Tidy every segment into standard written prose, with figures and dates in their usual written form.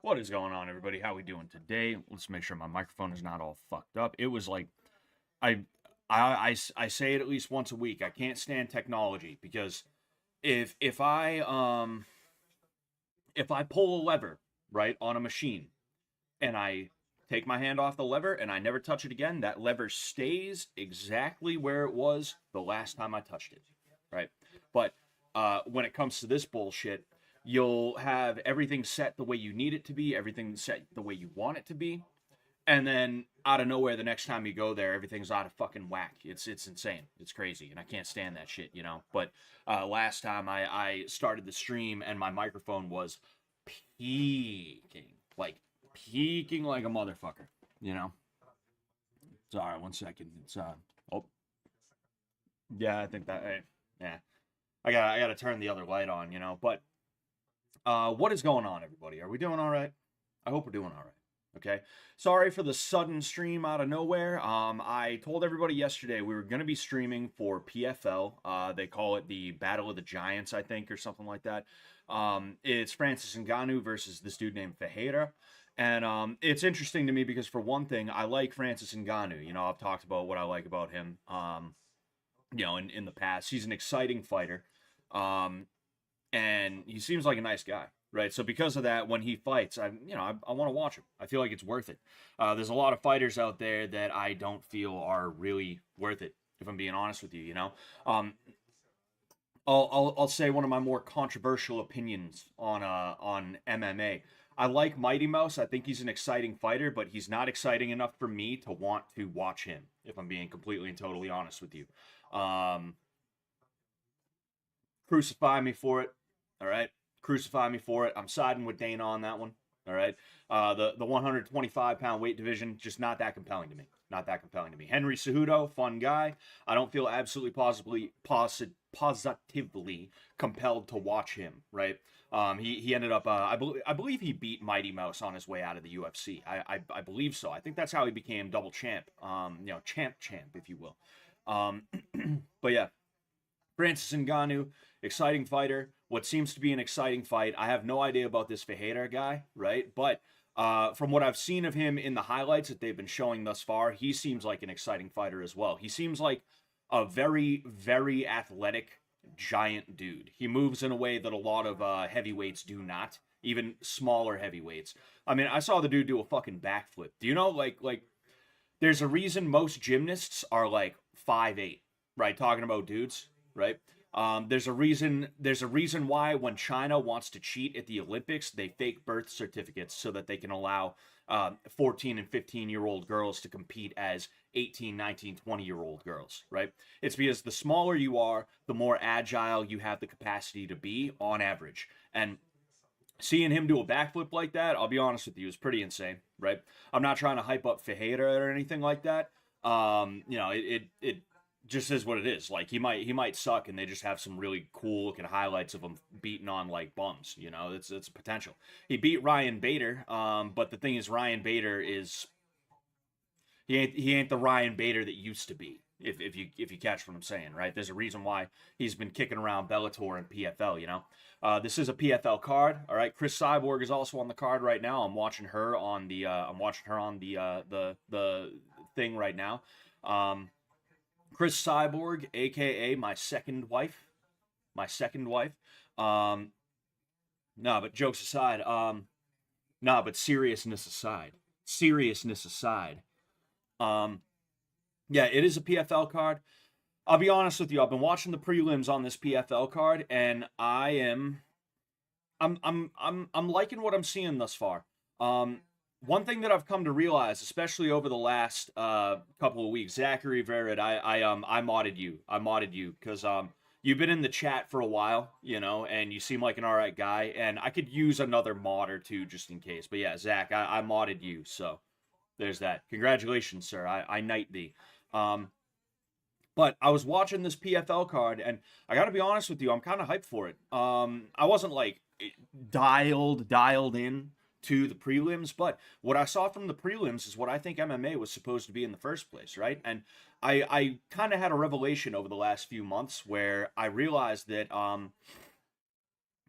What is going on, everybody? How we doing today? Let's make sure my microphone is not all fucked up. It was like I, I say it at least once a week. I can't stand technology because if if I pull a lever right on a machine and I take my hand off the lever and I never touch it again, that lever stays exactly where it was the last time I touched it, right? But when it comes to this bullshit, you'll have everything set the way you need it to be, everything set the way you want it to be, and then out of nowhere, the next time you go there, everything's out of fucking whack. It's insane. It's crazy, and I can't stand that shit, you know. But last time I started the stream and my microphone was peaking, like peaking like a motherfucker, you know. Sorry, 1 second. It's oh yeah, I think that yeah. I gotta turn the other light on, you know. But what is going on, everybody? Are we doing all right? I hope we're doing all right. Okay. Sorry for the sudden stream out of nowhere. I told everybody yesterday we were going to be streaming for PFL. They call it the Battle of the Giants, I think, or something like that. It's Francis Ngannou versus this dude named Ferreira. And it's interesting to me because, for one thing, I like Francis Ngannou. You know, I've talked about what I like about him, you know, in the past. He's an exciting fighter. And he seems like a nice guy, right? So because of that, when he fights, I want to watch him. I feel like it's worth it. There's a lot of fighters out there that I don't feel are really worth it, if I'm being honest with you, you know? I'll say one of my more controversial opinions on MMA. I like Mighty Mouse. I think he's an exciting fighter, but he's not exciting enough for me to want to watch him, if I'm being completely and totally honest with you. Crucify me for it. All right, crucify me for it. I'm siding with Dana on that one. All right, the 125-pound weight division, just not that compelling to me. Not that compelling to me. Henry Cejudo, fun guy. I don't feel absolutely positively compelled to watch him. Right. He ended up. I believe he beat Mighty Mouse on his way out of the UFC. I believe so. I think that's how he became double champ. You know, champ, if you will. But yeah. Francis Ngannou, exciting fighter. What seems to be an exciting fight. I have no idea about this Ferreira guy, right? But from what I've seen of him in the highlights that they've been showing thus far, he seems like an exciting fighter as well. He seems like a very, very athletic, giant dude. He moves in a way that a lot of heavyweights do not, even smaller heavyweights. I mean, I saw the dude do a fucking backflip. Do you know, like, there's a reason most gymnasts are like 5'8", right? Talking about dudes. Right? There's a reason why when China wants to cheat at the Olympics, they fake birth certificates so that they can allow 14 and 15-year-old girls to compete as 18, 19, 20-year-old girls, right? It's because the smaller you are, the more agile you have the capacity to be on average. And seeing him do a backflip like that, I'll be honest with you, is pretty insane, right? I'm not trying to hype up Ferreira or anything like that. You know, it just is what it is. Like, he might suck, and they just have some really cool looking highlights of him beating on like bums. You know, it's a potential. He beat Ryan Bader, but the thing is, Ryan Bader is he ain't the Ryan Bader that used to be. If you catch what I'm saying, right? There's a reason why he's been kicking around Bellator and PFL. You know, this is a PFL card. All right, Cris Cyborg is also on the card right now. I'm watching her on the the thing right now. Cris Cyborg, aka my second wife. No, but jokes aside, no, but seriousness aside. Yeah, it is a PFL card. I'll be honest with you, I've been watching the prelims on this PFL card, and I'm liking what I'm seeing thus far. One thing that I've come to realize, especially over the last couple of weeks, Zachary Verrett, I modded you because you've been in the chat for a while, you know, and you seem like an alright guy, and I could use another mod or two just in case. But yeah, Zach, I modded you, so there's that. Congratulations, sir. I knight thee. But I was watching this PFL card, and I got to be honest with you, I'm kind of hyped for it. I wasn't like dialed in to the prelims, but what I saw from the prelims is what I think MMA was supposed to be in the first place, right? And I kind of had a revelation over the last few months where I realized that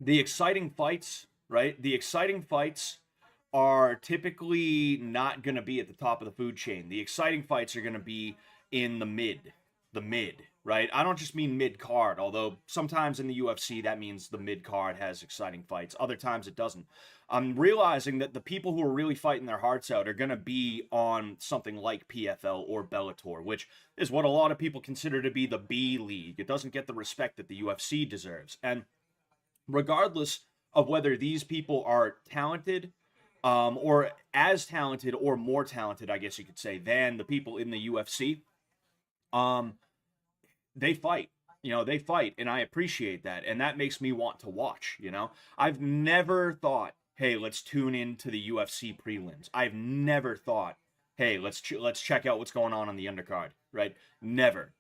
the exciting fights, right? The exciting fights are typically not going to be at the top of the food chain. The exciting fights are going to be in the mid, right? I don't just mean mid card, although sometimes in the UFC that means the mid card has exciting fights. Other times it doesn't. I'm realizing that the people who are really fighting their hearts out are going to be on something like PFL or Bellator, which is what a lot of people consider to be the B league. It doesn't get the respect that the UFC deserves. And regardless of whether these people are talented, or as talented or more talented, I guess you could say, than the people in the UFC, they fight. They fight, and I appreciate that, and that makes me want to watch. I've never thought, hey, let's tune into the UFC prelims. I've never thought, hey, let's check out what's going on the undercard, right? Never,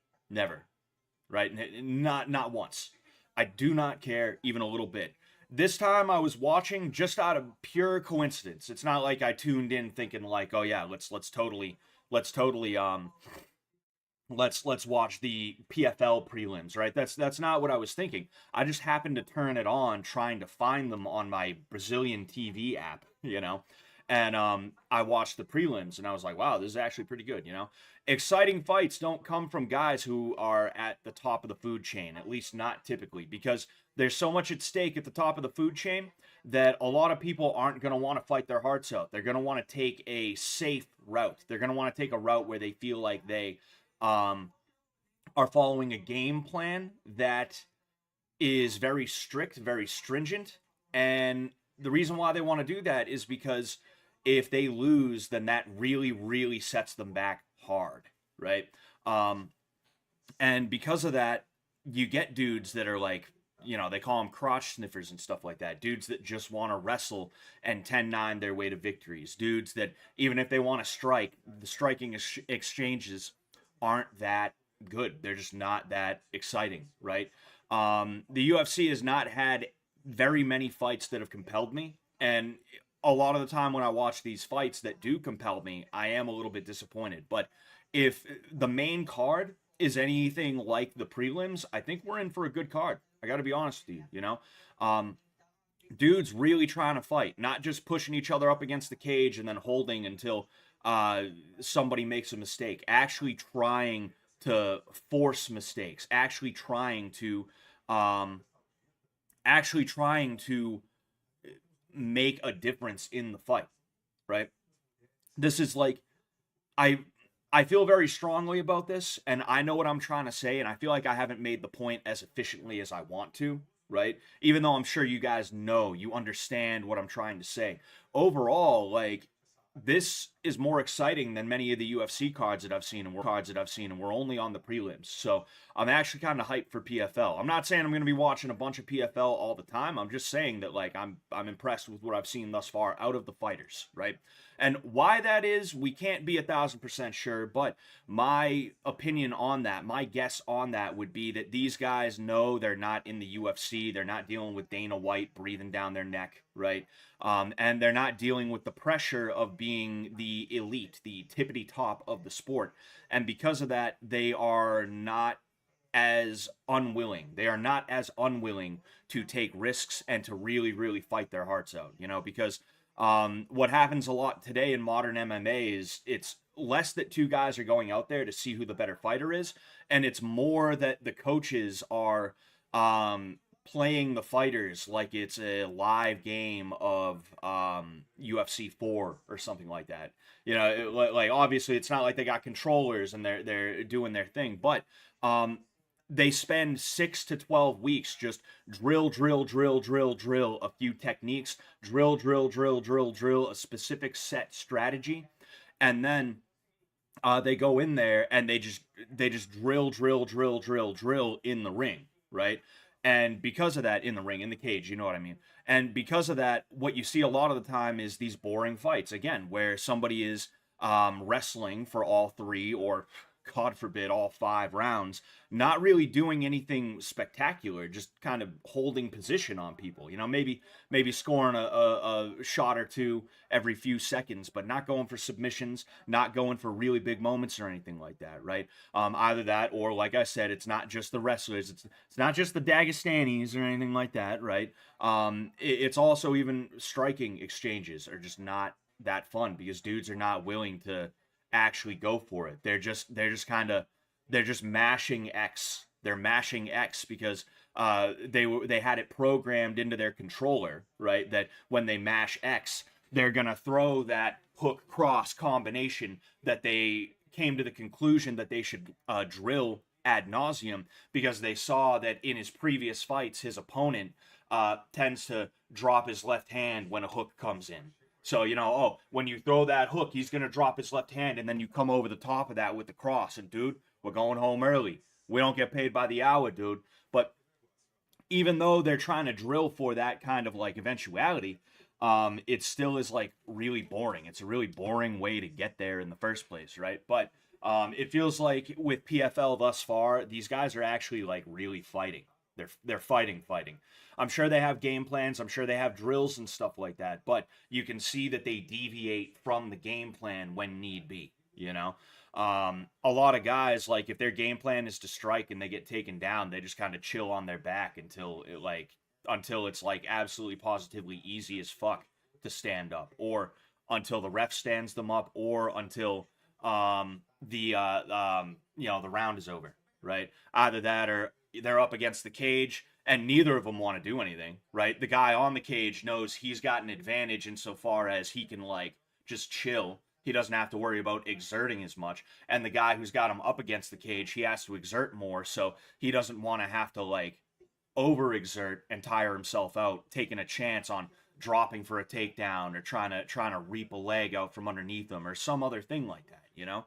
right? Not once. I do not care even a little bit. This time I was watching just out of pure coincidence. It's not like I tuned in thinking like, oh yeah, let's totally let's watch the PFL prelims, right? That's not what I was thinking. I just happened to turn it on trying to find them on my Brazilian TV app, And I watched the prelims and I was like, wow, this is actually pretty good, Exciting fights don't come from guys who are at the top of the food chain, at least not typically, because there's so much at stake at the top of the food chain that a lot of people aren't going to want to fight their hearts out. They're going to want to take a safe route. They're going to want to take a route where they feel like they are following a game plan that is very strict, very stringent. And the reason why they want to do that is because if they lose, then that really, really sets them back hard, right? And because of that, you get dudes that are like, they call them crotch sniffers and stuff like that. Dudes that just want to wrestle and 10-9 their way to victories. Dudes that, even if they want to strike, the striking exchanges aren't that good. They're just not that exciting, right? The UFC has not had very many fights that have compelled me. And a lot of the time when I watch these fights that do compel me, I am a little bit disappointed. But if the main card is anything like the prelims, I think we're in for a good card. I got to be honest with you, dudes really trying to fight, not just pushing each other up against the cage and then holding until somebody makes a mistake, actually trying to force mistakes, actually trying to make a difference in the fight, right? This is like, I feel very strongly about this, and I know what I'm trying to say, and I feel like I haven't made the point as efficiently as I want to, right? Even though I'm sure you guys know, you understand what I'm trying to say. Overall, like, this is more exciting than many of the UFC cards that I've seen, and we're only on the prelims. So I'm actually kind of hyped for PFL. I'm not saying I'm going to be watching a bunch of PFL all the time. I'm just saying that, like, I'm impressed with what I've seen thus far out of the fighters, right? And why that is, we can't be 1,000% sure, but my opinion on that, my guess on that would be that these guys know they're not in the UFC. They're not dealing with Dana White breathing down their neck, right? And they're not dealing with the pressure of being the elite, the tippity top of the sport. And because of that, they are not as unwilling. They are not as unwilling to take risks and to really, really fight their hearts out, because what happens a lot today in modern MMA is it's less that two guys are going out there to see who the better fighter is, and it's more that the coaches are playing the fighters like it's a live game of UFC 4 or something like that. Like obviously it's not like they got controllers and they're doing their thing, but they spend 6 to 12 weeks just drill a few techniques, drill a specific set strategy, and then they go in there and they just drill in the ring, right? And because of that, in the ring, in the cage, you know what I mean? And because of that, what you see a lot of the time is these boring fights, again, where somebody is wrestling for all 3 or God forbid, all 5 rounds, not really doing anything spectacular, just kind of holding position on people. You know, maybe scoring a shot or two every few seconds, but not going for submissions, not going for really big moments or anything like that, right? Either that, or like I said, it's not just the wrestlers, it's not just the Dagestanis or anything like that, right? It's also even striking exchanges are just not that fun because dudes are not willing to actually go for it. They're just mashing X. They're mashing X because they had it programmed into their controller, right? That when they mash X, they're gonna throw that hook cross combination that they came to the conclusion that they should drill ad nauseum because they saw that in his previous fights, his opponent tends to drop his left hand when a hook comes in. So, you know, oh, when you throw that hook, he's going to drop his left hand, and then you come over the top of that with the cross. And, dude, we're going home early. We don't get paid by the hour, dude. But even though they're trying to drill for that kind of, like, eventuality, it still is, like, really boring. It's a really boring way to get there in the first place, right? But it feels like with PFL thus far, these guys are actually, like, really fighting. They're fighting. I'm sure they have game plans. I'm sure they have drills and stuff like that. But you can see that they deviate from the game plan when need be, you know? A lot of guys, like, if their game plan is to strike and they get taken down, they just kind of chill on their back until it's, like, absolutely positively easy as fuck to stand up. Or until the ref stands them up. Or until, the round is over, right? Either that or they're up against the cage and neither of them want to do anything, right? The guy on the cage knows he's got an advantage insofar as he can, like, just chill. He doesn't have to worry about exerting as much. And the guy who's got him up against the cage, he has to exert more, so he doesn't want to have to, like, overexert and tire himself out, taking a chance on dropping for a takedown or trying to reap a leg out from underneath him or some other thing like that, you know?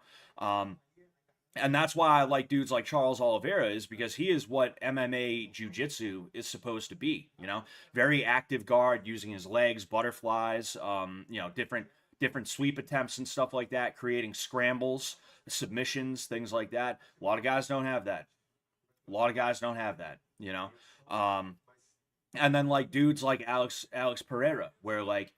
And that's why I like dudes like Charles Oliveira, is because he is what MMA jiu-jitsu is supposed to be, you know? Very active guard, using his legs, butterflies, different sweep attempts and stuff like that, creating scrambles, submissions, things like that. A lot of guys don't have that. You know? And then, like, dudes like Alex Pereira, where, like,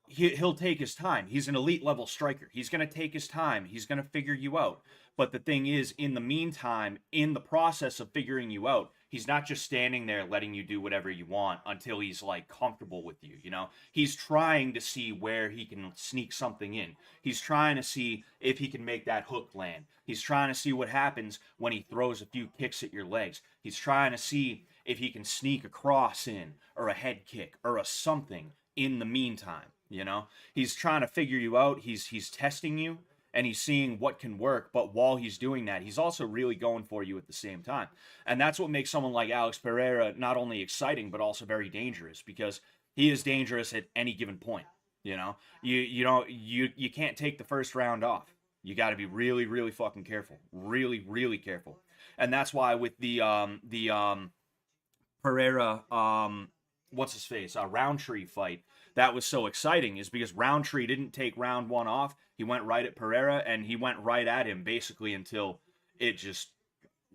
he'll take his time. He's an elite level striker. He's going to take his time. He's going to figure you out. But the thing is, in the meantime, in the process of figuring you out, he's not just standing there letting you do whatever you want until he's, like, comfortable with you, you know? He's trying to see where he can sneak something in. He's trying to see if he can make that hook land. He's trying to see what happens when he throws a few kicks at your legs. He's trying to see if he can sneak a cross in or a head kick or a something in the meantime. You know, he's trying to figure you out. He's testing you and he's seeing what can work. But while he's doing that, he's also really going for you at the same time. And that's what makes someone like Alex Pereira not only exciting, but also very dangerous, because he is dangerous at any given point. You know, you can't take the first round off. You got to be really, really fucking careful. Really, really careful. And that's why with the Pereira, what's his face, Roundtree fight, that was so exciting, is because Roundtree didn't take round 1 off. He went right at Pereira, and he went right at him basically until it just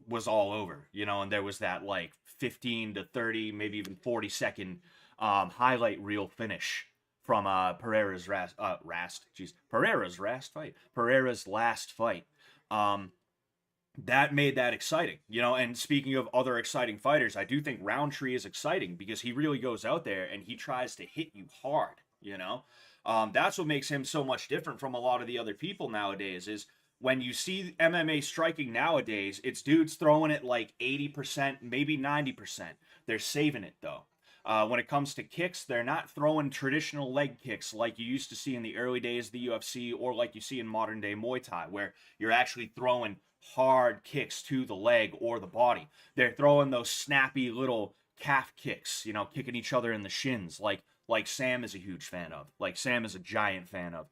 was all over, you know, and there was that, like, 15 to 30, maybe even 40-second highlight reel finish from Pereira's last fight. That made that exciting, you know. And speaking of other exciting fighters, I do think Roundtree is exciting because he really goes out there and he tries to hit you hard, you know. That's what makes him so much different from a lot of the other people nowadays, is when you see MMA striking nowadays, it's dudes throwing it like 80%, maybe 90%. They're saving it, though. When it comes to kicks, they're not throwing traditional leg kicks like you used to see in the early days of the UFC, or like you see in modern day Muay Thai, where you're actually throwing hard kicks to the leg or the body. They're throwing those snappy little calf kicks, you know, kicking each other in the shins, like Sam is a huge fan of, like Sam is a giant fan of.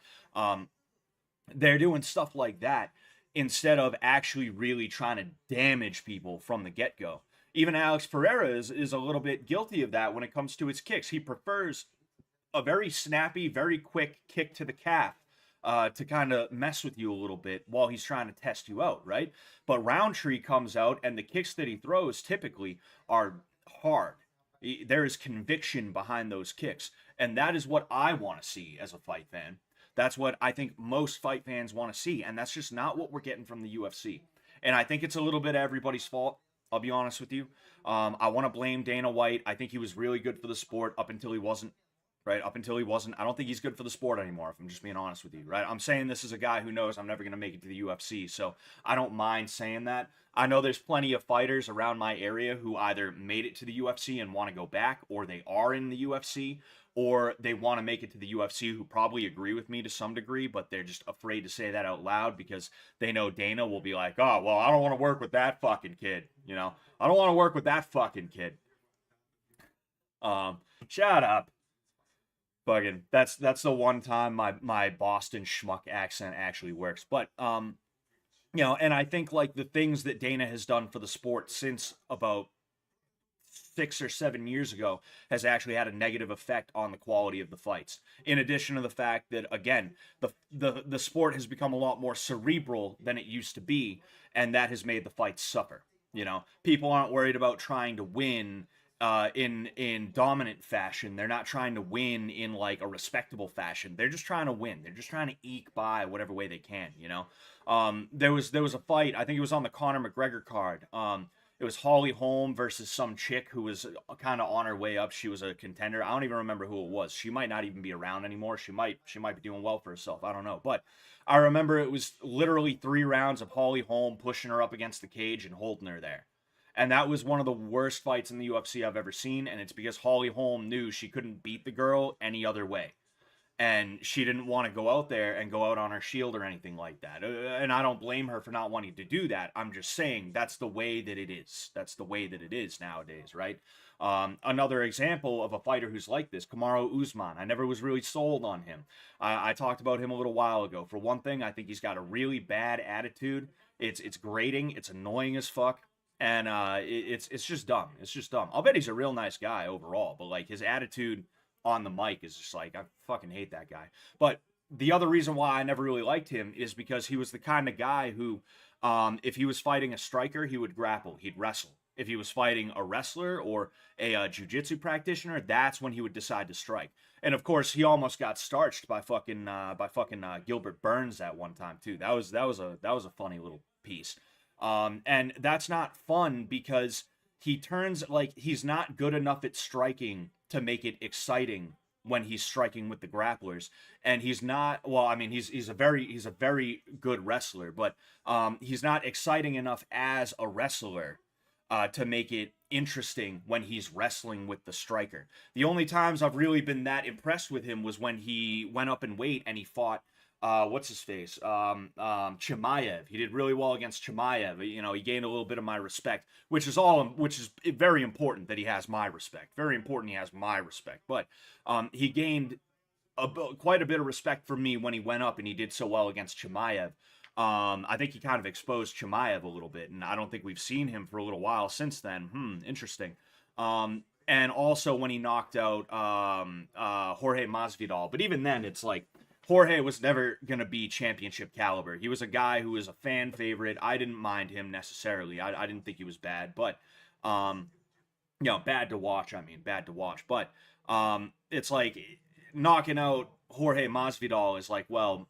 They're doing stuff like that instead of actually really trying to damage people from the get-go. Even Alex Ferreira is a little bit guilty of that when it comes to his kicks. He prefers a very snappy, very quick kick to the calf to kind of mess with you a little bit while he's trying to test you out, right? But Roundtree comes out, and the kicks that he throws typically are hard. There is conviction behind those kicks, and that is what I want to see as a fight fan. That's what I think most fight fans want to see, and that's just not what we're getting from the UFC. And I think it's a little bit everybody's fault. I'll be honest with you. I want to blame Dana White. I think he was really good for the sport up until he wasn't. Right, up until he wasn't. I don't think he's good for the sport anymore, if I'm just being honest with you, right? I'm saying this as a guy who knows I'm never going to make it to the UFC, so I don't mind saying that. I know there's plenty of fighters around my area who either made it to the UFC and want to go back, or they are in the UFC, or they want to make it to the UFC who probably agree with me to some degree, but they're just afraid to say that out loud because they know Dana will be like, oh, well, I don't want to work with that fucking kid, you know? I don't want to work with that fucking kid. Shut up. Fucking, that's the one time my Boston schmuck accent actually works. But you know, and I think like the things that Dana has done for the sport since about 6 or 7 years ago has actually had a negative effect on the quality of the fights. In addition to the fact that, again, the sport has become a lot more cerebral than it used to be, and that has made the fights suffer. You know, people aren't worried about trying to win in dominant fashion. They're not trying to win in like a respectable fashion. They're just trying to win. They're just trying to eke by whatever way they can, you know. There was a fight, I think it was on the Conor McGregor card. It was Holly Holm versus some chick who was kind of on her way up. She was a contender. I don't even remember who it was. She might not even be around anymore. She might be doing well for herself. I don't know. But I remember it was literally 3 rounds of Holly Holm pushing her up against the cage and holding her there. And that was one of the worst fights in the UFC I've ever seen. And it's because Holly Holm knew she couldn't beat the girl any other way. And she didn't want to go out there and go out on her shield or anything like that. And I don't blame her for not wanting to do that. I'm just saying that's the way that it is. That's the way that it is nowadays, right? Another example of a fighter who's like this, Kamaru Usman. I never was really sold on him. I talked about him a little while ago. For one thing, I think he's got a really bad attitude. It's grating. It's annoying as fuck. And it's just dumb. It's just dumb. I'll bet he's a real nice guy overall, but like his attitude on the mic is just like, I fucking hate that guy. But the other reason why I never really liked him is because he was the kind of guy who, if he was fighting a striker, he would grapple, he'd wrestle. If he was fighting a wrestler or a jiu-jitsu practitioner, that's when he would decide to strike. And of course, he almost got starched by fucking Gilbert Burns at one time too. That was a funny little piece. And that's not fun because he turns like he's not good enough at striking to make it exciting when he's striking with the grapplers. And he's not, well, I mean, he's a very good wrestler, but he's not exciting enough as a wrestler to make it interesting when he's wrestling with the striker. The only times I've really been that impressed with him was when he went up in weight and he fought what's his face? Chimaev. He did really well against Chimaev. You know, he gained a little bit of my respect, which is very important that he has my respect. Very important he has my respect. But he gained quite a bit of respect from me when he went up and he did so well against Chimaev. I think he kind of exposed Chimaev a little bit, and I don't think we've seen him for a little while since then. Interesting. And also when he knocked out Jorge Masvidal. But even then, it's like, Jorge was never going to be championship caliber. He was a guy who was a fan favorite. I didn't mind him necessarily. I didn't think he was bad, but, you know, bad to watch. I mean, bad to watch. But it's like knocking out Jorge Masvidal is like, well,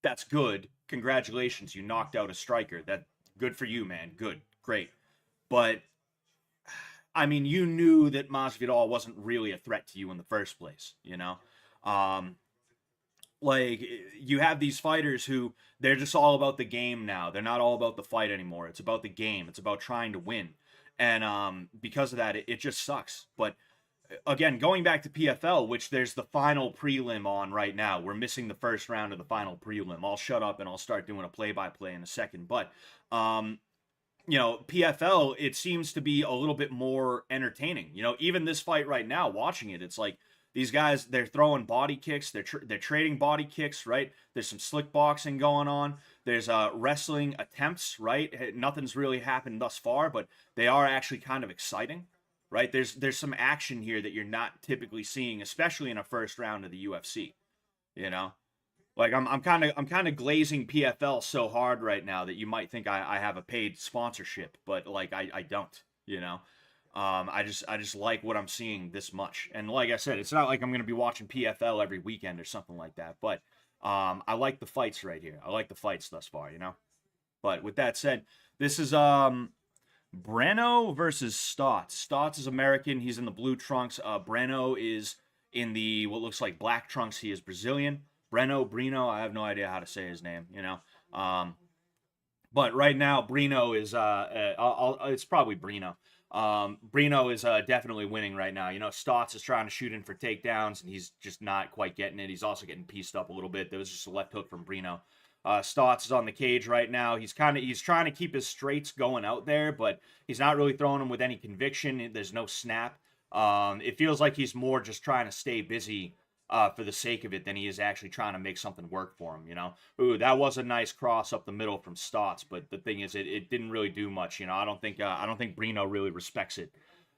that's good. Congratulations. You knocked out a striker. That good for you, man. Good. Great. But, I mean, you knew that Masvidal wasn't really a threat to you in the first place, you know? Like, you have these fighters who, they're just all about the game now. They're not all about the fight anymore. It's about the game. It's about trying to win. And because of that, it just sucks. But, again, going back to PFL, which there's the final prelim on right now. We're missing the first round of the final prelim. I'll shut up and I'll start doing a play-by-play in a second. But, you know, PFL, it seems to be a little bit more entertaining. You know, even this fight right now, watching it, it's like, these guys, they're throwing body kicks. They're trading body kicks, right? There's some slick boxing going on. There's wrestling attempts, right? Nothing's really happened thus far, but they are actually kind of exciting, right? There's some action here that you're not typically seeing, especially in a first round of the UFC, you know? Like I'm kind of glazing PFL so hard right now that you might think I have a paid sponsorship, but like I don't, you know. I just like what I'm seeing this much, and like I said, it's not like I'm gonna be watching PFL every weekend or something like that. But I like the fights right here. I like the fights thus far, you know. But with that said, this is Breno versus Stotts. Stotts is American. He's in the blue trunks. Breno is in the what looks like black trunks. He is Brazilian. Breno. I have no idea how to say his name. You know. But right now, Breno is. It's probably Breno. Breno is definitely winning right now. You know, Stotts is trying to shoot in for takedowns, and he's just not quite getting it. He's also getting pieced up a little bit. There was just a left hook from Breno. Stotts is on the cage right now. He's trying to keep his straights going out there, but he's not really throwing them with any conviction. There's no snap. It feels like he's more just trying to stay busy for the sake of it than he is actually trying to make something work for him. You know, ooh, that was a nice cross up the middle from Stotts, but the thing is, it didn't really do much. You know, I don't think Breno really respects it.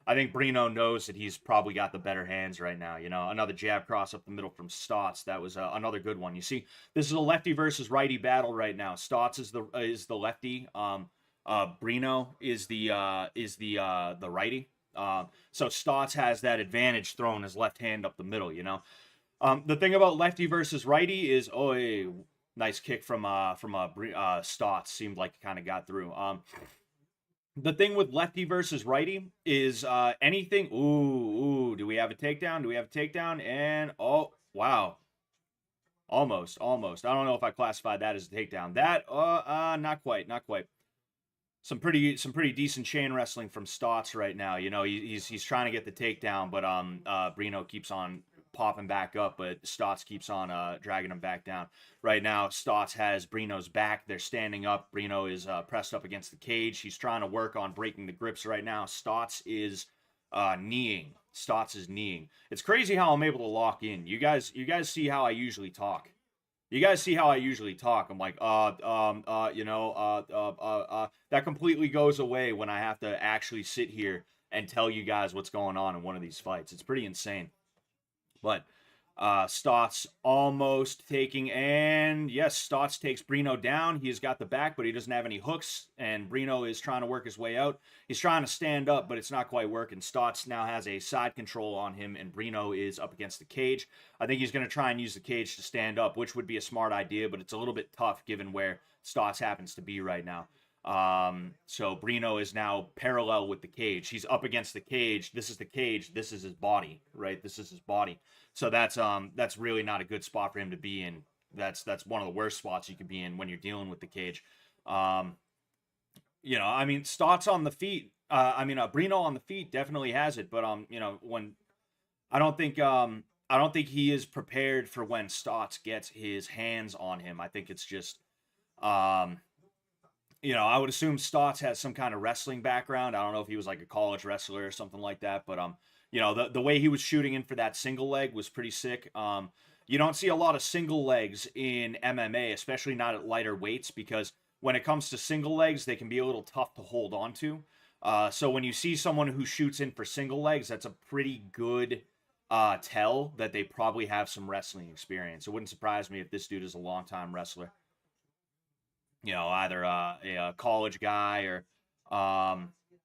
I think Breno knows that he's probably got the better hands right now. You know, another jab cross up the middle from Stotts. That was another good one. You see, this is a lefty versus righty battle right now. Stotts is the lefty. Breno is the righty. So Stotts has that advantage throwing his left hand up the middle. You know, the thing about lefty versus righty is, nice kick from Stotts. Seemed like it kind of got through. The thing with lefty versus righty is anything. Ooh, do we have a takedown? Do we have a takedown? And oh, wow. Almost. I don't know if I classified that as a takedown. That not quite. Some pretty decent chain wrestling from Stotts right now. You know, he's trying to get the takedown, but Breno keeps on popping back up, but Stotts keeps on dragging him back down. Right now, Stotts has Breno's back. They're standing up. Breno is pressed up against the cage. He's trying to work on breaking the grips right now. Stotts is kneeing. It's crazy how I'm able to lock in. You guys see how I usually talk. I'm like, that completely goes away when I have to actually sit here and tell you guys what's going on in one of these fights. It's pretty insane. But Stotts almost taking, and yes, Stotts takes Breno down. He's got the back, but he doesn't have any hooks, and Breno is trying to work his way out. He's trying to stand up, but it's not quite working. Stotts now has a side control on him, and Breno is up against the cage. I think he's going to try and use the cage to stand up, which would be a smart idea, but it's a little bit tough given where Stotts happens to be right now. So Breno is now parallel with the cage. He's up against the cage. This is the cage. This is his body, right? This is his body. So that's really not a good spot for him to be in. That's one of the worst spots you could be in when you're dealing with the cage. You know, I mean, Stotts on the feet. Breno on the feet definitely has it, but you know, when I don't think he is prepared for when Stotts gets his hands on him. I think it's just you know, I would assume Stotts has some kind of wrestling background. I don't know if he was like a college wrestler or something like that, but you know, the way he was shooting in for that single leg was pretty sick. You don't see a lot of single legs in MMA, especially not at lighter weights, because when it comes to single legs, they can be a little tough to hold on to. So when you see someone who shoots in for single legs, that's a pretty good tell that they probably have some wrestling experience. It wouldn't surprise me if this dude is a longtime wrestler. You know, either a college guy or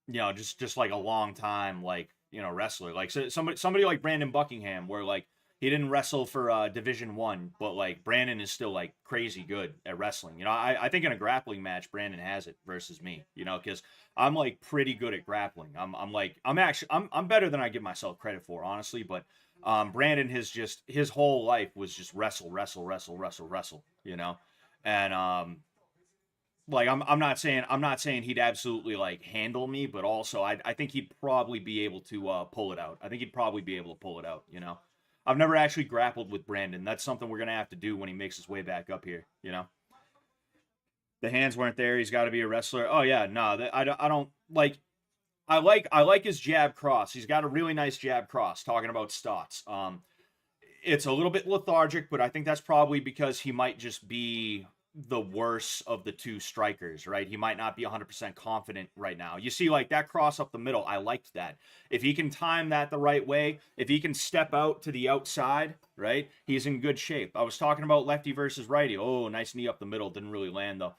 you know, just like a long time, like, you know, wrestler, like somebody like Brandon Buckingham, where like he didn't wrestle for Division 1, but like Brandon is still like crazy good at wrestling. You know, I think in a grappling match Brandon has it versus me, you know, because I'm like pretty good at grappling. I'm better than I give myself credit for, honestly. But Brandon has just, his whole life was just wrestle, you know. And like I'm not saying he'd absolutely like handle me, but also I think he'd probably be able to pull it out. You know, I've never actually grappled with Brandon. That's something we're gonna have to do when he makes his way back up here. You know, the hands weren't there. He's got to be a wrestler. Oh yeah, no, I don't like. I like his jab cross. He's got a really nice jab cross. Talking about Stotts, it's a little bit lethargic, but I think that's probably because he might just be the worse of the two strikers, right? He might not be 100% confident right now. You see, like that cross up the middle, I liked that. If he can time that the right way, if he can step out to the outside, right, he's in good shape. I was talking about lefty versus righty. Oh, nice knee up the middle. Didn't really land, though.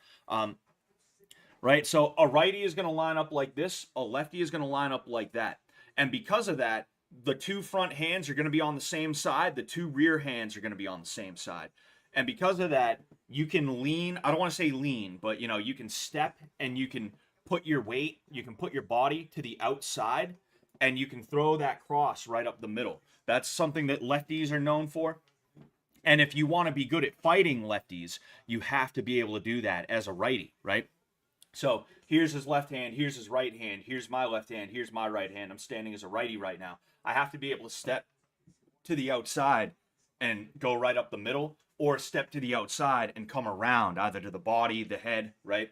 Right, so a righty is going to line up like this. A lefty is going to line up like that. And because of that, the two front hands are going to be on the same side. The two rear hands are going to be on the same side. And because of that, you can lean. I don't want to say lean, but, you know, you can step and you can put your weight, you can put your body to the outside, and you can throw that cross right up the middle. That's something that lefties are known for. And if you want to be good at fighting lefties, you have to be able to do that as a righty, right? So here's his left hand, here's his right hand, here's my left hand, here's my right hand. I'm standing as a righty right now. I have to be able to step to the outside and go right up the middle, or step to the outside and come around, either to the body, the head, right?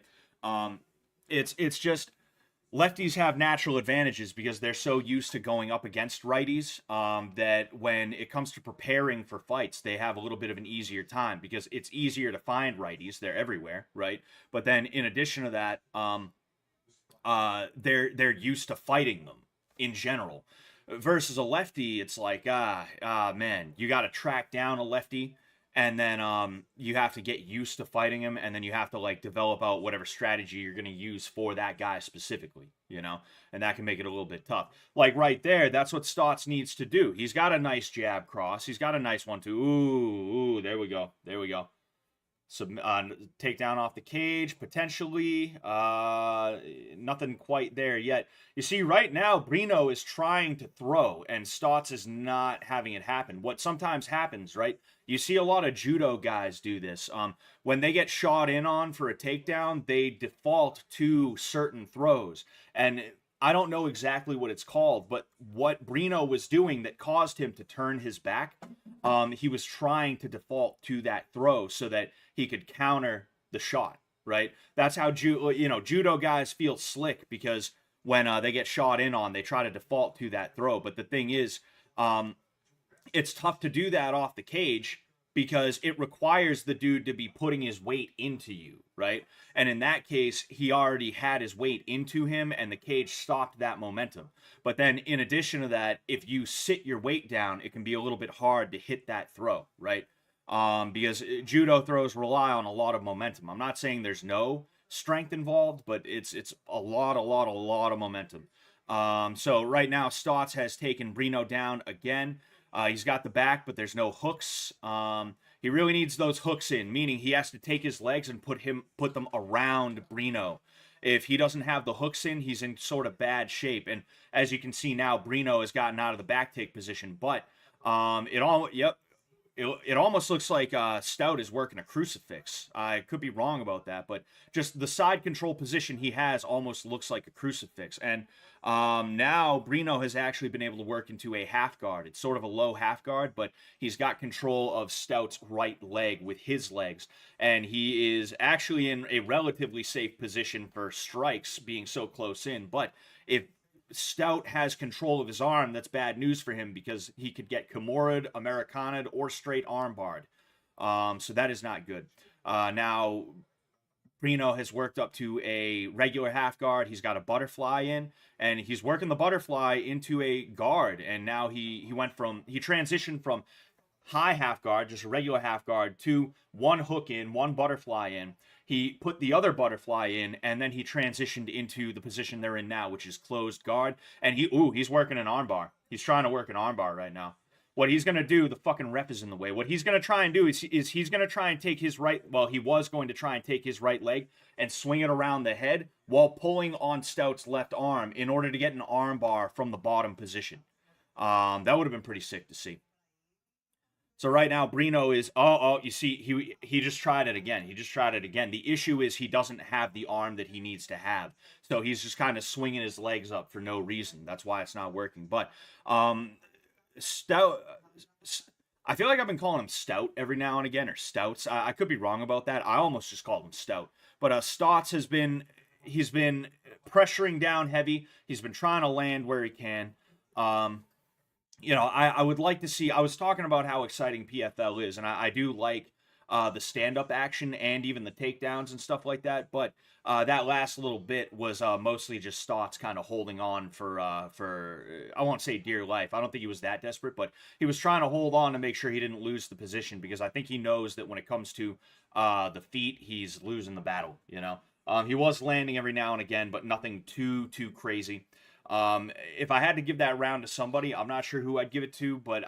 It's just lefties have natural advantages because they're so used to going up against righties that when it comes to preparing for fights, they have a little bit of an easier time because it's easier to find righties. They're everywhere, right? But then in addition to that, they're used to fighting them in general. Versus a lefty, it's like, man, you got to track down a lefty. And then you have to get used to fighting him, and then you have to like develop out whatever strategy you're going to use for that guy specifically, you know, and that can make it a little bit tough. Like right there, that's what Stotts needs to do. He's got a nice jab cross. He's got a nice one too. Ooh, there we go. There we go. Takedown off the cage, potentially. Nothing quite there yet. You see, right now, Breno is trying to throw, and Stotts is not having it happen. What sometimes happens, right? You see a lot of judo guys do this. When they get shot in on for a takedown, they default to certain throws. And I don't know exactly what it's called, but what Breno was doing that caused him to turn his back, he was trying to default to that throw so that he could counter the shot, right? That's how judo guys feel slick, because when they get shot in on, they try to default to that throw. But the thing is, it's tough to do that off the cage because it requires the dude to be putting his weight into you, right? And in that case, he already had his weight into him, and the cage stopped that momentum. But then in addition to that, if you sit your weight down, it can be a little bit hard to hit that throw, right? Because judo throws rely on a lot of momentum. I'm not saying there's no strength involved, but it's a lot of momentum. So right now, Stotts has taken Breno down again. He's got the back, but there's no hooks. He really needs those hooks in, meaning he has to take his legs and put them around Breno. If he doesn't have the hooks in, he's in sort of bad shape. And as you can see now, Breno has gotten out of the back take position, but it almost looks like Stout is working a crucifix. I could be wrong about that, but just the side control position he has almost looks like a crucifix. And now Breno has actually been able to work into a half guard. It's sort of a low half guard, but he's got control of Stout's right leg with his legs. And he is actually in a relatively safe position for strikes being so close in. But if Stout has control of his arm, that's bad news for him because he could get Camarade, Americana'd, or straight armbarred. So that is not good. Now, Breno has worked up to a regular half guard. He's got a butterfly in, and he's working the butterfly into a guard. And now he transitioned from high half guard, just a regular half guard, to one hook in, one butterfly in. He put the other butterfly in, and then he transitioned into the position they're in now, which is closed guard. And he's working an armbar. He's trying to work an armbar right now. What he's going to do, the fucking rep is in the way. What he's going to try and do is he's going to try and take his he was going to try and take his right leg and swing it around the head while pulling on Stout's left arm in order to get an armbar from the bottom position. That would have been pretty sick to see. So right now, Breno is, you see, he just tried it again. The issue is he doesn't have the arm that he needs to have. So he's just kind of swinging his legs up for no reason. That's why it's not working. But Stout, I feel like I've been calling him Stout every now and again, or Stouts. I could be wrong about that. I almost just called him Stout. But Stotts he's been pressuring down heavy. He's been trying to land where he can. I would like to see, I was talking about how exciting PFL is, and I do like the stand-up action and even the takedowns and stuff like that. But that last little bit was mostly just Stotts kind of holding on for I won't say dear life. I don't think he was that desperate, but he was trying to hold on to make sure he didn't lose the position, because I think he knows that when it comes to the feet, he's losing the battle. He was landing every now and again, but nothing too crazy. If I had to give that round to somebody, I'm not sure who I'd give it to, but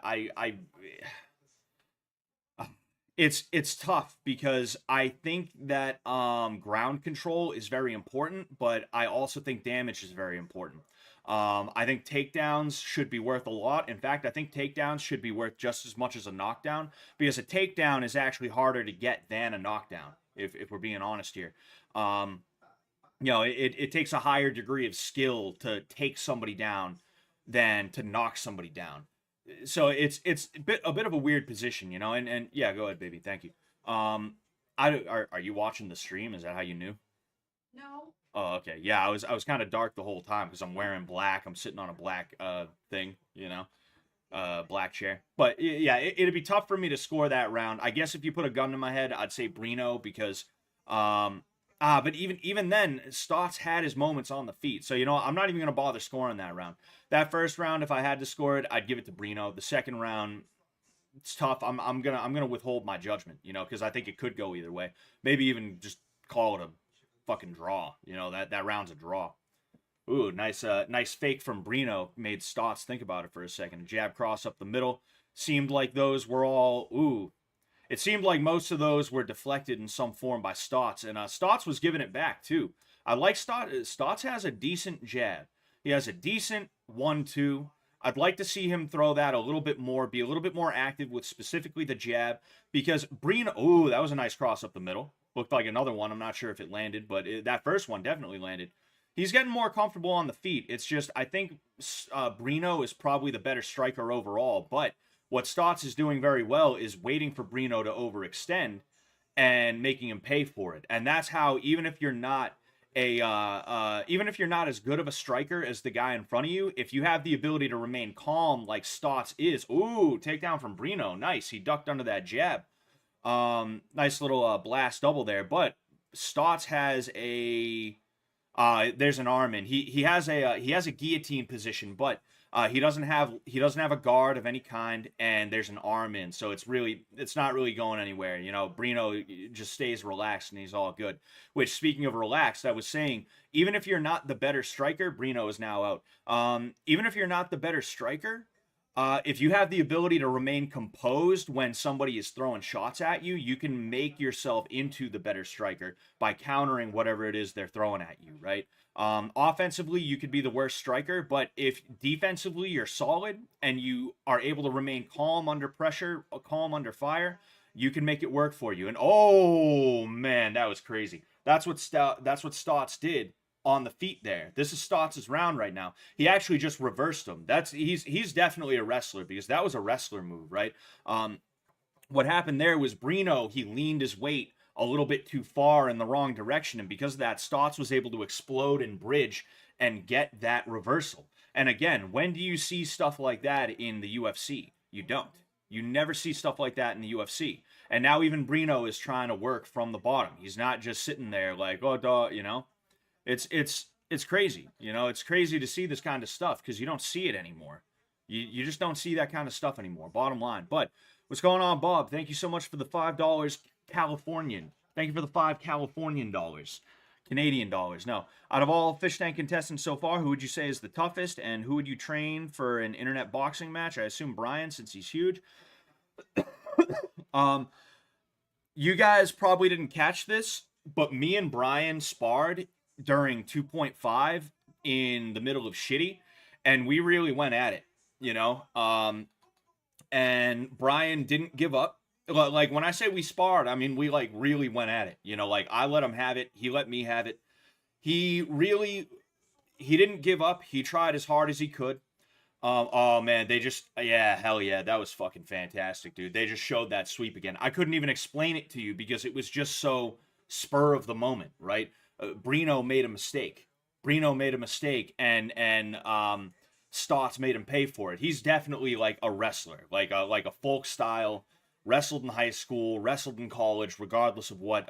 it's tough, because I think that ground control is very important, but I also think damage is very important. I think takedowns should be worth a lot. In fact, I think takedowns should be worth just as much as a knockdown, because a takedown is actually harder to get than a knockdown, if we're being honest here. It takes a higher degree of skill to take somebody down than to knock somebody down. So it's a bit of a weird position, and yeah, go ahead, baby. Thank you. Are you watching the stream? Is that how you knew? No. Oh, okay. Yeah, I was kind of dark the whole time because I'm wearing black. I'm sitting on a black thing, black chair. But yeah, it'd be tough for me to score that round. I guess if you put a gun to my head, I'd say Breno, because but even then, Stotts had his moments on the feet. So, I'm not even going to bother scoring that round. That first round, if I had to score it, I'd give it to Breno. The second round, it's tough. I'm gonna withhold my judgment, because I think it could go either way. Maybe even just call it a fucking draw. That round's a draw. Ooh, nice fake from Breno. Made Stotts think about it for a second. Jab cross up the middle. Seemed like those were all, it seemed like most of those were deflected in some form by Stotts, and Stotts was giving it back too. I like Stotts. Stotts has a decent jab. He has a decent 1-2. I'd like to see him throw that a little bit more, be a little bit more active with specifically the jab, because Breno, that was a nice cross up the middle. Looked like another one. I'm not sure if it landed, but that first one definitely landed. He's getting more comfortable on the feet. It's just, I think Breno is probably the better striker overall, but what Stotts is doing very well is waiting for Breno to overextend and making him pay for it. And that's how, even if you're not as good of a striker as the guy in front of you, if you have the ability to remain calm like Stotts is, takedown from Breno, nice. He ducked under that jab. Nice little blast double there. But Stotts has there's an arm in. He has a guillotine position, but he doesn't have a guard of any kind, and there's an arm in, so it's not really going anywhere. Breno just stays relaxed and he's all good. Which, speaking of relaxed, I was saying, even if you're not the better striker, Breno is now out. Even if you're not the better striker, if you have the ability to remain composed when somebody is throwing shots at you, you can make yourself into the better striker by countering whatever it is they're throwing at you, right? Offensively, you could be the worst striker, but if defensively you're solid and you are able to remain calm under pressure, calm under fire, you can make it work for you. And oh man, that was crazy. That's what Stotts did on the feet there. This is Stotts' round right now. He actually just reversed him. He's definitely a wrestler, because that was a wrestler move, right? What happened there was Breno, he leaned his weight a little bit too far in the wrong direction, and because of that, Stotts was able to explode and bridge and get that reversal. And again, when do you see stuff like that in the UFC? You don't. You never see stuff like that in the UFC. And now even Breno is trying to work from the bottom. He's not just sitting there like, oh, duh, It's crazy. It's crazy to see this kind of stuff, because you don't see it anymore. You just don't see that kind of stuff anymore, bottom line. But what's going on, Bob? Thank you so much for the $5 Californian. Thank you for the $5 Californian dollars. Canadian dollars. No. Out of all fish tank contestants so far, who would you say is the toughest, and who would you train for an internet boxing match? I assume Brian, since he's huge. You guys probably didn't catch this, but me and Brian sparred during 2.5 in the middle of Shitty, and we really went at it, and Brian didn't give up. Like, when I say we sparred, I mean we really went at it, I let him have it, he let me have it. He didn't give up. He tried as hard as he could. Oh man, hell yeah, that was fucking fantastic, dude. They just showed that sweep again. I couldn't even explain it to you because it was just so spur of the moment, right? Breno made a mistake. And Stotts made him pay for it. He's definitely like a wrestler, like a folk style wrestled in high school, wrestled in college, regardless of what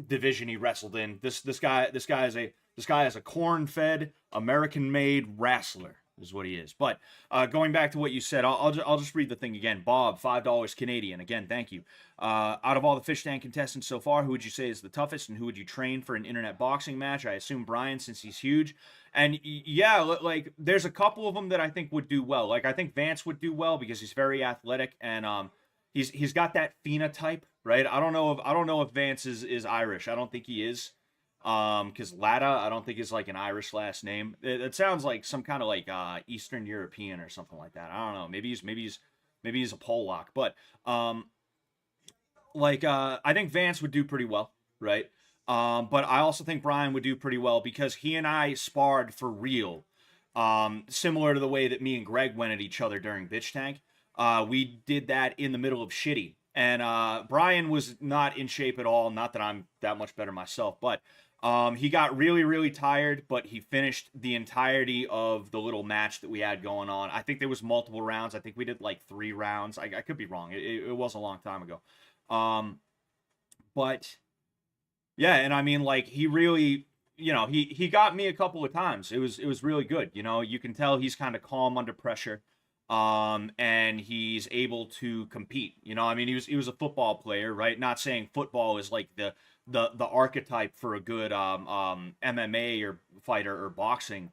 division he wrestled in. This guy is a corn-fed, American-made wrestler, is what he is. But going back to what you said, I'll just read the thing again. Bob, $5 Canadian. Again, thank you. Out of all the fish tank contestants so far, who would you say is the toughest, and who would you train for an internet boxing match? I assume Brian, since he's huge. And yeah, like there's a couple of them that I think would do well. Like I think Vance would do well because he's very athletic and he's got that phenotype, right? I don't know if Vance is Irish. I don't think he is. Because Latta, I don't think is like an Irish last name. It sounds like some kind of like Eastern European or something like that. I don't know. Maybe he's a Polak. But I think Vance would do pretty well, right? But I also think Brian would do pretty well because he and I sparred for real. Similar to the way that me and Greg went at each other during Bitch Tank. We did that in the middle of Shitty. And Brian was not in shape at all. Not that I'm that much better myself, but he got really, really tired, but he finished the entirety of the little match that we had going on. I think there was multiple rounds. I think we did like 3 rounds. I could be wrong. It was a long time ago. But yeah, and I mean, like, he really, you know, he got me a couple of times. It was really good. You know, you can tell he's kind of calm under pressure. And he's able to compete. You know, I mean, he was a football player, right? Not saying football is like the archetype for a good MMA or fighter or boxing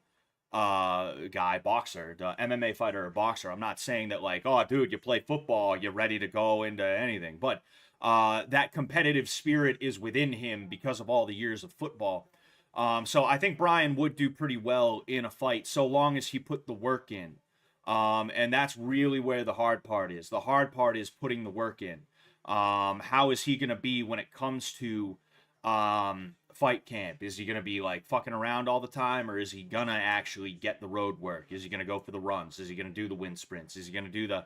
boxer, the MMA fighter or boxer. I'm not saying that like, oh, dude, you play football, you're ready to go into anything. But that competitive spirit is within him because of all the years of football. So I think Brian would do pretty well in a fight so long as he put the work in. And that's really where the hard part is. The hard part is putting the work in. How is he going to be when it comes to fight camp? Is he going to be like fucking around all the time, or is he going to actually get the road work? Is he going to go for the runs? Is he going to do the wind sprints? Is he going to do the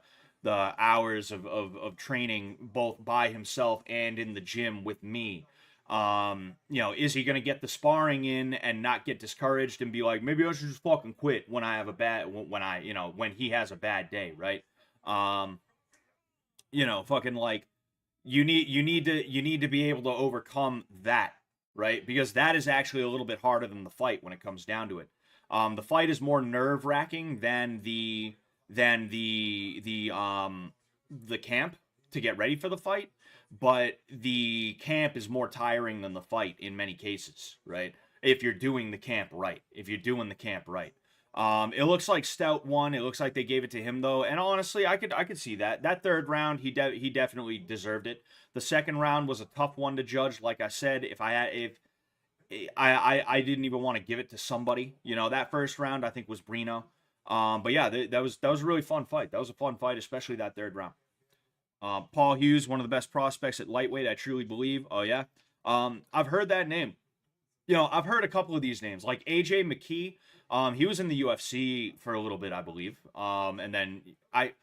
hours of training both by himself and in the gym with me? You know, is he going to get the sparring in and not get discouraged and be like, maybe I should just fucking quit when I have a bad, when he has a bad day, right? You know, fucking like, you need to be able to overcome that, right? Because that is actually a little bit harder than the fight when it comes down to it. The fight is more nerve-wracking than the camp to get ready for the fight. But the camp is more tiring than the fight in many cases, right? If you're doing the camp right. It looks like Stout won. It looks like they gave it to him, though. And honestly, I could see that. That third round, he definitely deserved it. The second round was a tough one to judge. Like I said, I didn't even want to give it to somebody. You know, that first round, I think, was Breno. But yeah, that was a really fun fight. That was a fun fight, especially that third round. Paul Hughes, one of the best prospects at lightweight, I truly believe. Oh, yeah. I've heard that name. You know, I've heard a couple of these names, like AJ McKee. He was in the UFC for a little bit, I believe. And then I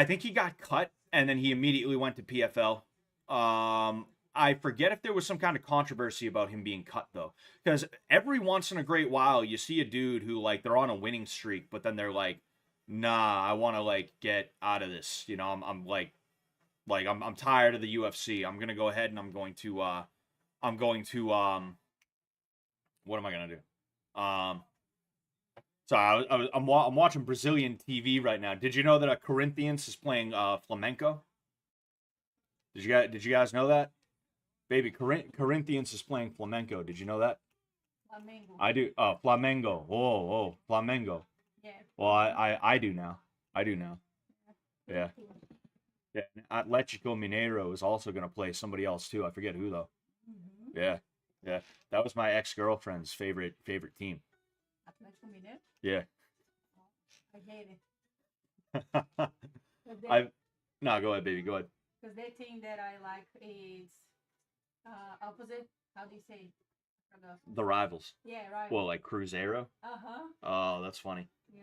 think he got cut, and then he immediately went to PFL. I forget if there was some kind of controversy about him being cut, though. Because every once in a great while, you see a dude who, like, they're on a winning streak, but then they're like, nah, I want to like get out of this. You know, I'm tired of the UFC. I'm gonna go ahead and I'm going to what am I gonna do? Sorry, I'm watching Brazilian TV right now. Did you know that Corinthians is playing flamenco? Did you guys know that? Baby, Corinthians is playing flamenco. Did you know that? Flamengo. I do. Oh, Flamengo. Oh, Flamengo. Yeah. Well, I do now. Yeah. Yeah. Atletico Mineiro is also going to play somebody else too. I forget who though. Mm-hmm. Yeah. That was my ex-girlfriend's favorite team. Atletico Mineiro? Yeah. I hate it. No, go ahead, baby. Go ahead. Because the thing that I like is opposite. How do you say? The rivals. Yeah, right. Well, like Cruzeiro. Oh, that's funny. Yeah.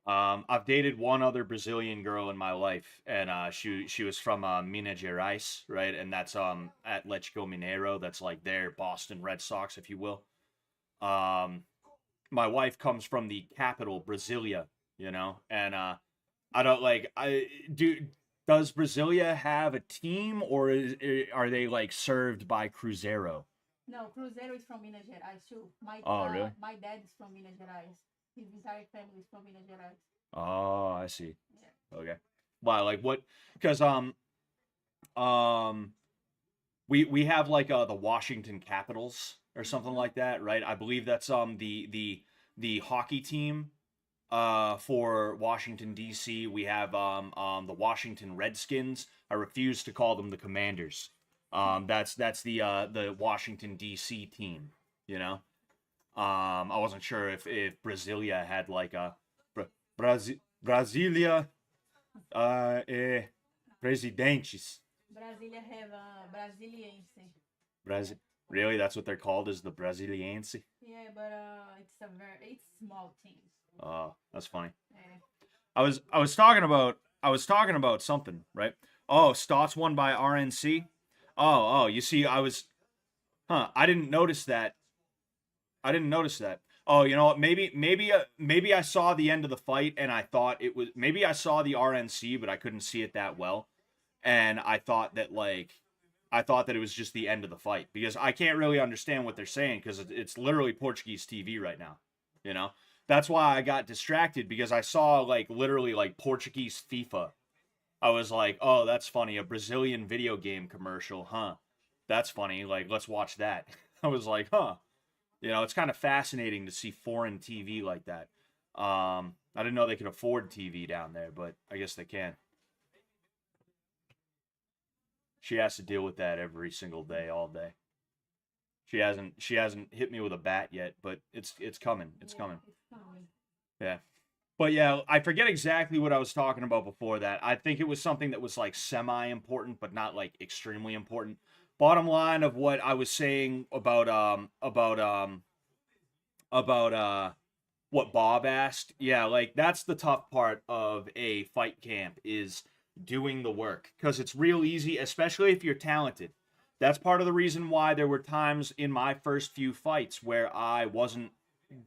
I've dated one other Brazilian girl in my life, and she was from Minas Gerais, right? And that's Atletico Mineiro. That's like their Boston Red Sox, if you will. My wife comes from the capital, Brasilia, you know, and I don't like I do. Does Brasilia have a team, or are they like served by Cruzeiro? No, Cruzeiro is from Minas Gerais too. Oh, really? My dad is from Minas Gerais. His entire family is from Minas Gerais. Oh, I see. Yeah. Okay. Wow, like what? Because um we have like the Washington Capitals or something like that, right? I believe that's the hockey team for Washington D.C. We have the Washington Redskins. I refuse to call them the Commanders. That's the Washington D.C. team, you know. I wasn't sure if Brasilia had like a Brasilia Presidentes. Brasilia have Brasiliense. Brazil. Really, that's what they're called, is the Brasiliense. Yeah, but it's small team. Oh, that's funny. Yeah. I was talking about something, right? Oh, Stouts won by RNC. Oh, you see, I didn't notice that. I didn't notice that. Oh, you know what? Maybe I saw the end of the fight and I thought it was, maybe I saw the RNC, but I couldn't see it that well, and I thought that it was just the end of the fight, because I can't really understand what they're saying because it's literally Portuguese TV right now, you know. That's why I got distracted, because I saw like literally like Portuguese FIFA. I was like, oh, that's funny, a Brazilian video game commercial, huh? That's funny. Like, let's watch that. I was like, huh. You know, it's kind of fascinating to see foreign TV like that. I didn't know they could afford TV down there, but I guess they can. She has to deal with that every single day, all day. She hasn't hit me with a bat yet, but it's coming. It's coming. It's coming. Yeah. But yeah, I forget exactly what I was talking about before that. I think it was something that was like semi-important, but not like extremely important. Bottom line of what I was saying about what Bob asked. Yeah, like that's the tough part of a fight camp, is doing the work, because it's real easy, especially if you're talented. That's part of the reason why there were times in my first few fights where I wasn't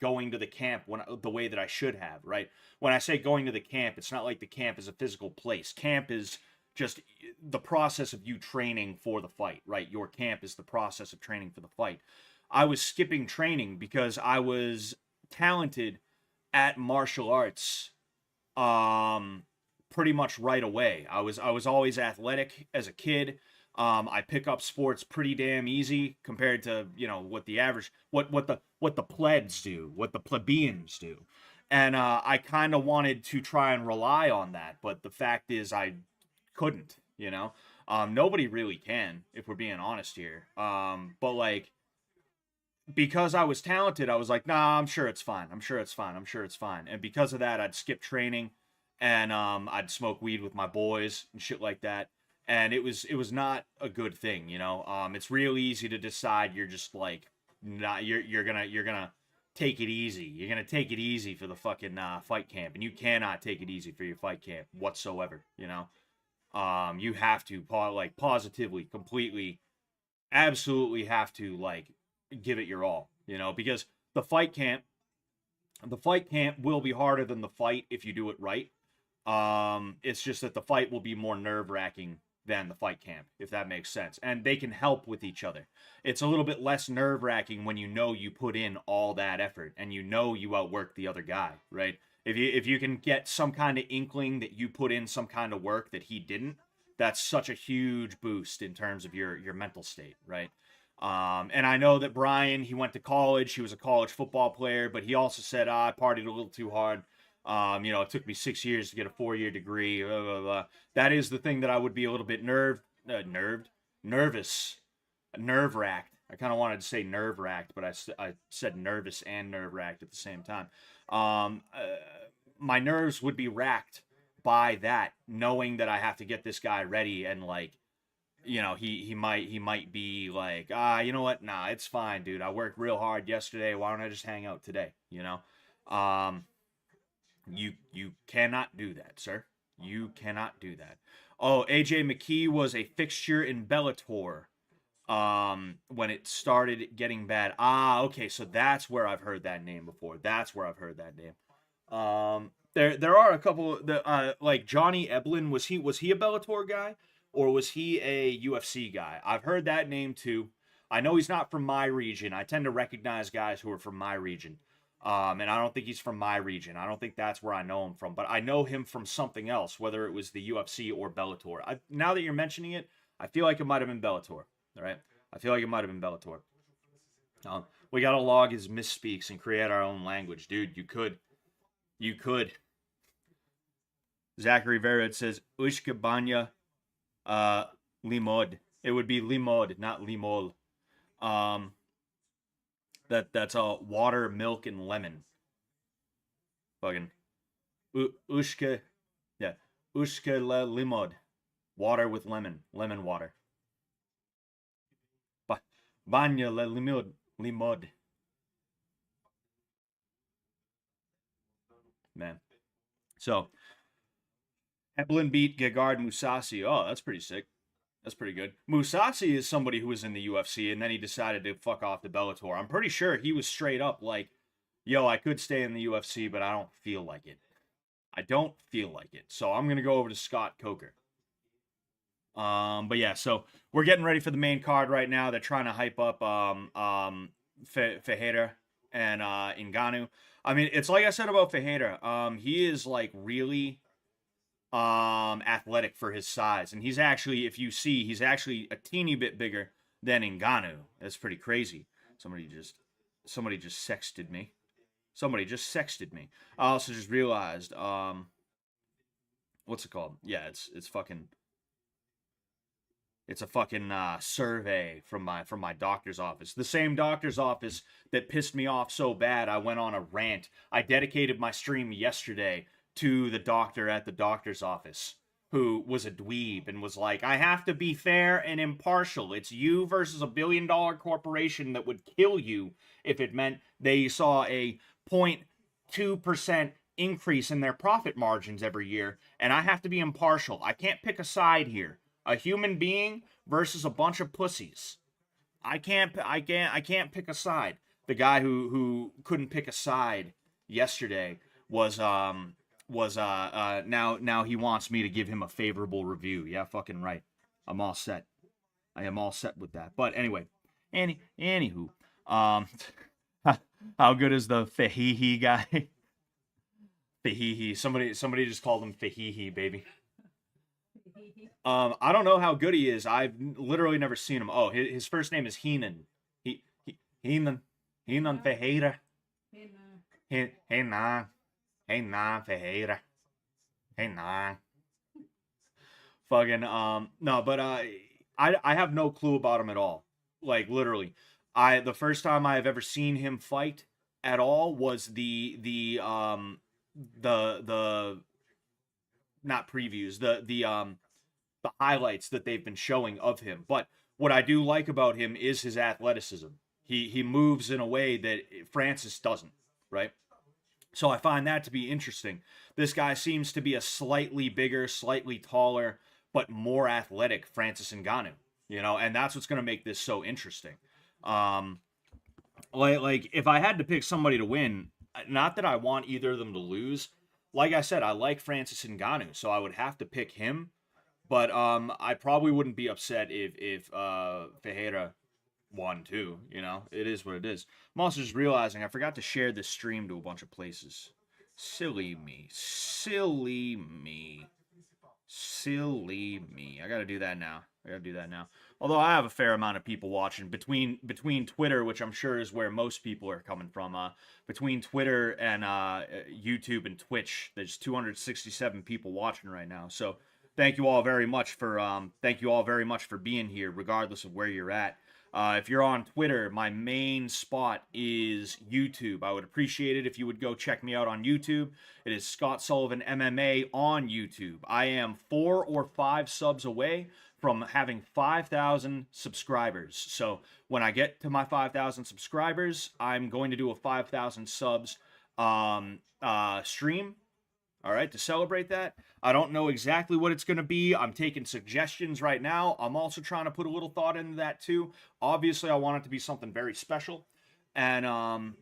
going to the camp the way that I should have, right? When I say going to the camp, it's not like the camp is a physical place. Camp is just the process of you training for the fight, right? Your camp is the process of training for the fight. I was skipping training because I was talented at martial arts pretty much right away. I was always athletic as a kid. I pick up sports pretty damn easy compared to, you know, what the average, what the plebs do, what the plebeians do. And I kind of wanted to try and rely on that, but the fact is I couldn't, you know. Nobody really can, if we're being honest here. But like, because I was talented, I was like, nah, I'm sure it's fine. I'm sure it's fine. I'm sure it's fine. And because of that, I'd skip training, and I'd smoke weed with my boys and shit like that. And it was not a good thing, you know. It's real easy to decide you're just like not you're gonna take it easy. You're gonna take it easy for the fucking fight camp, and you cannot take it easy for your fight camp whatsoever. You know, you have to like positively, completely, absolutely have to like give it your all, you know, because the fight camp will be harder than the fight if you do it right. It's just that the fight will be more nerve-wracking than the fight camp, if that makes sense, and they can help with each other. It's a little bit less nerve-wracking when you know you put in all that effort and you know you outwork the other guy, right? If you can get some kind of inkling that you put in some kind of work that he didn't, that's such a huge boost in terms of your mental state, right? And I know that Brian, he went to college. He was a college football player, but he also said, I partied a little too hard. You know, it took me 6 years to get a 4-year degree. Blah, blah, blah. That is the thing that I would be a little bit nervous, nerve-wracked. I kind of wanted to say nerve-wracked, but I said nervous and nerve-wracked at the same time. My nerves would be racked by that, knowing that I have to get this guy ready, and like, you know, he might be like, you know what? Nah, it's fine, dude. I worked real hard yesterday. Why don't I just hang out today? You know, you cannot do that, sir. You cannot do that. Oh, AJ McKee was a fixture in Bellator. When it started getting bad. Okay, so that's where I've heard that name before. That's where I've heard that name. There are a couple that like Johnny Eblin, was he a Bellator guy or was he a UFC guy? I've heard that name too. I know he's not from my region. I tend to recognize guys who are from my region. And I don't think he's from my region. I don't think that's where I know him from. But I know him from something else, whether it was the UFC or Bellator. Now that you're mentioning it, I feel like it might have been Bellator. All right? I feel like it might have been Bellator. We got to log his misspeaks and create our own language. Dude, you could. You could. Zachary Vera, it says, Ushkabanya Limod. It would be Limod, not Limol. That's water, milk, and lemon. Fucking Ushka, yeah, Ushka le limod, water with lemon water. Banya le limod. Man, so Eblin beat Gegard Mousasi. Oh, that's pretty sick. That's pretty good. Mousasi is somebody who was in the UFC, and then he decided to fuck off to Bellator. I'm pretty sure he was straight up like, yo, I could stay in the UFC, but I don't feel like it. I don't feel like it. So I'm going to go over to Scott Coker. But yeah, so we're getting ready for the main card right now. They're trying to hype up Ferreira and Ngannou. I mean, it's like I said about Ferreira. He is like really athletic for his size, and he's actually, if you see, he's actually a teeny bit bigger than Ngannou. That's pretty crazy. Somebody just sexted me. I also just realized, what's it called? Yeah, it's a fucking survey from my doctor's office. The same doctor's office that pissed me off so bad I went on a rant. I dedicated my stream yesterday to the doctor at the doctor's office, who was a dweeb and was like, I have to be fair and impartial. It's you versus a $1 billion corporation that would kill you if it meant they saw a 0.2% increase in their profit margins every year, and I have to be impartial. I can't pick a side here. A human being versus a bunch of pussies. I can't pick a side. The guy who couldn't pick a side yesterday was now he wants me to give him a favorable review. Yeah, fucking right. I'm all set. I am all set with that. But anyway, anywho, how good is the Fahihi guy? Fahihi. Somebody just called him Fahihi, baby. I don't know how good he is. I've literally never seen him. Oh, his first name is Heenan. Heenan Ferreira. Hey nah, Ferreira. Hey nah. Fucking no, but I have no clue about him at all. Like literally. The first time I have ever seen him fight at all was the not previews, the highlights that they've been showing of him. But what I do like about him is his athleticism. He moves in a way that Francis doesn't, right? So I find that to be interesting. This guy seems to be a slightly bigger, slightly taller, but more athletic Francis Ngannou, you know, and that's what's going to make this so interesting. Like if I had to pick somebody to win, not that I want either of them to lose. Like I said, I like Francis Ngannou, so I would have to pick him. But I probably wouldn't be upset if Ferreira won too. You know, it is what it is. I'm also just realizing I forgot to share this stream to a bunch of places. Silly me. I gotta do that now. Although I have a fair amount of people watching between Twitter, which I'm sure is where most people are coming from. Between Twitter and YouTube and Twitch, there's 267 people watching right now. So thank you all very much for being here, regardless of where you're at. If you're on Twitter, my main spot is YouTube. I would appreciate it if you would go check me out on YouTube. It is Scott Sullivan MMA on YouTube. I am 4 or 5 subs away from having 5,000 subscribers. So when I get to my 5,000 subscribers, I'm going to do a 5,000 subs stream. All right, to celebrate that. I don't know exactly what it's going to be. I'm taking suggestions right now. I'm also trying to put a little thought into that too. Obviously, I want it to be something very special. And,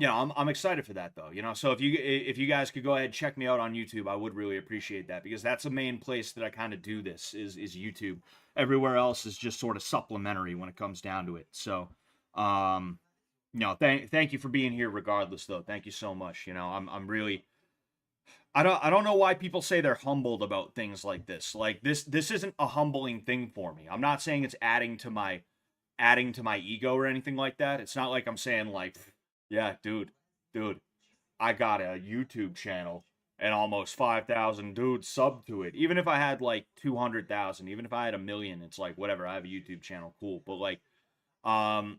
I'm excited for that though. So if you guys could go ahead and check me out on YouTube, I would really appreciate that, because that's the main place that I kind of do this is YouTube. Everywhere else is just sort of supplementary when it comes down to it. So, thank you for being here regardless though. Thank you so much. I'm really, I don't know why people say they're humbled about things like this. Like this isn't a humbling thing for me. I'm not saying it's adding to my ego or anything like that. It's not like I'm saying like, yeah, dude, I got a YouTube channel and almost 5,000 dudes sub to it. Even if I had like 200,000, even if I had 1,000,000, it's like whatever. I have a YouTube channel, cool. But like, I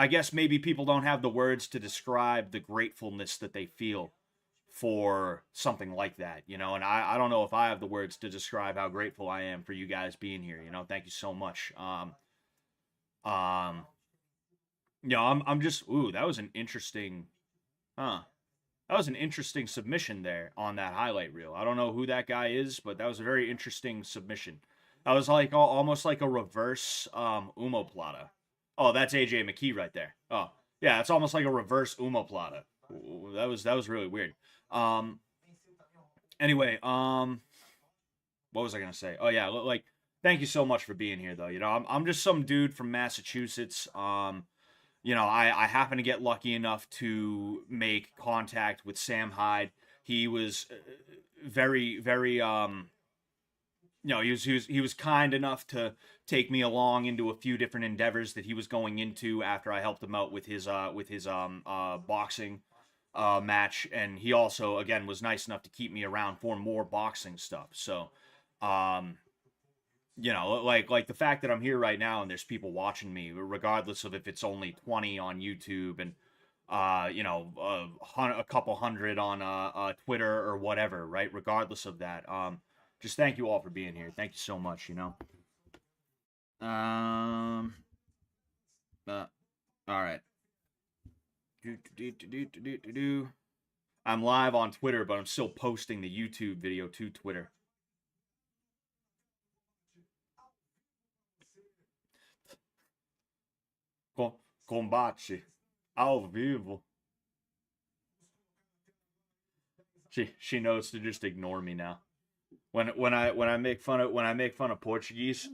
guess maybe people don't have the words to describe the gratefulness that they feel for something like that, and I don't know if I have the words to describe how grateful I am for you guys being here. Thank you so much. I'm just, that was an interesting, that was an interesting submission there on that highlight reel. I don't know who that guy is, but that was a very interesting submission. That was like almost like a reverse omoplata. Oh, that's AJ McKee right there. Oh, yeah, it's almost like a reverse omoplata. That was really weird. Anyway, what was I gonna say? Oh yeah, like, thank you so much for being here though. I'm just some dude from Massachusetts. I happen to get lucky enough to make contact with Sam Hyde. He was very, very, he was kind enough to take me along into a few different endeavors that he was going into after I helped him out with his boxing match, and he also again was nice enough to keep me around for more boxing stuff. So, like the fact that I'm here right now and there's people watching me, regardless of if it's only 20 on YouTube and a couple hundred on Twitter or whatever, right? Regardless of that, just thank you all for being here. Thank you so much. All right. I'm live on Twitter, but I'm still posting the YouTube video to Twitter. Combate ao vivo. She knows to just ignore me now. When I make fun of Portuguese,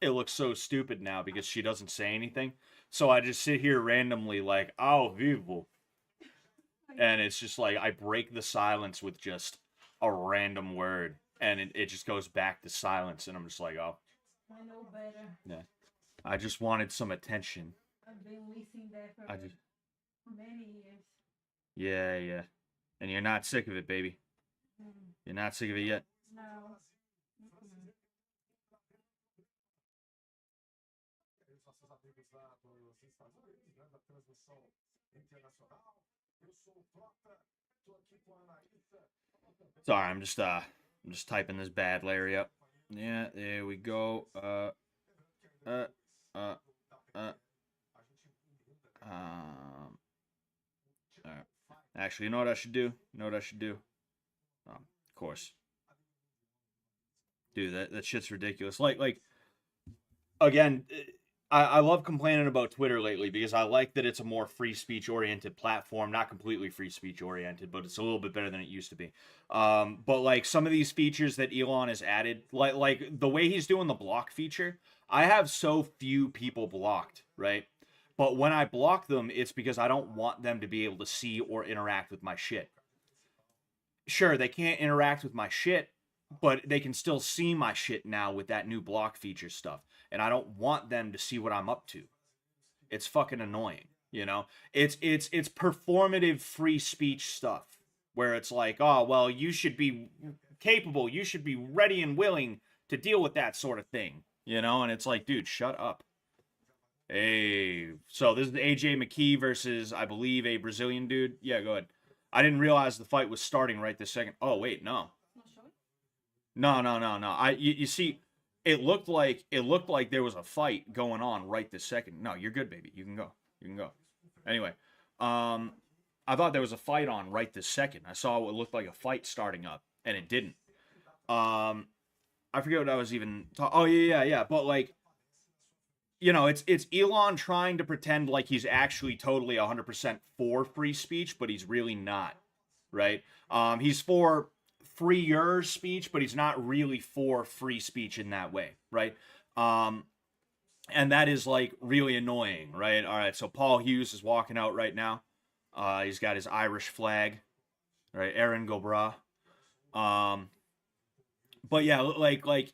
it looks so stupid now because she doesn't say anything. So I just sit here randomly like ao vivo. And it's just like I break the silence with just a random word, and it just goes back to silence, and I'm just like, oh. I know better. Yeah. I just wanted some attention. I've been listening there for many years. Yeah. And you're not sick of it, baby. You're not sick of it yet? No. Sorry, I'm just typing this bad Larry up. Yeah, there we go. All right. Actually, you know what I should do? Of course. Dude, that shit's ridiculous. Like again, I love complaining about Twitter lately because I like that it's a more free speech oriented platform. Not completely free speech oriented, but it's a little bit better than it used to be. But like some of these features that Elon has added, like the way he's doing the block feature, I have so few people blocked, right? But when I block them, it's because I don't want them to be able to see or interact with my shit. Sure, they can't interact with my shit, but they can still see my shit now with that new block feature stuff. And I don't want them to see what I'm up to. It's fucking annoying, It's performative free speech stuff where it's like, oh, well, you should be capable, you should be ready and willing to deal with that sort of thing, And it's like, dude, shut up. Hey, so this is AJ McKee versus, I believe, a Brazilian dude. Yeah, go ahead. I didn't realize the fight was starting right this second. Oh, wait, no. No. You see, it looked like there was a fight going on right this second. No, you're good, baby. You can go. Anyway, I thought there was a fight on right this second. I saw what looked like a fight starting up, and it didn't. I forget what I was even. Oh yeah. But like, you know, it's Elon trying to pretend like he's actually totally 100% for free speech, but he's really not, right? He's for freer speech, but he's not really for free speech in that way, right? And that is like really annoying, right? All right, so Paul Hughes is walking out right now. He's got his Irish flag, right? Aaron Gobra. But yeah,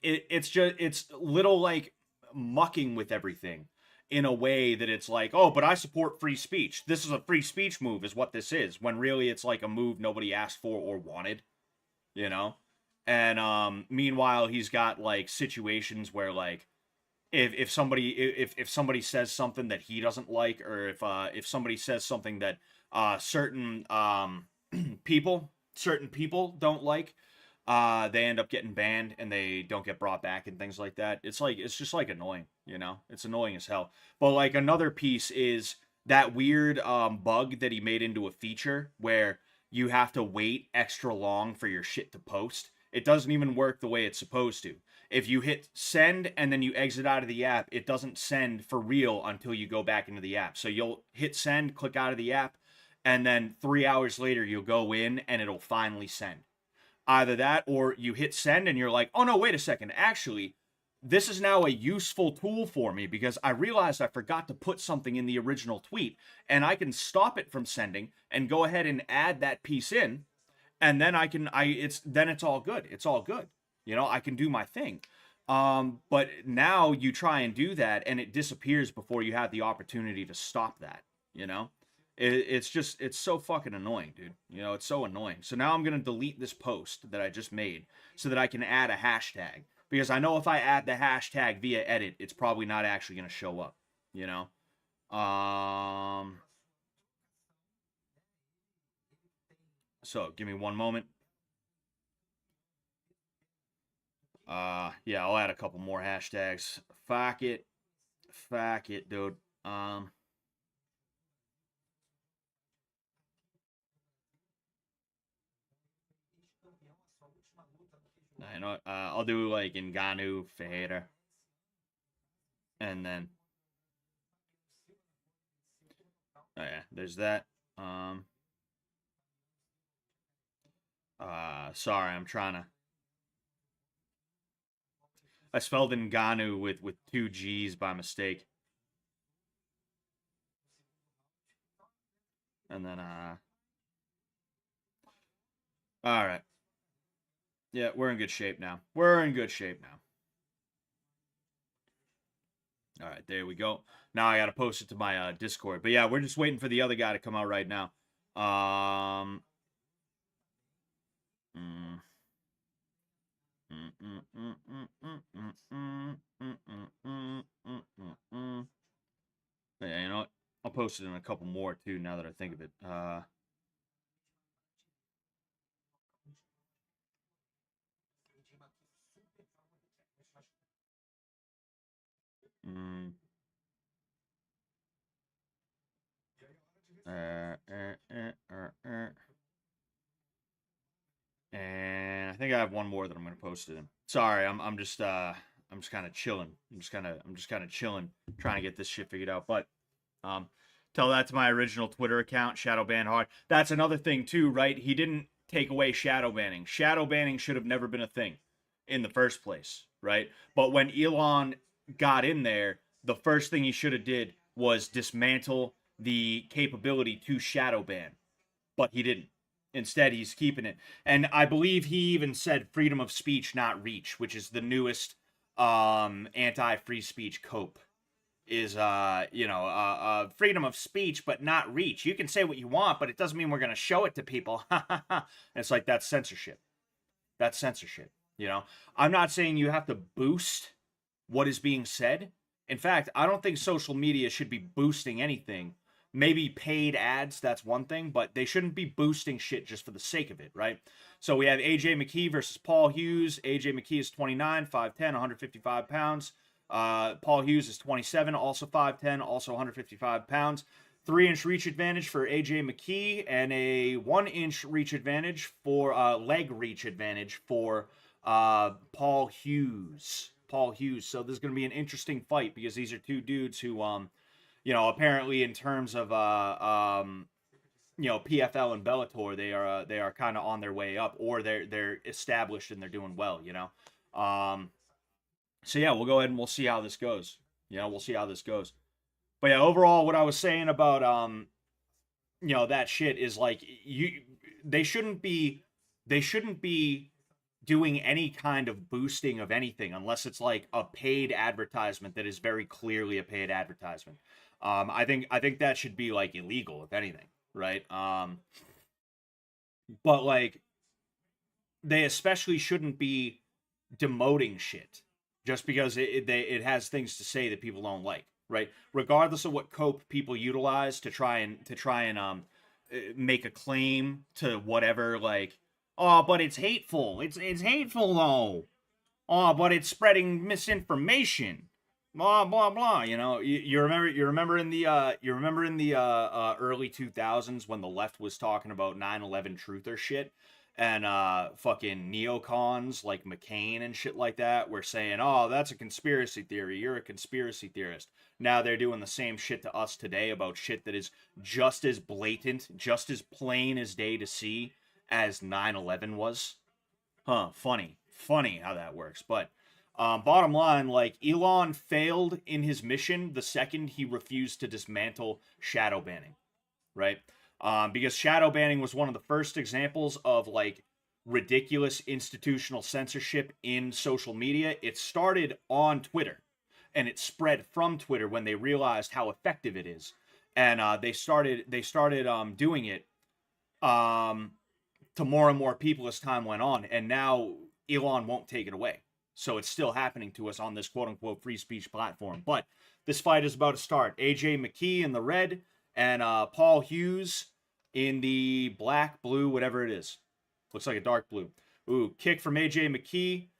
it's little like mucking with everything in a way that it's like, oh, but I support free speech. This is a free speech move, is what this is. When really it's like a move nobody asked for or wanted, you know. And meanwhile, he's got like situations where like if somebody says something that he doesn't like, or if somebody says something that certain people don't like, they end up getting banned and they don't get brought back and things like that. It's just like annoying, you know? It's annoying as hell. But like another piece is that weird bug that he made into a feature where you have to wait extra long for your shit to post. It doesn't even work the way it's supposed to. If you hit send and then you exit out of the app, it doesn't send for real until you go back into the app. So you'll hit send, click out of the app, and then 3 hours later you'll go in and it'll finally send. Either that or you hit send and you're like, oh no, wait a second. Actually, this is now a useful tool for me because I realized I forgot to put something in the original tweet, and I can stop it from sending and go ahead and add that piece in, and then it's all good. It's all good. You know, I can do my thing. But now you try and do that and it disappears before you have the opportunity to stop that, you know? It's so fucking annoying, dude. You know, it's so annoying. So now I'm going to delete this post that I just made so that I can add a hashtag. Because I know if I add the hashtag via edit, it's probably not actually going to show up, you know? So give me one moment. Yeah, I'll add a couple more hashtags. Fuck it, dude. You know what? I'll do like Ngannou, Ferreira, and then oh yeah, there's that. Sorry, I'm trying to. I spelled Ngannou with two G's by mistake. And then all right. Yeah, we're in good shape now. We're in good shape now. All right, there we go. Now I got to post it to my Discord. But yeah, we're just waiting for the other guy to come out right now. Yeah, you know what? I'll post it in a couple more too now that I think of it. And I think I have one more that I'm gonna post it in. Sorry, I'm just kind of chilling. I'm just kind of chilling, trying to get this shit figured out. But tell that to my original Twitter account, Shadow Ban Hard. That's another thing too, right? He didn't take away shadow banning. Shadow banning should have never been a thing in the first place, right? But when Elon got in there, the first thing he should have did was dismantle the capability to shadow ban, but he didn't. Instead, he's keeping it. And I believe he even said freedom of speech, not reach, which is the newest anti-free speech cope. Is freedom of speech, but not reach. You can say what you want, but it doesn't mean we're gonna show it to people. And it's like that's censorship. That's censorship. You know, I'm not saying you have to boost what is being said. In fact, I don't think social media should be boosting anything. Maybe paid ads, that's one thing, but they shouldn't be boosting shit just for the sake of it, right? So we have AJ McKee versus Paul Hughes. AJ McKee is 29, 5'10, 155 pounds. Paul Hughes is 27, also 5'10, also 155 pounds. 3-inch reach advantage for AJ McKee and a 1-inch reach advantage for leg reach advantage for Paul Hughes. Paul Hughes. So there's going to be an interesting fight because these are two dudes who, you know, apparently in terms of, you know, PFL and Bellator, they are kind of on their way up, or they're established and they're doing well, you know. So yeah, we'll go ahead and we'll see how this goes. You know, we'll see how this goes. But yeah, overall, what I was saying about you know, that shit is like they shouldn't be doing any kind of boosting of anything unless it's like a paid advertisement that is very clearly a paid advertisement. I think that should be like illegal if anything, right? But like they especially shouldn't be demoting shit just because it has things to say that people don't like, right? Regardless of what cope people utilize to try and make a claim to whatever, like, oh, but it's hateful. It's hateful though. Oh, but it's spreading misinformation. Blah blah blah. You know, you remember in the early 2000s when the left was talking about 9/11 truther shit, and fucking neocons like McCain and shit like that were saying, oh, that's a conspiracy theory. You're a conspiracy theorist. Now they're doing the same shit to us today about shit that is just as blatant, just as plain as day to see as 9/11 was. Huh, funny how that works. But bottom line, like, Elon failed in his mission the second he refused to dismantle shadow banning, right? Because shadow banning was one of the first examples of like ridiculous institutional censorship in social media. It started on Twitter, and it spread from Twitter when they realized how effective it is, and they started doing it to more and more people as time went on, and now Elon won't take it away. So it's still happening to us on this quote-unquote free speech platform. But this fight is about to start. AJ McKee in the red, and Paul Hughes in the black, blue, whatever it is. Looks like a dark blue. Ooh, kick from AJ McKee.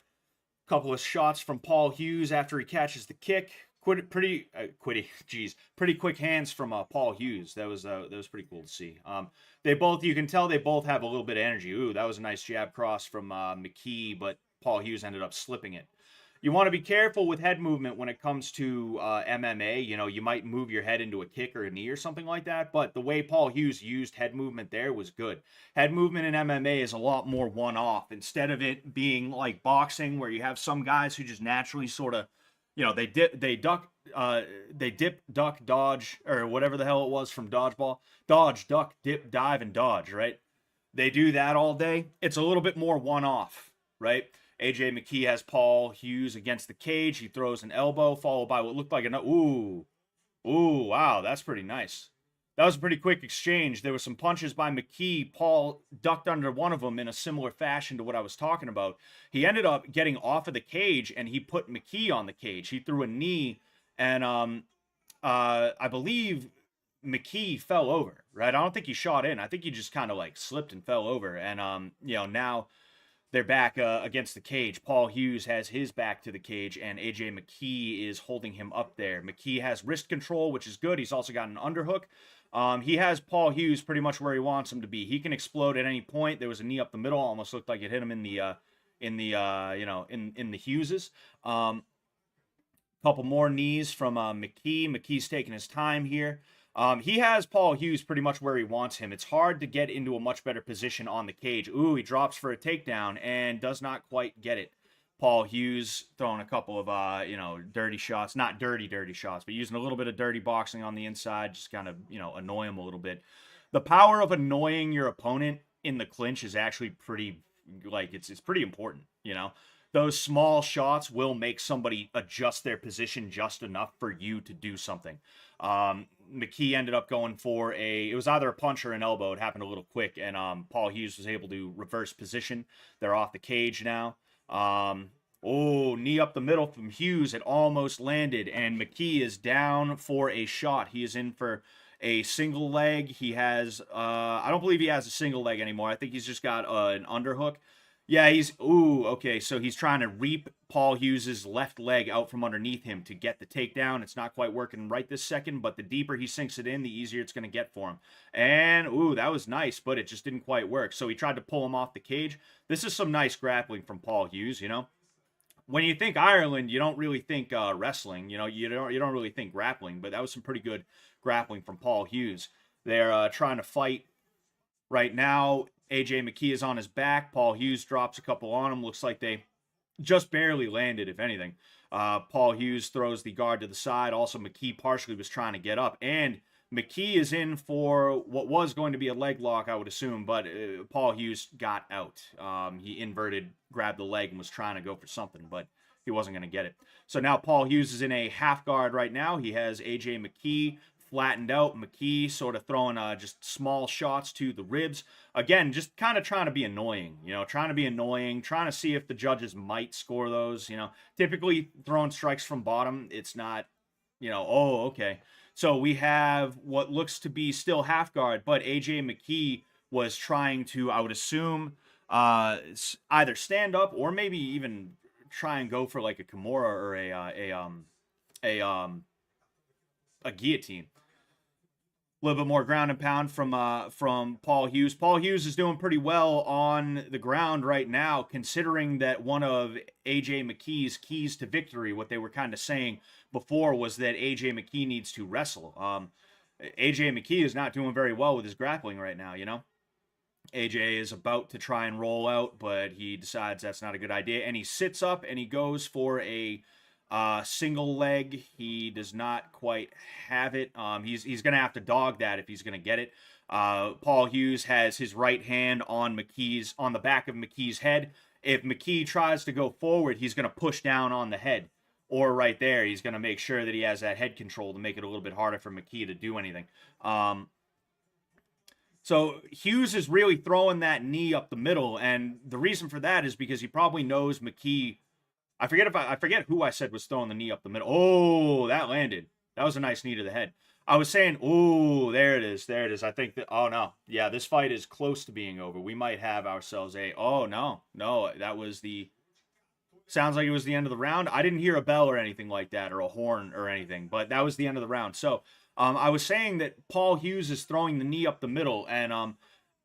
Couple of shots from Paul Hughes after he catches the kick. Pretty quick hands from Paul Hughes. That was pretty cool to see. You can tell they both have a little bit of energy. Ooh, that was a nice jab cross from McKee, but Paul Hughes ended up slipping it. You want to be careful with head movement when it comes to MMA. You know, you might move your head into a kick or a knee or something like that, but the way Paul Hughes used head movement there was good. Head movement in MMA is a lot more one-off. Instead of it being like boxing where you have some guys who just naturally sort of, you know, they dip, duck, dodge, or whatever the hell it was from dodgeball. Dodge, duck, dip, dive, and dodge, right? They do that all day. It's a little bit more one-off, right? AJ McKee has Paul Hughes against the cage. He throws an elbow followed by what looked like ooh, wow, that's pretty nice. That was a pretty quick exchange. There were some punches by McKee. Paul ducked under one of them in a similar fashion to what I was talking about. He ended up getting off of the cage, and he put McKee on the cage. He threw a knee, and I believe McKee fell over, right? I don't think he shot in. I think he just kind of like slipped and fell over. And, you know, now they're back against the cage. Paul Hughes has his back to the cage, and AJ McKee is holding him up there. McKee has wrist control, which is good. He's also got an underhook. He has Paul Hughes pretty much where he wants him to be. He can explode at any point. There was a knee up the middle, almost looked like it hit him in the Hugheses. Couple more knees from McKee. McKee's taking his time here. He has Paul Hughes pretty much where he wants him. It's hard to get into a much better position on the cage. Ooh, he drops for a takedown and does not quite get it. Paul Hughes throwing a couple of, dirty shots. Not dirty shots, but using a little bit of dirty boxing on the inside, just kind of, annoy him a little bit. The power of annoying your opponent in the clinch is actually pretty, it's pretty important, Those small shots will make somebody adjust their position just enough for you to do something. McKee ended up going for it was either a punch or an elbow. It happened a little quick, and Paul Hughes was able to reverse position. They're off the cage now. Knee up the middle from Hughes. It almost landed, and McKee is down for a shot. He is in for a single leg. He has, I don't believe he has a single leg anymore. I think he's just got an underhook. Yeah, so he's trying to reap Paul Hughes' left leg out from underneath him to get the takedown. It's not quite working right this second, but the deeper he sinks it in, the easier it's going to get for him. And, that was nice, but it just didn't quite work. So he tried to pull him off the cage. This is some nice grappling from Paul Hughes, when you think Ireland, you don't really think wrestling. You know, you don't really think grappling. But that was some pretty good grappling from Paul Hughes. They're trying to fight right now. AJ McKee is on his back. Paul Hughes drops a couple on him. Looks like they just barely landed, if anything. Paul Hughes throws the guard to the side. Also, McKee partially was trying to get up. And McKee is in for what was going to be a leg lock, I would assume, but Paul Hughes got out. He inverted, grabbed the leg, and was trying to go for something, but he wasn't going to get it. So now Paul Hughes is in a half guard right now. He has AJ McKee flattened out. McKee sort of throwing just small shots to the ribs. Again, just kind of trying to be annoying, trying to see if the judges might score those, Typically throwing strikes from bottom, it's not, oh, okay. So we have what looks to be still half guard, but AJ McKee was trying to, I would assume, either stand up or maybe even try and go for like a Kimura or a guillotine. A little bit more ground and pound from Paul Hughes. Paul Hughes is doing pretty well on the ground right now, considering that one of AJ McKee's keys to victory, what they were kind of saying before, was that AJ McKee needs to wrestle. AJ McKee is not doing very well with his grappling right now, AJ is about to try and roll out, but he decides that's not a good idea, and he sits up and he goes for a single leg. He does not quite have it. He's going to have to dog that if he's going to get it. Paul Hughes has his right hand on the back of McKee's head. If McKee tries to go forward, he's going to push down on the head. Or right there, he's going to make sure that he has that head control to make it a little bit harder for McKee to do anything. So Hughes is really throwing that knee up the middle, and the reason for that is because he probably knows McKee. I forget who I said was throwing the knee up the middle. Oh, that landed. That was a nice knee to the head. I was saying, oh, there it is. I think that, oh no. Yeah, this fight is close to being over. We might have ourselves no, that was sounds like it was the end of the round. I didn't hear a bell or anything like that, or a horn or anything, but that was the end of the round. So, I was saying that Paul Hughes is throwing the knee up the middle, and,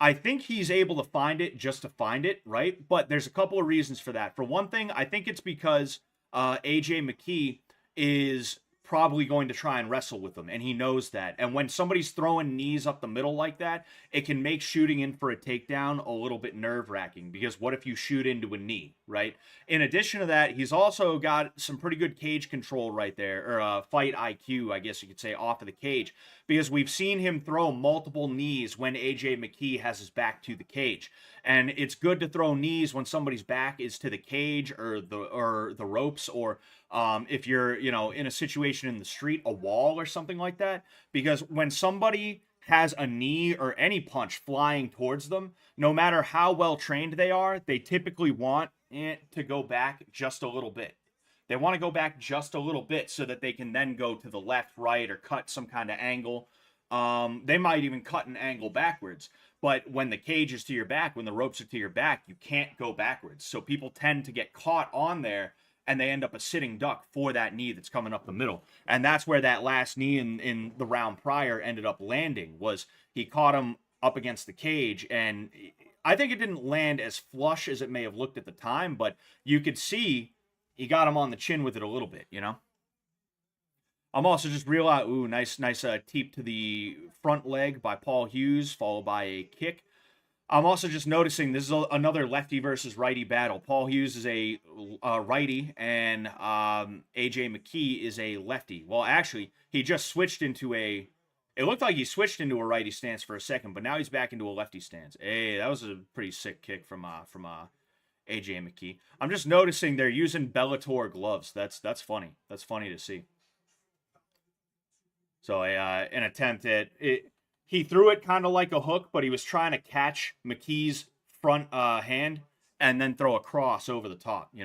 I think he's able to find it just to find it, right? But there's a couple of reasons for that. For one thing, I think it's because AJ McKee is probably going to try and wrestle with him, and he knows that. And when somebody's throwing knees up the middle like that, it can make shooting in for a takedown a little bit nerve-wracking, because what if you shoot into a knee, right? In addition to that, he's also got some pretty good cage control right there, or fight IQ, I guess you could say, off of the cage, because we've seen him throw multiple knees when AJ McKee has his back to the cage. And it's good to throw knees when somebody's back is to the cage or the ropes, or if you're, in a situation in the street, a wall or something like that. Because when somebody has a knee or any punch flying towards them, no matter how well trained they are, they typically want it to go back just a little bit. They want to go back just a little bit so that they can then go to the left, right, or cut some kind of angle. They might even cut an angle backwards. But when the cage is to your back, when the ropes are to your back, you can't go backwards. So people tend to get caught on there, and they end up a sitting duck for that knee that's coming up the middle. And that's where that last knee in the round prior ended up landing, was he caught him up against the cage, and I think it didn't land as flush as it may have looked at the time, but you could see he got him on the chin with it a little bit, I'm also just realizing, nice teep to the front leg by Paul Hughes, followed by a kick. I'm also just noticing this is another lefty versus righty battle. Paul Hughes is a righty, and AJ McKee is a lefty. Well, actually, he just switched into it looked like he switched into a righty stance for a second, but now he's back into a lefty stance. Hey, that was a pretty sick kick from AJ McKee. I'm just noticing they're using Bellator gloves. That's funny. That's funny to see. So an attempt at it. He threw it kind of like a hook, but he was trying to catch McKee's front hand and then throw a cross over the top.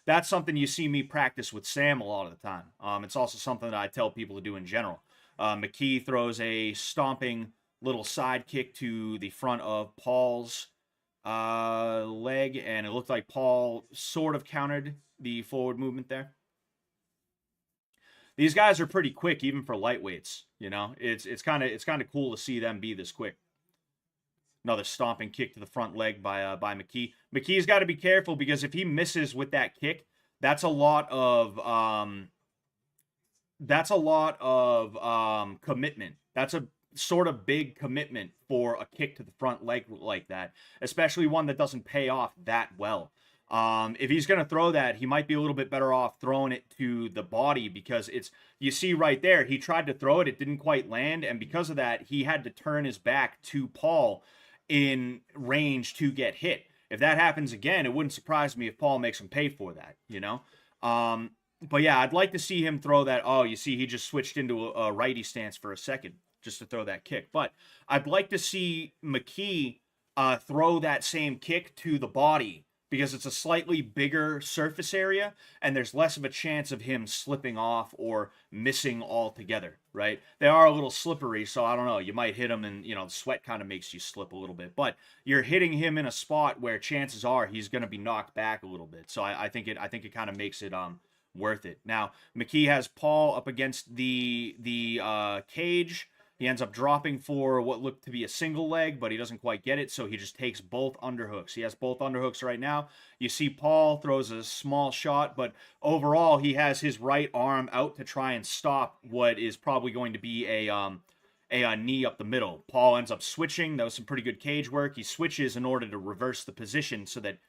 That's something you see me practice with Sam a lot of the time. It's also something that I tell people to do in general. McKee throws a stomping little side kick to the front of Paul's leg, and it looked like Paul sort of countered the forward movement there. These guys are pretty quick, even for lightweights. It's kind of cool to see them be this quick. Another stomping kick to the front leg by McKee. McKee's got to be careful, because if he misses with that kick, that's a lot of commitment. That's a sort of big commitment for a kick to the front leg like that, especially one that doesn't pay off that well. If he's going to throw that, he might be a little bit better off throwing it to the body, because it's, you see right there, he tried to throw it, it didn't quite land, and because of that, he had to turn his back to Paul in range to get hit. If that happens again, it wouldn't surprise me if Paul makes him pay for that, you know? But yeah, I'd like to see him throw that. Oh, you see, he just switched into a righty stance for a second just to throw that kick. But I'd like to see McKee throw that same kick to the body, because it's a slightly bigger surface area and there's less of a chance of him slipping off or missing altogether, right? They are a little slippery, so I don't know. You might hit him and, you know, the sweat kind of makes you slip a little bit. But you're hitting him in a spot where chances are he's going to be knocked back a little bit. So I think it kind of makes it worth it. Now, McKee has Paul up against the cage. He ends up dropping for what looked to be a single leg, but he doesn't quite get it, so he just takes both underhooks. He has both underhooks right now. You see Paul throws a small shot, but overall he has his right arm out to try and stop what is probably going to be a knee up the middle. Paul ends up switching. That was some pretty good cage work. He switches in order to reverse the position so that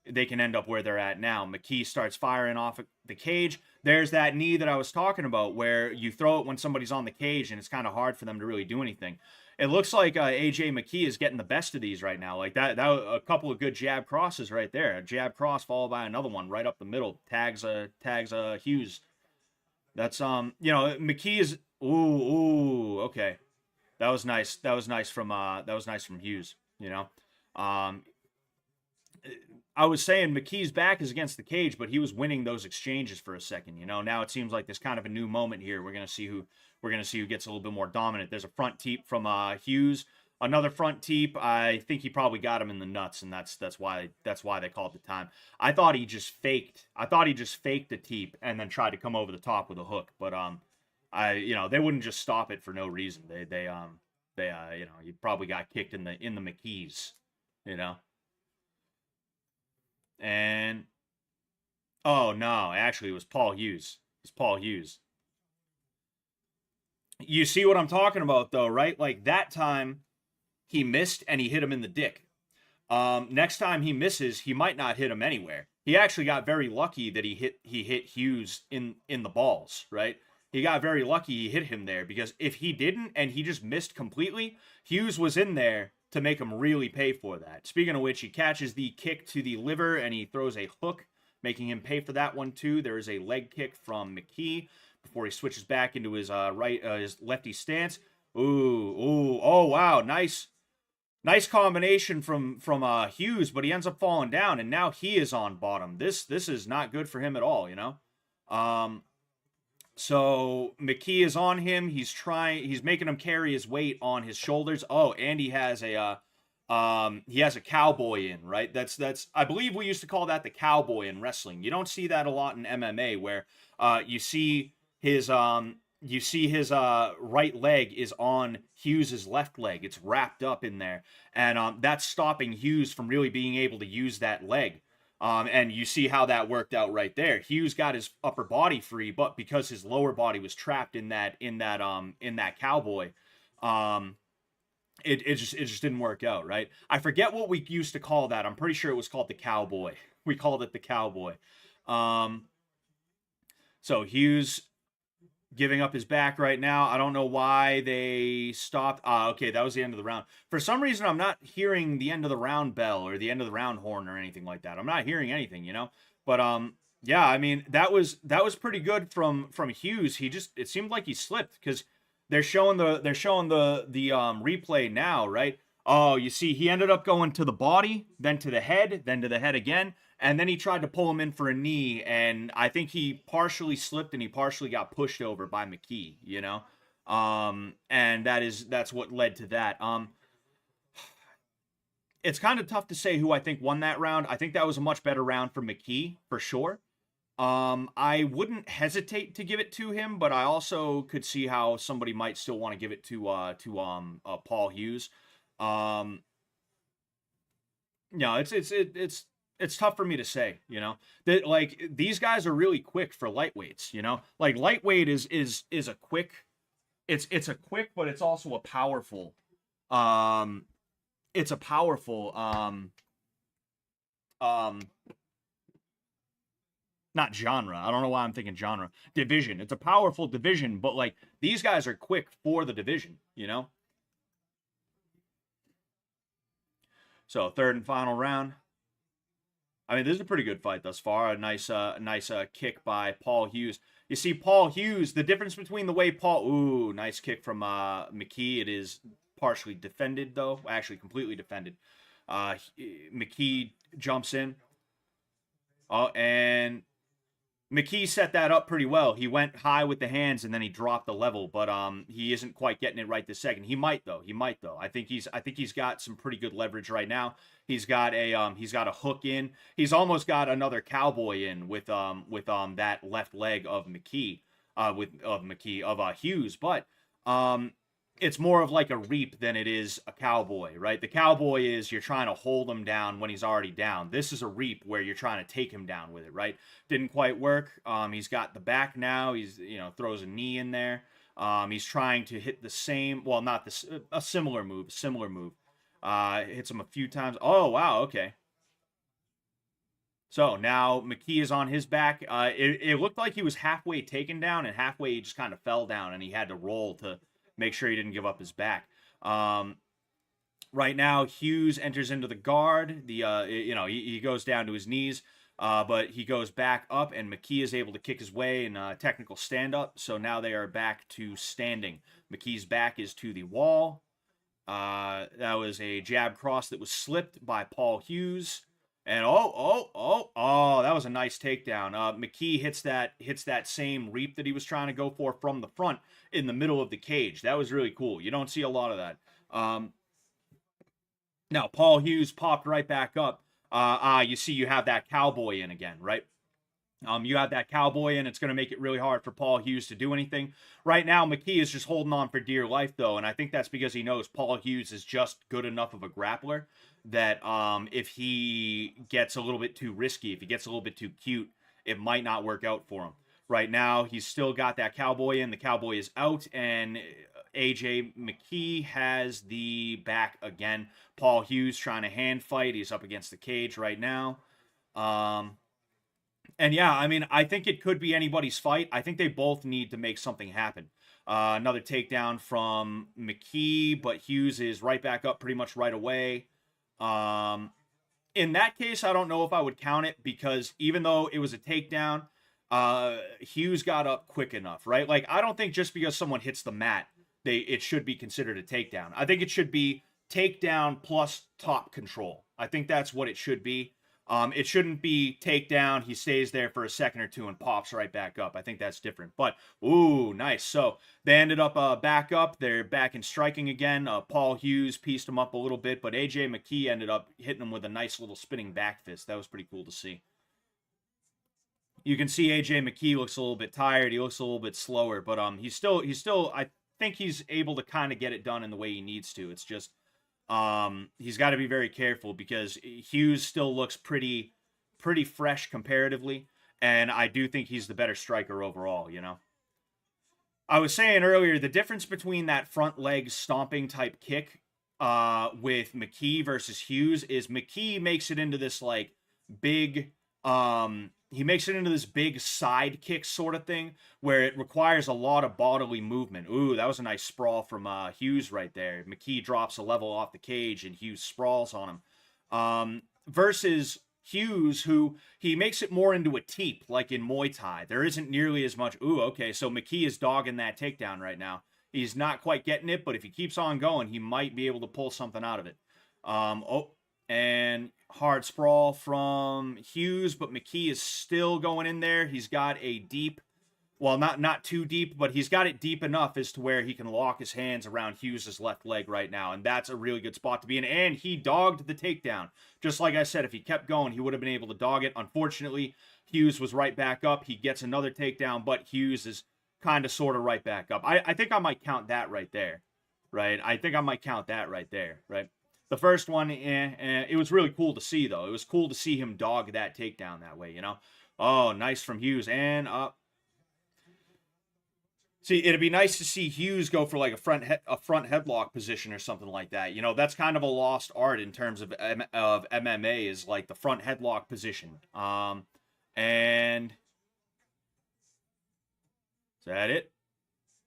they can end up where they're at now. McKee starts firing off the cage. There's that knee that I was talking about where you throw it when somebody's on the cage and it's kind of hard for them to really do anything. It looks like AJ McKee is getting the best of these right now. Like that a couple of good jab crosses right there. A jab cross followed by another one right up the middle. Tags Hughes. That's you know, McKee is okay. That was nice. That was nice from Hughes, you know. I was saying McKee's back is against the cage, but he was winning those exchanges for a second. You know, now it seems like there's kind of a new moment here. We're gonna see who gets a little bit more dominant. There's a front teep from Hughes, another front teep. I think he probably got him in the nuts, and that's why they called the time. I thought he just faked the teep and then tried to come over the top with a hook. But they wouldn't just stop it for no reason. They he probably got kicked in the McKees, you know. And oh no, actually it was Paul Hughes. It's Paul Hughes. You see what I'm talking about though, right? Like that time he missed and he hit him in the dick. Next time he misses, he might not hit him anywhere. He actually got very lucky that he hit Hughes in the balls, right? He got very lucky he hit him there, because if he didn't and he just missed completely, Hughes was in there to make him really pay for that. Speaking of which, he catches the kick to the liver and he throws a hook, making him pay for that one too. There is a leg kick from McKee before he switches back into his his lefty stance. Oh wow, nice combination from Hughes, but he ends up falling down and now he is on bottom. This is not good for him at all, you know. So McKee is on him. He's making him carry his weight on his shoulders. Oh, and he has a cowboy in, right? That's I believe we used to call that the cowboy in wrestling. You don't see that a lot in MMA, where you see his right leg is on Hughes's left leg. It's wrapped up in there, and that's stopping Hughes from really being able to use that leg. And you see how that worked out right there. Hughes got his upper body free, but because his lower body was trapped in that cowboy, it just didn't work out, right? I forget what we used to call that. I'm pretty sure it was called the cowboy. We called it the cowboy. So Hughes giving up his back right now. I don't know why they stopped. Okay, that was the end of the round. For some reason, I'm not hearing the end of the round bell or the end of the round horn or anything like that. I'm not hearing anything, you know. But yeah, I mean that was pretty good from Hughes. It seemed like he slipped, because they're showing the replay now, right? Oh, you see, he ended up going to the body, then to the head, then to the head again. And then he tried to pull him in for a knee, and I think he partially slipped and he partially got pushed over by McKee, you know? And that's what led to that. It's kind of tough to say who I think won that round. I think that was a much better round for McKee, for sure. I wouldn't hesitate to give it to him, but I also could see how somebody might still want to give it to Paul Hughes. No, it's it's tough for me to say, you know, that like these guys are really quick for lightweights, you know, like lightweight is a quick, it's a quick, but it's also a powerful, it's a powerful, not genre. I don't know why I'm thinking genre. Division. It's a powerful division, but like these guys are quick for the division, you know? So third and final round. I mean, this is a pretty good fight thus far. A nice kick by Paul Hughes. You see, Paul Hughes, the difference between the way Paul... Ooh, nice kick from McKee. It is partially defended, though. Actually, completely defended. McKee jumps in. Oh, and McKee set that up pretty well. He went high with the hands and then he dropped the level, but he isn't quite getting it right this second. He might though. I think he's got some pretty good leverage right now. He's got a hook in. He's almost got another cowboy in with that left leg of McKee, of Hughes, but it's more of like a reap than it is a cowboy, right? The cowboy is you're trying to hold him down when he's already down. This is a reap where you're trying to take him down with it, right? Didn't quite work. He's got the back now. He's, you know, throws a knee in there. He's trying to hit the same, well, not this, a similar move. Hits him a few times. Oh, wow, okay. So now McKee is on his back. It looked like he was halfway taken down and halfway he just kind of fell down and he had to roll to make sure he didn't give up his back. Right now, Hughes enters into the guard. He goes down to his knees, but he goes back up, and McKee is able to kick his way in a technical stand-up. So now they are back to standing. McKee's back is to the wall. That was a jab cross that was slipped by Paul Hughes. And that was a nice takedown. McKee hits that same reap that he was trying to go for from the front in the middle of the cage. That was really cool. You don't see a lot of that. Now Paul Hughes popped right back up. You see you have that cowboy in again, right? You have that cowboy in. It's going to make it really hard for Paul Hughes to do anything. Right now, McKee is just holding on for dear life, though, and I think that's because he knows Paul Hughes is just good enough of a grappler that if he gets a little bit too risky, if he gets a little bit too cute, it might not work out for him. Right now, he's still got that cowboy in. The cowboy is out, and AJ McKee has the back again. Paul Hughes trying to hand fight. He's up against the cage right now. And yeah, I mean, I think it could be anybody's fight. I think they both need to make something happen. Another takedown from McKee, but Hughes is right back up pretty much right away. In that case, I don't know if I would count it because even though it was a takedown, Hughes got up quick enough, right? Like, I don't think just because someone hits the mat, it should be considered a takedown. I think it should be takedown plus top control. I think that's what it should be. It shouldn't be takedown. He stays there for a second or two and pops right back up. I think that's different. But, ooh, nice. So they ended up back up. They're back in striking again. Paul Hughes pieced him up a little bit, but AJ McKee ended up hitting him with a nice little spinning back fist. That was pretty cool to see. You can see AJ McKee looks a little bit tired. He looks a little bit slower, but he's still. I think he's able to kind of get it done in the way he needs to. It's just he's got to be very careful because Hughes still looks pretty fresh comparatively, and I do think he's the better striker overall, you know. I was saying earlier, the difference between that front leg stomping type kick with McKee versus Hughes is McKee makes it into this like big he makes it into this big side kick sort of thing where it requires a lot of bodily movement. Ooh, that was a nice sprawl from Hughes right there. McKee drops a level off the cage and Hughes sprawls on him. Versus Hughes, who he makes it more into a teep, like in Muay Thai. There isn't nearly as much. Ooh, okay, so McKee is dogging that takedown right now. He's not quite getting it, but if he keeps on going, he might be able to pull something out of it. And hard sprawl from Hughes, but McKee is still going in there. He's got a deep, well, not too deep, but he's got it deep enough as to where he can lock his hands around Hughes' left leg right now, and that's a really good spot to be in. And he dogged the takedown. Just like I said, if he kept going, he would have been able to dog it. Unfortunately, Hughes was right back up. He gets another takedown, but Hughes is kind of sort of right back up. I think I might count that right there, right? I think I might count that right there, right? The first one, it was really cool to see, though. It was cool to see him dog that takedown that way, you know? Oh, nice from Hughes. And up. See, it'd be nice to see Hughes go for like a front headlock position or something like that. You know, that's kind of a lost art in terms of MMA, is like the front headlock position. And is that it?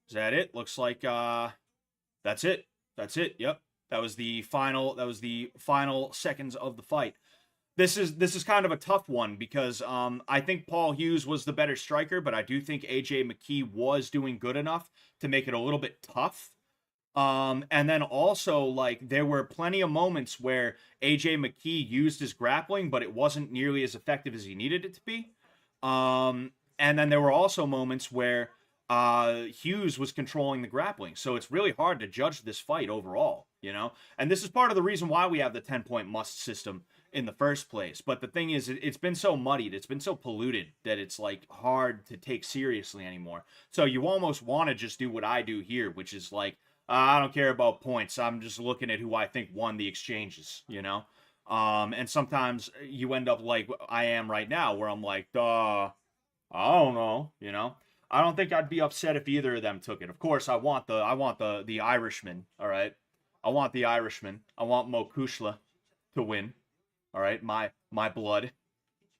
Is that it? Looks like that's it. That's it. Yep. That was the final seconds of the fight. This is kind of a tough one because I think Paul Hughes was the better striker, but I do think AJ McKee was doing good enough to make it a little bit tough. And then also, like, there were plenty of moments where AJ McKee used his grappling, but it wasn't nearly as effective as he needed it to be. And then there were also moments where Hughes was controlling the grappling. So it's really hard to judge this fight overall, you know? And this is part of the reason why we have the 10-point must system in the first place. But the thing is, it's been so muddied, it's been so polluted that it's like hard to take seriously anymore. So you almost want to just do what I do here, which is like, I don't care about points. I'm just looking at who I think won the exchanges, you know? And sometimes you end up like I am right now, where I'm like, I don't know, you know? I don't think I'd be upset if either of them took it. Of course, I want the Irishman, all right? I want the Irishman. I want Mo Kushla to win. All right, my blood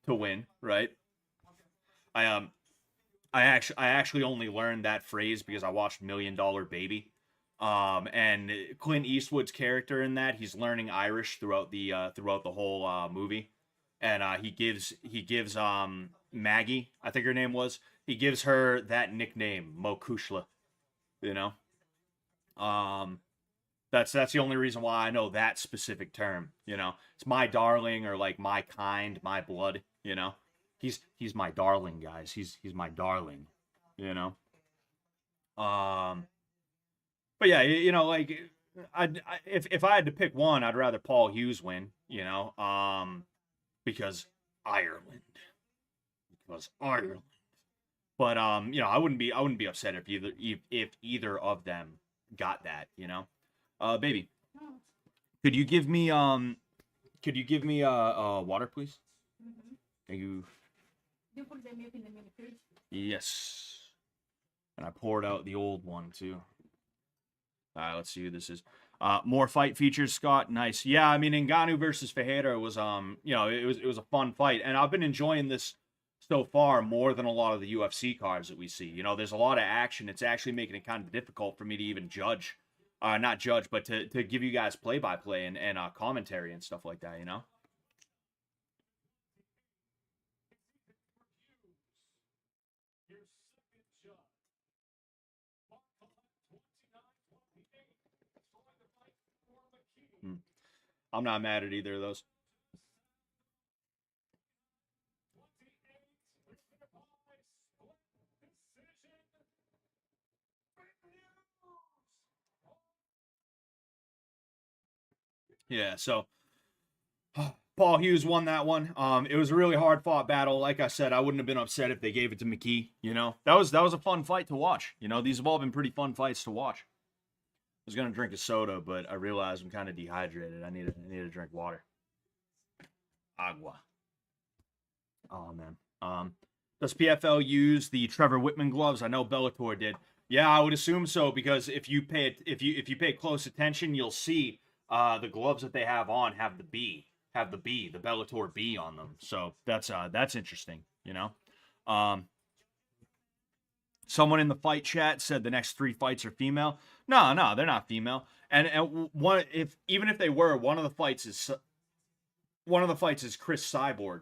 to win, right? I actually only learned that phrase because I watched $1 Million Baby. And Clint Eastwood's character in that, he's learning Irish throughout the whole movie. And he gives Maggie, I think her name was, he gives her that nickname, Mo Kushla, you know? That's the only reason why I know that specific term, you know. It's my darling, or like my kind, my blood, you know. He's my darling, guys. He's my darling, you know. But yeah, you know, like if I had to pick one, I'd rather Paul Hughes win, you know. Because Ireland. But you know, I wouldn't be upset if either of them got that, you know. Baby, could you give me water, please? Mm-hmm. Thank you. You put the milk in the mini fridge? Yes. And I poured out the old one too. All right, let's see who this is. More fight features, Scott. Nice. Yeah, I mean, Ngannou versus Ferreira was you know, it was a fun fight, and I've been enjoying this so far more than a lot of the UFC cards that we see. You know, there's a lot of action. It's actually making it kind of difficult for me to even judge. Not judge, but to give you guys play-by-play and commentary and stuff like that, you know? I'm not mad at either of those. Yeah, so Paul Hughes won that one. It was a really hard fought battle. Like I said, I wouldn't have been upset if they gave it to McKee. You know, that was a fun fight to watch. You know, these have all been pretty fun fights to watch. I was gonna drink a soda, but I realized I'm kind of dehydrated. I need to drink water. Agua. Oh man. Does PFL use the Trevor Whitman gloves? I know Bellator did. Yeah, I would assume so, because if you pay close attention, you'll see the gloves that they have on have the Bellator B on them. So that's interesting, you know. Someone in the fight chat said the next 3 fights are female. No, they're not female. And even if they were, one of the fights is Cris Cyborg.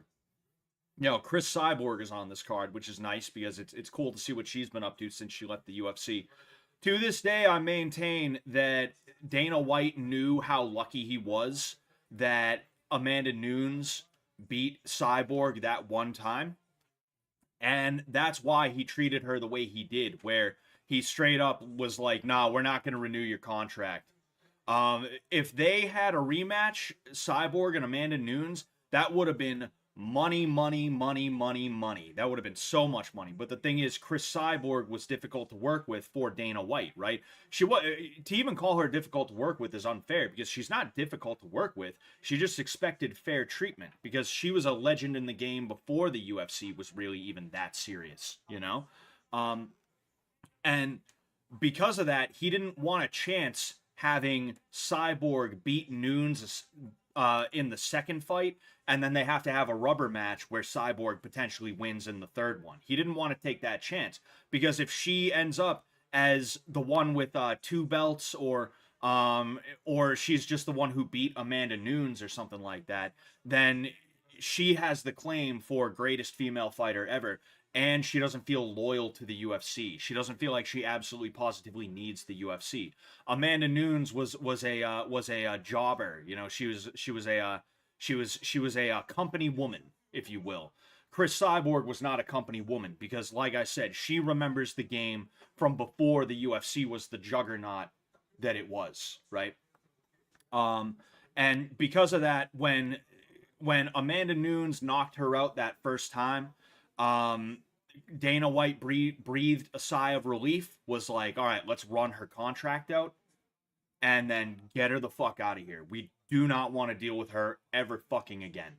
You know, Cris Cyborg is on this card, which is nice because it's cool to see what she's been up to since she left the UFC. To this day, I maintain that Dana White knew how lucky he was that Amanda Nunes beat Cyborg that one time. And that's why he treated her the way he did, where he straight up was like, nah, we're not going to renew your contract. If they had a rematch, Cyborg and Amanda Nunes, that would have been money, money, money, money, money. That would have been so much money. But the thing is, Cris Cyborg was difficult to work with for Dana White, right? She was, to even call her difficult to work with is unfair because she's not difficult to work with. She just expected fair treatment because she was a legend in the game before the UFC was really even that serious, you know? And because of that, he didn't want a chance having Cyborg beat Nunes in the second fight, and then they have to have a rubber match where Cyborg potentially wins in the third one. He didn't want to take that chance because if she ends up as the one with 2 belts, or she's just the one who beat Amanda Nunes or something like that, then she has the claim for greatest female fighter ever. And she doesn't feel loyal to the UFC. She doesn't feel like she absolutely positively needs the UFC. Amanda Nunes was a jobber. You know, she was a company woman, if you will. Cris Cyborg was not a company woman because, like I said, she remembers the game from before the UFC was the juggernaut that it was, right? And because of that, when Amanda Nunes knocked her out that first time, Dana White breathed a sigh of relief, was like, all right, let's run her contract out and then get her the fuck out of here. We do not want to deal with her ever fucking again.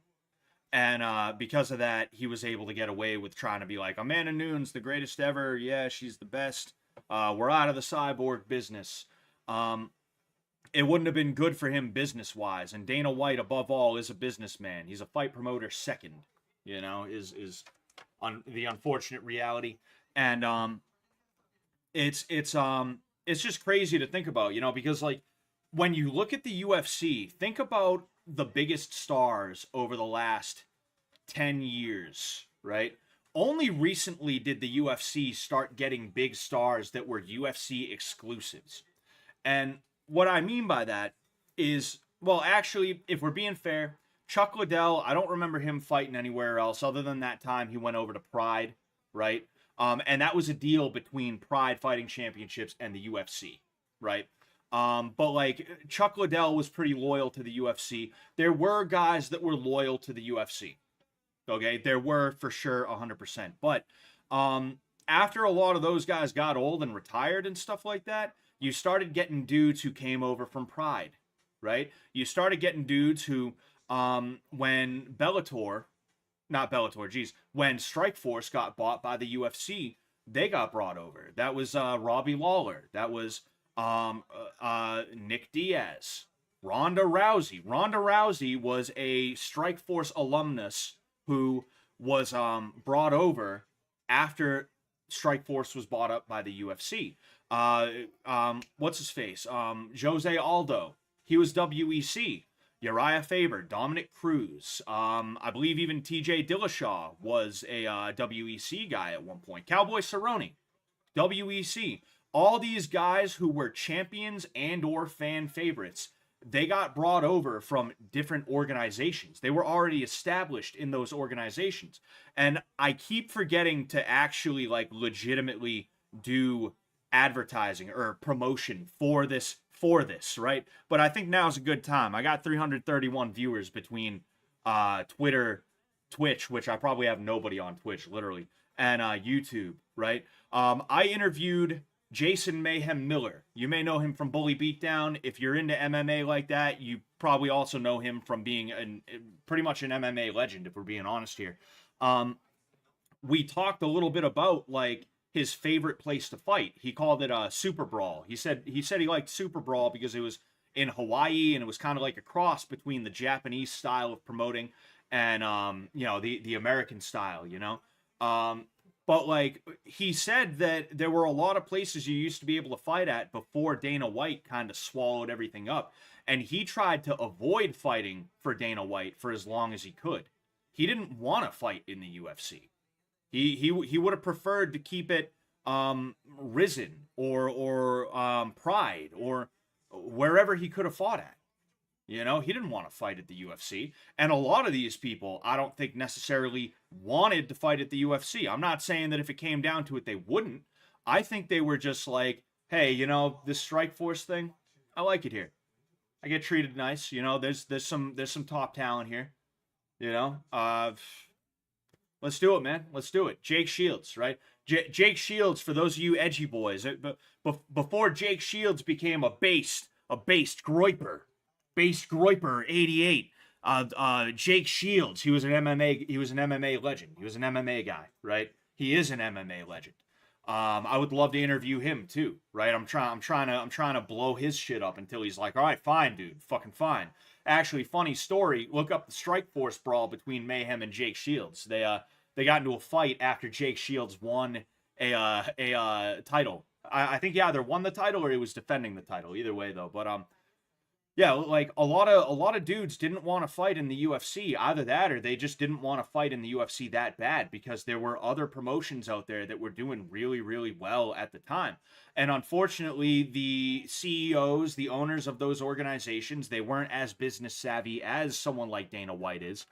And because of that, he was able to get away with trying to be like, Amanda Nunes, the greatest ever. Yeah, she's the best. We're out of the Cyborg business. It wouldn't have been good for him business-wise. And Dana White, above all, is a businessman. He's a fight promoter second, you know, is the unfortunate reality. And it's just crazy to think about, you know, because like when you look at the UFC, think about the biggest stars over the last 10 years, right? Only recently did the UFC start getting big stars that were UFC exclusives. And what I mean by that is, well, actually, if we're being fair, Chuck Liddell, I don't remember him fighting anywhere else other than that time he went over to Pride, right? And that was a deal between Pride Fighting Championships and the UFC, right? But like Chuck Liddell was pretty loyal to the UFC. There were guys that were loyal to the UFC. Okay, there were for sure 100%. But after a lot of those guys got old and retired and stuff like that, you started getting dudes who came over from Pride, right? You started getting dudes who when when Strikeforce got bought by the UFC, they got brought over. That was Robbie Lawler. That was Nick Diaz. Ronda Rousey. Ronda Rousey was a Strikeforce alumnus who was brought over after Strikeforce was bought up by the UFC. What's his face? Jose Aldo. He was WEC. Uriah Faber, Dominic Cruz. I believe even TJ Dillashaw was a WEC guy at one point. Cowboy Cerrone, WEC. All these guys who were champions and or fan favorites, they got brought over from different organizations. They were already established in those organizations. And I keep forgetting to actually like legitimately do advertising or promotion for this, right? But I think now's a good time. I got 331 viewers between Twitter, Twitch, which I probably have nobody on Twitch, literally, and YouTube, right? I interviewed Jason Mayhem Miller. You may know him from Bully Beatdown. If you're into MMA like that, you probably also know him from being pretty much an MMA legend, if we're being honest here. We talked a little bit about like his favorite place to fight. He called it Super Brawl. He said he liked Super Brawl because it was in Hawaii and it was kind of like a cross between the Japanese style of promoting and the American style, you know. But like he said that there were a lot of places you used to be able to fight at before Dana White kind of swallowed everything up, and he tried to avoid fighting for Dana White for as long as he could. He didn't want to fight in the UFC. He would have preferred to keep it Risen or Pride or wherever he could have fought at. You know, he didn't want to fight at the UFC. And a lot of these people, I don't think necessarily wanted to fight at the UFC. I'm not saying that if it came down to it, they wouldn't. I think they were just like, hey, you know, this Strikeforce thing, I like it here. I get treated nice. You know, there's some top talent here. You know, let's do it, man. Let's do it. Jake Shields, right? Jake Shields, for those of you edgy boys, before Jake Shields became a based groiper, 88. Jake Shields, he was an MMA legend. He was an MMA guy, right? He is an MMA legend. I would love to interview him too, right? I'm trying to blow his shit up until he's like, all right, fine, dude, fucking fine. Actually, funny story. Look up the Strikeforce brawl between Mayhem and Jake Shields. They got into a fight after Jake Shields won a title. I think he either won the title or he was defending the title. Either way, though. But yeah, like a lot of dudes didn't want to fight in the UFC. Either that or they just didn't want to fight in the UFC that bad because there were other promotions out there that were doing really, really well at the time. And unfortunately, the CEOs, the owners of those organizations, they weren't as business savvy as someone like Dana White is.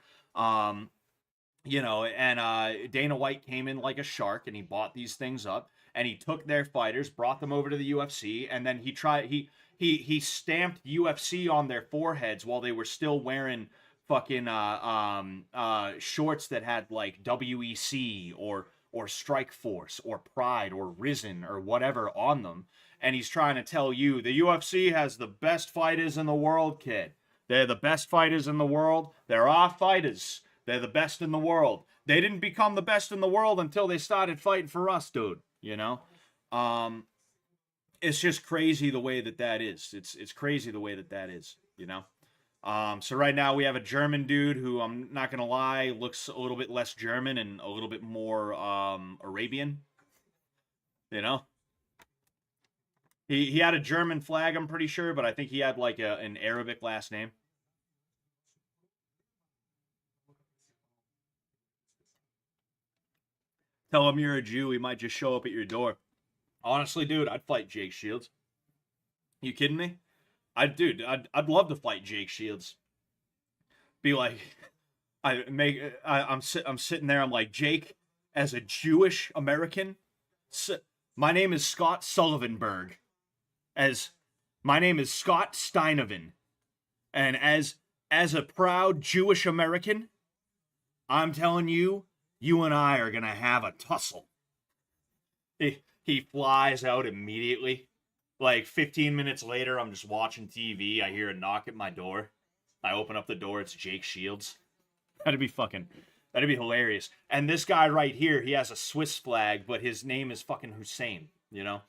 You know, and Dana White came in like a shark and he bought these things up and he took their fighters, brought them over to the UFC, and then he stamped UFC on their foreheads while they were still wearing fucking shorts that had like WEC or Strikeforce or Pride or Risen or whatever on them. And he's trying to tell you the UFC has the best fighters in the world, kid. They're the best fighters in the world. They're our fighters. They're the best in the world. They didn't become the best in the world until they started fighting for us, dude. You know? It's just crazy the way that is. It's crazy the way that is, you know? So right now we have a German dude who, I'm not going to lie, looks a little bit less German and a little bit more Arabian. You know? He had a German flag, I'm pretty sure, but I think he had like an Arabic last name. Tell him you're a Jew, he might just show up at your door. Honestly, dude, I'd fight Jake Shields. You kidding me? I'd love to fight Jake Shields. Be like, I'm sitting there. I'm like, Jake, as a Jewish American, my name is Scott Sullivanberg. My name is Scott Steinoven, and as a proud Jewish American, I'm telling you, you and I are gonna have a tussle. He flies out immediately. Like 15 minutes later, I'm just watching TV. I hear a knock at my door. I open up the door. It's Jake Shields. That'd be hilarious. And this guy right here, he has a Swiss flag, but his name is fucking Hussein. You know,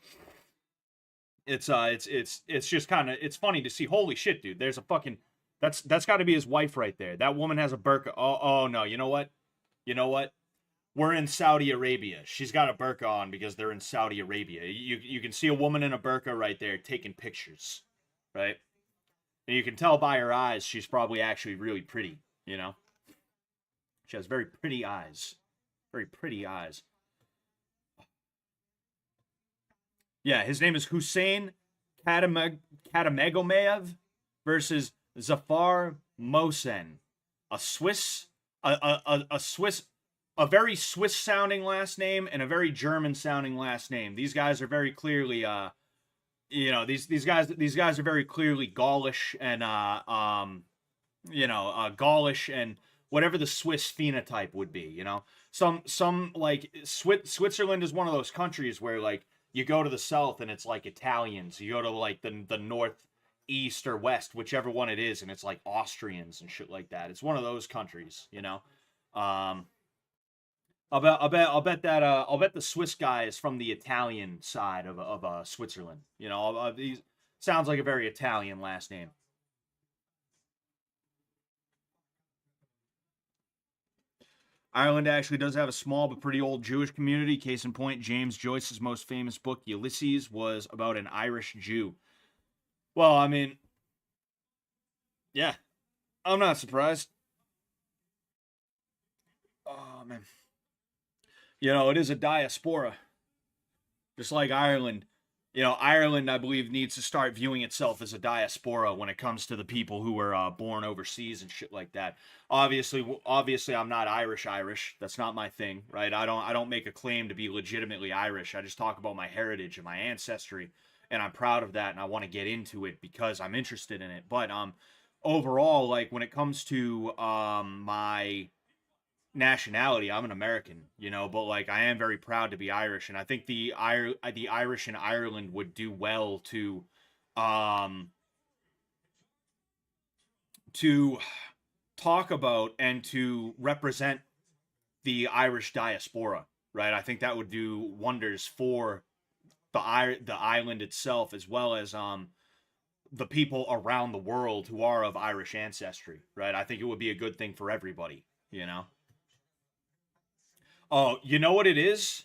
it's just kind of, it's funny to see. Holy shit, dude! There's a fucking, that's got to be his wife right there. That woman has a burqa. Oh no, you know what? We're in Saudi Arabia. She's got a burqa on because they're in Saudi Arabia. You can see a woman in a burqa right there taking pictures, right? And you can tell by her eyes she's probably actually really pretty, you know? She has very pretty eyes. Very pretty eyes. Yeah, his name is Hussein Katamegomev versus Zafar Mosen. A very Swiss-sounding last name and a very German-sounding last name. These guys are very clearly, these guys are very clearly Gaulish and, Gaulish and whatever the Swiss phenotype would be. You know, some like Switzerland is one of those countries where like you go to the south and it's like Italians. You go to like the north, east, or west, whichever one it is, and it's like Austrians and shit like that. It's one of those countries, you know. I'll bet the Swiss guy is from the Italian side of Switzerland. You know, he sounds like a very Italian last name. Ireland actually does have a small but pretty old Jewish community. Case in point, James Joyce's most famous book, Ulysses, was about an Irish Jew. Well, I mean, yeah, I'm not surprised. Oh, man. You know, it is a diaspora. Just like Ireland. You know, Ireland, I believe, needs to start viewing itself as a diaspora when it comes to the people who were born overseas and shit like that. Obviously, I'm not Irish. That's not my thing, right? I don't make a claim to be legitimately Irish. I just talk about my heritage and my ancestry, and I'm proud of that, and I want to get into it because I'm interested in it. But overall, like when it comes to my nationality, I'm an American, you know, but like I am very proud to be Irish, and I think the Irish in Ireland would do well um to talk about and to represent the Irish diaspora, right? I think that would do wonders for the island itself, as well as the people around the world who are of Irish ancestry, right? I think it would be a good thing for everybody, you know. Oh, you know what it is?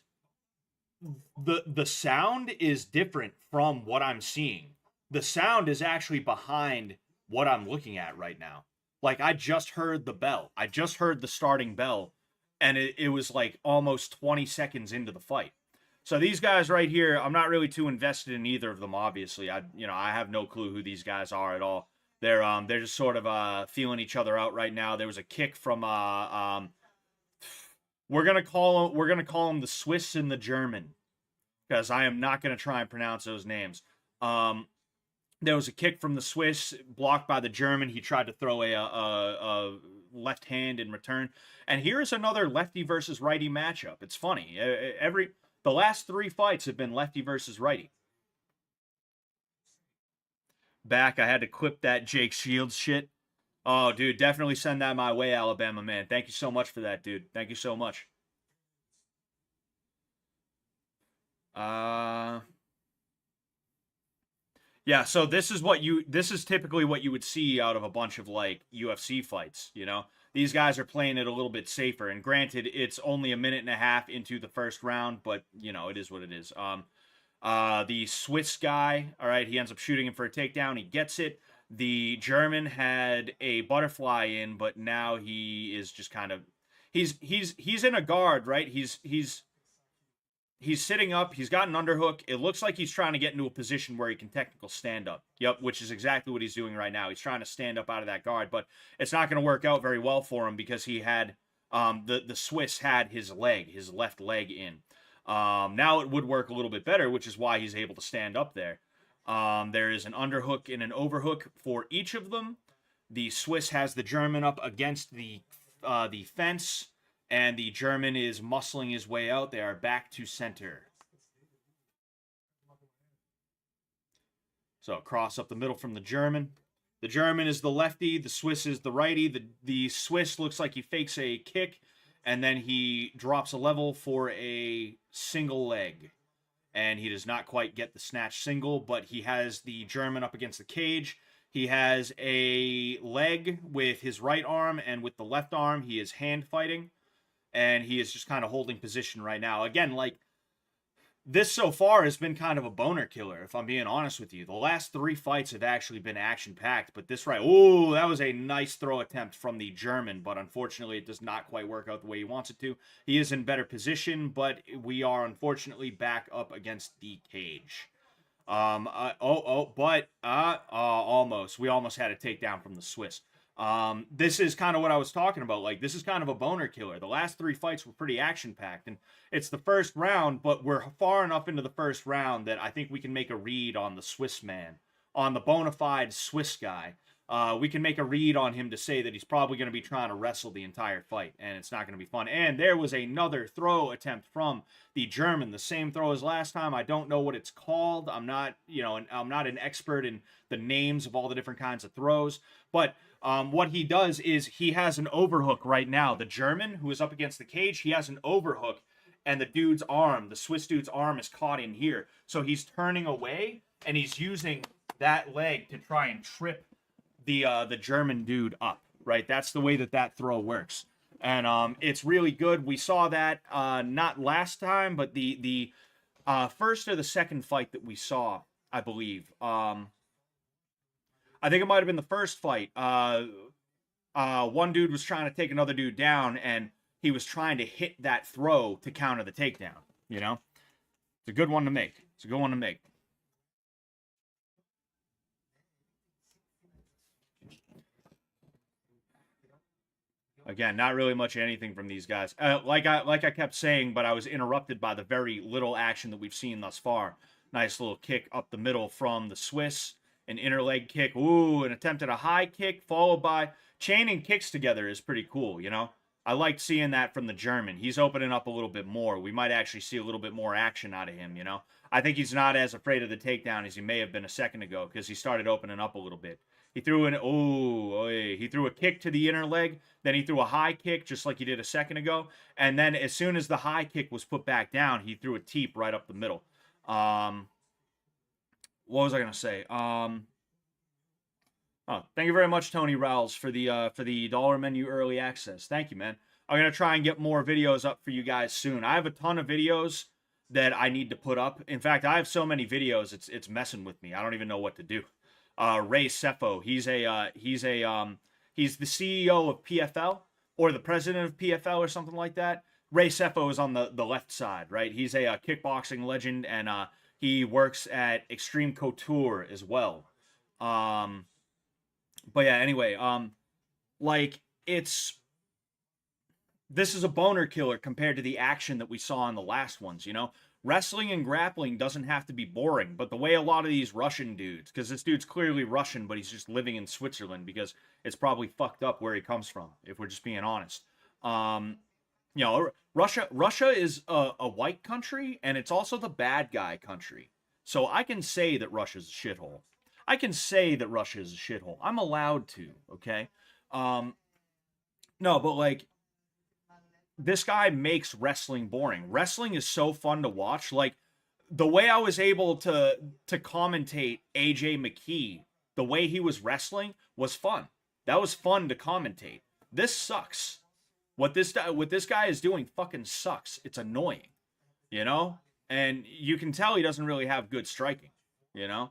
The sound is different from what I'm seeing. The sound is actually behind what I'm looking at right now. Like I just heard the bell. I just heard the starting bell, and it was like almost 20 seconds into the fight. So these guys right here, I'm not really too invested in either of them. Obviously, I have no clue who these guys are at all. They're just sort of feeling each other out right now. There was a kick from we're gonna call them the Swiss and the German, because I am not gonna try and pronounce those names. There was a kick from the Swiss, blocked by the German. He tried to throw a left hand in return. And here's another lefty versus righty matchup. It's funny. The last 3 fights have been lefty versus righty. Back, I had to clip that Jake Shields shit. Oh, dude, definitely send that my way, Alabama, man. Thank you so much for that, dude. Thank you so much. Yeah, so this is typically what you would see out of a bunch of like UFC fights, you know? These guys are playing it a little bit safer, and granted, it's only a minute and a half into the first round, but you know, it is what it is. The Swiss guy, all right, he ends up shooting him for a takedown. He gets it. The German had a butterfly in, but now he is just kind of he's in a guard, right? He's sitting up. He's got an underhook. It looks like he's trying to get into a position where he can technical stand up. Yep, which is exactly what he's doing right now. He's trying to stand up out of that guard, but it's not going to work out very well for him because he had the Swiss had his left leg in. Now it would work a little bit better, which is why he's able to stand up there. There is an underhook and an overhook for each of them. The Swiss has the German up against the fence, and the German is muscling his way out. They are back to center. So cross up the middle from the German. The German is the lefty. The Swiss is the righty. The Swiss looks like he fakes a kick, and then he drops a level for a single leg. And he does not quite get the snatch single, but he has the German up against the cage. He has a leg with his right arm, and with the left arm, he is hand fighting. And he is just kind of holding position right now. Again, like, this so far has been kind of a boner killer, if I'm being honest with you. The last 3 fights have actually been action-packed, but this right... Ooh, that was a nice throw attempt from the German, but unfortunately it does not quite work out the way he wants it to. He is in better position, but we are unfortunately back up against the cage. Almost. We almost had a takedown from the Swiss. This is kind of what I was talking about. Like, this is kind of a boner killer. The last 3 fights were pretty action-packed, and it's the first round, but we're far enough into the first round that I think we can make a read on the Swiss man, on the bona fide Swiss guy. We can make a read on him to say that he's probably going to be trying to wrestle the entire fight, and it's not going to be fun. And there was another throw attempt from the German, the same throw as last time. I don't know what it's called. I'm not an expert in the names of all the different kinds of throws, but what he does is he has an overhook right now. The German, who is up against the cage, he has an overhook, and the Swiss dude's arm is caught in here. So he's turning away, and he's using that leg to try and trip the German dude up, right? That's the way that throw works. And it's really good. We saw that not last time, but the first or the second fight that we saw, I believe. I think it might have been the first fight. One dude was trying to take another dude down, and he was trying to hit that throw to counter the takedown, you know? It's a good one to make. It's a good one to make. Again, not really much of anything from these guys. Like I kept saying, but I was interrupted by the very little action that we've seen thus far. Nice little kick up the middle from the Swiss an inner leg kick. Ooh, an attempt at a high kick followed by chaining kicks together is pretty cool, you know? I liked seeing that from the German. He's opening up a little bit more. We might actually see a little bit more action out of him, you know? I think he's not as afraid of the takedown as he may have been a second ago because he started opening up a little bit. He threw he threw a kick to the inner leg, then he threw a high kick just like he did a second ago, and then as soon as the high kick was put back down, he threw a teep right up the middle. What was I gonna say? Oh, thank you very much, Tony Rowles, for the dollar menu early access. Thank you, man. I'm gonna try and get more videos up for you guys soon. I have a ton of videos that I need to put up. In fact, I have so many videos, it's messing with me. I don't even know what to do. Ray Sefo, he's the CEO of PFL or the president of PFL or something like that. Ray Sefo is on the left side, right? He's a kickboxing legend, and he works at Extreme Couture as well. But yeah, anyway, this is a boner killer compared to the action that we saw in the last ones, you know? Wrestling and grappling doesn't have to be boring, but the way a lot of these Russian dudes, because this dude's clearly Russian, but he's just living in Switzerland because it's probably fucked up where he comes from, if we're just being honest. You know, Russia is a white country, and it's also the bad guy country. So I can say that Russia's a shithole. I can say that Russia is a shithole. I'm allowed to, okay? No, but like, this guy makes wrestling boring. Wrestling is so fun to watch. Like, the way I was able to commentate AJ McKee, the way he was wrestling was fun. That was fun to commentate. This sucks. What this guy is doing fucking sucks. It's annoying, you know? And you can tell he doesn't really have good striking, you know?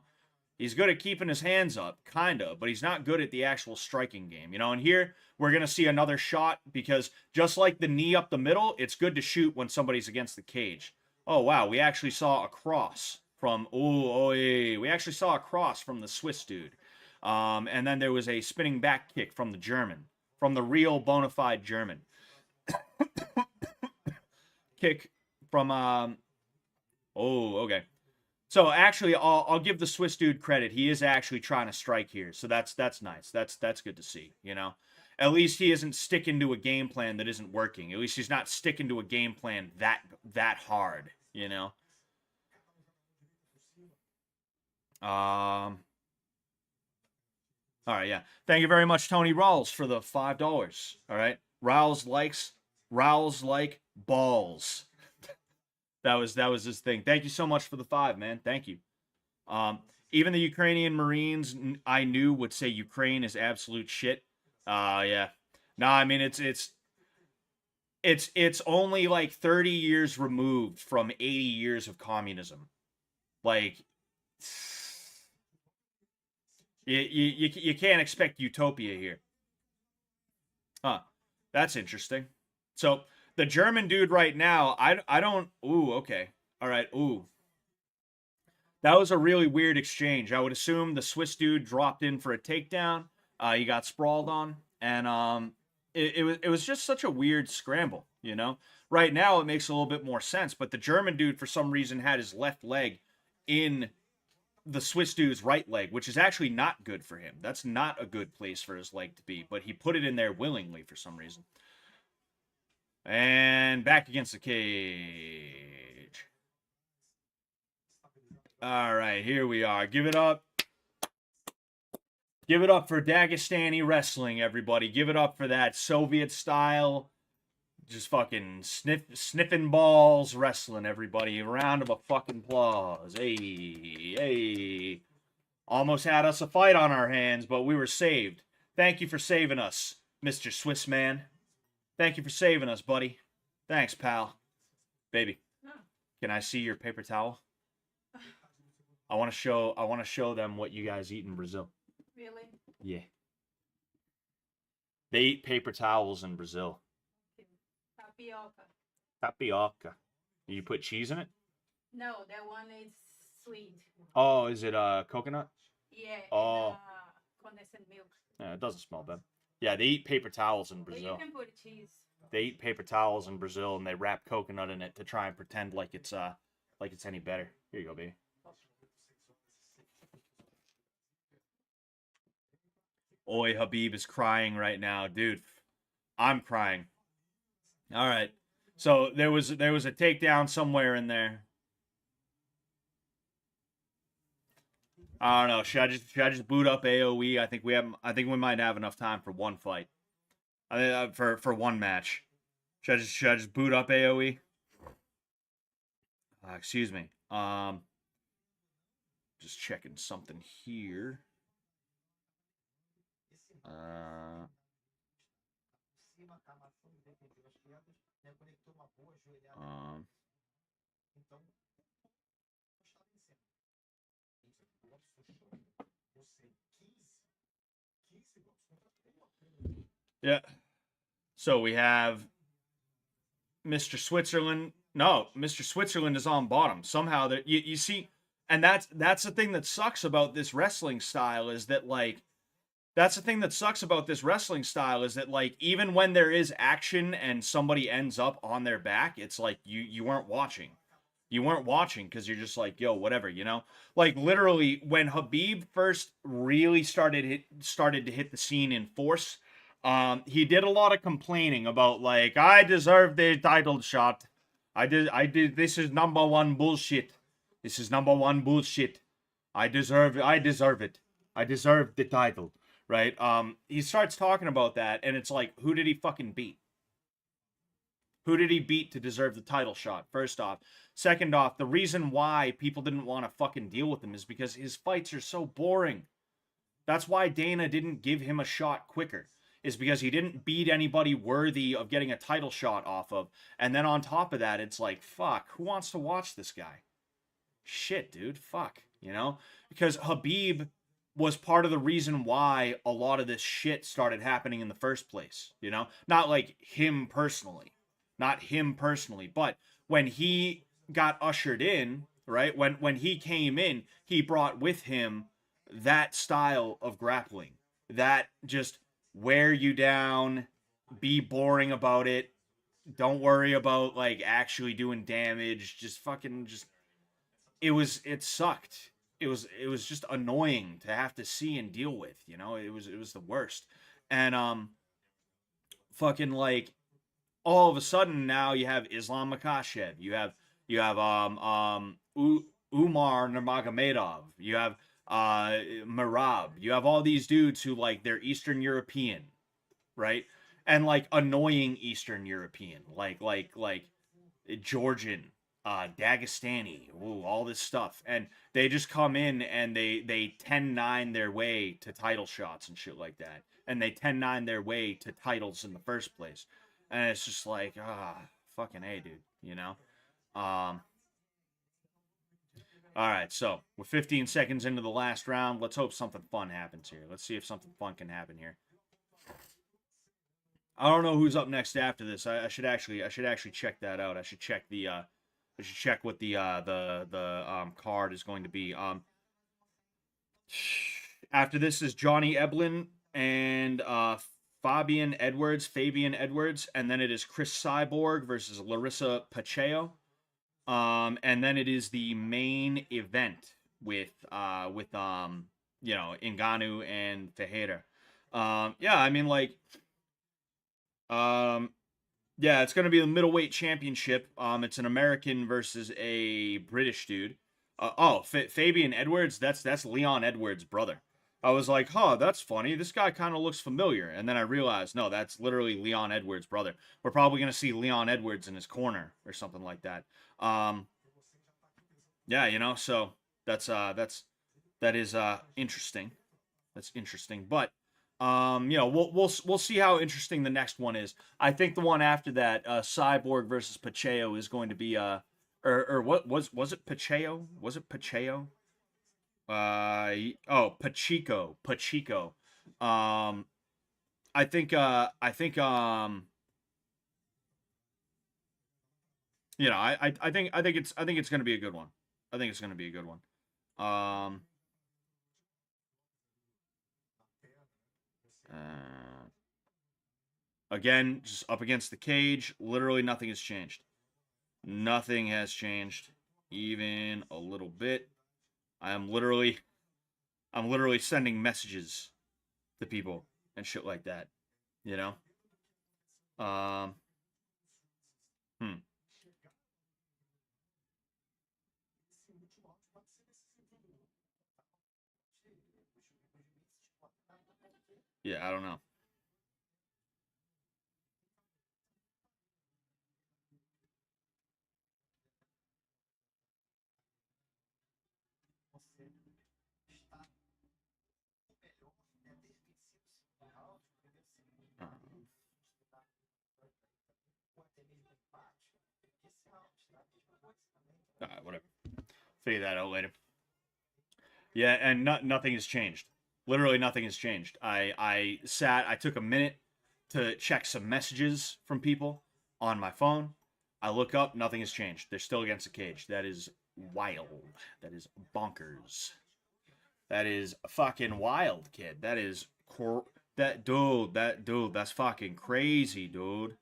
He's good at keeping his hands up, kind of, but he's not good at the actual striking game, you know? And here, we're going to see another shot because just like the knee up the middle, it's good to shoot when somebody's against the cage. Oh, wow, we actually saw a cross from, we actually saw a cross from the Swiss dude. And then there was a spinning back kick from the German, from the real bona fide German. Kick from, okay. So actually, I'll give the Swiss dude credit. He is actually trying to strike here, so that's nice. That's good to see. You know, at least he isn't sticking to a game plan that isn't working. At least he's not sticking to a game plan that hard. You know. All right, yeah. Thank you very much, Tony Rawls, for the $5. All right, Rawls like balls. That was his thing. Thank you so much for the 5, man. Thank you. Even the Ukrainian Marines I knew would say Ukraine is absolute shit. Yeah. No, I mean it's only like 30 years removed from 80 years of communism. Like, you can't expect utopia here. Huh. That's interesting. So the German dude right now, I don't... Ooh, okay. All right, ooh. That was a really weird exchange. I would assume the Swiss dude dropped in for a takedown. He got sprawled on. And it was just such a weird scramble, you know? Right now, it makes a little bit more sense. But the German dude, for some reason, had his left leg in the Swiss dude's right leg, which is actually not good for him. That's not a good place for his leg to be. But he put it in there willingly for some reason. And back against the cage. All right, here we are. Give it up. Give it up for Dagestani wrestling, everybody. Give it up for that Soviet style, just fucking sniffing balls wrestling, everybody. A round of a fucking applause. Hey, hey. Almost had us a fight on our hands, but we were saved. Thank you for saving us, Mr. Swiss man. Thank you for saving us, buddy. Thanks, pal. Baby, can I see your paper towel? I want to show them what you guys eat in Brazil. Really? Yeah. They eat paper towels in Brazil. Tapioca. Tapioca. You put cheese in it? No, that one is sweet. Oh, is it coconut? Yeah. Oh. And, condensed milk. Yeah, it doesn't smell bad. Yeah, they eat paper towels in But Brazil. you can put cheese. They eat paper towels in Brazil, and they wrap coconut in it to try and pretend like it's any better. Here you go, baby. Oi, Habib is crying right now, dude. I'm crying. All right. So there was a takedown somewhere in there. I don't know. Should I just boot up AOE? I think we might have enough time for one fight. I think for one match. Should I just boot up AOE? Excuse me. Just checking something here. Um, yeah. So we have Mr. Switzerland. No, Mr. Switzerland is on bottom. Somehow that you see, and that's the thing that sucks about this wrestling style is that like that's the thing that sucks about this wrestling style is that like even when there is action and somebody ends up on their back, it's like you weren't watching. You weren't watching because you're just like, yo, whatever, you know? Like literally when Habib first really started to hit the scene in force, he did a lot of complaining about like, I deserve the title shot. I did this is number one bullshit. This is number one bullshit. I deserve it. I deserve the title. Right? He starts talking about that, and it's like, who did he fucking beat? Who did he beat to deserve the title shot? First off. Second off, the reason why people didn't want to fucking deal with him is because his fights are so boring. That's why Dana didn't give him a shot quicker. Is because he didn't beat anybody worthy of getting a title shot off of. And then on top of that, it's like, fuck, who wants to watch this guy? Shit, dude, fuck, you know? Because Habib was part of the reason why a lot of this shit started happening in the first place, you know? Not like him personally. Not him personally, but when he got ushered in, right? When he came in, he brought with him that style of grappling. That just wear you down, be boring about it, don't worry about like actually doing damage, just fucking just it sucked. It was just annoying to have to see and deal with, you know? It was the worst. And fucking like all of a sudden now you have Islam Makhachev, you have Umar Nurmagomedov, you have Merab, you have all these dudes who like they're Eastern European, right? And like annoying Eastern European, like Georgian, Dagestani, ooh, all this stuff, and they just come in and they 10-9 their way to title shots and shit like that, and they 10-9 their way to titles in the first place, and it's just like fucking A, dude, you know. All right, so we're 15 seconds into the last round. Let's hope something fun happens here. Let's see if something fun can happen here. I don't know who's up next after this. I should actually check that out. I should check what the card is going to be. After this is Johnny Eblin and Fabian Edwards, and then it is Cris Cyborg versus Larissa Pacheco. And then it is the main event with you know, Ngannou and Ferreira. Yeah, I mean like yeah, it's going to be the middleweight championship. It's an American versus a British dude. Fabian Edwards, that's Leon Edwards' brother. I was like, huh, that's funny. This guy kind of looks familiar. And then I realized, no, that's literally Leon Edwards' brother. We're probably going to see Leon Edwards in his corner or something like that. Yeah, you know, so that is interesting. That's interesting. But you know, we'll see how interesting the next one is. I think the one after that, Cyborg versus Pacheco, is going to be or what was it Pacheco? Was it Pacheco? Pacheco. I think you know, I think it's going to be a good one. I think it's going to be a good one. Again, just up against the cage. Literally nothing has changed. Nothing has changed, even a little bit. I'm literally sending messages to people and shit like that, you know? Um, hmm. Yeah, I don't know. All right, whatever. Figure that out later. Yeah, and nothing has changed. Literally nothing has changed. I took a minute to check some messages from people on my phone. I look up, nothing has changed. They're still against the cage. That is wild. That is bonkers. That is fucking wild, kid. That is that dude, that's fucking crazy, dude.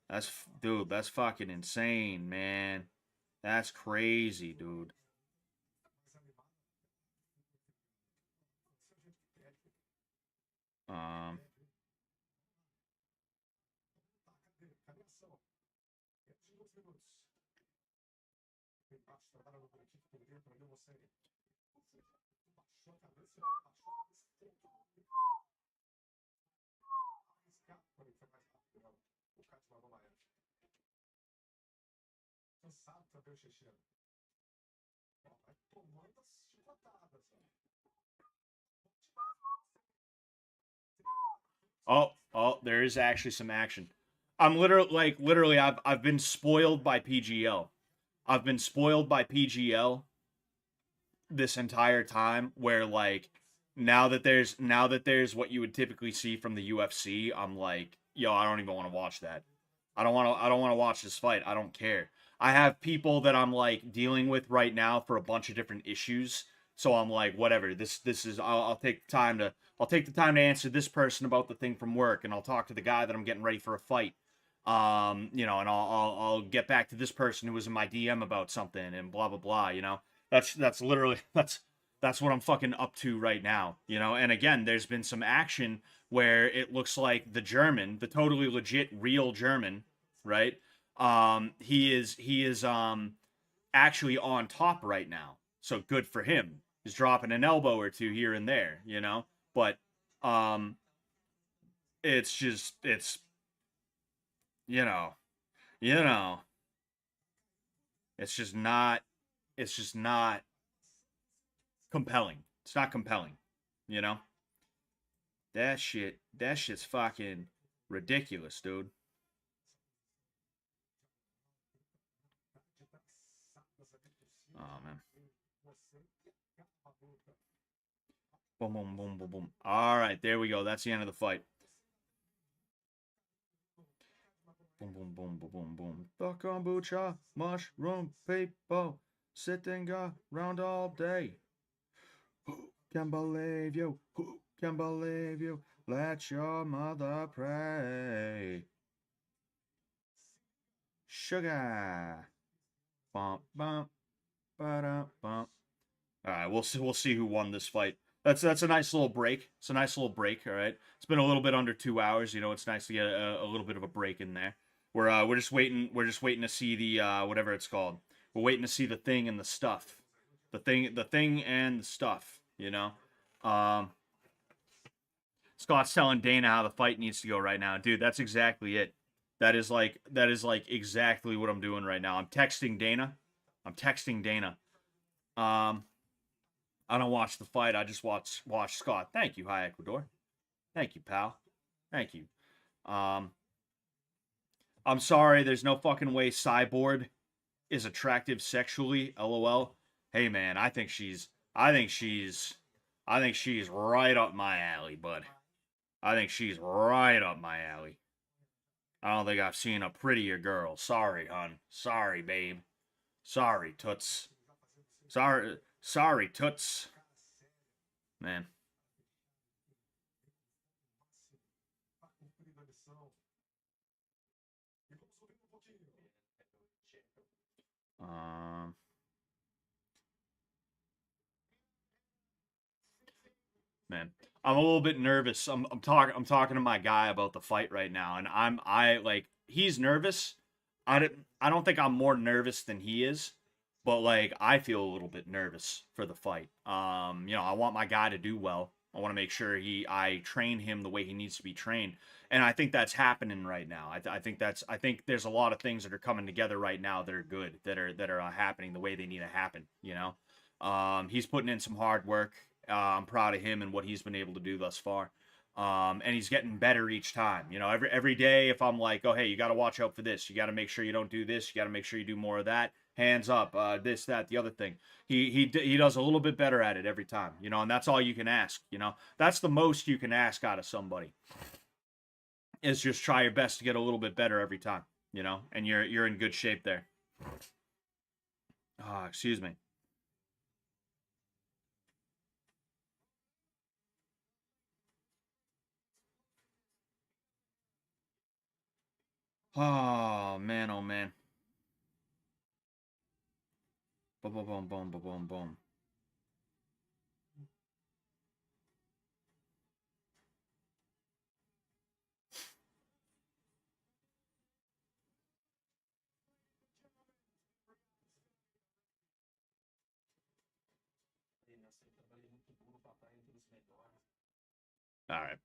That's fucking insane, man. That's crazy, dude. Um, oh, there is actually some action. I'm literally I've been spoiled by PGL. I've been spoiled by PGL this entire time where like now that there's what you would typically see from the UFC, I'm like, yo, I don't even want to watch that. I don't want to watch this fight. I don't care. I have people that I'm like dealing with right now for a bunch of different issues. So I'm like, whatever. This is I'll take the time to answer this person about the thing from work, and I'll talk to the guy that I'm getting ready for a fight. You know, and I'll get back to this person who was in my DM about something, and blah blah blah. You know, that's literally that's what I'm fucking up to right now. You know, and again, there's been some action where it looks like the German, the totally legit real German, right? He is actually on top right now. So good for him. He's dropping an elbow or two here and there, you know? But um it's you know, you know, it's just not it's just not compelling. It's not compelling, you know? That shit's fucking ridiculous, dude. Oh man. Boom, boom, boom, boom, boom. All right, there we go. That's the end of the fight. Boom, boom, boom, boom, boom, boom. The kombucha, mushroom people sitting around all day. Who can believe you? Who can believe you? Let your mother pray. Sugar. Bump, bump, ba bump. All right, we'll see who won this fight. That's a nice little break. It's a nice little break. All right, it's been a little bit under 2 hours. You know, it's nice to get a little bit of a break in there. We're just waiting. We're just waiting to see the whatever it's called. We're waiting to see the thing and the stuff. The thing and the stuff. You know. Um, Scott's telling Dana how the fight needs to go right now, dude. That's exactly it. That is like exactly what I'm doing right now. I'm texting Dana. I'm texting Dana. Um, I don't watch the fight. I just watch Scott. Thank you, Hi Ecuador. Thank you, pal. Thank you. Um, I'm sorry. There's no fucking way Cyborg is attractive sexually. LOL. Hey man, I think she's right up my alley, bud. I think she's right up my alley. I don't think I've seen a prettier girl. Sorry, hon. Sorry, babe. Sorry, toots. Sorry, toots. Man. Um, man. I'm a little bit nervous. I'm talking to my guy about the fight right now, and I like he's nervous. I don't think I'm more nervous than he is, but like I feel a little bit nervous for the fight. I want my guy to do well. I want to make sure I train him the way he needs to be trained, and I think that's happening right now. I think there's a lot of things that are coming together right now that are good, that are happening the way they need to happen. He's putting in some hard work. I'm proud of him and what he's been able to do thus far. And he's getting better each time. Every day, if I'm like, oh, hey, you got to watch out for this. You got to make sure you don't do this. You got to make sure you do more of that. Hands up, this, that, the other thing. He does a little bit better at it every time, and that's all you can ask. That's the most you can ask out of somebody is just try your best to get a little bit better every time, and you're in good shape there. Excuse me. Oh, man, oh, man. Boom, boom, boom, boom, boom, boom, boom. All right.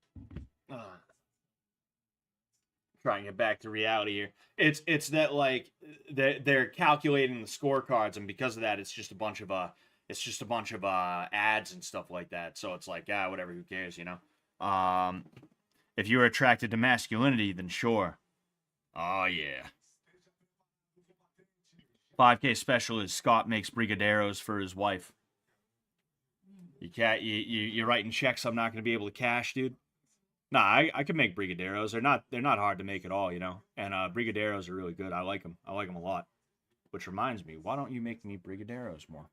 Trying to get back to reality here. It's that like they're calculating the scorecards, and because of that, it's just a bunch of ads and stuff like that. So it's like, whatever, who cares, If you're attracted to masculinity, then sure. Oh yeah. 5K special is Scott makes brigadeiros for his wife. You're writing checks I'm not gonna be able to cash, dude. Nah, I can make brigadeiros. They're not hard to make at all, And brigadeiros are really good. I like them. I like them a lot. Which reminds me, why don't you make me brigadeiros more?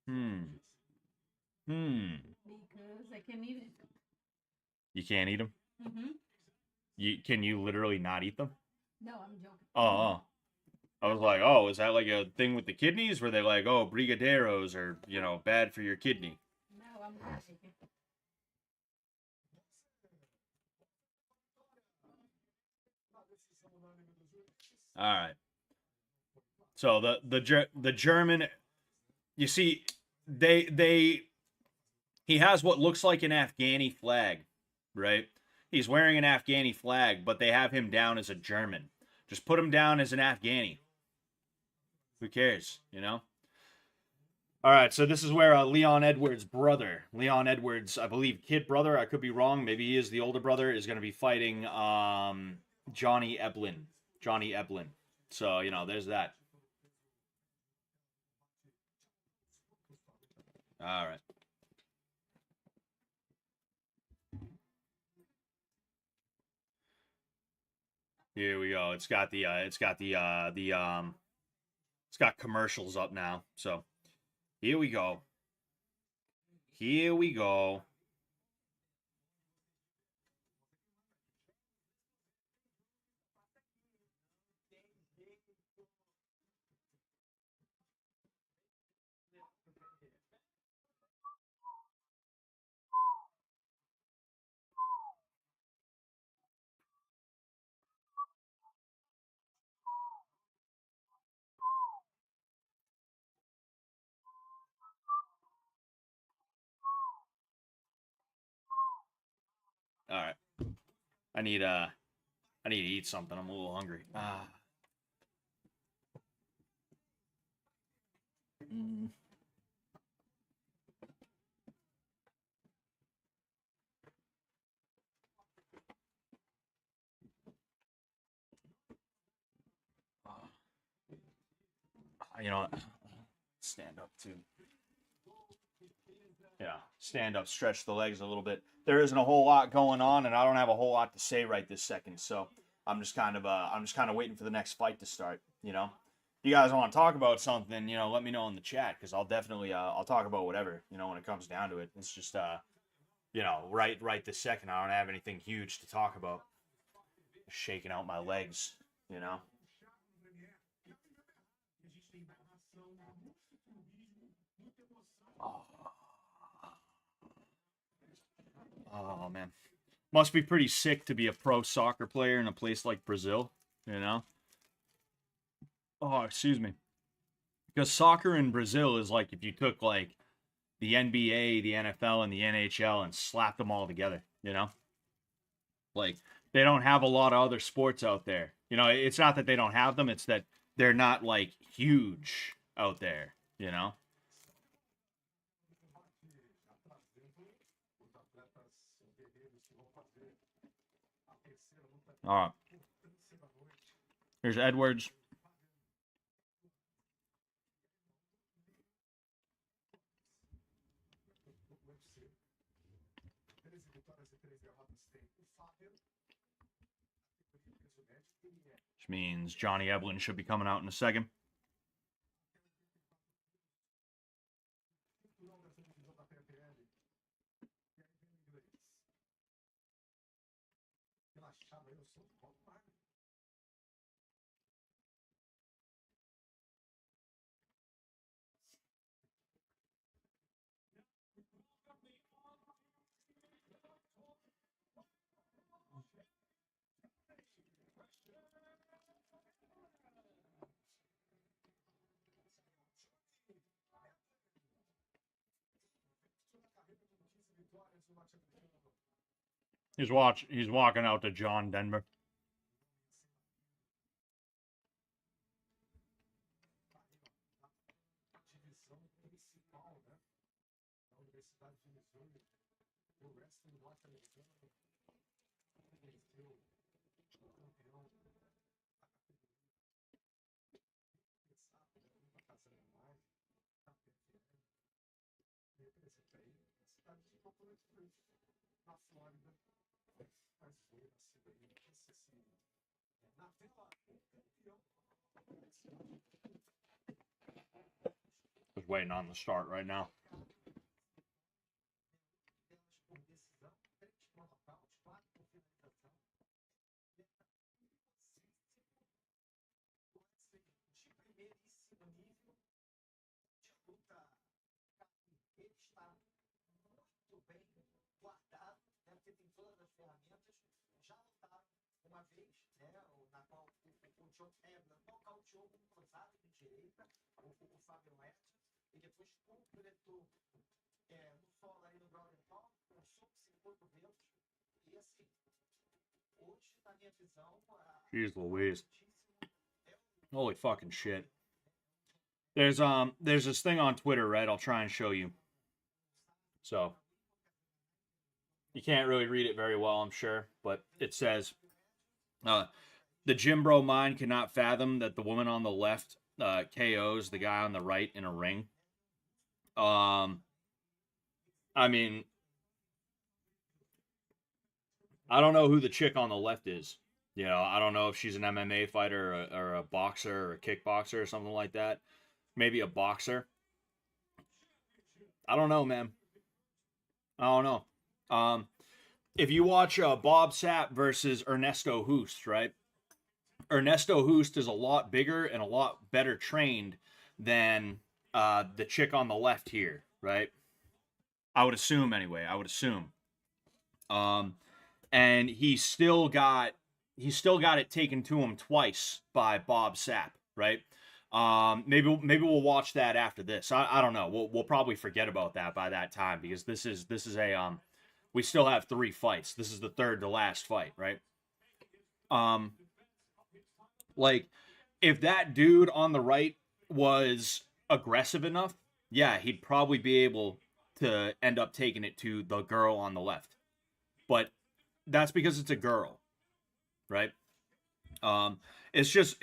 Because I can eat it. You can't eat them? Can you literally not eat them? No, I'm joking. Oh. I was like, is that like a thing with the kidneys where they're like, brigadeiros are, bad for your kidney? No, I'm not joking. All right. So the German, you see, he has what looks like an Afghani flag, right? He's wearing an Afghani flag, but they have him down as a German. Just put him down as an Afghani. Who cares, All right, so this is where Leon Edwards' brother, Leon Edwards, I believe, kid brother, I could be wrong, maybe he is the older brother, is going to be fighting Johnny Eblin. Johnny Eblin. So, there's that. All right. Here we go. It's got commercials up now. So, here we go. Here we go. All right. I need to eat something. I'm a little hungry. Stand up too. Yeah, stand up, stretch the legs a little bit. There isn't a whole lot going on, and I don't have a whole lot to say right this second. So I'm just kind of waiting for the next fight to start. If you guys want to talk about something, let me know in the chat because I'll definitely I'll talk about whatever. When it comes down to it, it's just right this second I don't have anything huge to talk about. Just shaking out my legs. Oh, man. Must be pretty sick to be a pro soccer player in a place like Brazil, you know? Oh, excuse me. Because soccer in Brazil is like if you took, like, the NBA, the NFL, and the NHL and slapped them all together, you know? Like, they don't have a lot of other sports out there. You know, it's not that they don't have them, it's that they're not, like, huge out there, you know? All right. Here's Edwards. Which means Johnny Eblin should be coming out in a second. He's walking out to John Denver. Just waiting on the start right now. Jeez Louise. Holy fucking shit. There's this thing on Twitter, right? I'll try and show you. So you can't really read it very well, I'm sure, but it says the gym bro mind cannot fathom that the woman on the left KOs the guy on the right in a ring. I mean, I don't know who the chick on the left is. You know, I don't know if she's an MMA fighter or a boxer or a kickboxer or something like that. Maybe a boxer. I don't know, man. I don't know. If you watch Bob Sapp versus Ernesto Hoost, right? Ernesto Hoost is a lot bigger and a lot better trained than the chick on the left here, right? I would assume, anyway. I would assume. And he still got it taken to him twice by Bob Sapp, right? Maybe we'll watch that after this. I don't know. We'll probably forget about that by that time because this is a we still have 3 fights. This is the third to last fight, right? Like if that dude on the right was aggressive enough, yeah, he'd probably be able to end up taking it to the girl on the left. But that's because it's a girl, right? It's just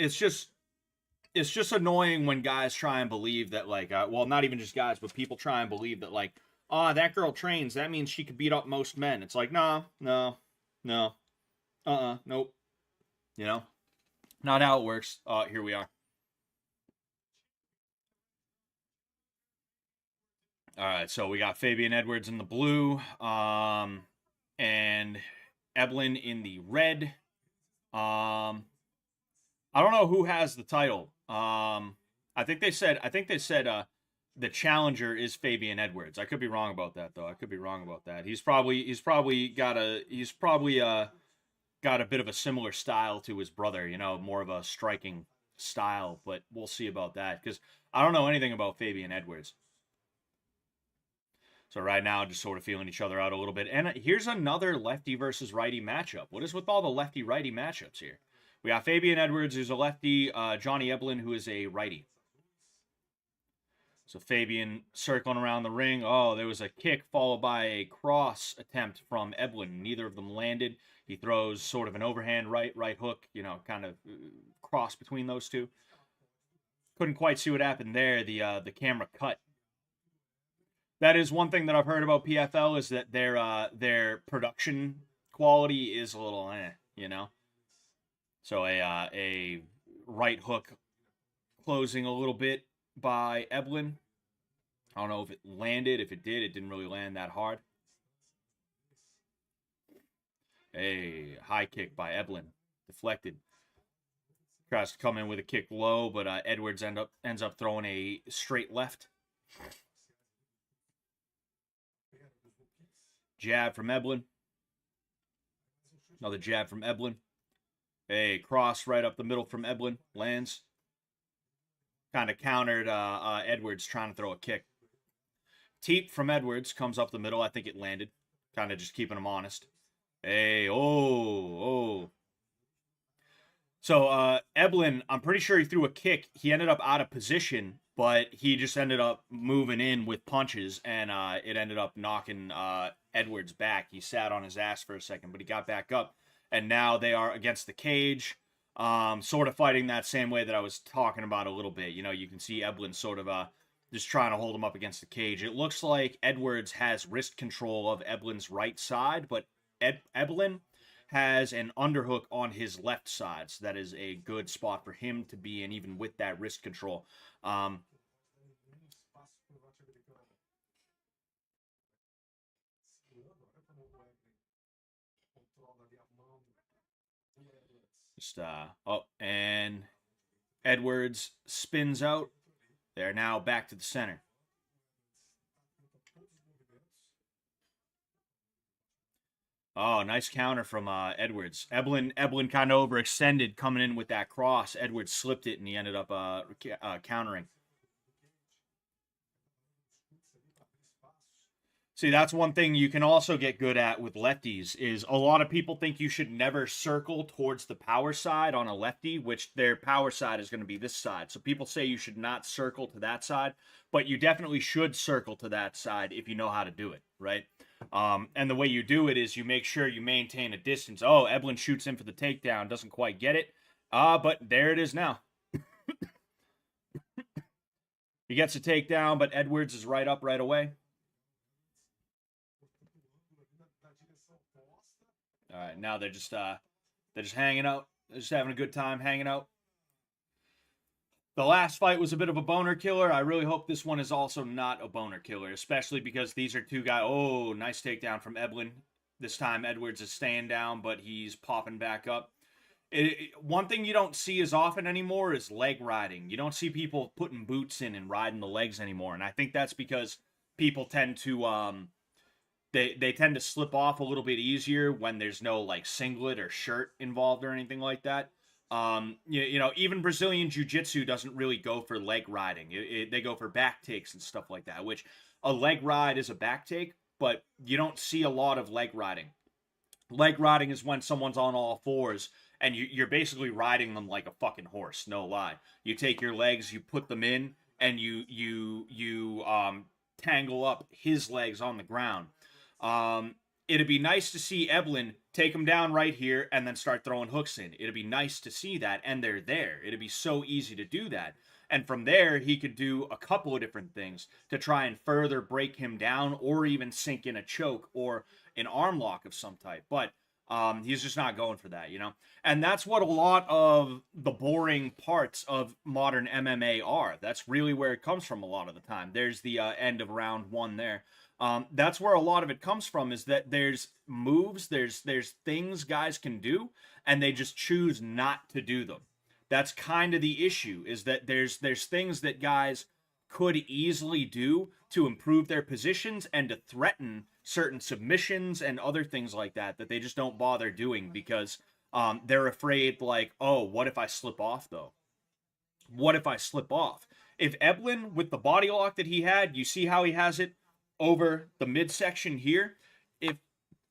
annoying when guys try and believe that, like, well, not even just guys, but people try and believe that, like, that girl trains, that means she could beat up most men. It's like, no, nope. You know, not how it works. Here we are. All right, so we got Fabian Edwards in the blue, and Eblin in the red. I don't know who has the title. I think they said the challenger is Fabian Edwards. I could be wrong about that though. I could be wrong about that. He's probably got a bit of a similar style to his brother, you know, more of a striking style, but we'll see about that because I don't know anything about Fabian Edwards. So right now, just sort of feeling each other out a little bit. And here's another lefty versus righty matchup. What is with all the lefty-righty matchups here? We got Fabian Edwards, who's a lefty, Johnny Eblin, who is a righty. So Fabian circling around the ring. Oh, there was a kick followed by a cross attempt from Eblin. Neither of them landed. He throws sort of an overhand right hook, you know, kind of cross between those two. Couldn't quite see what happened there. The camera cut. That is one thing that I've heard about PFL is that their production quality is a little you know. So a right hook closing a little bit by Eblin. I don't know if it landed. If it did, it didn't really land that hard. A high kick by Eblin. Deflected. Tries to come in with a kick low, but Edwards ends up throwing a straight left. Jab from Eblin. Another jab from Eblin. A cross right up the middle from Eblin. Lands. Kind of countered Edwards trying to throw a kick. Teep from Edwards comes up the middle. I think it landed. Kind of just keeping him honest. Hey, oh. So Eblin, I'm pretty sure he threw a kick. He ended up out of position, but he just ended up moving in with punches, and it ended up knocking Edwards back. He sat on his ass for a second, but he got back up, and now they are against the cage, sort of fighting that same way that I was talking about a little bit. You know, you can see Eblin sort of just trying to hold him up against the cage. It looks like Edwards has wrist control of Eblin's right side, but Eblin has an underhook on his left side, so that is a good spot for him to be in, even with that wrist control. And Edwards spins out. They're now back to the center. Oh, nice counter from Edwards. Eblin kind of overextended coming in with that cross. Edwards slipped it, and he ended up countering. See, that's one thing you can also get good at with lefties is a lot of people think you should never circle towards the power side on a lefty, which their power side is going to be this side. So people say you should not circle to that side, but you definitely should circle to that side if you know how to do it, right? And the way you do it is you make sure you maintain a distance. Oh, Eblin shoots in for the takedown, doesn't quite get it. But there it is now. He gets a takedown, but Edwards is right up right away. All right, now they're just hanging out. They're just having a good time hanging out. The last fight was a bit of a boner killer. I really hope this one is also not a boner killer, especially because these are two guys. Oh, nice takedown from Eblin. This time Edwards is staying down, but he's popping back up. One thing you don't see as often anymore is leg riding. You don't see people putting boots in and riding the legs anymore, and I think that's because people tend to They tend to slip off a little bit easier when there's no like singlet or shirt involved or anything like that. You know, even Brazilian Jiu-Jitsu doesn't really go for leg riding. They go for back takes and stuff like that, which a leg ride is a back take, but you don't see a lot of leg riding. Leg riding is when someone's on all fours and you're basically riding them like a fucking horse, no lie. You take your legs, you put them in, and you tangle up his legs on the ground. It'd be nice to see Eblin take him down right here and then start throwing hooks in. It'd be nice to see that, and they're there. It'd be so easy to do that. And from there, he could do a couple of different things to try and further break him down or even sink in a choke or an arm lock of some type. But he's just not going for that, you know? And that's what a lot of the boring parts of modern MMA are. That's really where it comes from a lot of the time. There's the end of round one there. That's where a lot of it comes from, is that there's moves, there's things guys can do, and they just choose not to do them. That's kind of the issue, is that there's things that guys could easily do to improve their positions and to threaten certain submissions and other things like that they just don't bother doing because they're afraid, like, oh, what if I slip off, though? What if I slip off? If Eblin, with the body lock that he had, you see how he has it over the midsection here? If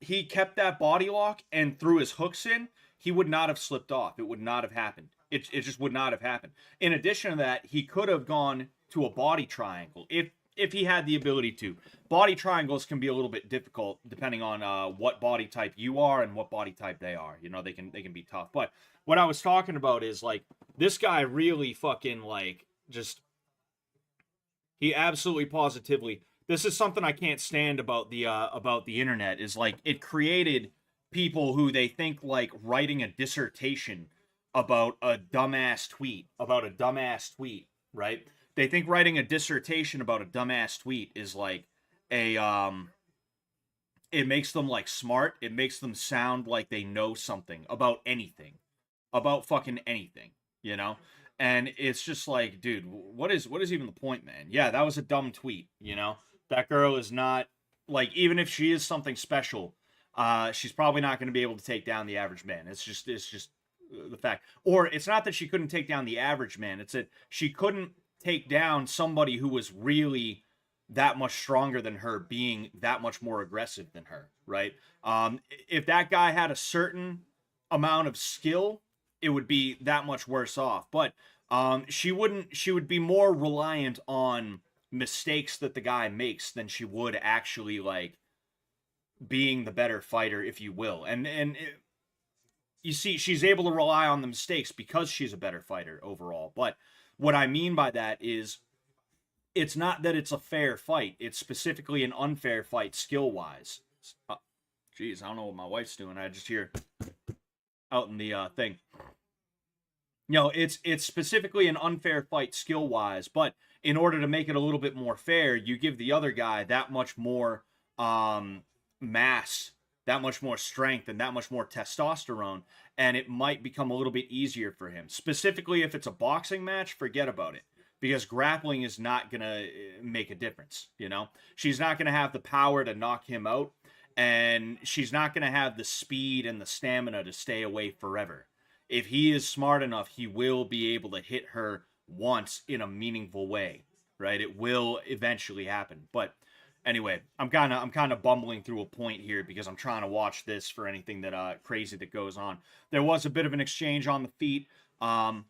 he kept that body lock and threw his hooks in, he would not have slipped off. It would not have happened. It just would not have happened. In addition to that, he could have gone to a body triangle if he had the ability to. Body triangles can be a little bit difficult depending on what body type you are and what body type they are. You know, they can be tough. But what I was talking about is, like, this guy really fucking, like, just, he absolutely positively, this is something I can't stand about the internet, is, like, it created people who they think, like, writing a dissertation about a dumbass tweet, right? They think writing a dissertation about a dumbass tweet is like a it makes them, like, smart. It makes them sound like they know something about anything, about fucking anything, you know? And it's just like, dude, what is even the point, man? Yeah, that was a dumb tweet, you know? That girl is not, like, even if she is something special, she's probably not going to be able to take down the average man. It's just the fact. Or it's not that she couldn't take down the average man. It's that she couldn't take down somebody who was really that much stronger than her, being that much more aggressive than her, right? If that guy had a certain amount of skill, it would be that much worse off. But she would be more reliant on mistakes that the guy makes than she would actually, like, being the better fighter, if you will. And you see, she's able to rely on the mistakes because she's a better fighter overall. But what I mean by that is, it's not that it's a fair fight. It's specifically an unfair fight skill-wise. Jeez, I don't know what my wife's doing. I just hear out in the thing. You know, it's specifically an unfair fight skill-wise, but in order to make it a little bit more fair, you give the other guy that much more mass, that much more strength, and that much more testosterone, and it might become a little bit easier for him. Specifically, if it's a boxing match, forget about it, because grappling is not going to make a difference, you know? She's not going to have the power to knock him out, and she's not going to have the speed and the stamina to stay away forever. If he is smart enough, he will be able to hit her once in a meaningful way, right? It will eventually happen. But anyway, I'm kind of bumbling through a point here because I'm trying to watch this for anything that crazy that goes on. There was a bit of an exchange on the feet, and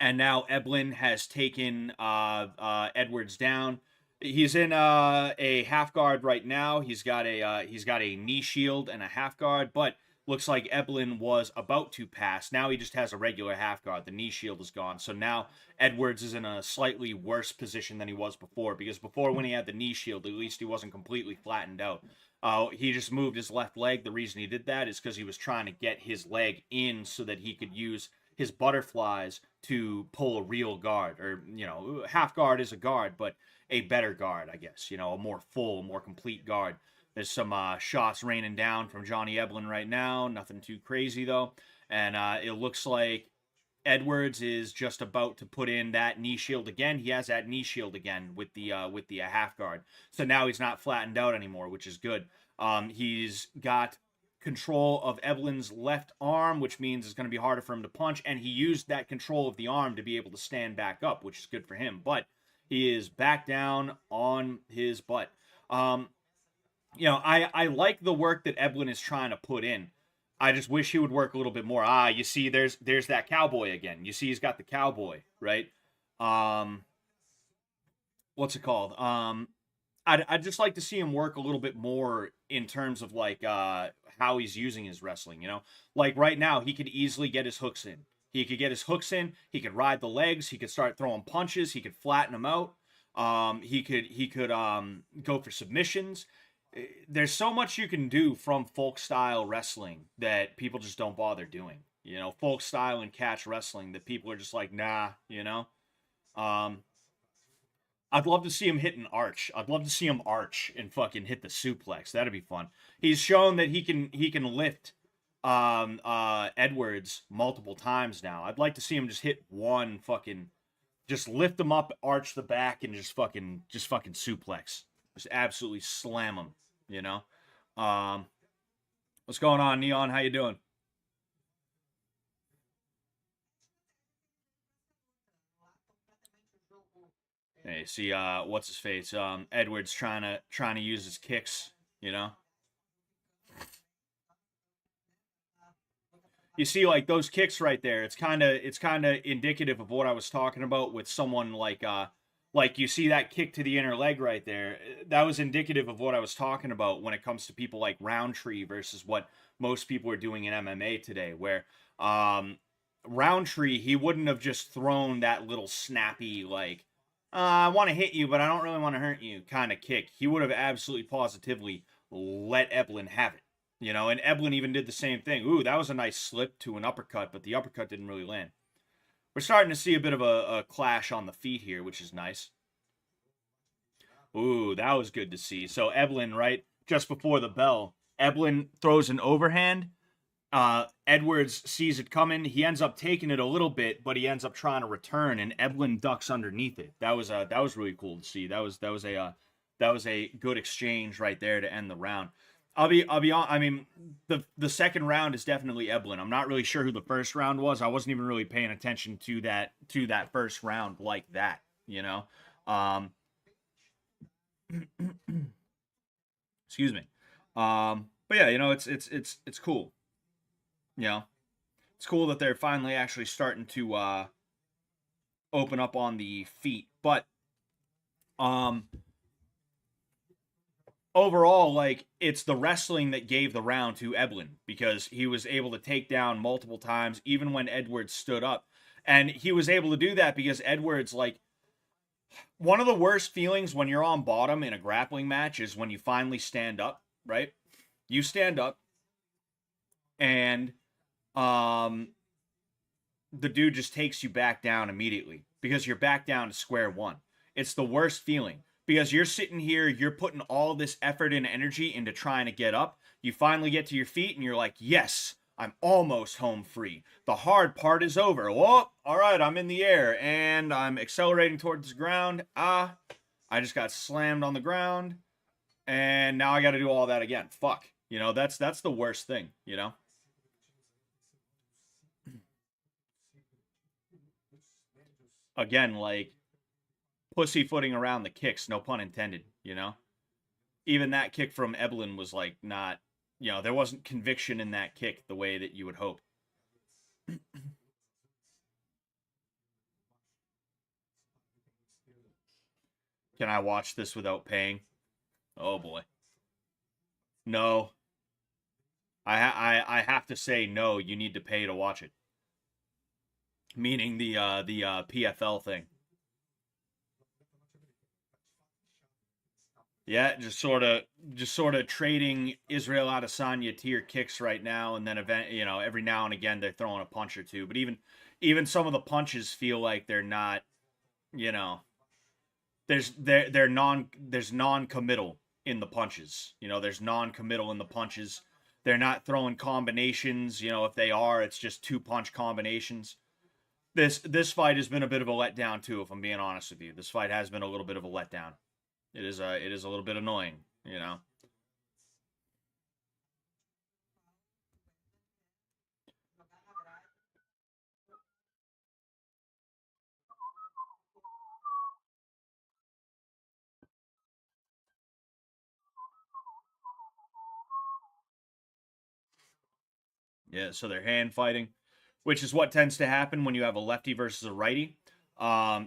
now Eblin has taken Edwards down. He's in a half guard right now. He's got a knee shield and a half guard, but looks like Eblin was about to pass. Now he just has a regular half guard. The knee shield is gone. So now Edwards is in a slightly worse position than he was before, because before, when he had the knee shield, at least he wasn't completely flattened out. He just moved his left leg. The reason he did that is because he was trying to get his leg in so that he could use his butterflies to pull a real guard. Or, you know, half guard is a guard, but a better guard, I guess. You know, a more full, more complete guard. There's some shots raining down from Johnny Eblin right now. Nothing too crazy, though. And it looks like Edwards is just about to put in that knee shield again. He has that knee shield again with the half guard. So now he's not flattened out anymore, which is good. He's got control of Eblin's left arm, which means it's going to be harder for him to punch. And he used that control of the arm to be able to stand back up, which is good for him. But he is back down on his butt. You know, I like the work that Eblin is trying to put in. I just wish he would work a little bit more. You see, there's that cowboy again. You see, he's got the cowboy, right? What's it called? I'd just like to see him work a little bit more in terms of, like, how he's using his wrestling, you know? Like, right now, he could easily get his hooks in. He could get his hooks in. He could ride the legs. He could start throwing punches. He could flatten them out. He could go for submissions. There's so much you can do from folk style wrestling that people just don't bother doing. You know, folk style and catch wrestling that people are just like, nah, you know? I'd love to see him hit an arch. I'd love to see him arch and fucking hit the suplex. That'd be fun. He's shown that he can lift Edwards multiple times now. I'd like to see him just hit one fucking Just lift him up, arch the back, and just fucking suplex. Just absolutely slam him, you know? What's going on, Neon? How you doing? Hey, see, what's his face? Edwards trying to use his kicks, you know? You see, like those kicks right there, it's kind of indicative of what I was talking about with someone like you see that kick to the inner leg right there. That was indicative of what I was talking about when it comes to people like Roundtree versus what most people are doing in MMA today, where Roundtree, he wouldn't have just thrown that little snappy like I want to hit you, but I don't really want to hurt you kind of kick. He would have absolutely positively let Eblin have it. You know, and Eblin even did the same thing. Ooh, that was a nice slip to an uppercut, but the uppercut didn't really land. We're starting to see a bit of a clash on the feet here, which is nice. Ooh, that was good to see. So Eblin, right, just before the bell, Eblin throws an overhand. Edwards sees it coming. He ends up taking it a little bit, but he ends up trying to return, and Eblin ducks underneath it. That was really cool to see. That was a good exchange right there to end the round. I'll be on. I mean, the second round is definitely Eblin. I'm not really sure who the first round was. I wasn't even really paying attention to that first round like that. You know, excuse me. But yeah, you know, it's cool. You know, it's cool that they're finally actually starting to open up on the feet. But overall, like, it's the wrestling that gave the round to Eblin because he was able to take down multiple times, even when Edwards stood up. And he was able to do that because Edwards, like, one of the worst feelings when you're on bottom in a grappling match is when you finally stand up, right? You stand up, and the dude just takes you back down immediately because you're back down to square one. It's the worst feeling. Because you're sitting here, you're putting all this effort and energy into trying to get up. You finally get to your feet and you're like, yes, I'm almost home free. The hard part is over. Whoa, all right, I'm in the air and I'm accelerating towards the ground. I just got slammed on the ground and now I got to do all that again. Fuck. You know, that's the worst thing, you know? Again, like, pussyfooting around the kicks, no pun intended, you know? Even that kick from Eblin was like not, you know, there wasn't conviction in that kick the way that you would hope. Can I watch this without paying? Oh boy. No. I have to say no, you need to pay to watch it. Meaning the PFL thing. Yeah, just sort of trading Israel Adesanya tier kicks right now, and then every now and again they're throwing a punch or two. But even some of the punches feel like they're not, you know, there's non-committal in the punches. You know, there's non-committal in the punches. They're not throwing combinations. You know, if they are, it's just 2-punch combinations. This fight has been a bit of a letdown too, if I'm being honest with you. This fight has been a little bit of a letdown. It is a little bit annoying, you know. Yeah, so they're hand fighting, which is what tends to happen when you have a lefty versus a righty.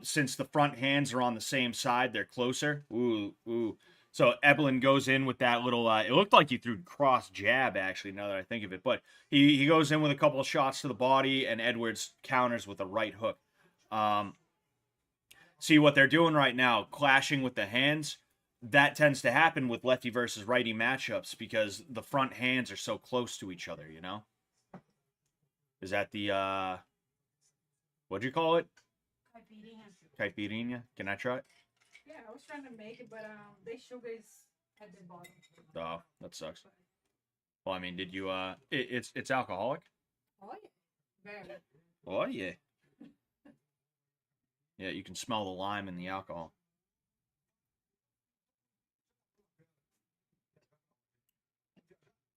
Since the front hands are on the same side, they're closer. Ooh, ooh. So Eblin goes in with that little. It looked like he threw cross jab, actually. Now that I think of it, but he goes in with a couple of shots to the body, and Edwards counters with a right hook. See what they're doing right now, clashing with the hands. That tends to happen with lefty versus righty matchups because the front hands are so close to each other. You know. Is that the what'd you call it? Caipirinha. Can I try it? Yeah, I was trying to make it, but the sugar is at the bottom. Oh, that sucks. Well, I mean, did you it's alcoholic? Oh yeah, very. Oh yeah. Yeah, you can smell the lime in the alcohol.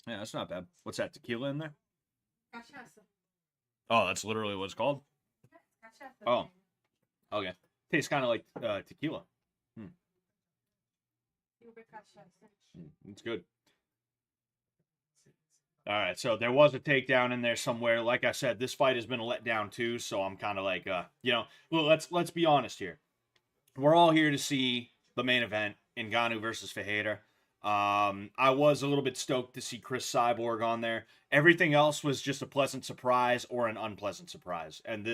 Yeah, that's not bad. What's that, tequila in there? Cachaça. Oh, that's literally what it's called? Cachaça. Oh, okay. Tastes kind of like tequila. It's good. All right, so there was a takedown in there somewhere. Like I said, this fight has been a letdown too, so I'm kind of like, well, let's be honest here. We're all here to see the main event, Ngannou versus Ferreira. I was a little bit stoked to see Cris Cyborg on there. Everything else was just a pleasant surprise or an unpleasant surprise, and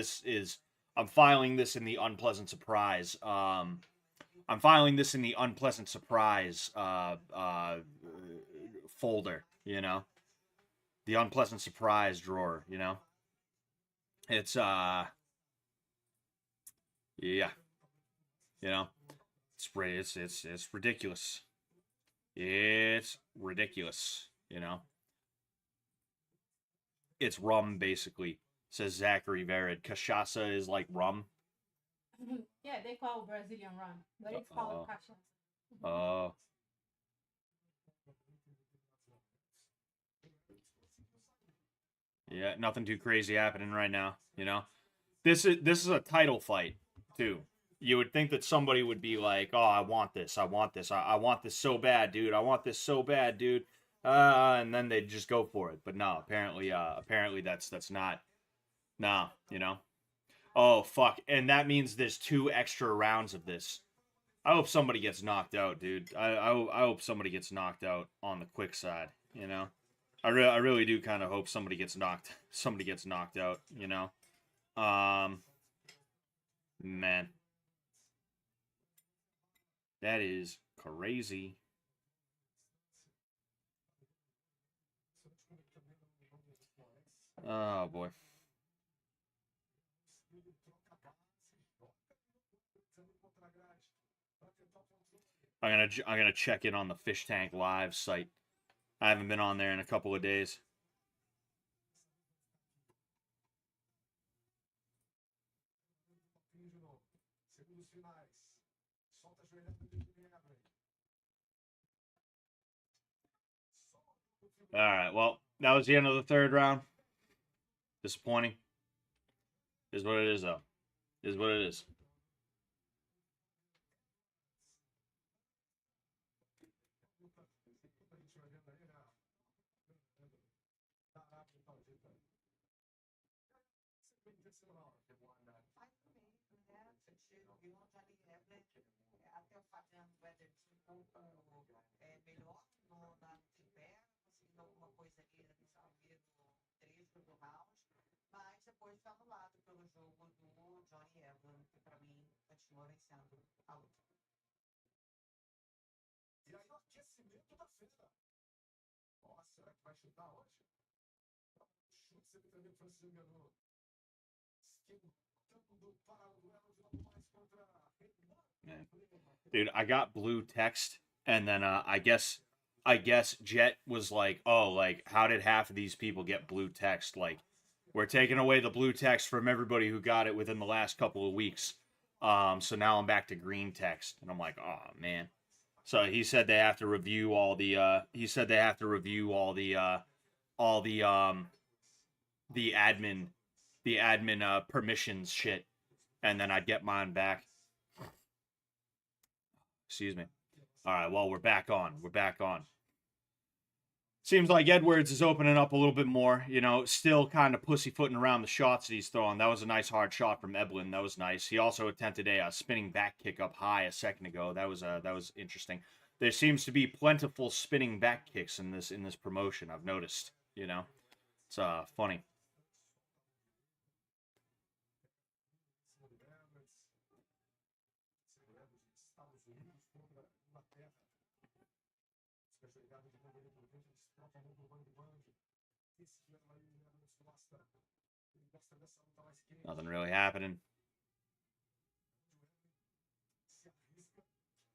I'm filing this in the unpleasant surprise. I'm filing this in the unpleasant surprise folder, you know? The unpleasant surprise drawer, you know? It's, yeah. You know? It's ridiculous. It's ridiculous, you know? It's rum, basically, says Zachary Vered. Cachaça is like rum. Yeah, they call Brazilian rum, but it's called cachaça. Oh. Yeah, nothing too crazy happening right now, you know? This is a title fight, too. You would think that somebody would be like, oh, I want this. I want this so bad, dude. I want this so bad, dude. And then they'd just go for it. But no, apparently that's not, nah, you know? Oh, fuck. And that means there's 2 extra rounds of this. I hope somebody gets knocked out, dude. I hope somebody gets knocked out on the quick side, you know? I really do kind of hope somebody gets knocked out, you know? Man. That is crazy. Oh, boy. I'm gonna check in on the Fish Tank Live site. I haven't been on there in a couple of days. All right, well, that was the end of the 3rd round. Disappointing. Is what it is, though. Is what it is. Mas depois foi anulado pelo jogo do Johnny Eblin, que para mim continua vencendo a luta. E aí o aquecimento da feira. Nossa, será que vai chutar hoje? Chute semifinal Francis Ngannou. Esquentando para o duelo de mais contra Dude, I got blue text, and then I guess Jet was like, oh, like, how did half of these people get blue text? Like, we're taking away the blue text from everybody who got it within the last couple of weeks. So now I'm back to green text, and I'm like, oh man. So he said they have to review all the admin permissions shit, and then I'd get mine back. Excuse me. All right, well, we're back on. Seems like Edwards is opening up a little bit more, you know, still kind of pussyfooting around the shots that he's throwing. That was a nice hard shot from Eblin. That was nice. He also attempted a spinning back kick up high a second ago. That was interesting. There seems to be plentiful spinning back kicks in this promotion, I've noticed, you know. It's funny. Nothing really happening.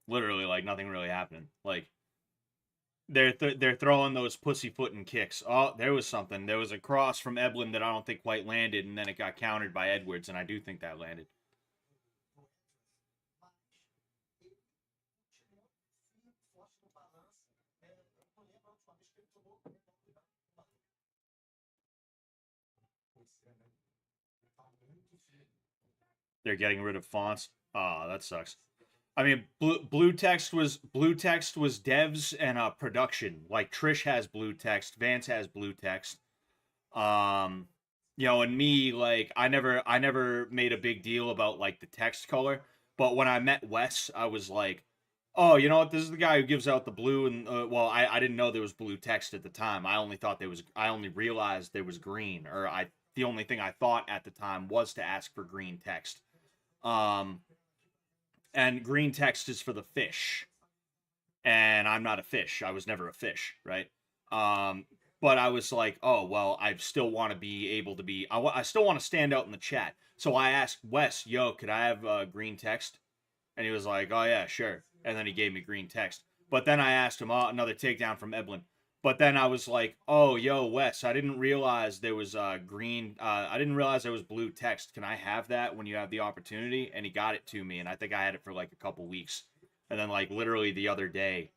Literally, like, nothing really happening. Like, they're throwing those pussyfooting kicks. Oh, there was something. There was a cross from Eblin that I don't think quite landed, and then it got countered by Edwards, and I do think that landed. They're getting rid of fonts. Oh, that sucks. I mean, blue text was devs and production. Like Trish has blue text, Vance has blue text. You know, and me, like I never made a big deal about like the text color. But when I met Wes, I was like, oh, you know what? This is the guy who gives out the blue and well, I didn't know there was blue text at the time. I only realized there was green, or the only thing I thought at the time was to ask for green text. And green text is for the fish. And I'm not a fish. I was never a fish, right? But I was like, oh, well, I still want to be able to be, I still want to stand out in the chat. So I asked Wes, yo, could I have green text? And he was like, oh, yeah, sure. And then he gave me green text. But then I asked him, another takedown from Eblin. But then I was like, oh, yo, Wes, I didn't realize there was green. I didn't realize there was blue text. Can I have that when you have the opportunity? And he got it to me. And I think I had it for like a couple weeks. And then like literally the other day,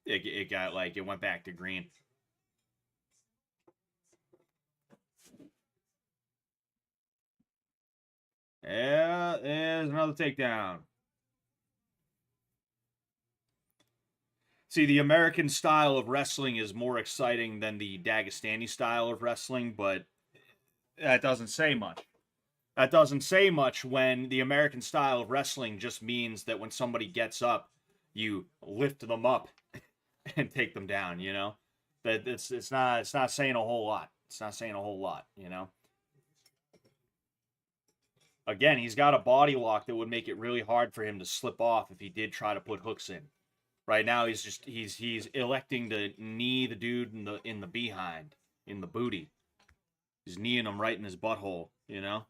it got like, it went back to green. Yeah, there's another takedown. See, the American style of wrestling is more exciting than the Dagestani style of wrestling, but that doesn't say much. That doesn't say much when the American style of wrestling just means that when somebody gets up, you lift them up and take them down, you know? That it's not saying a whole lot. It's not saying a whole lot, you know? Again, he's got a body lock that would make it really hard for him to slip off if he did try to put hooks in. Right now, he's electing to knee the dude in the behind, in the booty. He's kneeing him right in his butthole, you know.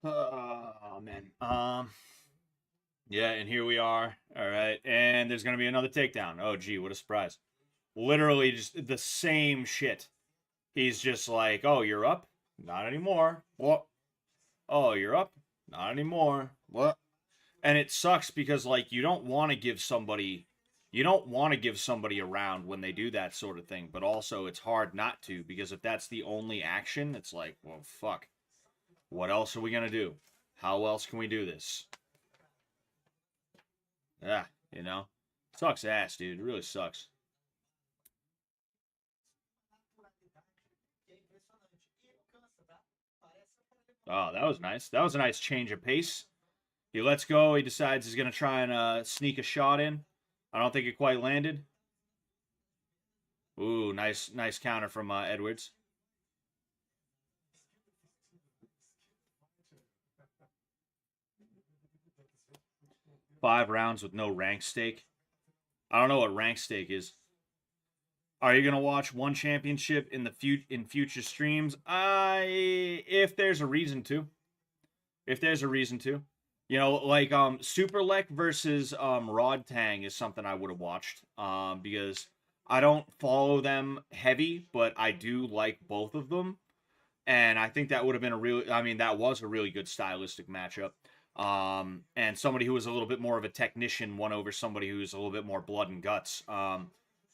Oh man. Yeah, and here we are. All right, and there's gonna be another takedown. Oh gee, what a surprise! Literally just the same shit. He's just like, oh, you're up? Not anymore. What? Oh, you're up? Not anymore. What? And it sucks because like you don't want to give somebody a round when they do that sort of thing, but also it's hard not to, because if that's the only action, it's like, well, fuck. What else are we gonna do? How else can we do this? Yeah, you know? Sucks ass, dude. It really sucks. Oh, that was nice. That was a nice change of pace. He lets go. He decides he's going to try and sneak a shot in. I don't think it quite landed. Ooh, nice counter from Edwards. Five rounds with no rank stake. I don't know what rank stake is. Are you gonna watch one championship in future streams? If there's a reason to. If there's a reason to. You know, like Superlek versus Rod Tang is something I would have watched. Because I don't follow them heavy, but I do like both of them. And I think that would have been that was a really good stylistic matchup. And somebody who was a little bit more of a technician won over somebody who's a little bit more blood and guts.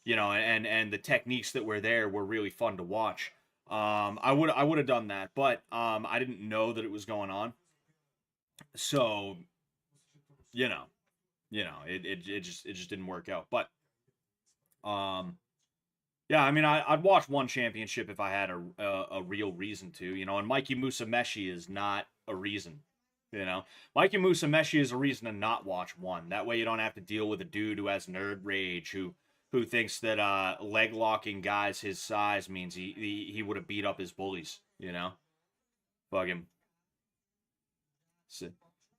You know, and the techniques that were there were really fun to watch. I would have done that, but I didn't know that it was going on. So, you know, it just didn't work out. But yeah, I mean, I'd watch one championship if I had a real reason to, you know, and Mikey Musumeci is not a reason. You know, Mikey Musumeci is a reason to not watch one. That way you don't have to deal with a dude who has nerd rage, who thinks that leg locking guys his size means he would have beat up his bullies, you know? Fuck him. So,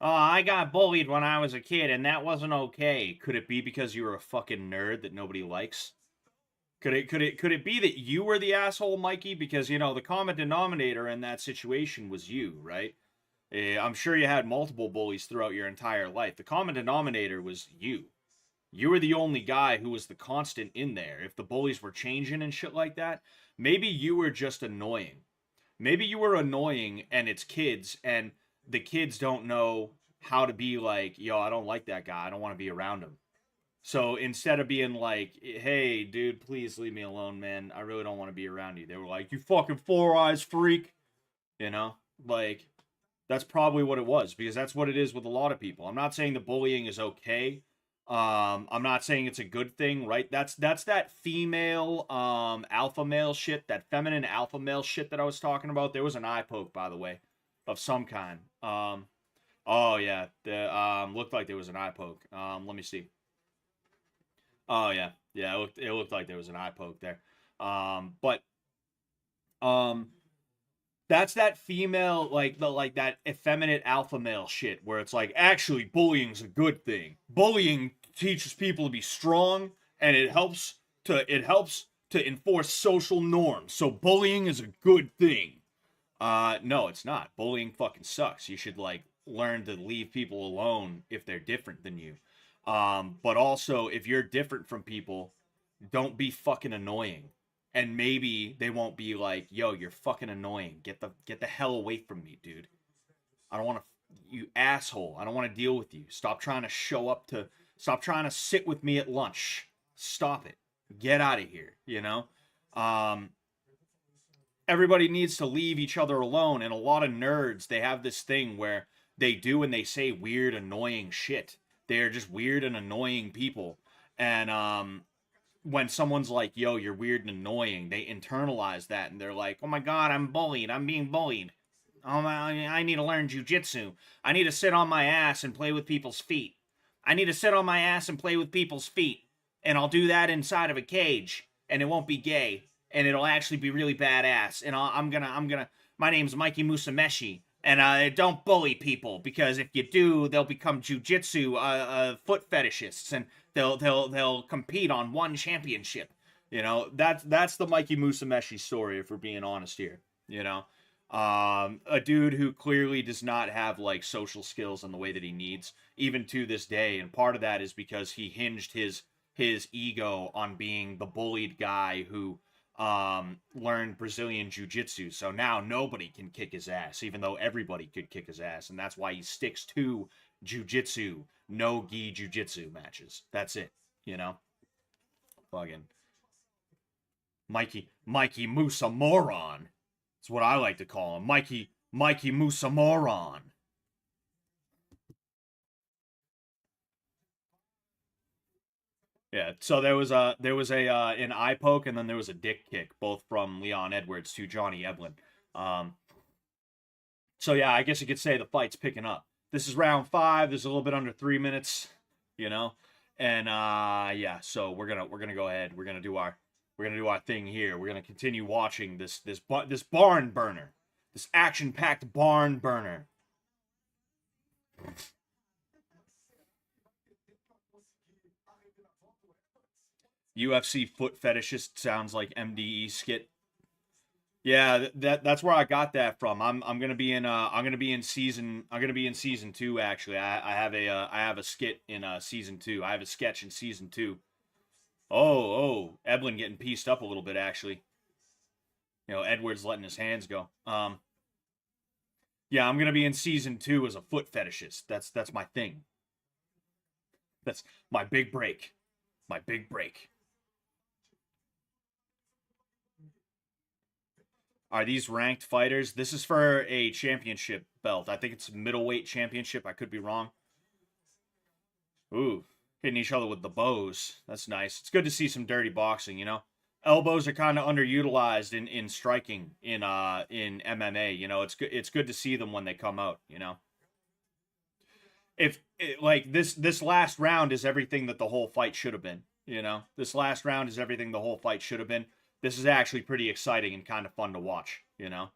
oh, I got bullied when I was a kid, and that wasn't okay. Could it be because you were a fucking nerd that nobody likes? Could it be that you were the asshole, Mikey? Because, you know, the common denominator in that situation was you, right? I'm sure you had multiple bullies throughout your entire life. The common denominator was you. You were the only guy who was the constant in there. If the bullies were changing and shit like that, maybe you were just annoying. Maybe you were annoying and it's kids and the kids don't know how to be like, yo, I don't like that guy. I don't want to be around him. So instead of being like, hey, dude, please leave me alone, man. I really don't want to be around you. They were like, you fucking four eyes freak. You know? Like, that's probably what it was because that's what it is with a lot of people. I'm not saying the bullying is okay. I'm not saying it's a good thing, right? That's that female alpha male shit, that feminine alpha male shit that I was talking about. There was an eye poke, by the way, of some kind. Oh yeah, the looked like there was an eye poke. Let me see. Oh yeah, yeah, it looked like there was an eye poke there. But that's that female like that effeminate alpha male shit where it's like actually bullying's a good thing. Bullying teaches people to be strong and it helps to enforce social norms. So bullying is a good thing. No, it's not. Bullying fucking sucks. You should like learn to leave people alone if they're different than you. But also if you're different from people, don't be fucking annoying. And maybe they won't be like, "Yo, you're fucking annoying. Get the hell away from me, dude. I don't want to you asshole. I don't want to deal with you. Stop trying to sit with me at lunch. Stop it. Get out of here, you know?" Um Everybody needs to leave each other alone and a lot of nerds, they have this thing where they do and they say weird annoying shit. They're just weird and annoying people. And when someone's like, yo, you're weird and annoying, they internalize that and they're like, oh my god, I'm bullied. I'm being bullied. Oh, I need to learn jujitsu. I need to sit on my ass and play with people's feet. I need to sit on my ass and play with people's feet. And I'll do that inside of a cage. And it won't be gay. And it'll actually be really badass. And my name's Mikey Musameshi. And don't bully people because if you do, they'll become jujitsu foot fetishists, and they'll compete on one championship. You know, that's the Mikey Musameshi story, if we're being honest here. You know, a dude who clearly does not have like social skills in the way that he needs, even to this day. And part of that is because he hinged his ego on being the bullied guy who learned Brazilian jiu-jitsu. So now nobody can kick his ass, even though everybody could kick his ass. And that's why he sticks to jiu-jitsu, no gi jiu-jitsu matches. That's it, you know? Fucking Mikey Musa Moron. That's what I like to call him. Mikey Musa Moron. Yeah, so there was a an eye poke and then there was a dick kick, both from Leon Edwards to Johnny Eblin. Um, so yeah, I guess you could say the fight's picking up. This is round 5. There's a little bit under 3 minutes, you know, and yeah, so we're gonna go ahead. We're gonna do our thing here. We're gonna continue watching this barn burner, this action-packed barn burner. UFC foot fetishist sounds like MDE skit. Yeah, that's where I got that from. I'm gonna be in season 2 actually. I have a skit in season 2. I have a sketch in season 2. Oh, Eblin getting pieced up a little bit actually. You know, Edwards letting his hands go. Yeah, I'm gonna be in season 2 as a foot fetishist. That's my thing. That's my big break. My big break. Are these ranked fighters? This is for a championship belt. I think it's middleweight championship. I could be wrong. Ooh, hitting each other with the bows. That's nice. It's good to see some dirty boxing, you know? Elbows are kind of underutilized in striking in MMA, you know? It's good to see them when they come out, you know? If like this last round is everything that the whole fight should have been, you know? This last round is everything the whole fight should have been. This is actually pretty exciting and kind of fun to watch, you know?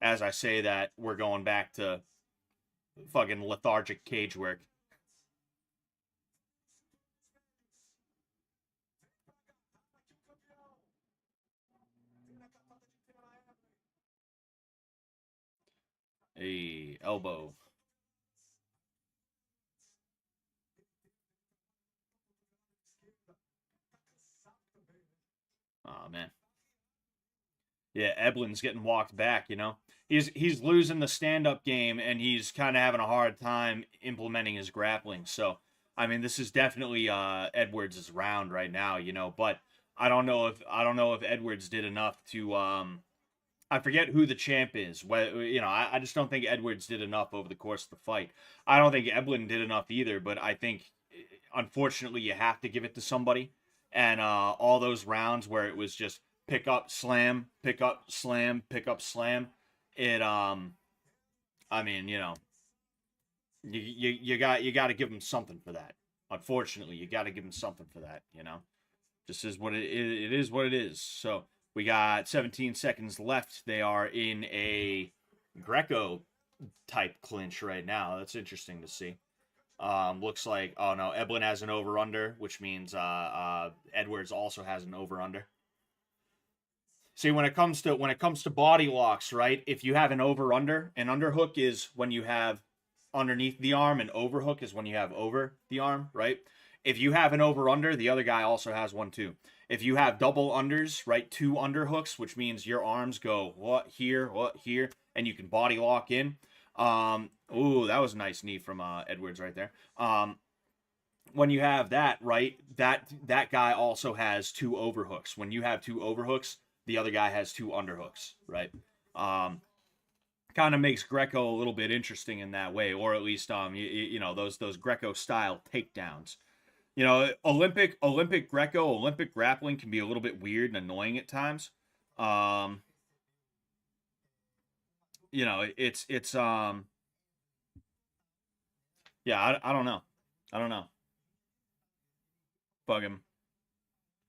As I say that, we're going back to fucking lethargic cage work. elbow. Oh, man. Yeah, Eblin's getting walked back, you know. He's losing the stand-up game, and he's kind of having a hard time implementing his grappling. So, I mean, this is definitely Edwards' round right now, you know. But I don't know if Edwards did enough to I forget who the champ is. You know, I just don't think Edwards did enough over the course of the fight. I don't think Eblin did enough either, but I think, unfortunately, you have to give it to somebody. And all those rounds where it was just pick up, slam, pick up, slam, pick up, slam. I mean, you know, you got to give him something for that. Unfortunately, you got to give him something for that. You know, just is what it is. What it is. So we got 17 seconds left. They are in a Greco type clinch right now. That's interesting to see. Looks like, oh no, Eblin has an over under, which means Edwards also has an over under. See, when it comes to body locks, right? If you have an over under, an underhook is when you have underneath the arm, and overhook is when you have over the arm, right? If you have an over under, the other guy also has one too. If you have double unders, right, 2 underhooks, which means your arms go what here, and you can body lock in. Ooh, that was a nice knee from Edwards right there. When you have that, right, that guy also has 2 overhooks. When you have 2 overhooks, the other guy has 2 underhooks, right? Kind of makes Greco a little bit interesting in that way, or at least you know, those Greco style takedowns. You know, Olympic Greco, Olympic grappling can be a little bit weird and annoying at times. You know, it's yeah, I don't know. I don't know. Bug him.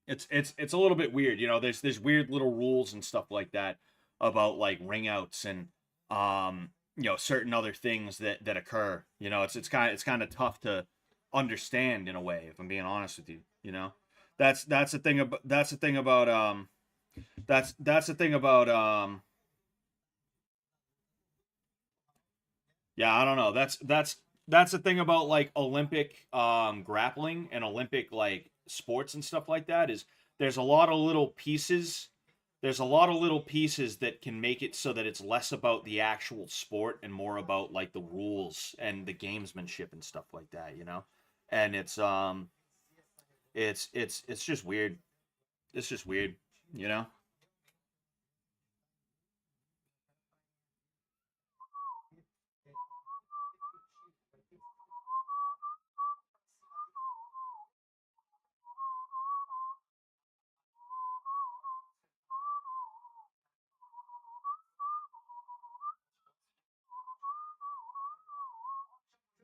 It's a little bit weird, you know. There's weird little rules and stuff like that about like ring outs and you know, certain other things that occur. You know, it's kind of tough to understand in a way, if I'm being honest with you. You know, that's the thing about that's the thing about yeah, I don't know. That's the thing about like Olympic grappling and Olympic like sports and stuff like that is there's a lot of little pieces. There's a lot of little pieces that can make it so that it's less about the actual sport and more about like the rules and the gamesmanship and stuff like that, you know? And it's just weird. It's just weird, you know?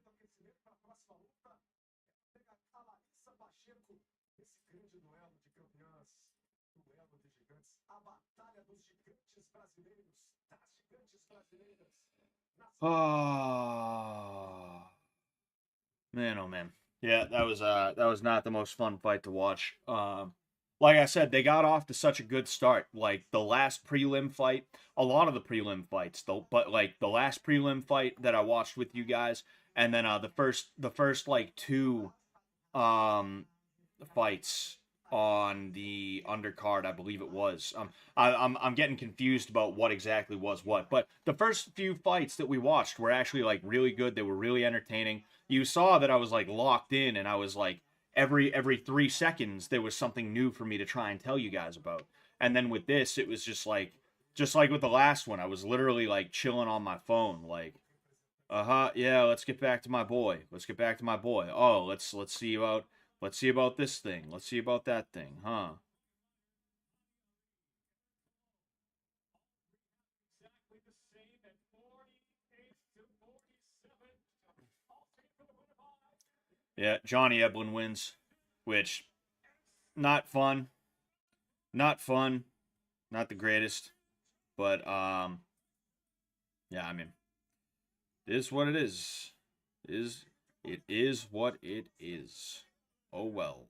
Aquecimento para a próxima luta. Pega a Larissa Pacheco nesse grande duelo de campeãs. Duelo de gigantes. A batalha dos gigantes brasileiros. Das gigantes brasileiras. Oh, man, oh man. Yeah, that was not the most fun fight to watch. Like I said, they got off to such a good start. Like the last prelim fight, a lot of the prelim fights, though, but like the last prelim fight that I watched with you guys, and then the first like 2 um fights on the undercard, I believe it was. I'm getting confused about what exactly was what, but the first few fights that we watched were actually like really good. They were really entertaining. You saw that I was like locked in, and I was like every 3 seconds there was something new for me to try and tell you guys about. And then with this, it was just like with the last one, I was literally like chilling on my phone, like, yeah, let's get back to my boy. Let's get back to my boy. Oh, let's see about this thing. Let's see about that thing, huh? Exactly the same at 48 to 47. I'll take for the win by. Yeah, Johnny Eblin wins, which not fun, not fun, not the greatest, but yeah, I mean, it is what it is. It is what it is. Oh well.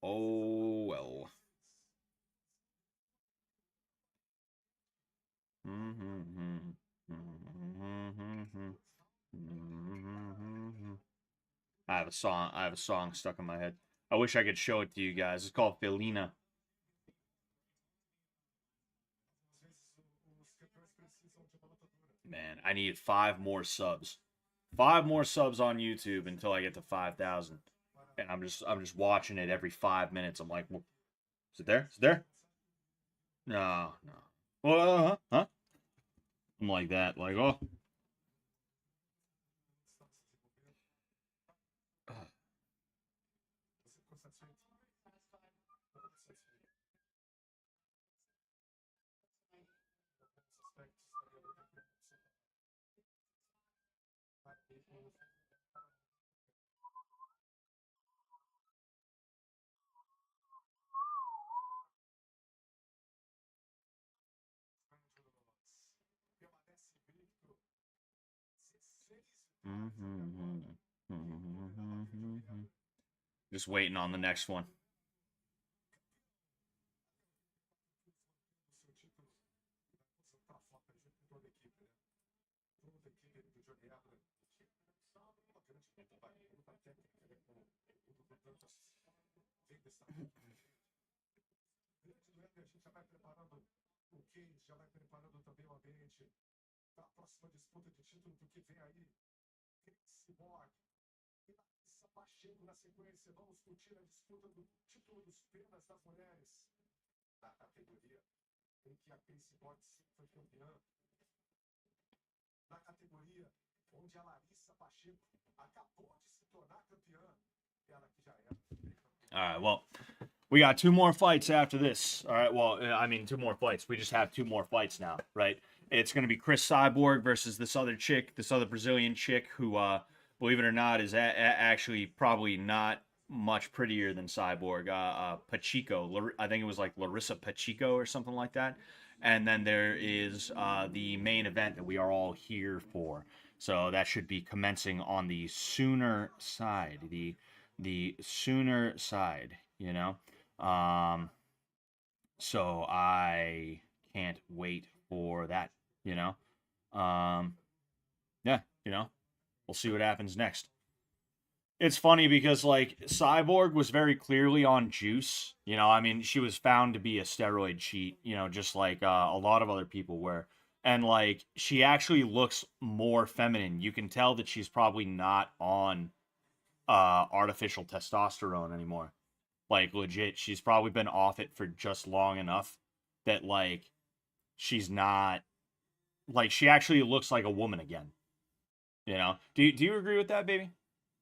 Oh well. Mm-hmm. Mm-hmm. Mm-hmm. I have a song. I have a song stuck in my head. I wish I could show it to you guys. It's called Felina. Man, I need 5 more subs. 5 more subs on YouTube until I get to 5,000. And I'm just watching it every 5 minutes. I'm like, well, is it there? Is it there? No, no. Well, huh? I'm like that. Like, oh. Just waiting on the next one. A gente já vai preparando o case, já vai preparando também o ambiente para a próxima disputa de título do que vem aí. Cris, Cyborg e Larissa Pacheco na sequência. Vamos curtir a disputa do título dos penas das mulheres da categoria em que a Cris Cyborg sempre foi campeã. Na categoria onde a Larissa Pacheco acabou de se tornar campeã. Ela que já era. All right, well, we got 2 more fights after this. All right, well, I mean, 2 more fights. We just have 2 more fights now, right? It's going to be Cris Cyborg versus this other chick, this other Brazilian chick who, believe it or not, is actually probably not much prettier than Cyborg. Pacheco, I think it was like Larissa Pacheco or something like that. And then there is the main event that we are all here for. So that should be commencing on the sooner side, the sooner side, you know. So I can't wait for that, you know. Yeah, you know, we'll see what happens next. It's funny because like Cyborg was very clearly on juice, you know. I mean, she was found to be a steroid cheat, you know, just like a lot of other people were. And like she actually looks more feminine. You can tell that she's probably not on artificial testosterone anymore. Like legit, she's probably been off it for just long enough that like she's not like she actually looks like a woman again. You know? Do you agree with that, baby?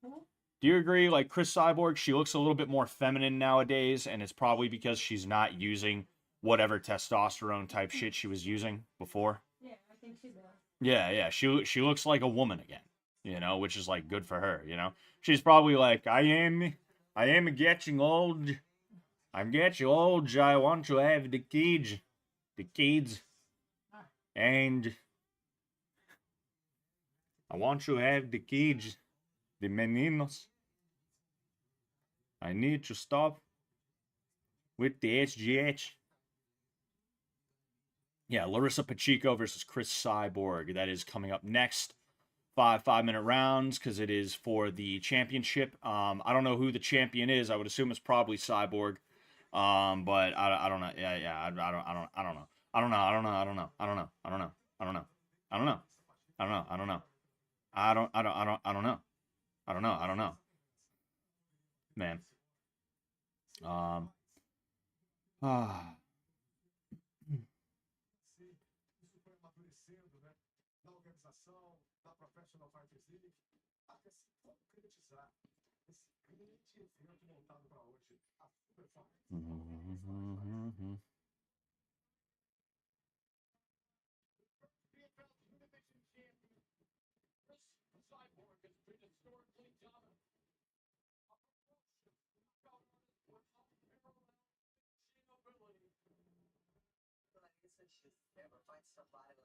Do you agree? Like Cris Cyborg, she looks a little bit more feminine nowadays, and it's probably because she's not using whatever testosterone type shit she was using before. Yeah, I think she does. Yeah. She looks like a woman again. You know, which is like good for her. You know, she's probably like, I am getting old. I'm getting old. I want to have the kids, and I want to have the kids, the meninos. I need to stop with the HGH. Yeah, Larissa Pacheco versus Cris Cyborg. That is coming up next. 5-minute rounds because it is for the championship. I don't know who the champion is. I would assume it's probably Cyborg. But I don't know. Yeah. I don't know. I don't know. I don't know. I don't know. I don't know. I don't know. I don't know. I don't know. I don't know. I don't know. I don't know. I don't know. I don't know. I don't know. Man. Ah. Isso foi amadurecendo, né? Na organização, da Professional Fighters League, até se concretizar esse grande evento montado para hoje, a Performance. PFL Unification Champion, Cris Cyborg has been historically dominant. A promotion without unparalleled ability. Larissa, she's never fight somebody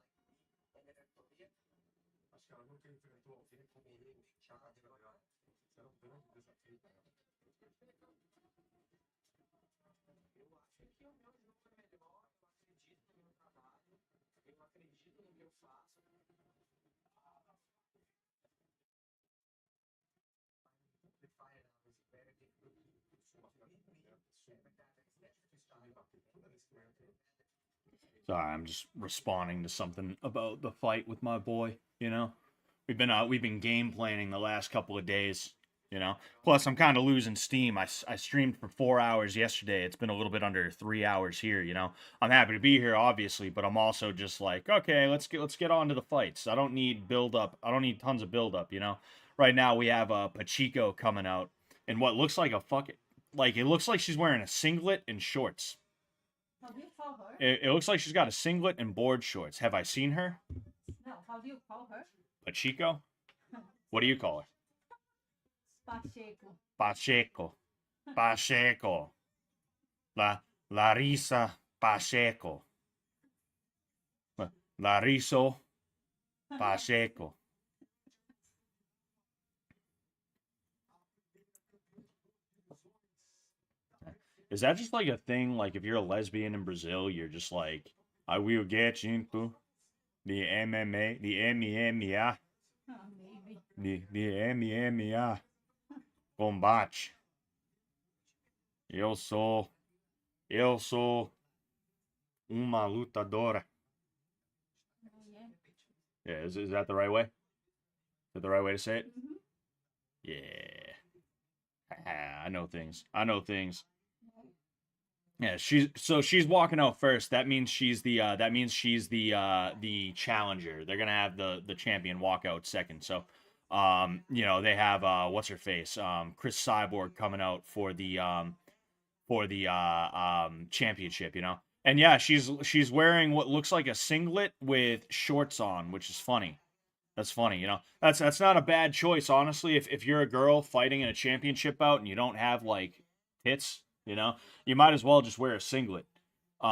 like me in her career. Acho que ela nunca enfrentou alguém como eu. Será um grande desafio para ela. Eu acho que o meu jogo é melhor, eu acredito no meu trabalho, eu acredito no que eu faço. Sorry, I'm just responding to something about the fight with my boy. You know, we've been game planning the last couple of days. You know, plus I'm kind of losing steam. I streamed for 4 hours yesterday. It's been a little bit under 3 hours here. You know, I'm happy to be here, obviously, but I'm also just like, okay, let's get on to the fights. I don't need build up. I don't need tons of build up. You know, right now we have Pacheco coming out in what looks like a fucking it looks like she's wearing a singlet and shorts. How do you call her? It looks like she's got a singlet and board shorts. Have I seen her? No, how do you call her? Pacheco? What do you call her? Pacheco. Pacheco. Pacheco. Larissa Pacheco. Lariso Pacheco. Is that just like a thing? Like if you're a lesbian in Brazil, you're just like, I will get into the MMA, the MMA, Oh, maybe. the MMA combate. Eu sou uma lutadora. Oh, yeah. Yeah, is that the right way? Is that the right way to say it? Mhm. Yeah. I know things. I know things. Yeah, she's walking out first. That means she's the challenger. They're gonna have the champion walk out second. So, you know, they have what's her face, Cris Cyborg coming out for the championship. You know, and yeah, she's wearing what looks like a singlet with shorts on, which is funny. That's funny, you know. That's not a bad choice, honestly. If you're a girl fighting in a championship bout and you don't have like tits, you know, you might as well just wear a singlet. You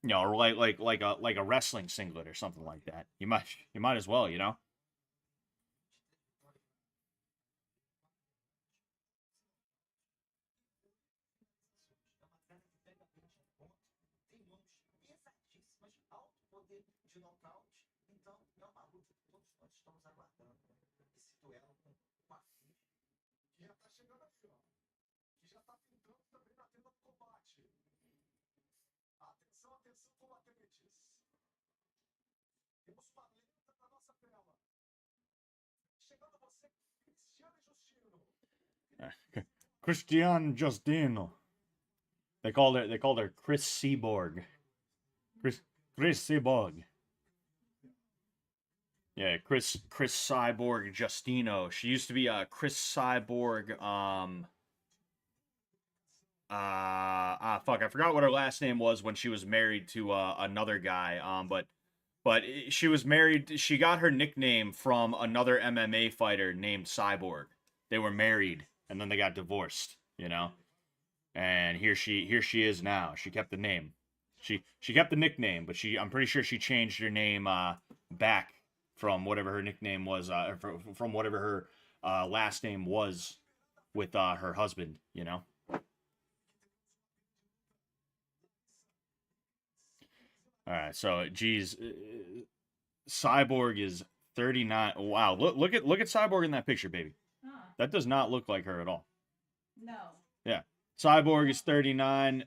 know, or like a wrestling singlet or something like that. You might as well, you know. Tem mãos pesadíssimas, alto poder de nocaute. Então, é uma luta que todos nós estamos aguardando. Esse duelo com a Cris. Que já tá chegando aqui, ó. Que já tá pintando também na tenda do combate. Atenção, atenção, combatentes. Temos uma lenta na nossa tela. Chegando a você, Cristiano Justino. Cristian Justino. They called her Cris Cyborg. Cris Cyborg. Yeah, Cris Cyborg Justino. She used to be Cris Cyborg. Fuck, I forgot what her last name was when she was married to another guy. But she was married. She got her nickname from another MMA fighter named Cyborg. They were married and then they got divorced. You know. And here she is now. She kept the name. She kept the nickname, but I'm pretty sure she changed her name back from whatever her nickname was, from whatever her last name was with her husband, you know. All right, so geez, Cyborg is 39. Wow, look at Cyborg in that picture, baby. Ah, That does not look like her at all. no. Yeah. Cyborg is 39.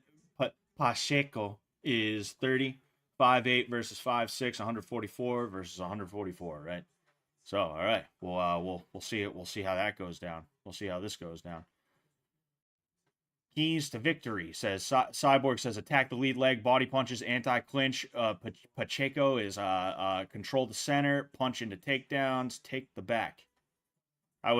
Pacheco is 30. 5'8" versus 5'6", 144 versus 144, right? So, all right. We'll see it. We'll see how that goes down. We'll see how this goes down. Keys to victory, says Cyborg says attack the lead leg, body punches, anti-clinch. Pacheco is control the center, punch into takedowns, take the back. I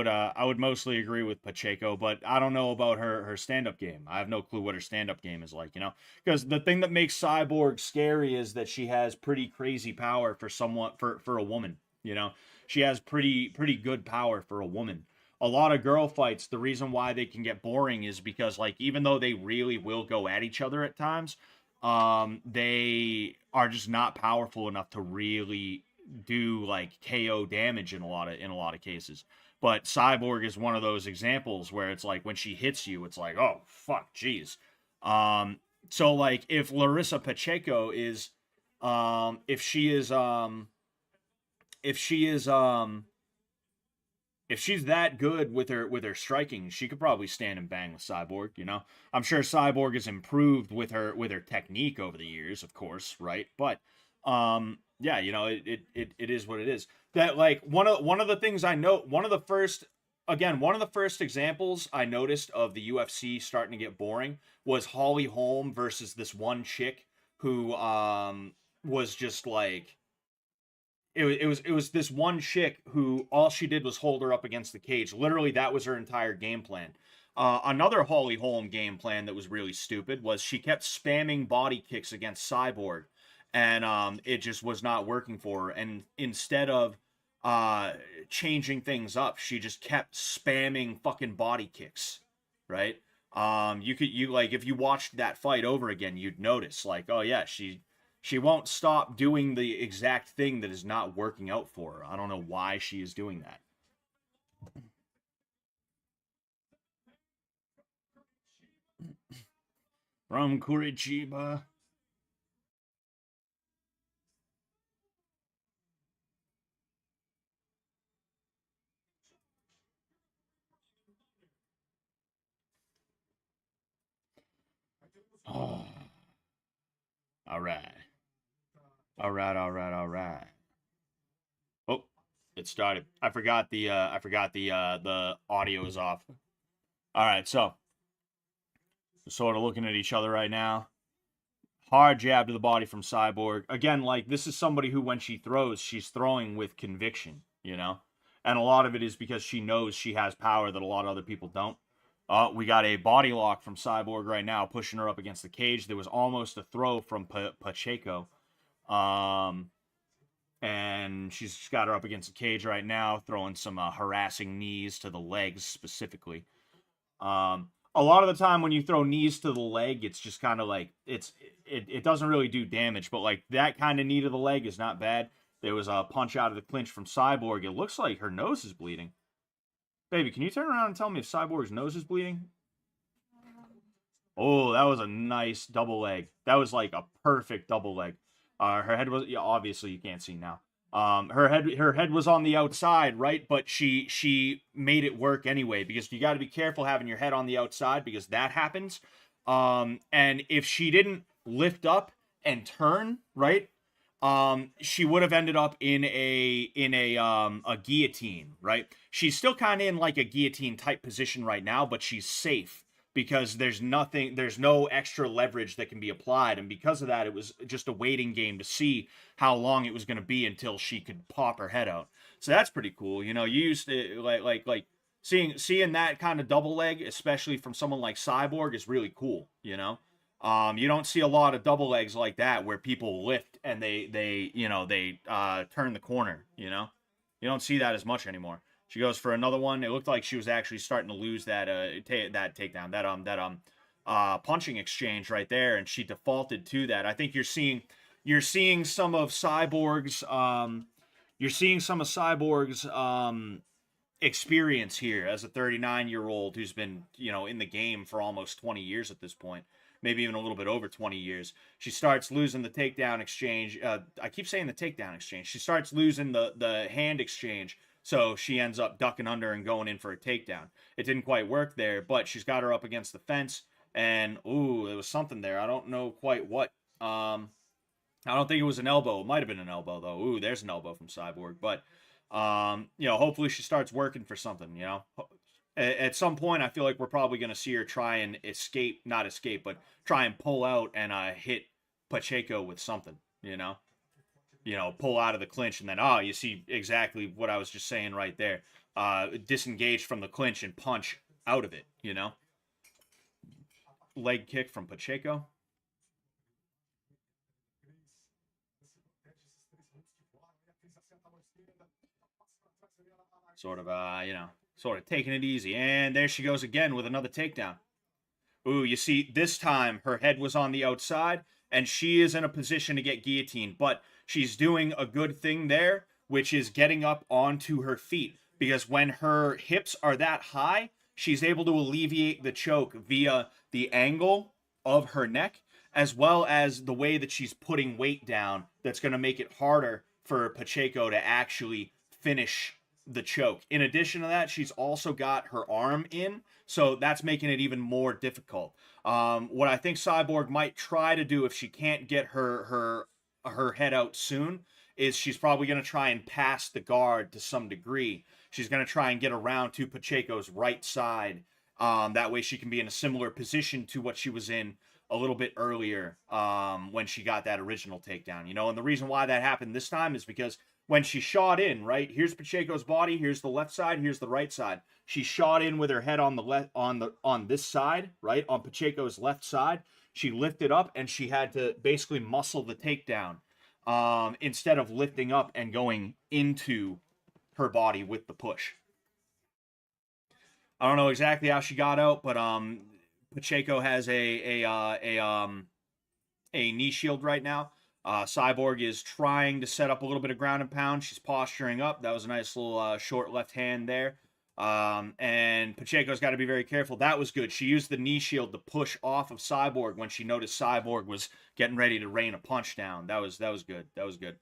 would mostly agree with Pacheco, but I don't know about her stand-up game. I have no clue what her stand-up game is like, you know? Because the thing that makes Cyborg scary is that she has pretty crazy power for a woman, you know? She has pretty good power for a woman. A lot of girl fights, the reason why they can get boring is because, like, even though they really will go at each other at times, they are just not powerful enough to really do like KO damage in a lot of cases. But Cyborg is one of those examples where it's like when she hits you, it's like, oh fuck, jeez. So like if Larissa Pacheco is, if she is if she's that good with her striking, she could probably stand and bang with Cyborg, you know? I'm sure Cyborg has improved with her technique over the years, of course, right? But yeah, you know, it is what it is. That, like, one of the things I know, one of the first examples I noticed of the UFC starting to get boring was Holly Holm versus this one chick who was just like, it was this one chick who all she did was hold her up against the cage. Literally, that was her entire game plan. Another Holly Holm game plan that was really stupid was she kept spamming body kicks against Cyborg, and it just was not working for her. And instead of changing things up, she just kept spamming fucking body kicks, right? You like, if you watched that fight over again, you'd notice, like, oh yeah, she won't stop doing the exact thing that is not working out for her. I don't know why she is doing that. From Curitiba. Oh. All right. All right. Oh, it started. I forgot the audio is off. All right, so we're sort of looking at each other right now. Hard jab to the body from Cyborg. Again, like, this is somebody who, when she throws, she's throwing with conviction, you know? And a lot of it is because she knows she has power that a lot of other people don't. We got a body lock from Cyborg right now, pushing her up against the cage. There was almost a throw from Pacheco. And she's got her up against the cage right now, throwing some harassing knees to the legs specifically. A lot of the time when you throw knees to the leg, it's just kind of like, it doesn't really do damage, but like that kind of knee to the leg is not bad. There was a punch out of the clinch from Cyborg. It looks like her nose is bleeding. Baby, can you turn around and tell me if Cyborg's nose is bleeding? Oh, that was a nice double leg. That was like a perfect double leg. Her head was, yeah, obviously you can't see now. Her head was on the outside, right? But she made it work anyway, because you got to be careful having your head on the outside, because that happens. And if she didn't lift up and turn, right? She would have ended up in a guillotine, right? She's still kind of in like a guillotine type position right now, but she's safe because there's no extra leverage that can be applied. And because of that, it was just a waiting game to see how long it was going to be until she could pop her head out. So that's pretty cool. You know, you used to like seeing that kind of double leg, especially from someone like Cyborg, is really cool, you know? You don't see a lot of double legs like that where people lift and they turn the corner, you know? You don't see that as much anymore. She goes for another one. It looked like she was actually starting to lose that takedown, that punching exchange right there, and she defaulted to that. I think you're seeing some of Cyborg's experience here as a 39-year-old who's been, you know, in the game for almost 20 years at this point. Maybe even a little bit over 20 years. She starts losing the takedown exchange. I keep saying the takedown exchange. She starts losing the hand exchange. So she ends up ducking under and going in for a takedown. It didn't quite work there, but she's got her up against the fence. And, ooh, there was something there. I don't know quite what. I don't think it was an elbow. It might have been an elbow, though. Ooh, there's an elbow from Cyborg. But, you know, hopefully she starts working for something, you know. At some point, I feel like we're probably going to see her try and but try and pull out and hit Pacheco with something, you know? You know, pull out of the clinch, and then, you see exactly what I was just saying right there. Disengage from the clinch and punch out of it, you know? Leg kick from Pacheco. Sort of taking it easy. And there she goes again with another takedown. Ooh, you see, this time her head was on the outside, and she is in a position to get guillotined. But she's doing a good thing there, which is getting up onto her feet. Because when her hips are that high, she's able to alleviate the choke via the angle of her neck, as well as the way that she's putting weight down that's going to make it harder for Pacheco to actually finish the choke. In addition to that, she's also got her arm in, so that's making it even more difficult. What I think Cyborg might try to do if she can't get her head out soon is she's probably going to try and pass the guard to some degree. She's going to try and get around to Pacheco's right side. That way she can be in a similar position to what she was in a little bit earlier when she got that original takedown, you know. And the reason why that happened this time is because when she shot in, right, here's Pacheco's body, here's the left side, here's the right side. She shot in with her head on the left, on this side, right, on Pacheco's left side. She lifted up and she had to basically muscle the takedown instead of lifting up and going into her body with the push. I don't know exactly how she got out, but Pacheco has a knee shield right now. Cyborg is trying to set up a little bit of ground and pound. She's posturing up. That was a nice little short left hand there. And Pacheco's got to be very careful. That was good. She used the knee shield to push off of Cyborg when she noticed Cyborg was getting ready to rain a punch down. That was good. That was good.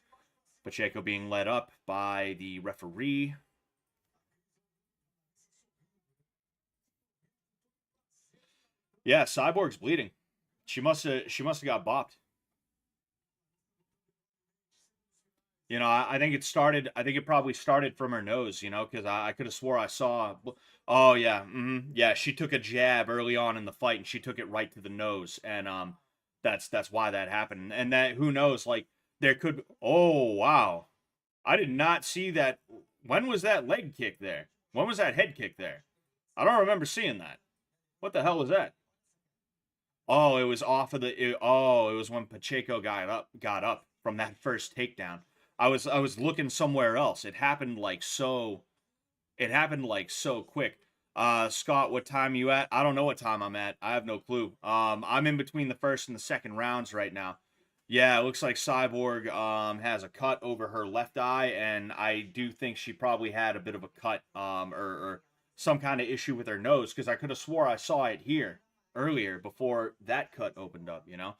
Pacheco being led up by the referee. Yeah, Cyborg's bleeding. She must have got bopped. You know, I think it probably started from her nose, you know, because I could have swore I saw. Oh, yeah. Yeah, she took a jab early on in the fight, and she took it right to the nose. And that's why that happened. And that, who knows, like, there could. Oh, wow. I did not see that. When was that leg kick there? When was that head kick there? I don't remember seeing that. What the hell was that? Oh, it was off of the. It was when Pacheco got up from that first takedown. I was looking somewhere else. It happened like so. It happened like so quick. Scott, what time you at? I don't know what time I'm at. I have no clue. I'm in between the first and the second rounds right now. Yeah, it looks like Cyborg has a cut over her left eye, and I do think she probably had a bit of a cut or some kind of issue with her nose, because I could have swore I saw it here earlier before that cut opened up, you know.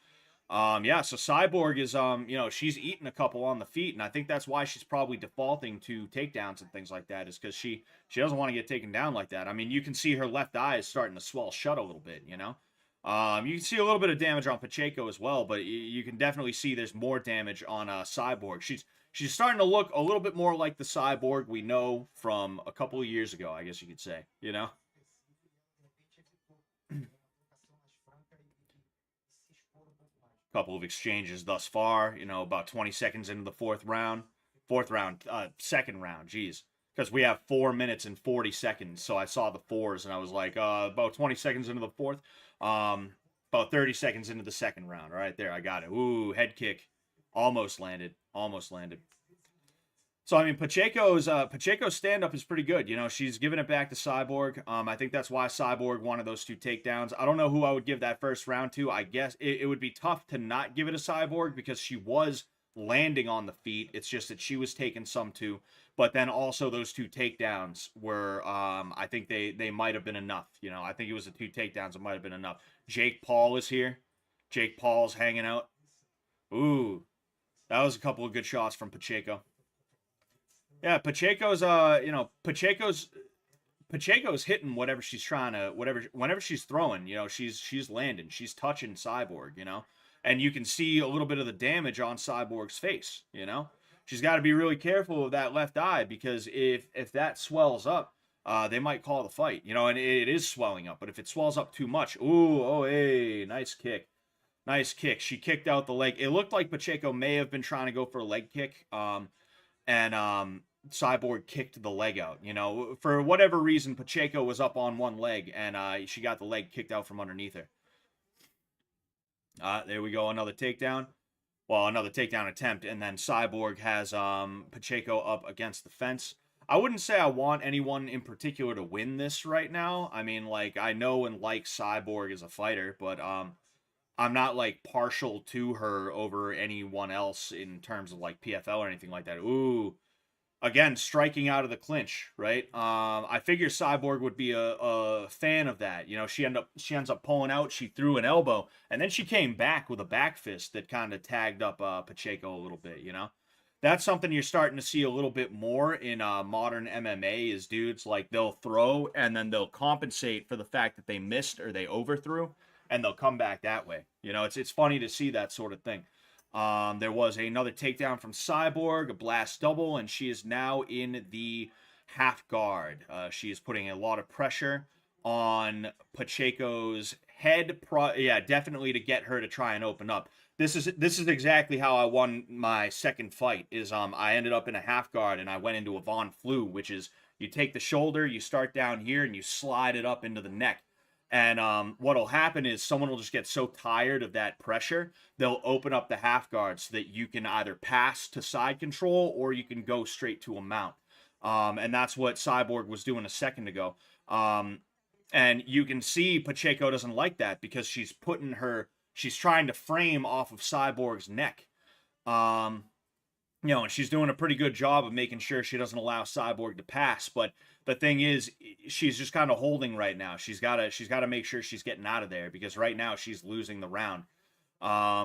Yeah, so Cyborg is you know, she's eaten a couple on the feet, and I think that's why she's probably defaulting to takedowns and things like that, is because she doesn't want to get taken down like that. I mean, you can see her left eye is starting to swell shut a little bit, you know. You can see a little bit of damage on Pacheco as well, but you can definitely see there's more damage on Cyborg. She's starting to look a little bit more like the Cyborg we know from a couple of years ago, I guess you could say, you know. Couple of exchanges thus far, you know, about 20 seconds into the second round, geez, because we have 4 minutes and 40 seconds, so I saw the fours, and I was like, about 20 seconds into the fourth, about 30 seconds into the second round, right there, I got it. Ooh, head kick, almost landed. So, I mean, Pacheco's stand-up is pretty good. You know, she's giving it back to Cyborg. I think that's why Cyborg wanted those two takedowns. I don't know who I would give that first round to. I guess it would be tough to not give it to Cyborg because she was landing on the feet. It's just that she was taking some too. But then also those two takedowns were, I think they might have been enough. You know, I think it was the two takedowns that might have been enough. Jake Paul is here. Jake Paul's hanging out. Ooh, that was a couple of good shots from Pacheco. Yeah, Pacheco's you know, Pacheco's hitting whatever she's trying to, whenever she's throwing, you know, she's landing, she's touching Cyborg, you know. And you can see a little bit of the damage on Cyborg's face, you know. She's got to be really careful of that left eye, because if that swells up, they might call the fight, you know, and it is swelling up, but if it swells up too much, ooh, oh, hey, nice kick. Nice kick. She kicked out the leg. It looked like Pacheco may have been trying to go for a leg kick, and Cyborg kicked the leg out. You know, for whatever reason, Pacheco was up on one leg, and she got the leg kicked out from underneath her. There we go, another takedown. Well, another takedown attempt, and then Cyborg has Pacheco up against the fence. I wouldn't say I want anyone in particular to win this right now. I mean, like, I know and like Cyborg as a fighter, but I'm not, like, partial to her over anyone else in terms of, like, PFL or anything like that. Ooh. Again, striking out of the clinch, right? I figure Cyborg would be a fan of that. You know, she ends up pulling out. She threw an elbow, and then she came back with a back fist that kind of tagged up Pacheco a little bit, you know? that's something you're starting to see a little bit more in modern MMA is dudes like they'll throw and then they'll compensate for the fact that they missed or they overthrew and they'll come back that way. You know, it's funny to see that sort of thing. There was another takedown from Cyborg, a blast double, and she is now in the half guard. She is putting a lot of pressure on Pacheco's head. Yeah, definitely to get her to try and open up. This is exactly how I won my second fight. Is I ended up in a half guard and I went into a Von Flue, which is you take the shoulder, you start down here, and you slide it up into the neck. And what'll happen is someone will just get so tired of that pressure, they'll open up the half guard so that you can either pass to side control or you can go straight to a mount. And that's what Cyborg was doing a second ago. And you can see Pacheco doesn't like that because she's trying to frame off of Cyborg's neck. You know, and she's doing a pretty good job of making sure she doesn't allow Cyborg to pass. But the thing is, she's just kind of holding right now. She's got to make sure she's getting out of there because right now she's losing the round.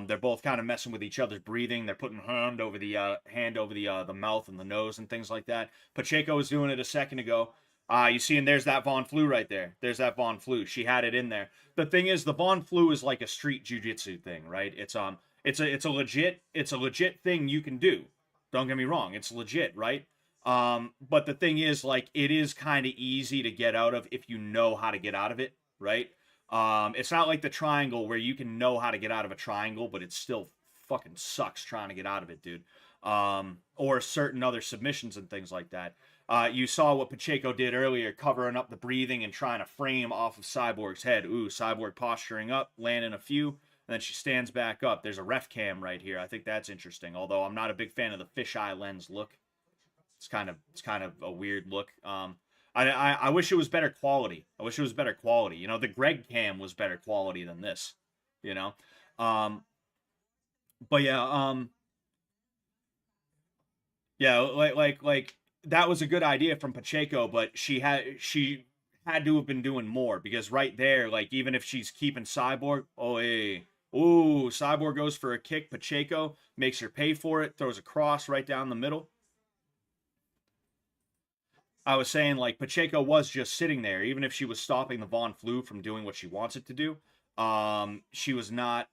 They're both kind of messing with each other's breathing. They're putting hand over the mouth and the nose and things like that. Pacheco was doing it a second ago. You see, and there's that Von Flue right there. There's that Von Flue. She had it in there. The thing is, the Von Flue is like a street jiu-jitsu thing, right? It's a legit thing you can do. Don't get me wrong, it's legit, right? But the thing is, like, it is kind of easy to get out of if you know how to get out of it, right? It's not like the triangle where you can know how to get out of a triangle, but it still fucking sucks trying to get out of it, dude. Or certain other submissions and things like that. You saw what Pacheco did earlier, covering up the breathing and trying to frame off of Cyborg's head. Ooh, Cyborg posturing up, landing a few. And then she stands back up. There's a ref cam right here. I think that's interesting. Although I'm not a big fan of the fisheye lens look. It's kind of a weird look. I wish it was better quality. You know, the Greg cam was better quality than this. You know, but yeah, yeah, like that was a good idea from Pacheco, but she had to have been doing more because right there, like even if she's keeping Cyborg, oh hey. Ooh, Cyborg goes for a kick. Pacheco makes her pay for it. Throws a cross right down the middle. I was saying, like, Pacheco was just sitting there. Even if she was stopping the Von Flue from doing what she wants it to do, she was not,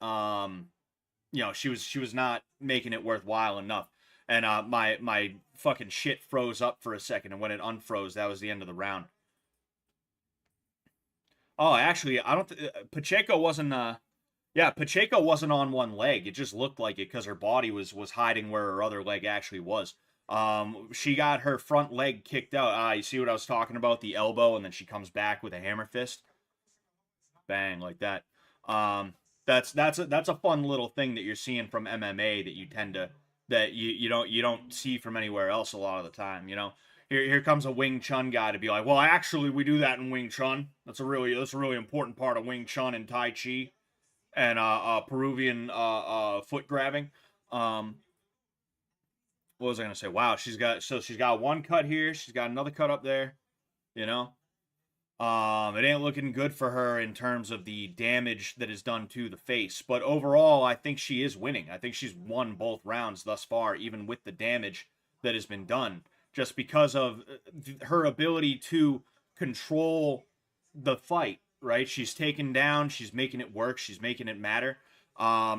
you know, she was not making it worthwhile enough. And my fucking shit froze up for a second, and when it unfroze, that was the end of the round. Oh, actually, I don't. Pacheco wasn't. Yeah, Pacheco wasn't on one leg. It just looked like it because her body was hiding where her other leg actually was. She got her front leg kicked out. You see what I was talking about? The elbow, and then she comes back with a hammer fist. Bang, like that. That's a fun little thing that you're seeing from MMA that you tend to you don't see from anywhere else a lot of the time. You know, here comes a Wing Chun guy to be like, well, actually, we do that in Wing Chun. That's a really important part of Wing Chun and Tai Chi. And Peruvian foot grabbing. What was I gonna say? Wow, she's got one cut here. She's got another cut up there. You know, it ain't looking good for her in terms of the damage that is done to the face. But overall, I think she is winning. I think she's won both rounds thus far, even with the damage that has been done, just because of her ability to control the fight. Right, she's taken down, she's making it work, she's making it matter.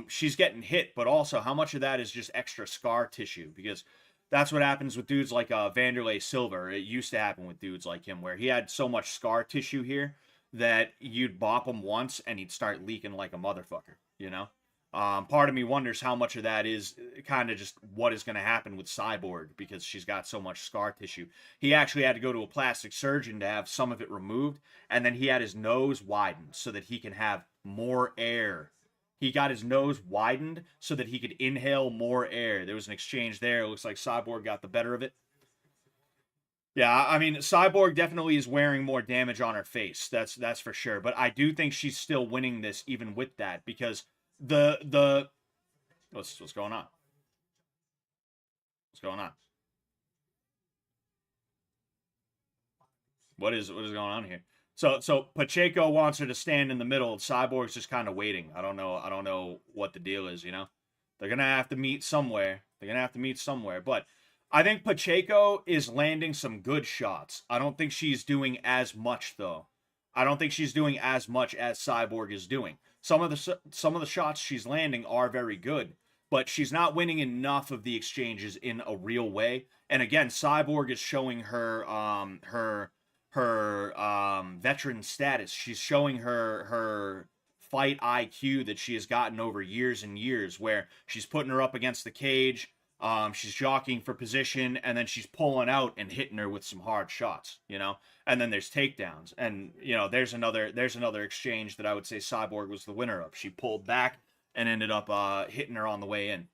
She's getting hit, but also how much of that is just extra scar tissue? Because that's what happens with dudes like Vanderlei Silva. It used to happen with dudes like him, where he had so much scar tissue here that you'd bop him once and he'd start leaking like a motherfucker. You know, part of me wonders how much of that is kind of just what is going to happen with Cyborg because she's got so much scar tissue. He actually had to go to a plastic surgeon to have some of it removed, and then he had his nose widened so that he can have more air. He got his nose widened so that he could inhale more air. There was an exchange there. It looks like Cyborg got the better of it. Yeah, I mean, Cyborg definitely is wearing more damage on her face. That's for sure. But I do think she's still winning this even with that because what's going on? What's going on? What is going on here? So Pacheco wants her to stand in the middle. Cyborg's just kind of waiting. I don't know what the deal is, you know? They're going to have to meet somewhere. But I think Pacheco is landing some good shots. I don't think she's doing as much, though. I don't think she's doing as much as Cyborg is doing. Some of the shots she's landing are very good, but she's not winning enough of the exchanges in a real way. And again, Cyborg is showing her veteran status. She's showing her fight IQ that she has gotten over years and years, where she's putting her up against the cage, she's jockeying for position, and then she's pulling out and hitting her with some hard shots, you know. And then there's takedowns, and you know, there's another exchange that I would say Cyborg was the winner of. She pulled back and ended up hitting her on the way in.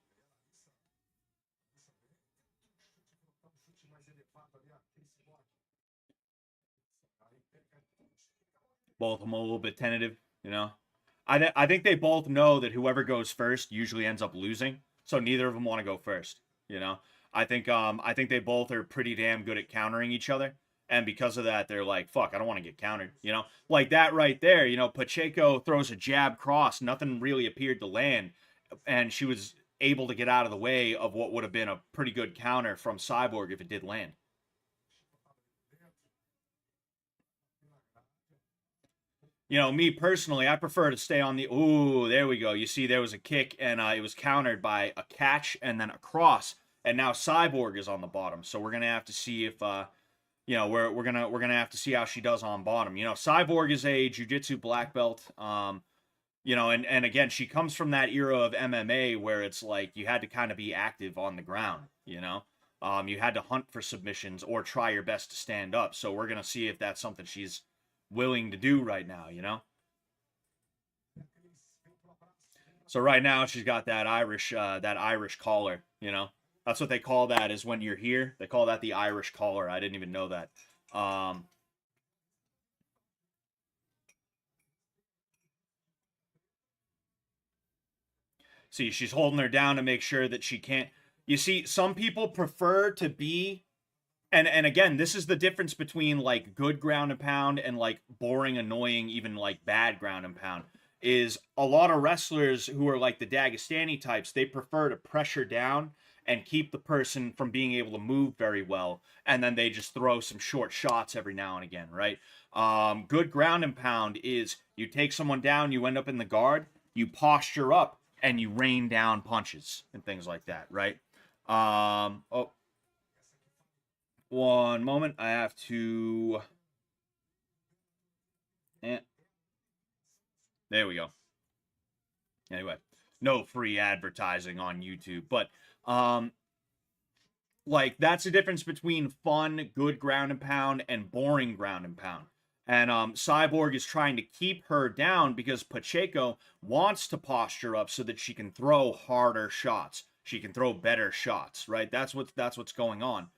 Both of them a little bit tentative, you know. I think they both know that whoever goes first usually ends up losing, so neither of them want to go first, you know. I think they both are pretty damn good at countering each other, and because of that, they're like, fuck, I don't want to get countered, you know. Like that right there, you know, Pacheco throws a jab cross, nothing really appeared to land, and she was able to get out of the way of what would have been a pretty good counter from Cyborg if it did land. You know, me personally, I prefer to stay on the... Ooh, there we go. You see, there was a kick, and it was countered by a catch and then a cross, and now Cyborg is on the bottom. So we're gonna have to see if, you know, we're gonna have to see how she does on bottom. You know, Cyborg is a jiu-jitsu black belt. You know, and again, she comes from that era of MMA where it's like you had to kind of be active on the ground. You know, you had to hunt for submissions or try your best to stand up. So we're gonna see if that's something she's willing to do right now, you know. So right now she's got that Irish collar, you know. That's what they call that, is when you're here. They call that the Irish collar. I didn't even know that. See, she's holding her down to make sure that she can't. You see, some people prefer to be... And again, this is the difference between like good ground and pound and like boring, annoying, even like bad ground and pound, is a lot of wrestlers who are like the Dagestani types, they prefer to pressure down and keep the person from being able to move very well, and then they just throw some short shots every now and again, right? Good ground and pound is you take someone down, you end up in the guard, you posture up, and you rain down punches and things like that, right? Oh. One moment, I have to... There we go. Anyway, no free advertising on YouTube, but like that's the difference between fun, good ground and pound and boring ground and pound. And Cyborg is trying to keep her down because Pacheco wants to posture up so that she can throw harder shots. She can throw better shots, right? That's what's going on.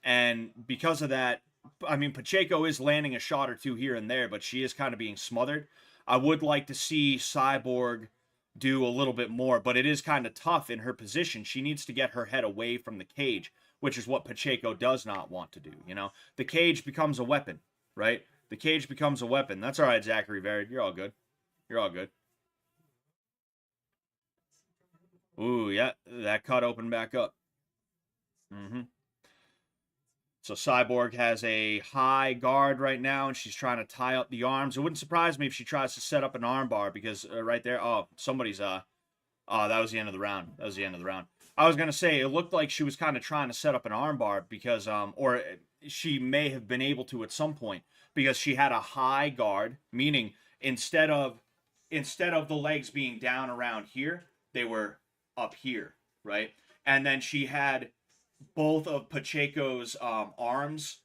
And because of that, I mean, Pacheco is landing a shot or two here and there, but she is kind of being smothered. I would like to see Cyborg do a little bit more, but it is kind of tough in her position. She needs to get her head away from the cage, which is what Pacheco does not want to do, you know? The cage becomes a weapon, right? The cage becomes a weapon. That's all right, Zachary Verrid. You're all good. You're all good. Ooh, yeah, that cut opened back up. So Cyborg has a high guard right now, and she's trying to tie up the arms. It wouldn't surprise me if she tries to set up an arm bar, because right there, oh, somebody's, oh, that was the end of the round. That was the end of the round. I was going to say, it looked like she was kind of trying to set up an arm bar because, or she may have been able to at some point, because she had a high guard, meaning instead of the legs being down around here, they were up here, right? And then she had both of Pacheco's arms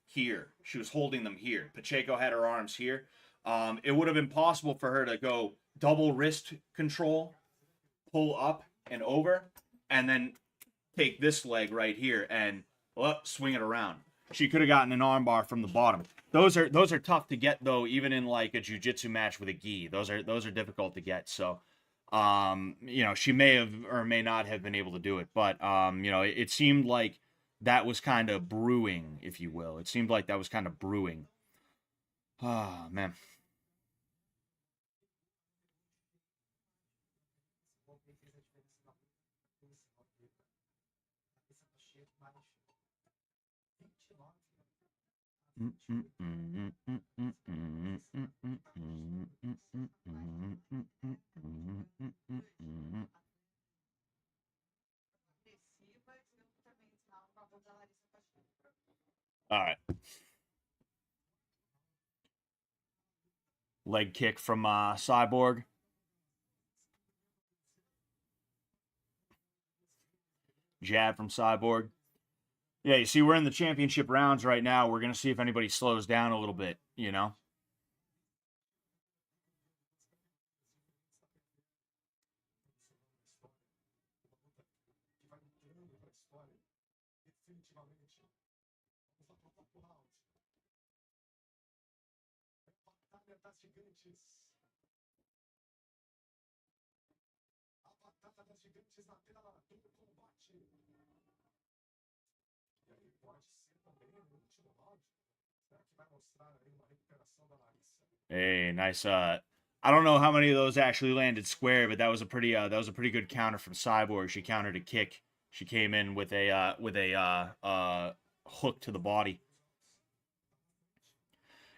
here. She was holding them here. Pacheco had her arms here. It would have been possible for her to go double wrist control, pull up and over, and then take this leg right here and swing it around. She could have gotten an armbar from the bottom. Those are tough to get though, even in like a jiu-jitsu match with a gi. Those are difficult to get. So you know, she may have or may not have been able to do it, but you know, it seemed like that was kind of brewing, if you will. It seemed like that was kind of brewing. Ah, man. All right. Leg kick from Cyborg. Jab from Cyborg. Yeah, you see, we're in the championship rounds right now. We're going to see if anybody slows down a little bit, you know? Hey, nice. I don't know how many of those actually landed square, but that was a pretty good counter from Cyborg. She countered a kick. She came in with a hook to the body.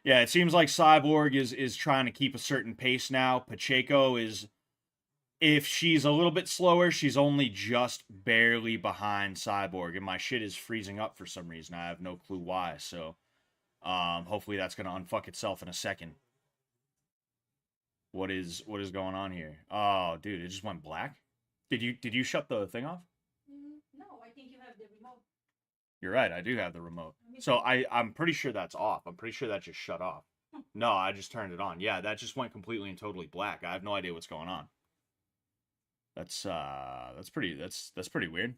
Yeah, it seems like Cyborg is trying to keep a certain pace now. Pacheco is, if she's a little bit slower, she's only just barely behind Cyborg, and my shit is freezing up for some reason. I have no clue why. So, hopefully that's gonna unfuck itself in a second. What is going on here? Oh, dude, it just went black. Did you shut the thing off? No, I think you have the remote. You're right, I do have the remote. So I'm pretty sure that's off. I'm pretty sure that just shut off. No, I just turned it on. Yeah, that just went completely and totally black. I have no idea what's going on. That's pretty weird.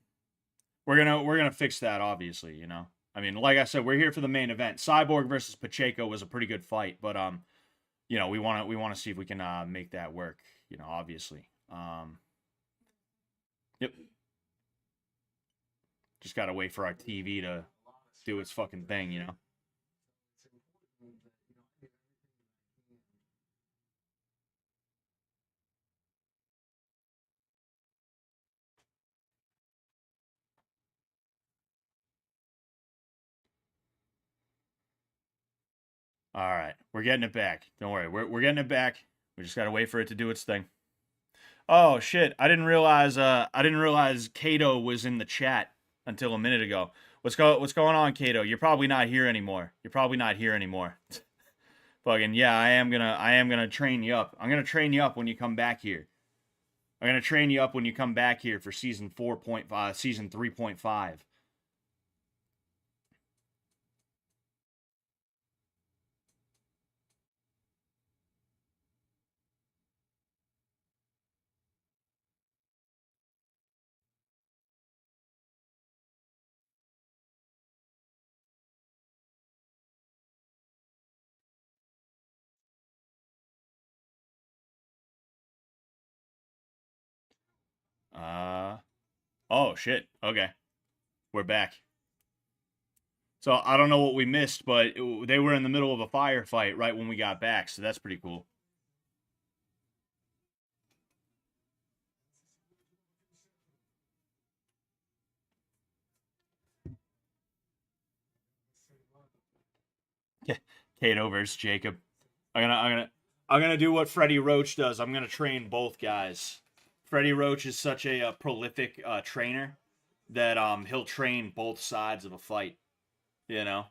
We're gonna fix that, obviously, you know. I mean, like I said, we're here for the main event. Cyborg versus Pacheco was a pretty good fight, but you know, we want to see if we can make that work, you know, obviously. Yep. Just got to wait for our TV to do its fucking thing, you know. All right, we're getting it back. Don't worry, we're getting it back. We just got to wait for it to do its thing. Oh shit, I didn't realize Kato was in the chat until a minute ago. What's going on, Kato? You're probably not here anymore. Fucking yeah, I am gonna train you up. I'm gonna train you up when you come back here. I'm gonna train you up when you come back here for season 4.5, season 3.5. Oh shit. Okay, we're back. So I don't know what we missed, but they were in the middle of a firefight right when we got back, so that's pretty cool. Kato versus Jacob. I'm gonna do what Freddie Roach does. I'm gonna train both guys. Freddie Roach is such a prolific trainer that he'll train both sides of a fight. You know.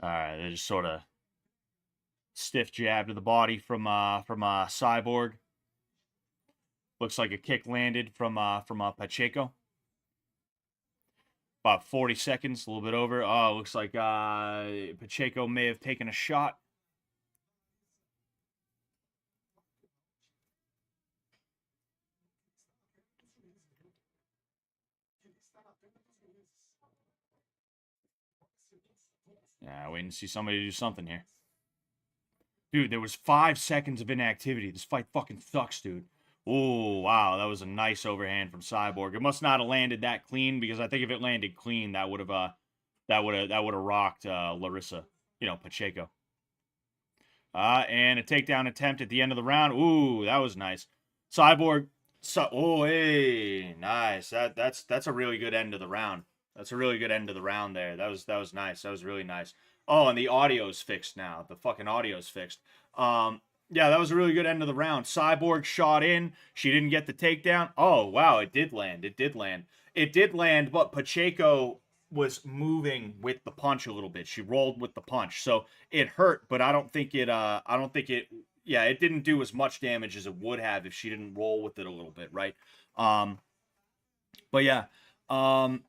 All right, they just sort of stiff jab to the body from Cyborg. Looks like a kick landed from Pacheco. About 40 seconds, a little bit over. Oh, looks like Pacheco may have taken a shot. Yeah, waiting to see somebody do something here. Dude, there was 5 seconds of inactivity. This fight fucking sucks, dude. Oh, wow, that was a nice overhand from Cyborg. It must not have landed that clean because I think if it landed clean, that would have rocked Larissa, Pacheco. And a takedown attempt at the end of the round. Ooh, that was nice. Cyborg. Oh, hey, nice. That's a really good end of the round. That's a really good end of the round there. That was nice. That was really nice. Oh, and the audio's fixed now. The fucking audio's fixed. Yeah, that was a really good end of the round. Cyborg shot in. She didn't get the takedown. Oh, wow, it did land. It did land. It did land, but Pacheco was moving with the punch a little bit. She rolled with the punch. So it hurt, but I don't think it yeah, it didn't do as much damage as it would have if she didn't roll with it a little bit, right? But yeah, what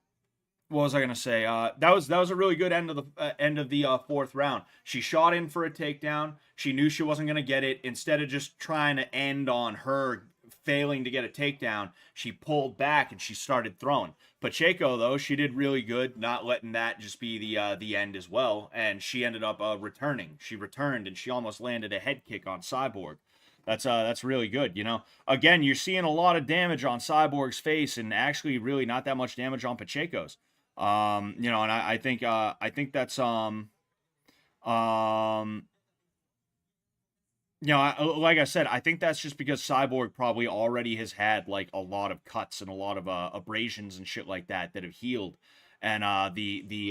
was I gonna say? That was a really good end of the fourth round. She shot in for a takedown. She knew she wasn't gonna get it. Instead of just trying to end on her failing to get a takedown, she pulled back and she started throwing. Pacheco, though, she did really good, not letting that just be the end as well. And she ended up returning. She returned and she almost landed a head kick on Cyborg. That's really good, Again, you're seeing a lot of damage on Cyborg's face and actually really not that much damage on Pacheco's. And I think that's like I said, I think that's just because Cyborg probably already has had like a lot of cuts and a lot of abrasions and shit like that have healed, and the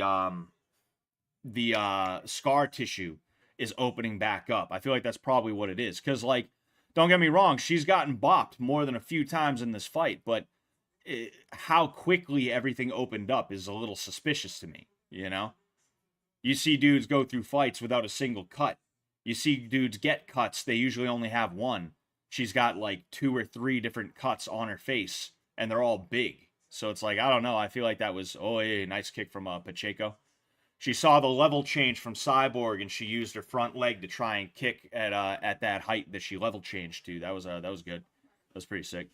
scar tissue is opening back up. I feel like that's probably what it is. Because like, don't get me wrong, she's gotten bopped more than a few times in this fight, but how quickly everything opened up is a little suspicious to me. You see dudes go through fights without a single cut. You see dudes get cuts, they usually only have one. She's got like 2 or 3 different cuts on her face, and they're all big. So it's like, I don't know, I feel like that was, a nice kick from Pacheco. She saw the level change from Cyborg, and she used her front leg to try and kick at that height that she level changed to. That was good. That was pretty sick.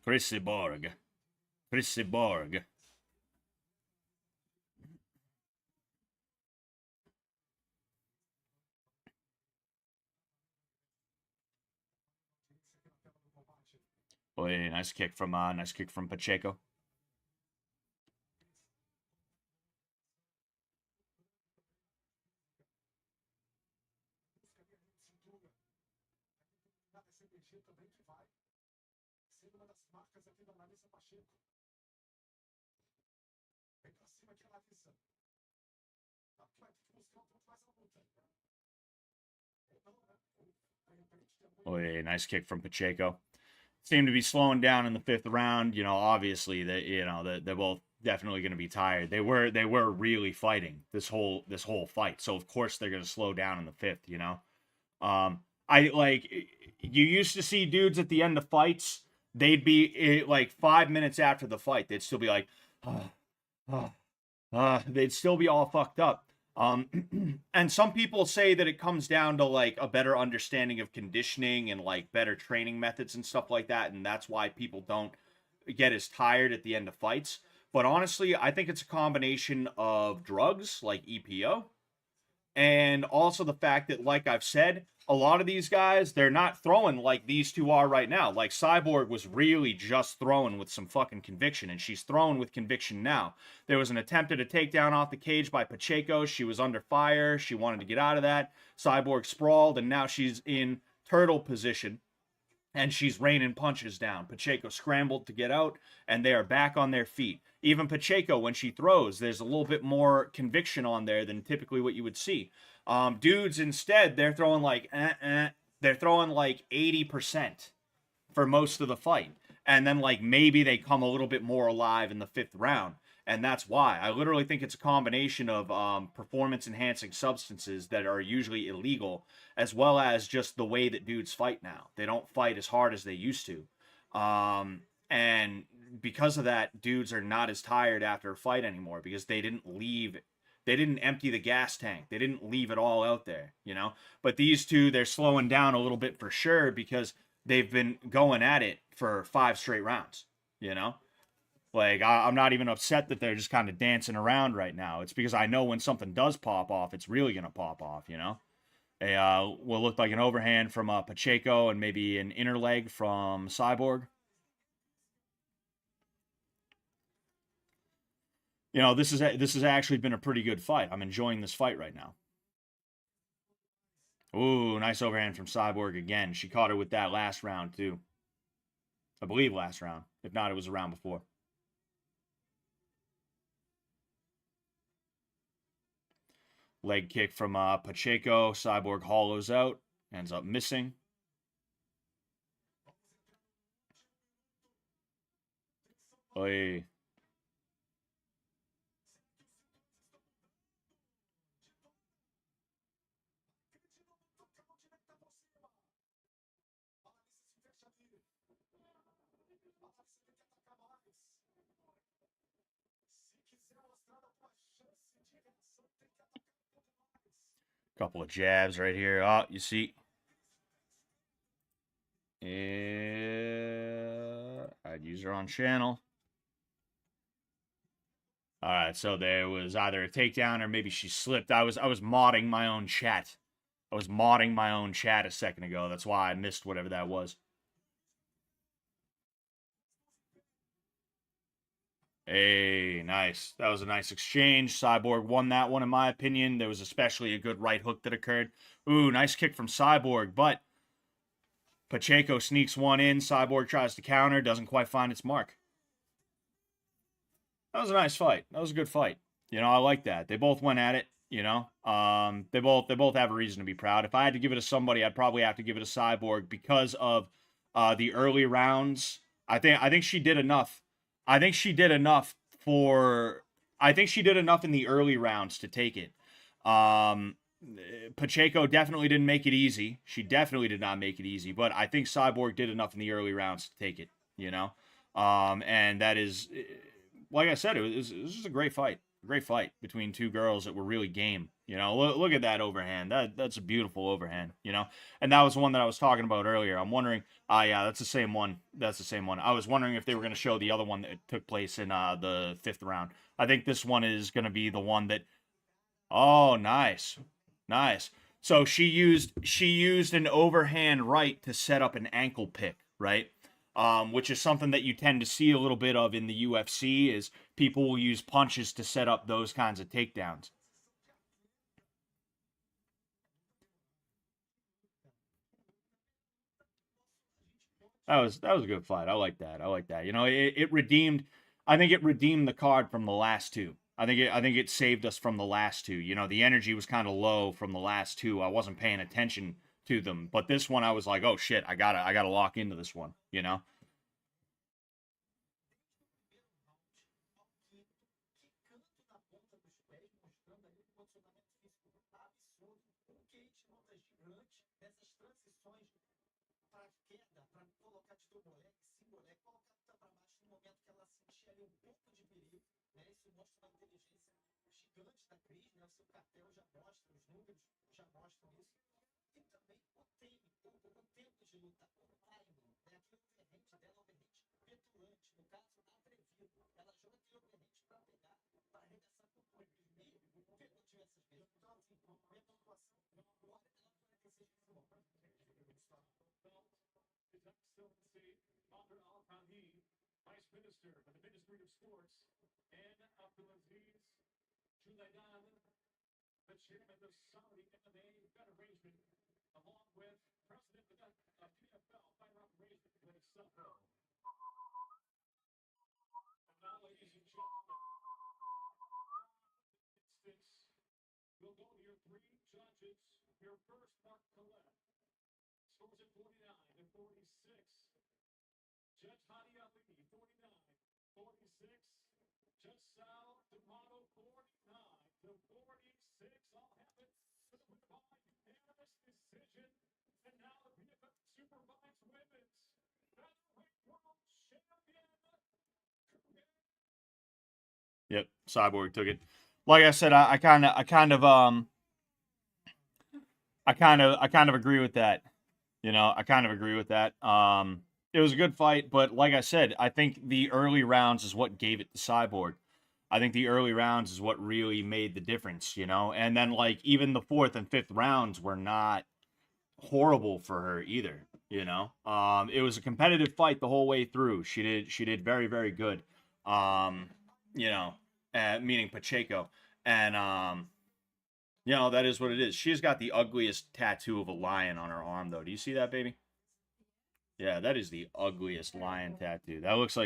Cyborg. Oh, yeah, nice kick from Pacheco. também que vai, sendo uma das marcas aqui da Larissa Pacheco. Vem pra cima aqui a Larissa. Aqui vai ter que buscar um pouco mais a luta. Oh, yeah, nice kick from Pacheco. Seemed to be slowing down in the 5th round. Obviously they're both definitely going to be tired. They were really fighting this whole fight. So of course they're going to slow down in the 5th, I like, you used to see dudes at the end of fights, they'd be like 5 minutes after the fight, they'd still be like, they'd still be all fucked up. And some people say that it comes down to like a better understanding of conditioning and like better training methods and stuff like that, and that's why people don't get as tired at the end of fights. But honestly, I think it's a combination of drugs like EPO, and also the fact that, like I've said, a lot of these guys, they're not throwing like these two are right now. Like Cyborg was really just throwing with some fucking conviction, and she's throwing with conviction now. There was an attempt at a takedown off the cage by Pacheco. She was under fire. She wanted to get out of that. Cyborg sprawled, and now she's in turtle position, and she's raining punches down. Pacheco scrambled to get out, and they are back on their feet. Even Pacheco, when she throws, there's a little bit more conviction on there than typically what you would see. Dudes, instead, they're throwing like, they're throwing like 80% for most of the fight. And then like maybe they come a little bit more alive in the 5th round. And that's why. I literally think it's a combination of performance-enhancing substances that are usually illegal, as well as just the way that dudes fight now. They don't fight as hard as they used to. And because of that, dudes are not as tired after a fight anymore because they didn't empty the gas tank. They didn't leave it all out there, But these two, they're slowing down a little bit for sure because they've been going at it for 5 straight rounds, Like, I'm not even upset that they're just kind of dancing around right now. It's because I know when something does pop off, it's really going to pop off, What looked like an overhand from Pacheco and maybe an inner leg from Cyborg. You know, this has actually been a pretty good fight. I'm enjoying this fight right now. Ooh, nice overhand from Cyborg again. She caught her with that last round, too. I believe last round. If not, it was a round before. Leg kick from Pacheco. Cyborg hollows out. Ends up missing. Oy. Couple of jabs right here. Oh, you see. Yeah, I'd use her on channel. All right, so there was either a takedown or maybe she slipped. I was modding my own chat. I was modding my own chat a second ago. That's why I missed whatever that was. Hey, nice. That was a nice exchange. Cyborg won that one, in my opinion. There was especially a good right hook that occurred. Ooh, nice kick from Cyborg, but Pacheco sneaks one in. Cyborg tries to counter, doesn't quite find its mark. That was a nice fight. That was a good fight. You know, I like that. They both went at it. You know, they both have a reason to be proud. If I had to give it to somebody, I'd probably have to give it to Cyborg because of the early rounds. I think she did enough. I think she did enough in the early rounds to take it. Pacheco definitely didn't make it easy. She definitely did not make it easy, but I think Cyborg did enough in the early rounds to take it, you know? And that is, like I said, it was just a great fight. Great fight between two girls that were really game. You know, look at that overhand. That's a beautiful overhand, you know? And that was one that I was talking about earlier. I'm wondering, yeah, that's the same one. That's the same one. I was wondering if they were going to show the other one that took place in the 5th round. I think this one is going to be the one that, oh, nice. Nice. So she used an overhand right to set up an ankle pick, right? Which is something that you tend to see a little bit of in the UFC is people will use punches to set up those kinds of takedowns. That was a good fight. I like that. I like that. You know, it redeemed. I think it redeemed the card from the last two. I think it saved us from the last two. You know, the energy was kind of low from the last two. I wasn't paying attention to them, but this one I was like, oh shit, I gotta lock into this one. You know. Gigante da Cris, né? O seu cartel já mostra, os números já mostram isso. E também o tempo de luta, o timing, né? Aquele overhand dela, overhand petulante, no caso, atrevido. Ela joga aquele overhand para pegar, para arremessar com o corpo meio, pegou diversas vezes. Então, assim, minha pontuação, agora ela vai ter que ser de Vice Minister of the Ministry of Sports, and Abdulaziz Junaid, the chairman of Saudi MMA Federation, along with President of the PFL Fighter Operations, Stout. And now, ladies and gentlemen, instance, we'll go to your 3 judges. Your first Mark Collette scores at 49 and 46. Judge Hadi Ali, 49, 46. Judge Sal D'Amato, 49 to 46. All happened by unanimous decision. And now the PFL Supervised Women's Featherweight World Champion. Yep, Cyborg took it. Like I said, I kind of agree with that. You know, I kind of agree with that. It was a good fight, but like I said, I think the early rounds is what gave it to Cyborg. I think the early rounds is what really made the difference, you know? And then, like, even the fourth and fifth rounds were not horrible for her either, you know? It was a competitive fight the whole way through. She did very, very good. You know, meaning Pacheco. And, you know, that is what it is. She's got the ugliest tattoo of a lion on her arm, though. Do you see that, baby? Yeah, that is the ugliest lion tattoo. That looks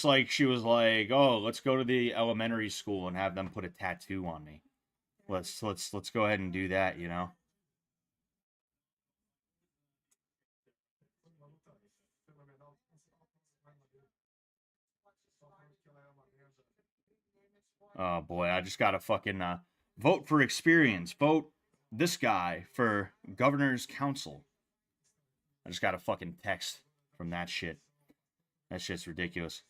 like she was like, "Oh, let's go to the elementary school and have them put a tattoo on me. Let's go ahead and do that, you know?" Foi uma luta fenomenal. Só falando que ela é uma lenda. Oh boy, I just gotta fucking vote for experience. Vote this guy for governor's council. I just got a fucking text from that shit. That shit's ridiculous.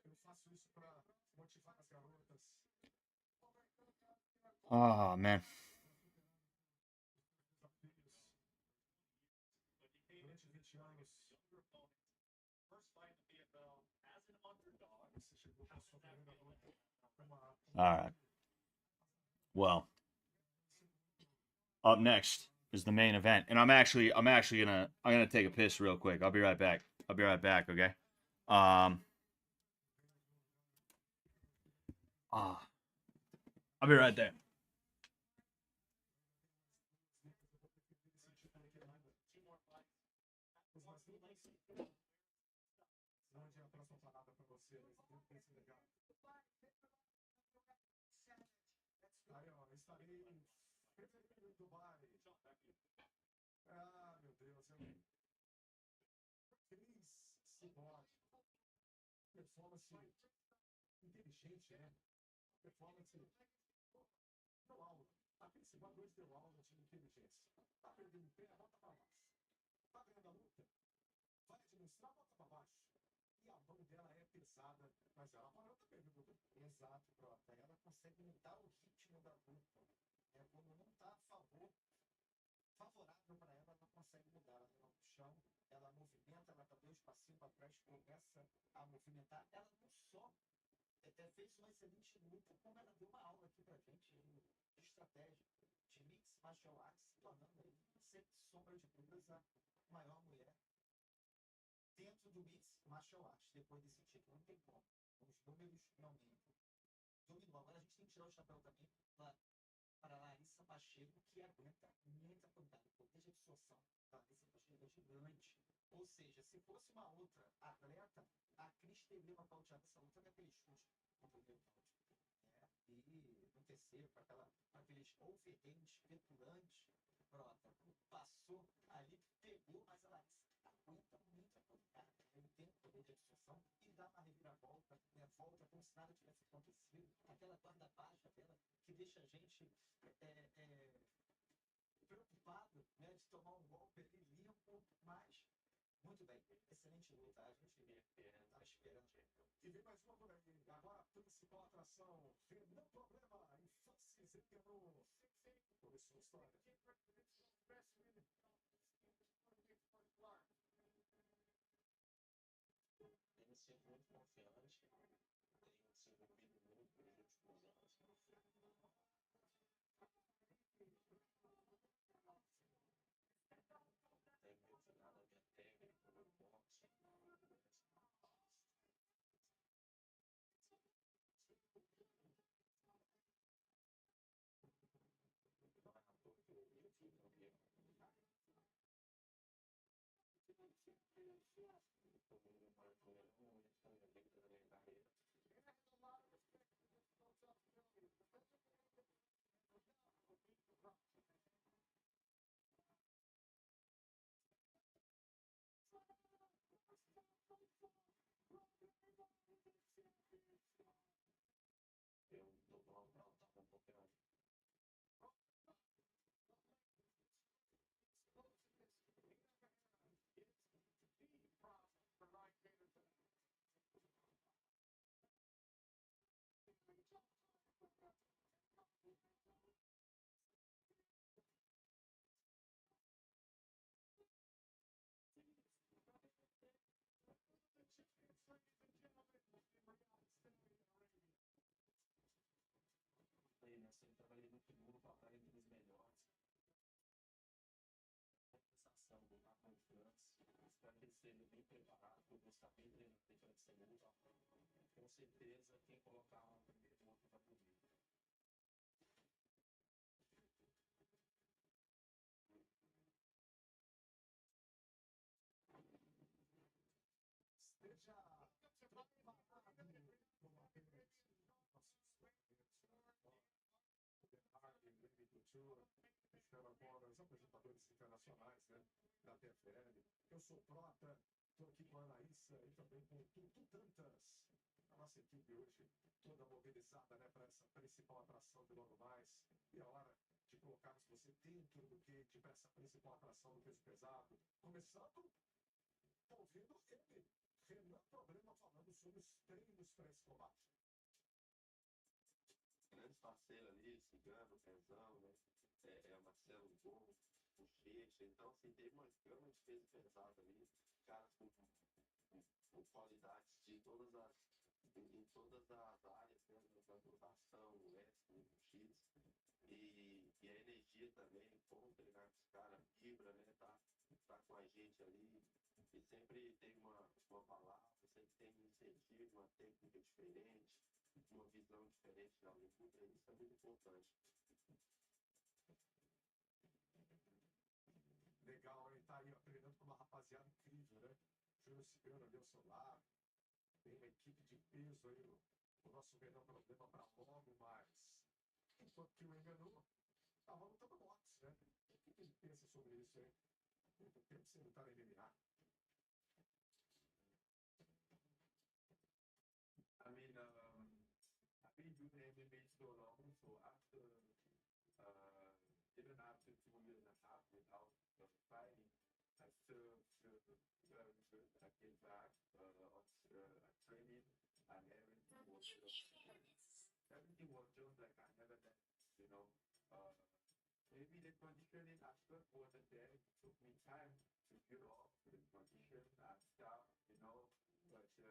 Eu faço isso para motivar as garotas. Oh man. Durante 20 anos, First fight in the PFL as an underdog. você chegou com a sua primeira luta. All right. Well, up next is the main event, and I'm gonna take a piss real quick. I'll be right back. Okay. I'll be right there. Mande a próxima palavra para você. Esse legado. Aí, ó, estarei em fevereiro em Dubai. Ah, meu Deus, Cris, Cyborg. Performance inteligente, né? Performance. Deu aula. A Cris Cyborg hoje deu aula de inteligência. Tá perdendo o pé, volta para baixo. Tá ganhando a luta, vai administrar, volta para baixo. E a mão dela é pesada, mas ela parou também, viu, Dudu? Exato, Prota. Ela consegue mudar o ritmo da luta. É, quando não está a favor, favorável para ela, ela consegue mudar. Ela vai no chão, ela movimenta, ela dá dois passinhos para trás, começa a movimentar. Ela não só fez uma excelente luta, como ela deu uma aula aqui pra gente de estratégia, de mix martial arts, se tornando aí, sem sombra de dúvidas, a maior mulher dentro do mix martial arts, depois desse título. Não tem como. Os números não mentem. Dominou. Agora a gente tem que tirar o chapéu também para Larissa Pacheco, que aguenta muita pancada. O poder de absorção da Larissa Pacheco é gigante. Ou seja, se fosse uma outra atleta, a Cris teria nocauteado essa luta daquele chute no primeiro round. E no terceiro, com aqueles overhands petulantes, Prota, passou ali, pegou, mas a Larissa aguenta muita pancada. Ele tem o poder de absorção e dá uma reviravolta, né? Volta como se nada tivesse acontecido. Aquela guarda baixa dela que deixa a gente preocupado, né, de tomar um golpe ali limpo, mas muito bem, excelente luta. A gente estava esperando. E vem mais uma por aí. Agora a principal atração, não problema, Infância quebrou. Começou a história. Tem sido muito confiante, tem se envolvido muito nos últimos anos. Tem muito nada a ver técnico, no boxe. Eu dou uma volta com um pouquinho. ele sendo bem preparado, você está bem treinado para esse segundo, com certeza quem colocar uma primeira luta vai dormir. Esteja preparado com apenas estão agora os apresentadores internacionais, né, da PFL. Eu sou Prota, estou aqui com a Anaísa e também com o Tutu Tantas. A nossa equipe hoje toda mobilizada, né, para essa principal atração de logo mais. E é hora de colocarmos você dentro do cage para essa principal atração do peso pesado. Começando, ouvindo ele, Renan Problema, falando sobre os treinos para esse combate. Grandes parceiros ali, Cigano, Pezão, né? Marcelo Gol, o Checha. Então, assim, teve uma gama de peso pesado ali, caras com qualidades de todas as, em todas as áreas, né? Da rotação, o wrestling, o X. E a energia também, como treinar com os caras, vibra, né? Tá com a gente ali. E sempre tem uma palavra, sempre tem um incentivo, uma técnica diferente, uma visão diferente da luta, isso é muito importante. Legal, ele tá aí treinando com uma rapaziada incrível, né? Júnior Cigano ali ao seu lado. Tem uma equipe de peso aí, o nosso menor problema para logo mais. Enquanto que o Ngannou tava lutando boxe, né? O que ele pensa sobre isso aí? Muito tempo sem lutar em MMA. I mean, I've been doing MMA so long, so after even after 2 years and a half without fighting, I still feel very good. I came back on training and everything was just like I never did, you know. Maybe the conditioning aspect wasn't there. It took me time to build up the condition and stuff, you know. But the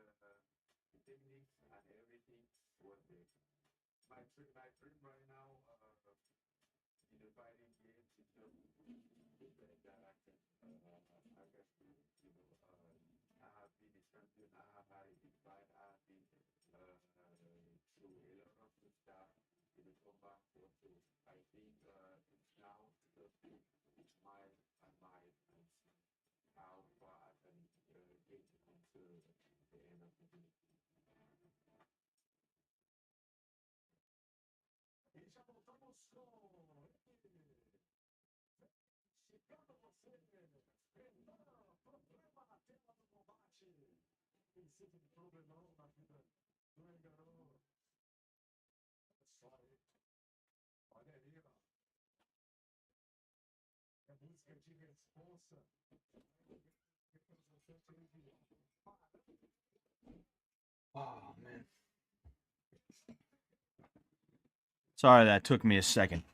techniques and everything was there. My dream right now in the fighting game is just that I can you know, I have been a champion, I have had a big fight, I have been through a lot of good stuff in the combat also. I think now just to reach my and how far I can get until the end of the day. E já voltamos com ele. Chegando você, Renan, problema na tela do combate. Precisa de problemão na vida do Ngannou. Olha só aí. Olha aí, ó. É música de responsa. Representante aí de Oh, man. Sorry that took me a second.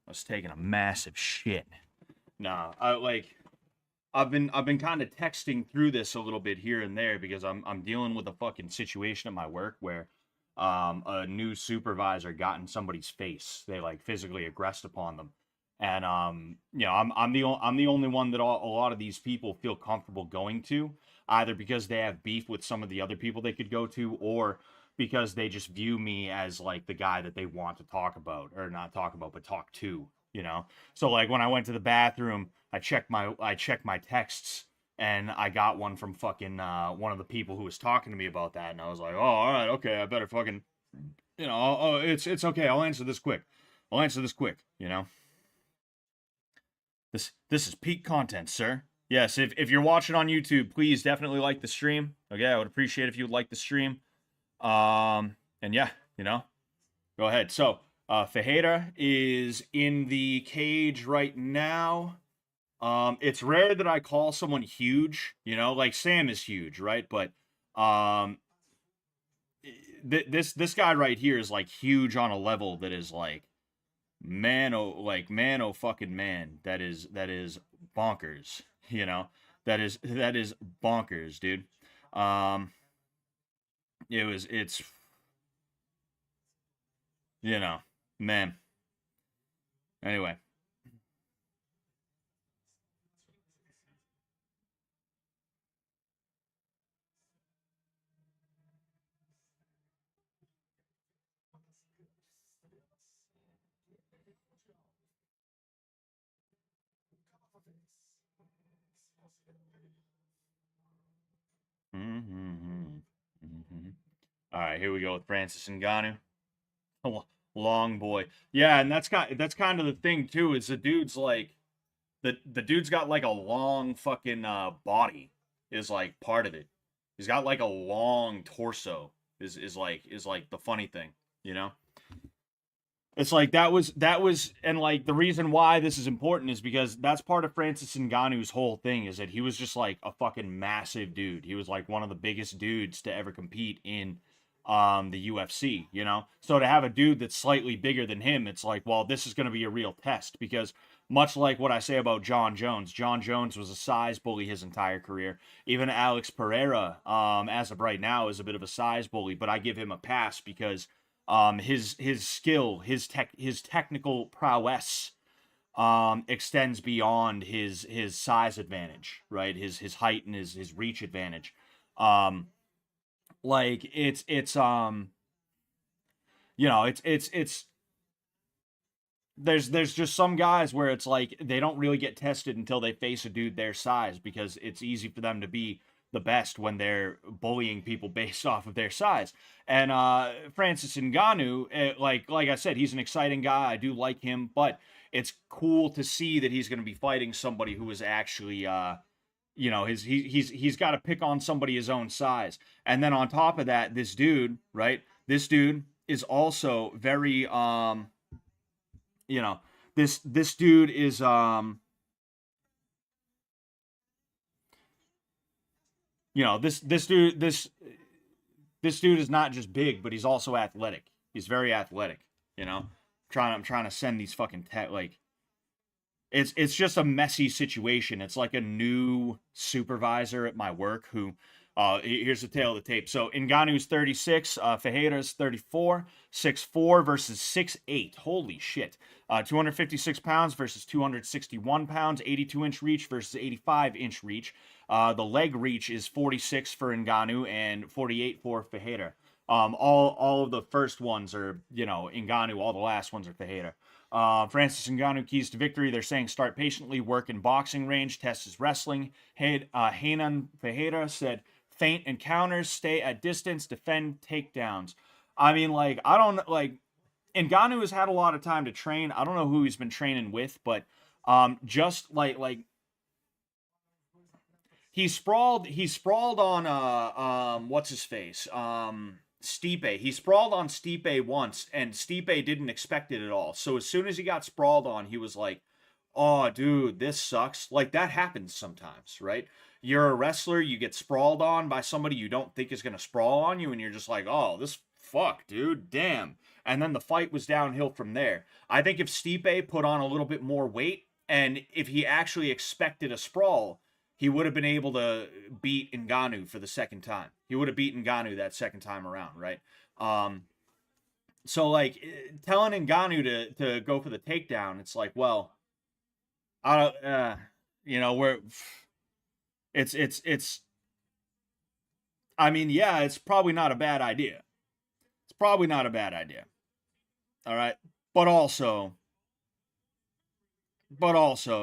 I was taking a massive shit. Nah, I've been kind of texting through this a little bit here and there because I'm dealing with a fucking situation at my work where a new supervisor got in somebody's face. They like physically aggressed upon them. And you know, I'm the only one that a lot of these people feel comfortable going to, either because they have beef with some of the other people they could go to, or because they just view me as like the guy that they want to talk about, or not talk about, but talk to, you know? So like when I went to the bathroom, I checked my texts, and I got one from fucking one of the people who was talking to me about that, and I was like, oh, all right, okay, I better fucking, you know, oh, it's okay, I'll answer this quick, you know? This is peak content, sir. Yes, if you're watching on YouTube, please definitely like the stream. Okay, I would appreciate if you would like the stream. And yeah, you know, go ahead. So, Ferreira is in the cage right now. It's rare that I call someone huge, you know, like Sam is huge, right? But this guy right here is like huge on a level that is like man oh fucking man, that is bonkers, you know, that is bonkers, dude. It's you know, man, anyway. All right, here we go with Francis Ngannou. Long boy. Yeah, and that's kind of the thing too, is the dude's like the dude's got like a long fucking body is like part of it. He's got like a long torso is like the funny thing, you know? It's like that was and like the reason why this is important is because that's part of Francis Ngannou's whole thing, is that he was just like a fucking massive dude. He was like one of the biggest dudes to ever compete in the UFC, you know? So to have a dude that's slightly bigger than him, it's like, well, this is going to be a real test, because much like what I say about John Jones was a size bully his entire career. Even Alex Pereira, as of right now, is a bit of a size bully, but I give him a pass because his skill, his technical prowess extends beyond his size advantage, right? His height and his reach advantage. Like it's you know, it's there's just some guys where it's like they don't really get tested until they face a dude their size, because it's easy for them to be the best when they're bullying people based off of their size. And Francis Ngannou, like I said, he's an exciting guy. I do like him, but it's cool to see that he's going to be fighting somebody who is actually you know, he's got to pick on somebody his own size. And then on top of that, this dude, right? This dude is also very you know, this dude is you know, this dude is not just big, but he's also athletic. He's very athletic, you know. I'm trying to send these fucking like it's just a messy situation. It's like a new supervisor at my work who here's the tail of the tape. So Ngannou's 36, Ferreira's 34, 6'4" versus 6'8". Holy shit. 256 pounds versus 261 pounds, 82-inch reach versus 85-inch reach. The leg reach is 46 for Ngannou and 48 for Ferreira. All of the first ones are, you know, Ngannou. All the last ones are Ferreira. Francis Ngannou keys to victory. They're saying start patiently, work in boxing range, test his wrestling. Heynan Ferreira said feint and counters, stay at distance, defend takedowns. I mean, like, I don't, like, Ngannou has had a lot of time to train. I don't know who he's been training with, but just like he sprawled on what's his face? Stipe. He sprawled on Stipe once, and Stipe didn't expect it at all. So as soon as he got sprawled on, he was like, oh, dude, this sucks. Like, that happens sometimes, right? You're a wrestler, you get sprawled on by somebody you don't think is going to sprawl on you, and you're just like, oh, this fuck, dude, damn. And then the fight was downhill from there. I think if Stipe put on a little bit more weight, and if he actually expected a sprawl, he would have been able to beat Ngannou for the second time. He would have beaten Ngannou that second time around, right? So, like, telling Ngannou to go for the takedown, it's like, well, I don't, you know, it's, I mean, yeah, it's probably not a bad idea. It's probably not a bad idea. All right. But also,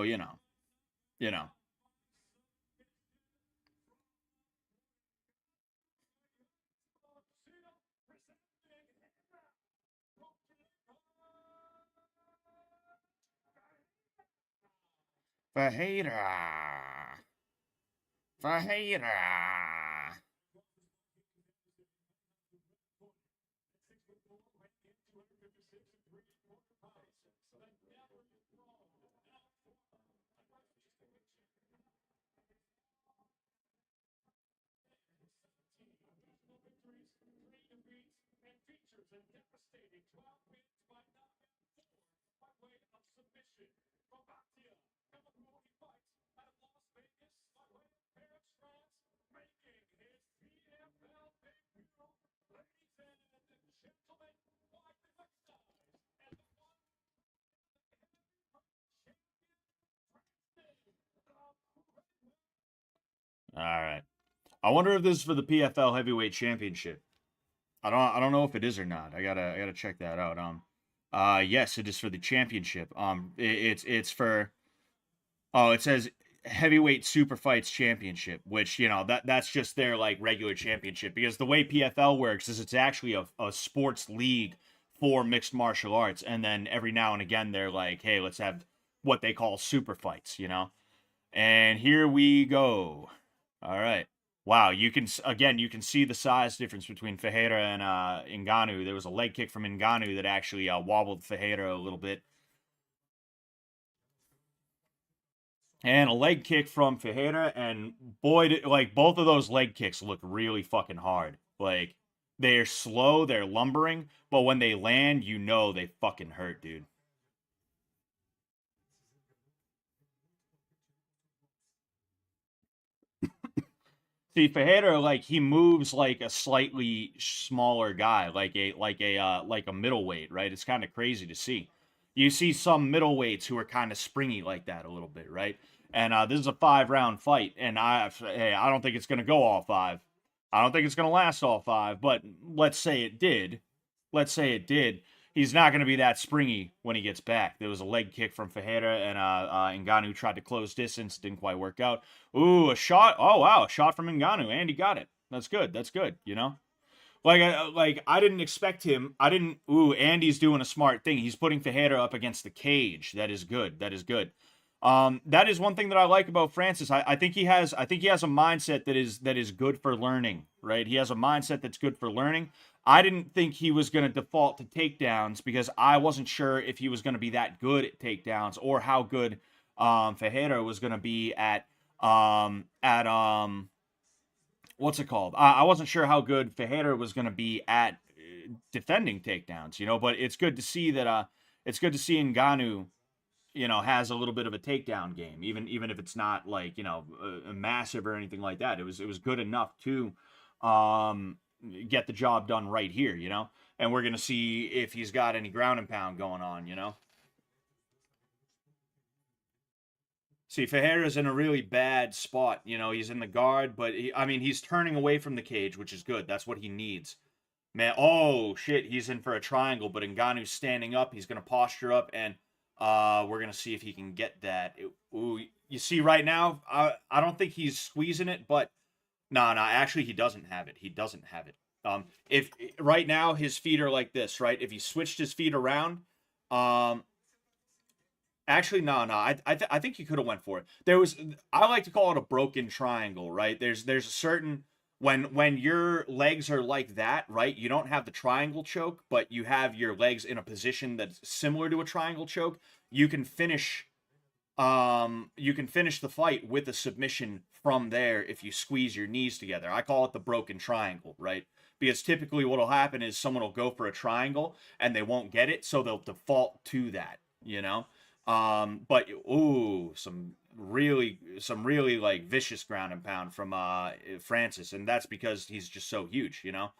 you know. Ferreira. All right. I wonder if this is for the PFL Heavyweight Championship. I don't know if it is or not. I gotta check that out. Yes, it is for the championship. It's for. Oh, it says heavyweight super fights championship, which, you know, that's just their like regular championship, because the way PFL works is it's actually a sports league for mixed martial arts, and then every now and again they're like, hey, let's have what they call super fights, you know. And here we go. All right. Wow, you can see the size difference between Ferreira and Ngannou. There was a leg kick from Ngannou that actually wobbled Ferreira a little bit. And a leg kick from Ferreira, and boy, like, both of those leg kicks look really fucking hard. Like, they're slow, they're lumbering, but when they land, you know they fucking hurt, dude. See, Ferreira, like, he moves like a slightly smaller guy, like a middleweight, right? It's kind of crazy to see. You see some middleweights who are kind of springy like that a little bit, right? And this is a 5-round fight, and I don't think it's gonna go all 5. I don't think it's gonna last all 5. But let's say it did. Let's say it did. He's not going to be that springy when he gets back. There was a leg kick from Ferreira, and Ngannou tried to close distance. Didn't quite work out. Ooh, a shot. Oh, wow, a shot from Ngannou, and he got it. That's good. That's good, you know? Like I didn't expect him. I didn't. Ooh, Andy's doing a smart thing. He's putting Ferreira up against the cage. That is good. That is good. That is one thing that I like about Francis. I think he has a mindset that is good for learning, right? He has a mindset that's good for learning. I didn't think he was going to default to takedowns because I wasn't sure if he was going to be that good at takedowns, or how good Ferreira was going to be at what's it called? I wasn't sure how good Ferreira was going to be at defending takedowns, you know. But it's good to see that Ngannou, you know, has a little bit of a takedown game, even if it's not like, you know, massive or anything like that. It was good enough to get the job done right here, you know. And we're gonna see if he's got any ground and pound going on, you know. See, Ferreira's in a really bad spot, you know. He's in the guard, but he's turning away from the cage, which is good. That's what he needs. Man, oh shit, he's in for a triangle, but Ngannou's standing up. He's gonna posture up, and we're gonna see if he can get that. Ooh, you see right now, I don't think he's squeezing it, but no, actually he doesn't have it. He doesn't have it. If right now his feet are like this, right? If he switched his feet around, actually no, I think he could have went for it. I like to call it a broken triangle, right? There's a certain, when your legs are like that, right? You don't have the triangle choke, but you have your legs in a position that's similar to a triangle choke. You can finish the fight with a submission from there if you squeeze your knees together. I call it the broken triangle, right? Because typically what will happen is someone will go for a triangle and they won't get it, so they'll default to that, you know? But ooh, some really like vicious ground and pound from Francis, and that's because he's just so huge, you know?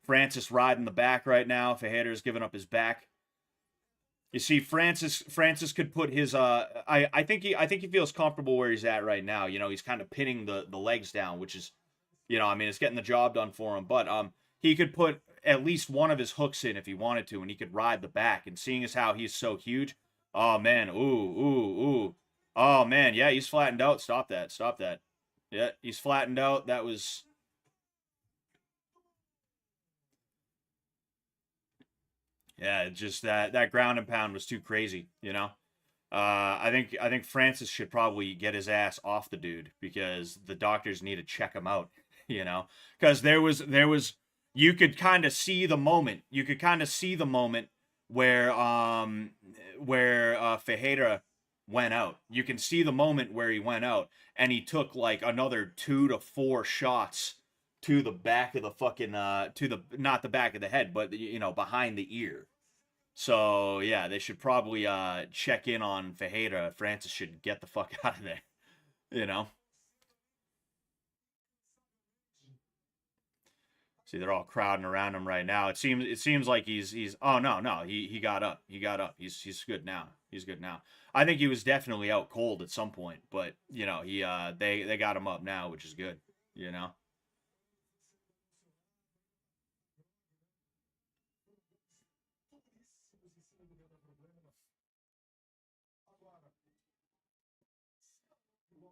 Francis riding the back right now. Ferreira's giving up his back. You see, Francis could put his I think he feels comfortable where he's at right now. You know, he's kind of pinning the legs down, which is, you know, it's getting the job done for him. But he could put at least one of his hooks in if he wanted to, and he could ride the back. And seeing as how he's so huge, oh man, ooh. Oh man, yeah, he's flattened out. Stop that. Yeah, he's flattened out. That was, yeah, just that ground and pound was too crazy, you know. I think Francis should probably get his ass off the dude, because the doctors need to check him out, you know. Because there was you could kind of see the moment. You could kind of see the moment where Ferreira went out. You can see the moment where he went out, and he took like another 2 to 4 shots to the back of the fucking not the back of the head, but, you know, behind the ear. So yeah, they should probably check in on Ferreira. Francis should get the fuck out of there, you know. See, they're all crowding around him right now. It seems like he's oh no, he got up. He's good now. He's good now. I think he was definitely out cold at some point, but, you know, they got him up now, which is good, you know.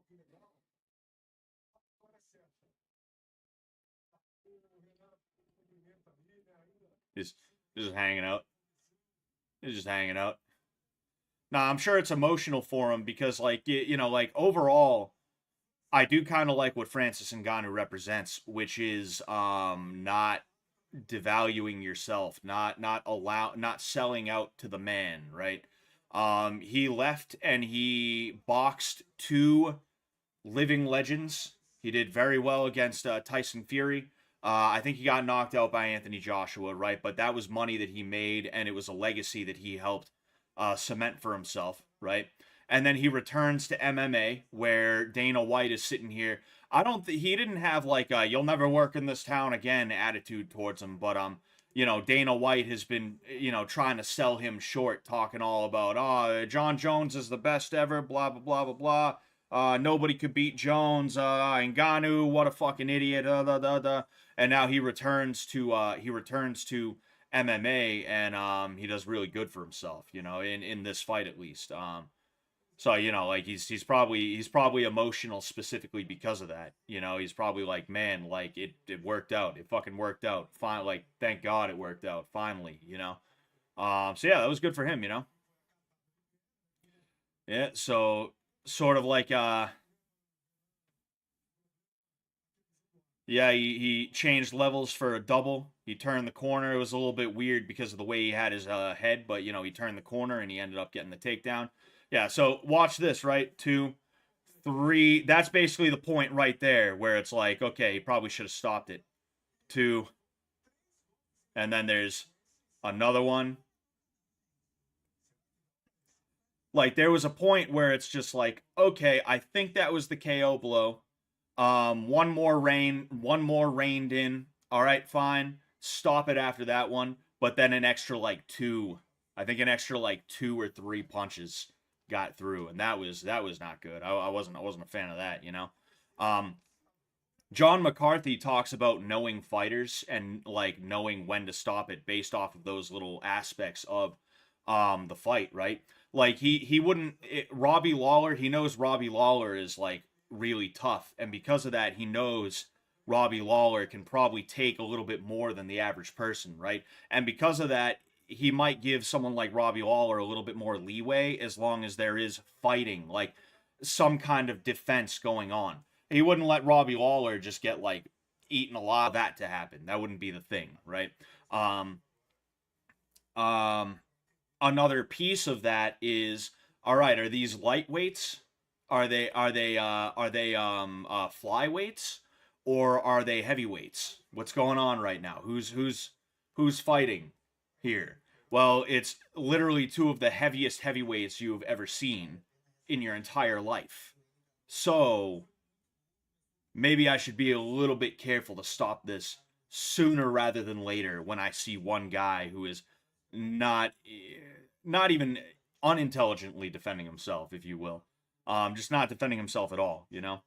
que legal. Agora é certo. O Renato cumprimenta ali, né? Ainda. Just hanging out. He's just hanging out. Nah, I'm sure it's emotional for him because, like, you know, like, overall, I do kind of like what Francis Ngannou represents, which is not devaluing yourself, not selling out to the man, right? He left and he boxed two living legends. He did very well against Tyson Fury. I think he got knocked out by Anthony Joshua, right? But that was money that he made, and it was a legacy that he helped cement for himself, right? And then he returns to MMA, where Dana White is sitting here. I don't think he didn't have like a "you'll never work in this town again" attitude towards him, but you know, Dana White has been, you know, trying to sell him short, talking all about, oh, John Jones is the best ever, blah blah blah blah blah. Nobody could beat Jones. Ngannou, what a fucking idiot. And now he returns to MMA, and he does really good for himself, you know, in this fight at least. So, you know, like he's probably emotional specifically because of that. You know, he's probably like, man, like it worked out. It fucking worked out. Fine, like thank God it worked out finally, you know. So yeah, that was good for him, you know. Yeah, so sort of like yeah, he changed levels for a double. He turned the corner. It was a little bit weird because of the way he had his head, but, you know, he turned the corner and he ended up getting the takedown. Yeah, so watch this, right? 2, 3. That's basically the point right there where it's like, okay, he probably should have stopped it. 2. And then there's another one. Like, there was a point where it's just like, okay, I think that was the KO blow. One more reined in. All right, fine. Stop it after that one. But then an extra like 2. I think an extra like 2 or 3 punches got through, and that was not good. I wasn't a fan of that, you know. John McCarthy talks about knowing fighters and like knowing when to stop it based off of those little aspects of the fight, right? Like he wouldn't Robbie Lawler, he knows Robbie Lawler is like really tough, and because of that he knows Robbie Lawler can probably take a little bit more than the average person, right? And because of that, he might give someone like Robbie Lawler a little bit more leeway as long as there is fighting, like some kind of defense going on. He wouldn't let Robbie Lawler just get like eaten alive. That to happen. That wouldn't be the thing, right? Another piece of that is, all right, are these lightweights? Are they flyweights, or are they heavyweights? What's going on right now? Who's fighting here? Well, it's literally 2 of the heaviest heavyweights you've ever seen in your entire life. So maybe I should be a little bit careful to stop this sooner rather than later when I see one guy who is not even unintelligently defending himself, if you will. Just not defending himself at all, you know?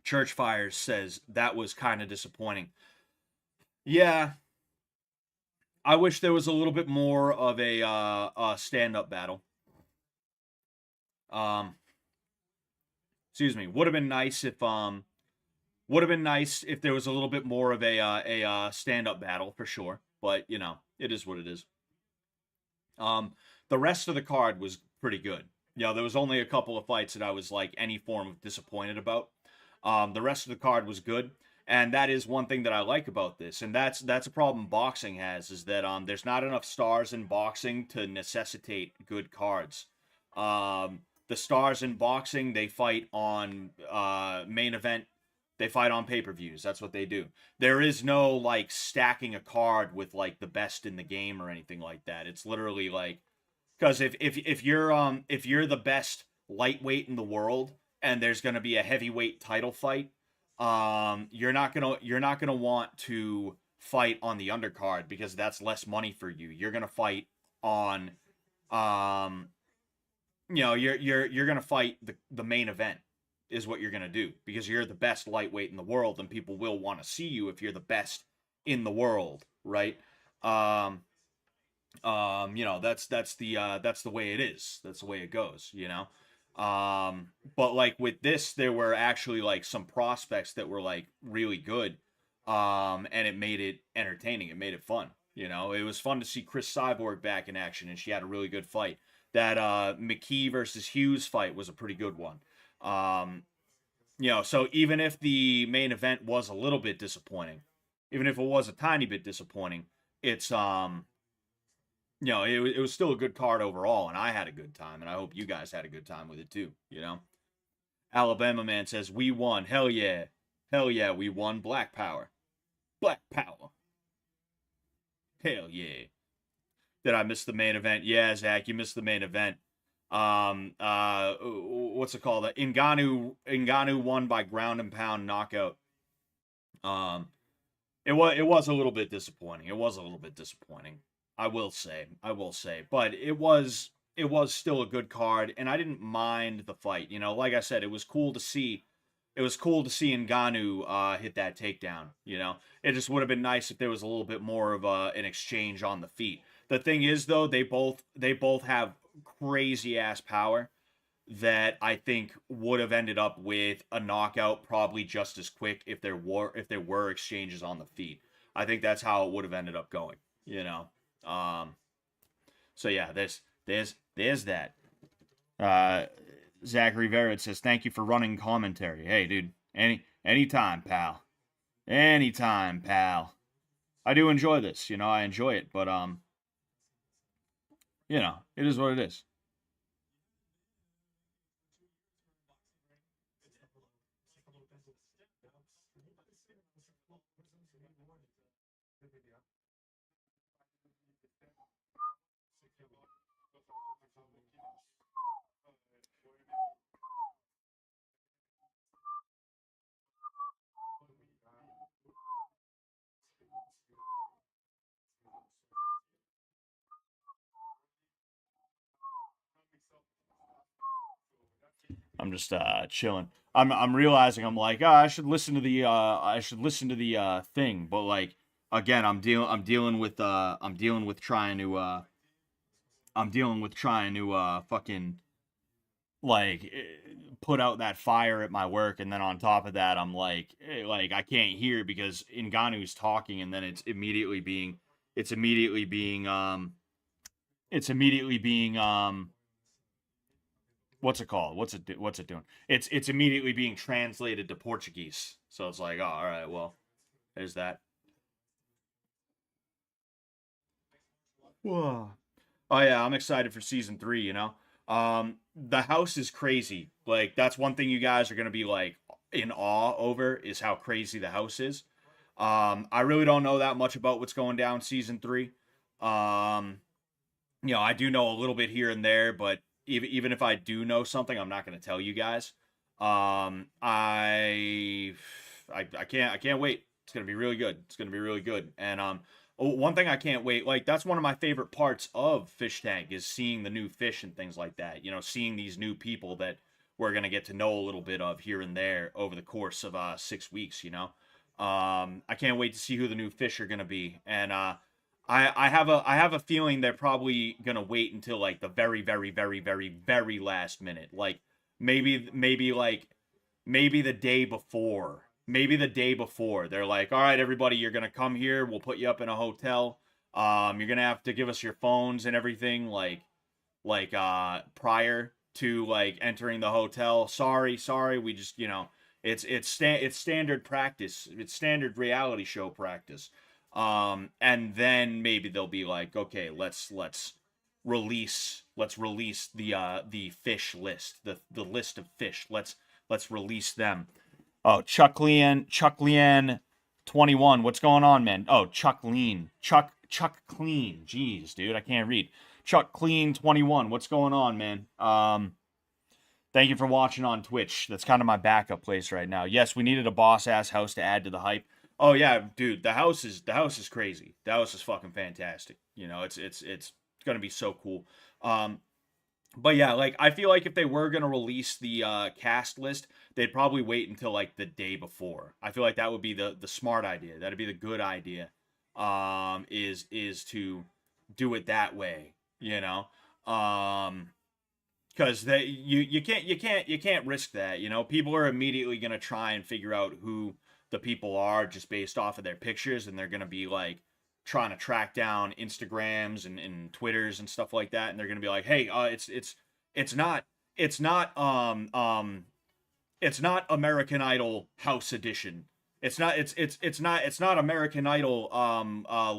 Church Fires says that was kind of disappointing. Yeah. I wish there was a little bit more of a stand-up battle. Excuse me. Would have been nice if there was a little bit more of a stand-up battle for sure. But you know, it is what it is. The rest of the card was pretty good. You know, there was only a couple of fights that I was like any form of disappointed about. The rest of the card was good. And that is one thing that I like about this, and that's a problem boxing has, is that there's not enough stars in boxing to necessitate good cards. The stars in boxing, they fight on main event, they fight on pay-per-views. That's what they do. There is no like stacking a card with like the best in the game or anything like that. It's literally like, because if you're the best lightweight in the world and there's gonna be a heavyweight title fight, you're not gonna want to fight on the undercard because that's less money for you. You're gonna fight on, you know, you're gonna fight the main event is what you're gonna do, because you're the best lightweight in the world and people will want to see you if you're the best in the world, right? You know, that's the way it is. That's the way it goes, you know. But like with this, there were actually like some prospects that were like really good. And it made it entertaining. It made it fun. You know, it was fun to see Cris Cyborg back in action, and she had a really good fight. That McKee versus Hughes fight was a pretty good one. Um, you know, so even if the main event was a little bit disappointing, even if it was a tiny bit disappointing, it's you know, it was still a good card overall, and I had a good time, and I hope you guys had a good time with it too. You know, Alabama man says we won. Hell yeah, we won. Black power, black power. Hell yeah. Did I miss the main event? Yeah, Zach, you missed the main event. What's it called? Ngannou won by ground and pound knockout. It was a little bit disappointing. It was a little bit disappointing. I will say, but it was still a good card, and I didn't mind the fight. You know, like I said, it was cool to see. It was cool to see Ngannou hit that takedown. You know, it just would have been nice if there was a little bit more of an exchange on the feet. The thing is, though, they both have crazy ass power that I think would have ended up with a knockout probably just as quick if there were exchanges on the feet. I think that's how it would have ended up going. You know. So yeah, there's that. Zachary Verrett says, thank you for running commentary. Hey, dude, anytime, pal. Anytime, pal. I do enjoy this, you know, I enjoy it, but, you know, it is what it is. I'm just chilling. I'm realizing I'm like, oh, I should listen to the thing, but like again, I'm dealing with trying to fucking like put out that fire at my work, and then on top of that, I'm like I can't hear because Ngannou's talking, and then it's immediately being what's it called? What's it doing? It's immediately being translated to Portuguese. So it's like, oh, all right, well, there's that. Whoa. Oh yeah, I'm excited for season 3, you know. The house is crazy. Like that's one thing you guys are going to be like in awe over is how crazy the house is. I really don't know that much about what's going down season 3. You know, I do know a little bit here and there, but even if I do know something, I'm not going to tell you guys. I can't wait. It's going to be really good. It's going to be really good. And one thing I can't wait, like that's one of my favorite parts of Fish Tank is seeing the new fish and things like that. You know, seeing these new people that we're going to get to know a little bit of here and there over the course of 6 weeks, you know. I can't wait to see who the new fish are going to be. And I have a feeling they're probably gonna wait until like the very very very very very last minute, like maybe the day before, they're like, all right, everybody, you're gonna come here, we'll put you up in a hotel, you're gonna have to give us your phones and everything, like prior to like entering the hotel. Sorry, we just, you know, it's standard practice, it's standard reality show practice. And then maybe they'll be like, okay, let's release the fish list, the list of fish. Let's release them. Oh, Chuck Lean 21. What's going on, man? Oh, Chuck Clean. Jeez, dude, I can't read. Chuck Clean 21. What's going on, man? Thank you for watching on Twitch. That's kind of my backup place right now. Yes, we needed a boss ass house to add to the hype. Oh yeah, dude, the house is crazy. The house is fucking fantastic. You know, it's gonna be so cool. But yeah, like I feel like if they were gonna release the cast list, they'd probably wait until like the day before. I feel like that would be the smart idea. That'd be the good idea. Is to do it that way. You know. because you can't risk that. You know, people are immediately gonna try and figure out who the people are just based off of their pictures, and they're gonna be like trying to track down Instagrams and Twitters and stuff like that, and they're gonna be like, hey, it's not it's not it's not American Idol House Edition. It's not American Idol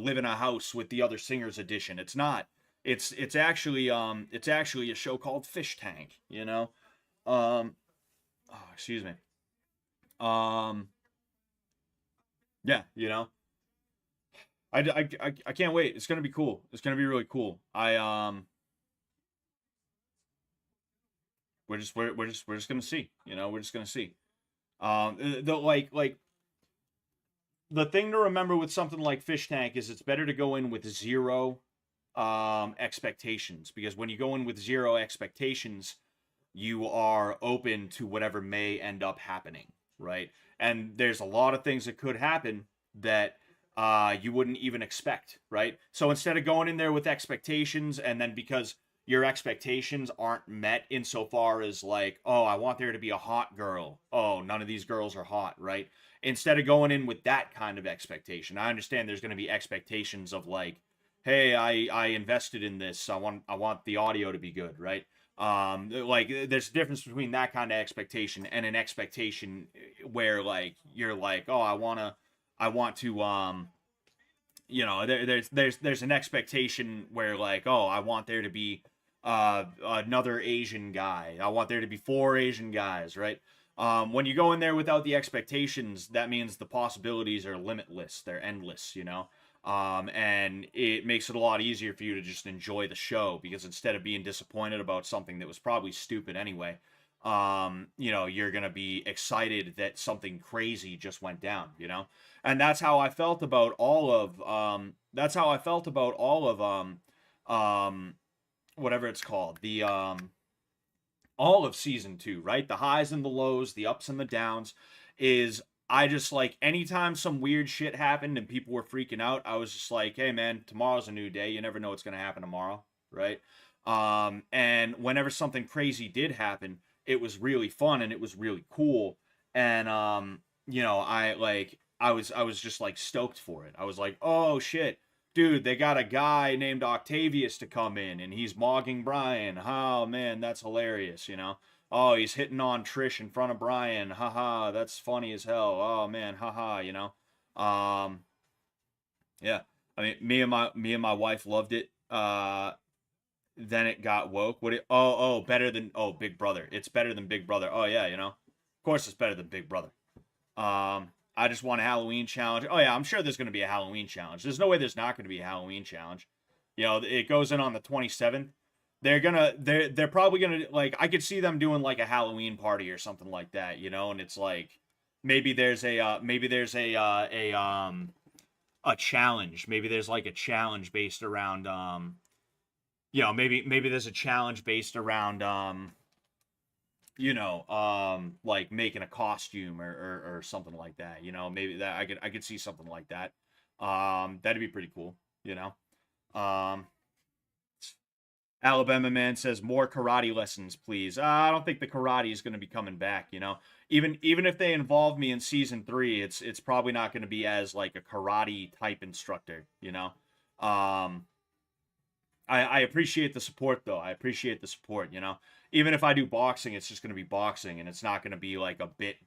live in a house with the other singers edition. It's not. It's actually a show called Fish Tank, you know? Oh, excuse me. Yeah, you know. I can't wait. It's gonna be cool. It's gonna be really cool. We're just gonna see. You know, we're just gonna see. The thing to remember with something like Fish Tank is it's better to go in with zero expectations, because when you go in with zero expectations, you are open to whatever may end up happening, right? And there's a lot of things that could happen that you wouldn't even expect, right? So instead of going in there with expectations, and then because your expectations aren't met insofar as like, oh, I want there to be a hot girl. Oh, none of these girls are hot, right? Instead of going in with that kind of expectation, I understand there's going to be expectations of like, hey, I invested in this. I want the audio to be good, right? Like there's a difference between that kind of expectation and an expectation where like you're like, oh, I want to you know, there's an expectation where like, oh, I want there to be another Asian guy. I want there to be 4 Asian guys, right? When you go in there without the expectations, that means the possibilities are limitless. They're endless, you know? And it makes it a lot easier for you to just enjoy the show, because instead of being disappointed about something that was probably stupid anyway, you know, you're going to be excited that something crazy just went down, you know? And that's how I felt about all of, whatever it's called, the, all of season 2, right? The highs and the lows, the ups and the downs. Is I just like, anytime some weird shit happened and people were freaking out, I was just like, hey man, tomorrow's a new day. You never know what's going to happen tomorrow, right? And whenever something crazy did happen, it was really fun and it was really cool. And, you know, I was just like stoked for it. I was like, oh shit, dude, they got a guy named Octavius to come in and he's mogging Brian. Oh man, that's hilarious, you know? Oh, he's hitting on Trish in front of Brian. Haha, that's funny as hell. Oh man, haha, you know. Yeah. I mean, me and my wife loved it. Then it got woke. Better than Big Brother. It's better than Big Brother. Oh yeah, you know. Of course it's better than Big Brother. I just want a Halloween challenge. Oh yeah, I'm sure there's going to be a Halloween challenge. There's no way there's not going to be a Halloween challenge. You know, it goes in on the 27th. They're probably gonna, like, I could see them doing like a Halloween party or something like that, you know, and it's like maybe there's a challenge. Maybe there's like a challenge based around you know, maybe there's a challenge based around you know, like making a costume or something like that, you know. Maybe that I could see something like that. That'd be pretty cool, you know. Alabama Man says more karate lessons, please. I don't think the karate is going to be coming back, you know. Even if they involve me in season 3, it's probably not going to be as like a karate type instructor, you know. I appreciate the support though. I appreciate the support, you know. Even if I do boxing, it's just going to be boxing and it's not going to be like a bit,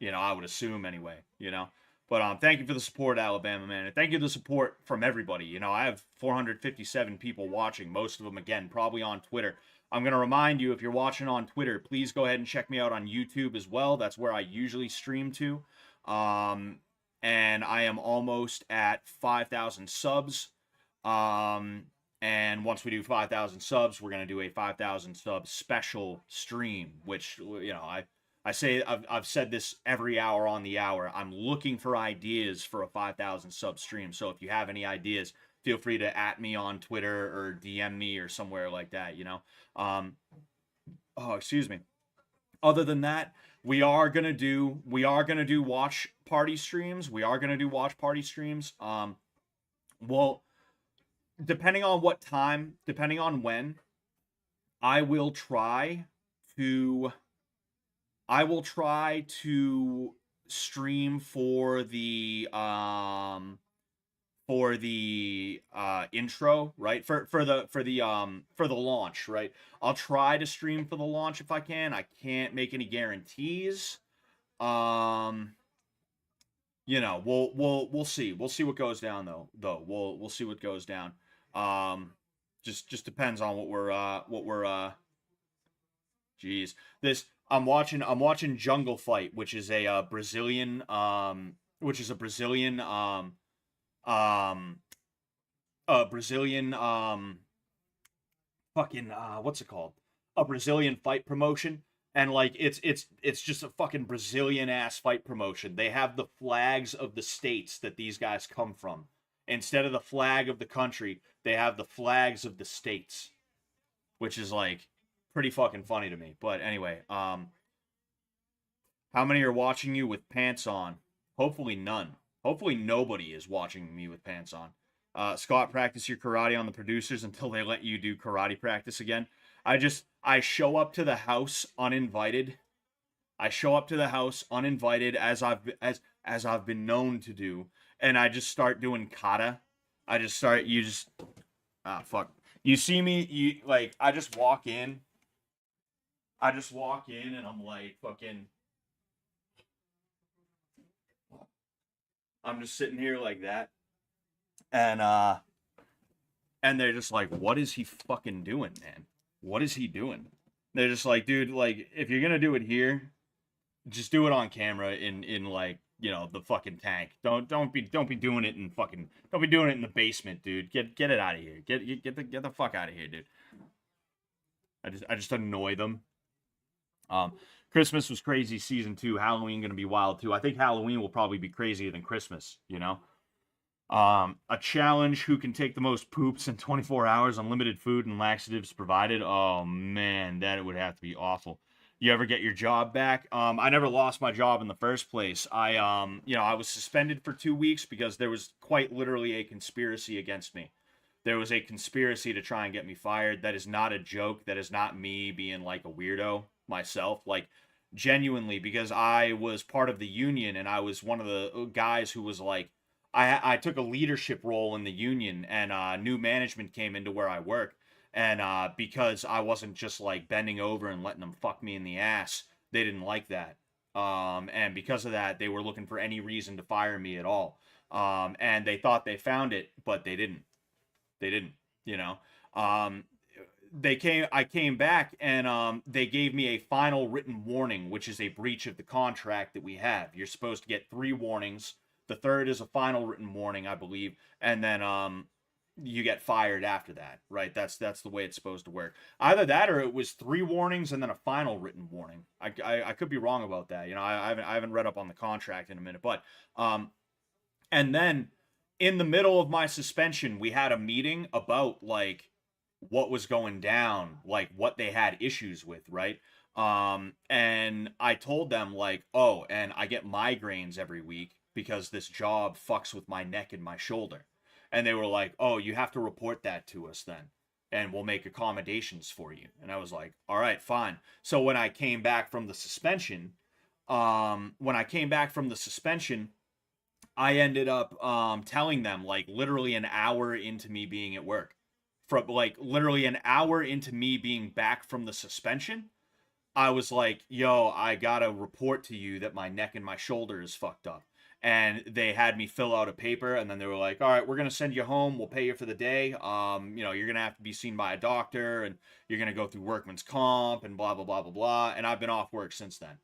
you know, I would assume anyway, you know. But thank you for the support, Alabama Man, and thank you for the support from everybody. You know, I have 457 people watching, most of them, again, probably on Twitter. I'm going to remind you, if you're watching on Twitter, please go ahead and check me out on YouTube as well. That's where I usually stream to. And I am almost at 5,000 subs. And once we do 5,000 subs, we're going to do a 5,000 sub special stream, which, you know, I've said this every hour on the hour. I'm looking for ideas for a 5,000 sub stream. So if you have any ideas, feel free to @ me on Twitter or DM me or somewhere like that, you know. Excuse me. Other than that, we are gonna do watch party streams. Well, depending on what time, depending on when, I will try to stream for the intro, right? For the launch, right? I'll try to stream for the launch if I can. I can't make any guarantees. You know, we'll see. We'll see what goes down though. We'll see what goes down. Just depends on what we're Jeez. This I'm watching Jungle Fight, which is a Brazilian Brazilian fucking what's it called? A Brazilian fight promotion. And like it's just a fucking Brazilian ass fight promotion. They have the flags of the states that these guys come from. Instead of the flag of the country, they have the flags of the states, which is like pretty fucking funny to me. But anyway, how many are watching you with pants on? Hopefully none. Hopefully nobody is watching me with pants on. Scott, practice your karate on the producers until they let you do karate practice again. I show up to the house uninvited. As I've been known to do, and I just start doing kata. Fuck. You see me, I just walk in. And I'm like fucking I'm just sitting here like that. And they're just like, what is he fucking doing, man? What is he doing? They're just like, dude, like, if you're gonna do it here, just do it on camera in like, you know, the fucking tank. Don't be doing it in fucking, don't be doing it in the basement, dude. Get it out of here. Get the fuck out of here, dude. I just annoy them. Christmas was crazy season 2. Halloween gonna be wild too. I think Halloween will probably be crazier than Christmas, you know? A challenge: who can take the most poops in 24 hours, unlimited food and laxatives provided. Oh man, that would have to be awful. You ever get your job back? I never lost my job in the first place. I was suspended for 2 weeks because there was quite literally a conspiracy against me. There was a conspiracy to try and get me fired. That is not a joke. That is not me being like a weirdo myself. Like, genuinely, because I was part of the union and I was one of the guys who was like, I took a leadership role in the union, and new management came into where I work. And because I wasn't just like bending over and letting them fuck me in the ass, they didn't like that. And because of that, they were looking for any reason to fire me at all. And they thought they found it, but they didn't. They didn't, you know. I came back, and they gave me a final written warning, which is a breach of the contract that we have. You're supposed to get 3 warnings. The third is a final written warning, I believe, and then you get fired after that, right? That's the way it's supposed to work. Either that, or it was 3 warnings and then a final written warning. I could be wrong about that. You know, I haven't read up on the contract in a minute, but and then in the middle of my suspension, we had a meeting about like what was going down, like what they had issues with, right? And I told them like, oh, and I get migraines every week because this job fucks with my neck and my shoulder. And they were like, oh, you have to report that to us then, and we'll make accommodations for you. And I was like, all right, fine. So when I came back from the suspension, I ended up telling them, like, literally an hour into me being at work, from like literally an hour into me being back from the suspension, I was like, yo, I gotta report to you that my neck and my shoulder is fucked up. And they had me fill out a paper, and then they were like, all right, we're going to send you home. We'll pay you for the day. You're going to have to be seen by a doctor, and you're going to go through workman's comp and blah, blah, blah, blah, blah. And I've been off work since then.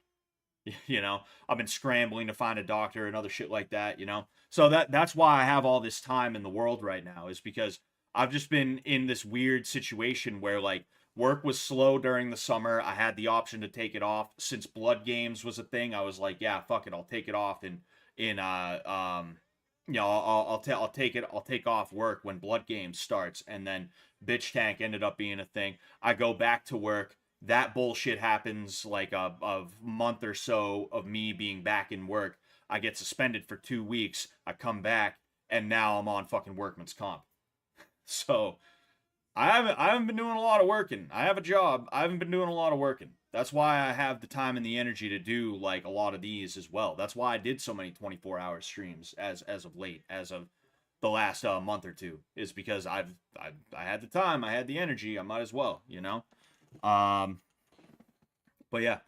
You know, I've been scrambling to find a doctor and other shit like that, you know. So that's why I have all this time in the world right now, is because I've just been in this weird situation where, like, work was slow during the summer. I had the option to take it off. Since Blood Games was a thing, I was like, yeah, fuck it, I'll take it off. I'll take off work when Blood Games starts. And then Bitch Tank ended up being a thing. I go back to work. That bullshit happens, like a month or so of me being back in work. I get suspended for 2 weeks. I come back, and now I'm on fucking workman's comp. So I haven't been doing a lot of working. I have a job. I haven't been doing a lot of working. That's why I have the time and the energy to do like a lot of these as well. That's why I did so many 24-hour streams as of late, as of the last month or two, is because I had the time, I had the energy. I might as well, you know. But yeah.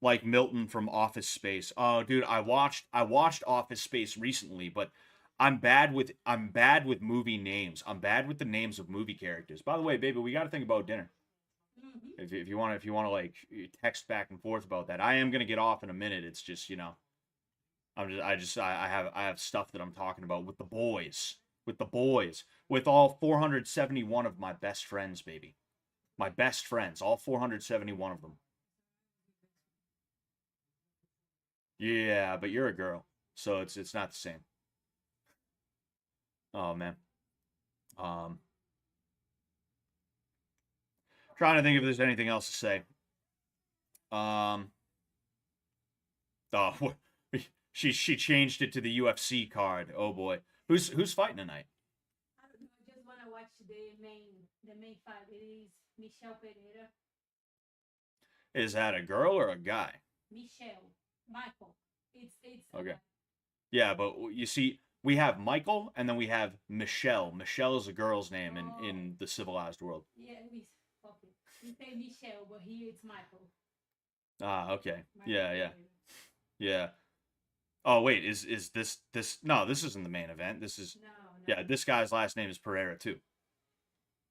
Like Milton from Office Space. Oh, dude, I watched Office Space recently, but I'm bad with movie names. I'm bad with the names of movie characters. By the way, baby, we got to think about dinner. If you want to like text back and forth about that, I am gonna get off in a minute. It's just, you know, I have stuff that I'm talking about with the boys, with all 471 of my best friends, baby, my best friends, all 471 of them. Yeah, but you're a girl, so it's not the same. Oh man. Um, Trying to think if there's anything else to say. Oh, she changed it to the UFC card. Oh boy, who's fighting tonight? I don't know. I just want to watch the main fight. It is Michelle Pereira. Is that a girl or a guy? Michael. It's Okay. Yeah, but you see, we have Michael and then we have Michelle. Michelle is a girl's name in the civilized world. Yeah, we say Michelle, but here it's Michael. Ah, okay. Michael Yeah. Pereira. Yeah. Oh wait, is this no, this isn't the main event. This is No. yeah, this guy's last name is Pereira too.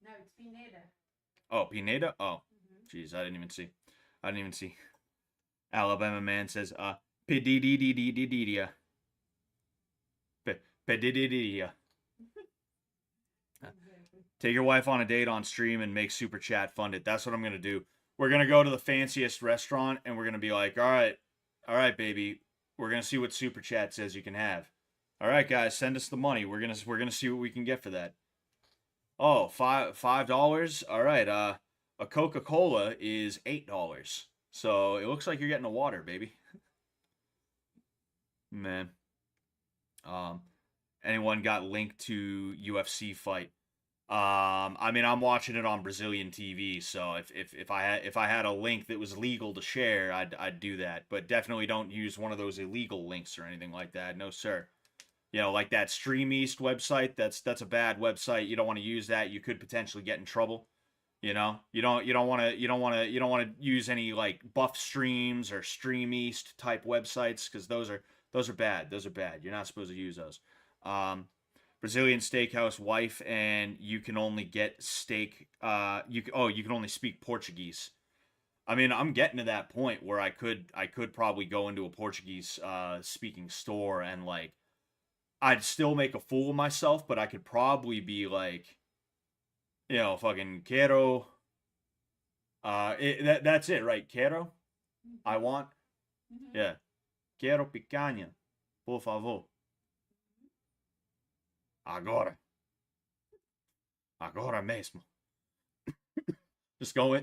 No, it's Pineda. Oh, Pineda? Oh. Jeez, I didn't even see. Alabama man says, Pedididididia. Pedidididia. Take your wife on a date on stream and make Super Chat fund it. That's what I'm going to do. We're going to go to the fanciest restaurant and we're going to be like, all right, baby. We're going to see what Super Chat says you can have. All right, guys, send us the money. We're going to see what we can get for that. Oh, $5. All right. A Coca-Cola is $8. So it looks like you're getting a water, baby. Man. Anyone got linked to UFC fight? I mean, I'm watching it on Brazilian TV, so if I had a link that was legal to share, I'd do that. But definitely don't use one of those illegal links or anything like that. No, sir. You know, like that Stream East website. That's a bad website. You don't want to use that. You could potentially get in trouble. You know, you don't want to use any like Buff Streams or Stream East type websites because those are bad. Those are bad. You're not supposed to use those. Brazilian steakhouse wife, and you can only get steak. You can only speak Portuguese. I mean, I'm getting to that point where I could probably go into a Portuguese speaking store and like I'd still make a fool of myself, but I could probably be like, you know, fucking quero. That's it, right? Quero. I want. Yeah. Quero picanha, por favor. Agora mesmo. Just go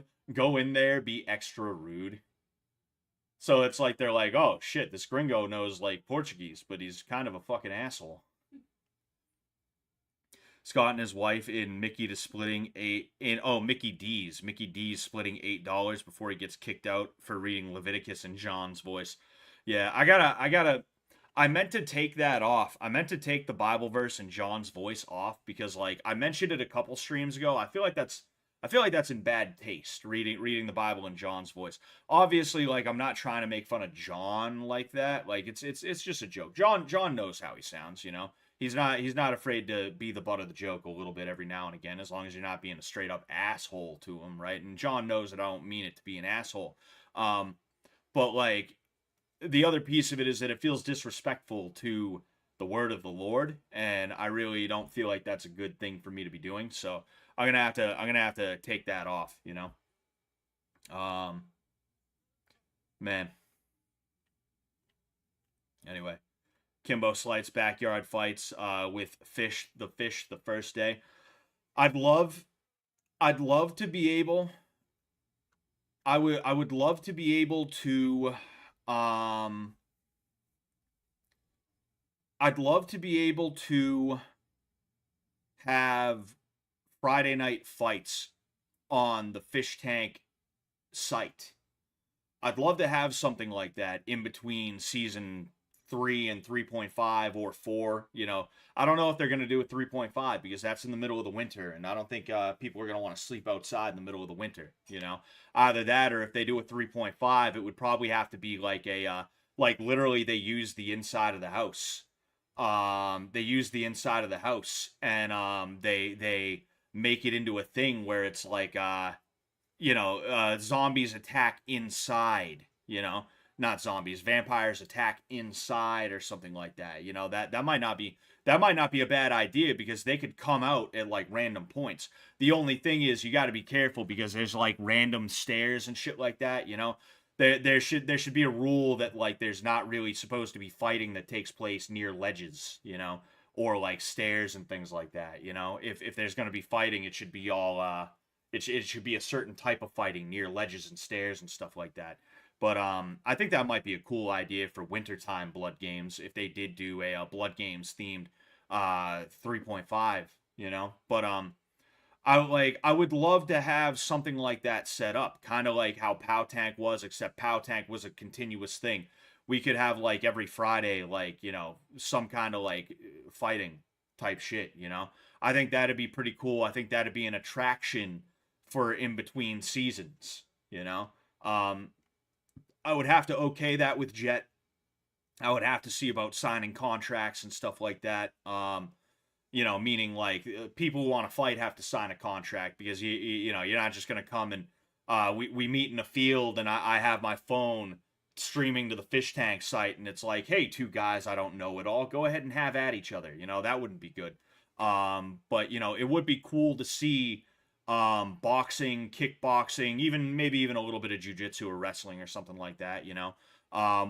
in there, be extra rude. So it's like they're like, oh shit, this gringo knows like Portuguese, but he's kind of a fucking asshole. Scott and his wife in Mickey D's splitting $8 before he gets kicked out for reading Leviticus in John's voice. Yeah, I meant to take that off. I meant to take the Bible verse in John's voice off because like I mentioned it a couple streams ago. I feel like that's in bad taste, reading the Bible in John's voice. Obviously, like I'm not trying to make fun of John like that. Like it's just a joke. John knows how he sounds, you know. He's not afraid to be the butt of the joke a little bit every now and again, as long as you're not being a straight up asshole to him, right? And John knows that I don't mean it to be an asshole. But like the other piece of it is that it feels disrespectful to the word of the Lord, and I really don't feel like that's a good thing for me to be doing. So I'm gonna have to take that off, you know. Man. Anyway, Kimbo Slight's backyard fights with Fish the first day. I'd love to be able. I would love to be able to. I'd love to be able to have Friday night fights on the Fish Tank site. I'd love to have something like that in between season 3 and 3.5 or 4. You know, I don't know if they're going to do a 3.5 because that's in the middle of the winter, and I don't think people are going to want to sleep outside in the middle of the winter. You know, either that or if they do a 3.5, it would probably have to be like a like literally they use the inside of the house. They use the inside of the house, and they make it into a thing where it's like zombies attack inside, not zombies, vampires attack inside or something like that. That might not be a bad idea because they could come out at like random points. The only thing is you got to be careful because there's like random stairs and shit like that. There should be a rule that like there's not really supposed to be fighting that takes place near ledges, or like stairs and things like that. If there's going to be fighting, it should be all it should be a certain type of fighting near ledges and stairs and stuff like that. But I think that might be a cool idea for wintertime Blood Games if they did do a Blood Games themed 3.5, But I would love to have something like that set up, kind of like how Pow Tank was, except Pow Tank was a continuous thing. We could have like every Friday, like, some kind of like fighting type shit, I think that'd be pretty cool. I think that'd be an attraction for in between seasons, I would have to okay that with Jet. I would have to see about signing contracts and stuff like that. Meaning like people who want to fight have to sign a contract because you're not just gonna come and we meet in a field and I have my phone streaming to the Fish Tank site and it's like, hey, two guys I don't know at all, go ahead and have at each other. That wouldn't be good. But it would be cool to see boxing, kickboxing, maybe even a little bit of jiu-jitsu or wrestling or something like that,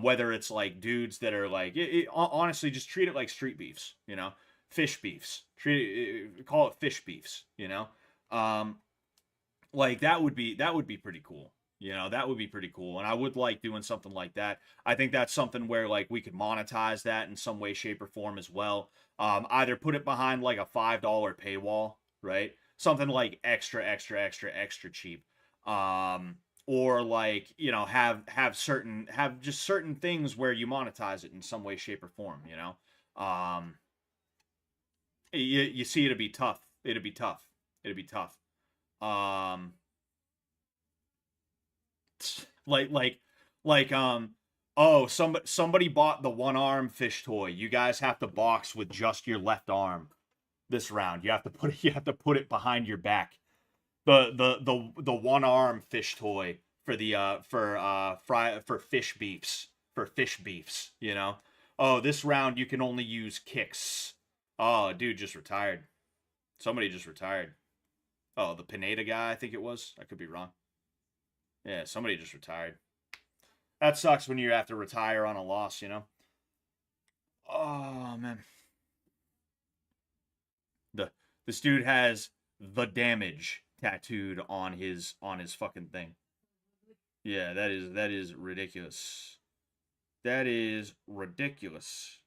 whether it's like dudes that are like honestly just treat it like street beefs, fish beefs, call it fish beefs, like that would be pretty cool. That would be pretty cool. And I would like doing something like that. I think that's something where like we could monetize that in some way, shape, or form as well. Either put it behind like a $5 paywall, right? Something like extra cheap. Or like, have just certain things where you monetize it in some way, shape, or form, you see it'd be tough. It'd be tough. Somebody bought the one arm fish toy. You guys have to box with just your left arm this round. You have to put it behind your back. The one arm fish toy for the for fish beefs. Oh, this round you can only use kicks. Oh, dude just retired. Somebody just retired. Oh, the Pineda guy, I think it was. I could be wrong. Yeah, somebody just retired. That sucks when you have to retire on a loss, Oh, man. This dude has the damage tattooed on his fucking thing. Yeah, that is ridiculous. That is ridiculous,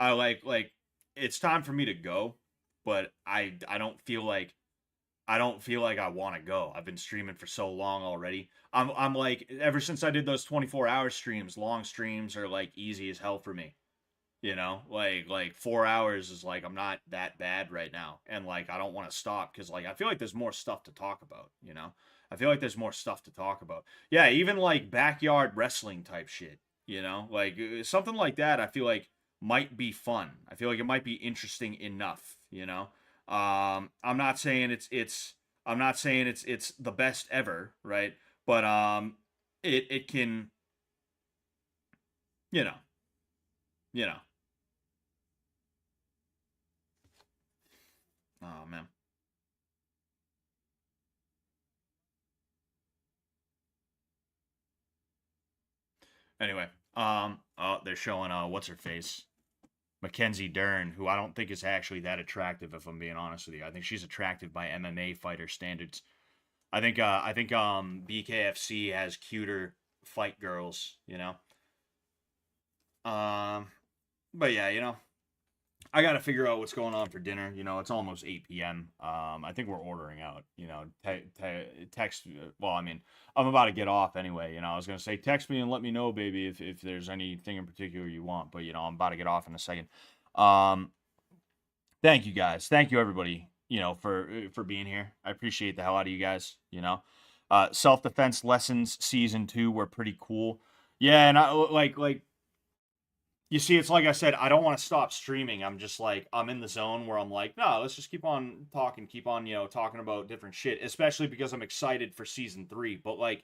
I like it's time for me to go, but I don't feel like I want to go. I've been streaming for so long already. I'm like ever since I did those 24-hour streams, long streams are like easy as hell for me. Like 4 hours is like I'm not that bad right now, and like I don't want to stop because like I feel like there's more stuff to talk about. I feel like there's more stuff to talk about. Yeah, even like backyard wrestling type shit. Like something like that. I feel like might be fun. I feel like it might be interesting enough. I'm not saying it's the best ever, right? But it can, you know, you know. Oh man. Anyway, oh, they're showing what's her face, Mackenzie Dern, who I don't think is actually that attractive, if I'm being honest with you. I think she's attractive by MMA fighter standards. I think BKFC has cuter fight girls, you know. But yeah, you know, I got to figure out what's going on for dinner. You know, it's almost 8 p.m. I think we're ordering out, you know, text. Well, I mean, I'm about to get off anyway. You know, I was going to say, text me and let me know, baby, if there's anything in particular you want. But, you know, I'm about to get off in a second. Thank you guys. Thank you, everybody, you know, for being here. I appreciate the hell out of you guys, you know. Self-defense lessons season 2 were pretty cool. Yeah, and I like you see, it's like I said, I don't want to stop streaming. I'm just like, I'm in the zone where I'm like, no, let's just keep on talking, keep on, you know, talking about different shit, especially because I'm excited for season 3. But like,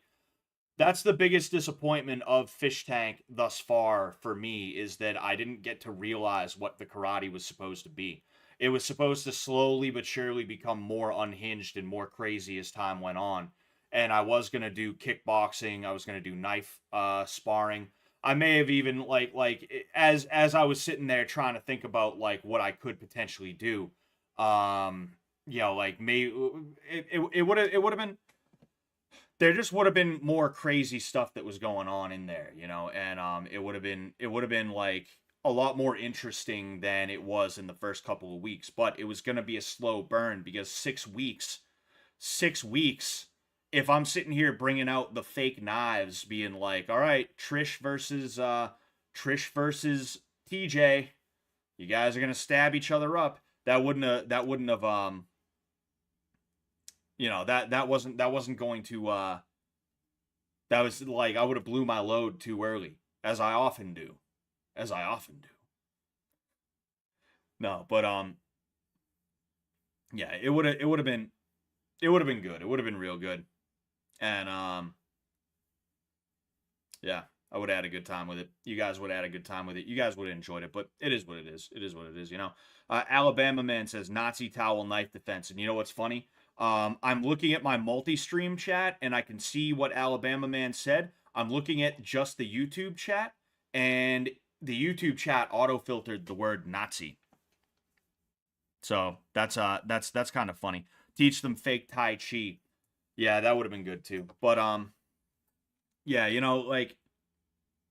that's the biggest disappointment of Fish Tank thus far for me, is that I didn't get to realize what the karate was supposed to be. It was supposed to slowly but surely become more unhinged and more crazy as time went on. And I was going to do kickboxing. I was going to do knife sparring. I may have even as I was sitting there trying to think about like what I could potentially do, you know, like maybe it would have been, there just would have been more crazy stuff that was going on in there, you know, and it would have been like a lot more interesting than it was in the first couple of weeks. But it was going to be a slow burn because 6 weeks, if I'm sitting here bringing out the fake knives, being like, all right, Trish versus TJ, you guys are gonna stab each other up. That wouldn't have you know, that wasn't going to that was like, I would have blew my load too early, as I often do. No, but yeah, it would have been good. It would have been real good. And yeah, I would have had a good time with it. You guys would have had a good time with it. You guys would have enjoyed it, but it is what it is. It is what it is, you know. Alabama Man says Nazi towel knife defense. And you know what's funny? I'm looking at my multi-stream chat and I can see what Alabama Man said. I'm looking at just the YouTube chat, and the YouTube chat auto-filtered the word Nazi. So that's kind of funny. Teach them fake Tai Chi. Yeah, that would have been good too. But yeah, you know, like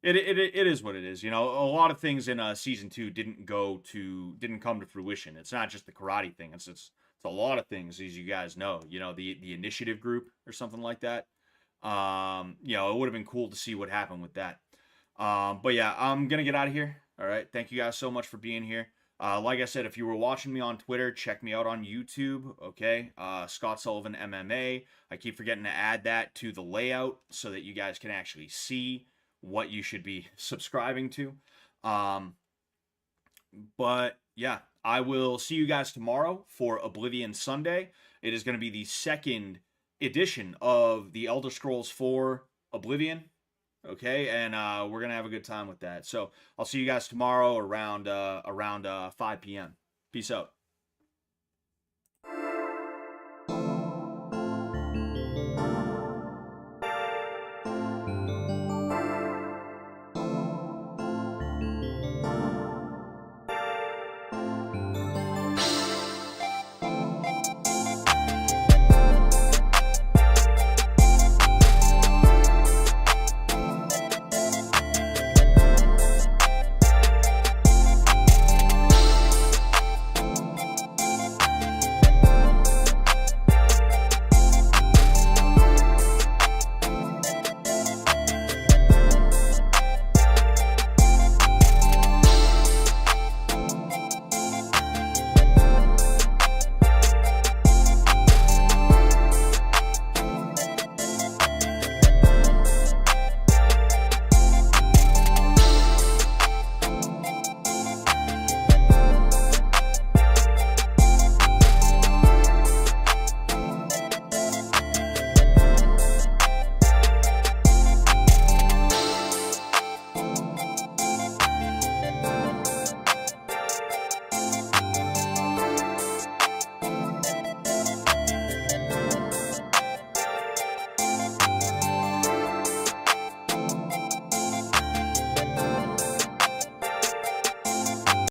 it is what it is. You know, a lot of things in season 2 didn't come to fruition. It's not just the karate thing. It's a lot of things, as you guys know. You know, the initiative group or something like that. You know, it would have been cool to see what happened with that. But yeah, I'm gonna get out of here. All right, thank you guys so much for being here. Like I said, if you were watching me on Twitter, check me out on YouTube, okay? Scott Sullivan MMA. I keep forgetting to add that to the layout so that you guys can actually see what you should be subscribing to. But yeah, I will see you guys tomorrow for Oblivion Sunday. It is going to be the second edition of the Elder Scrolls 4 Oblivion. Okay, and we're gonna have a good time with that. So I'll see you guys tomorrow around 5 p.m. Peace out.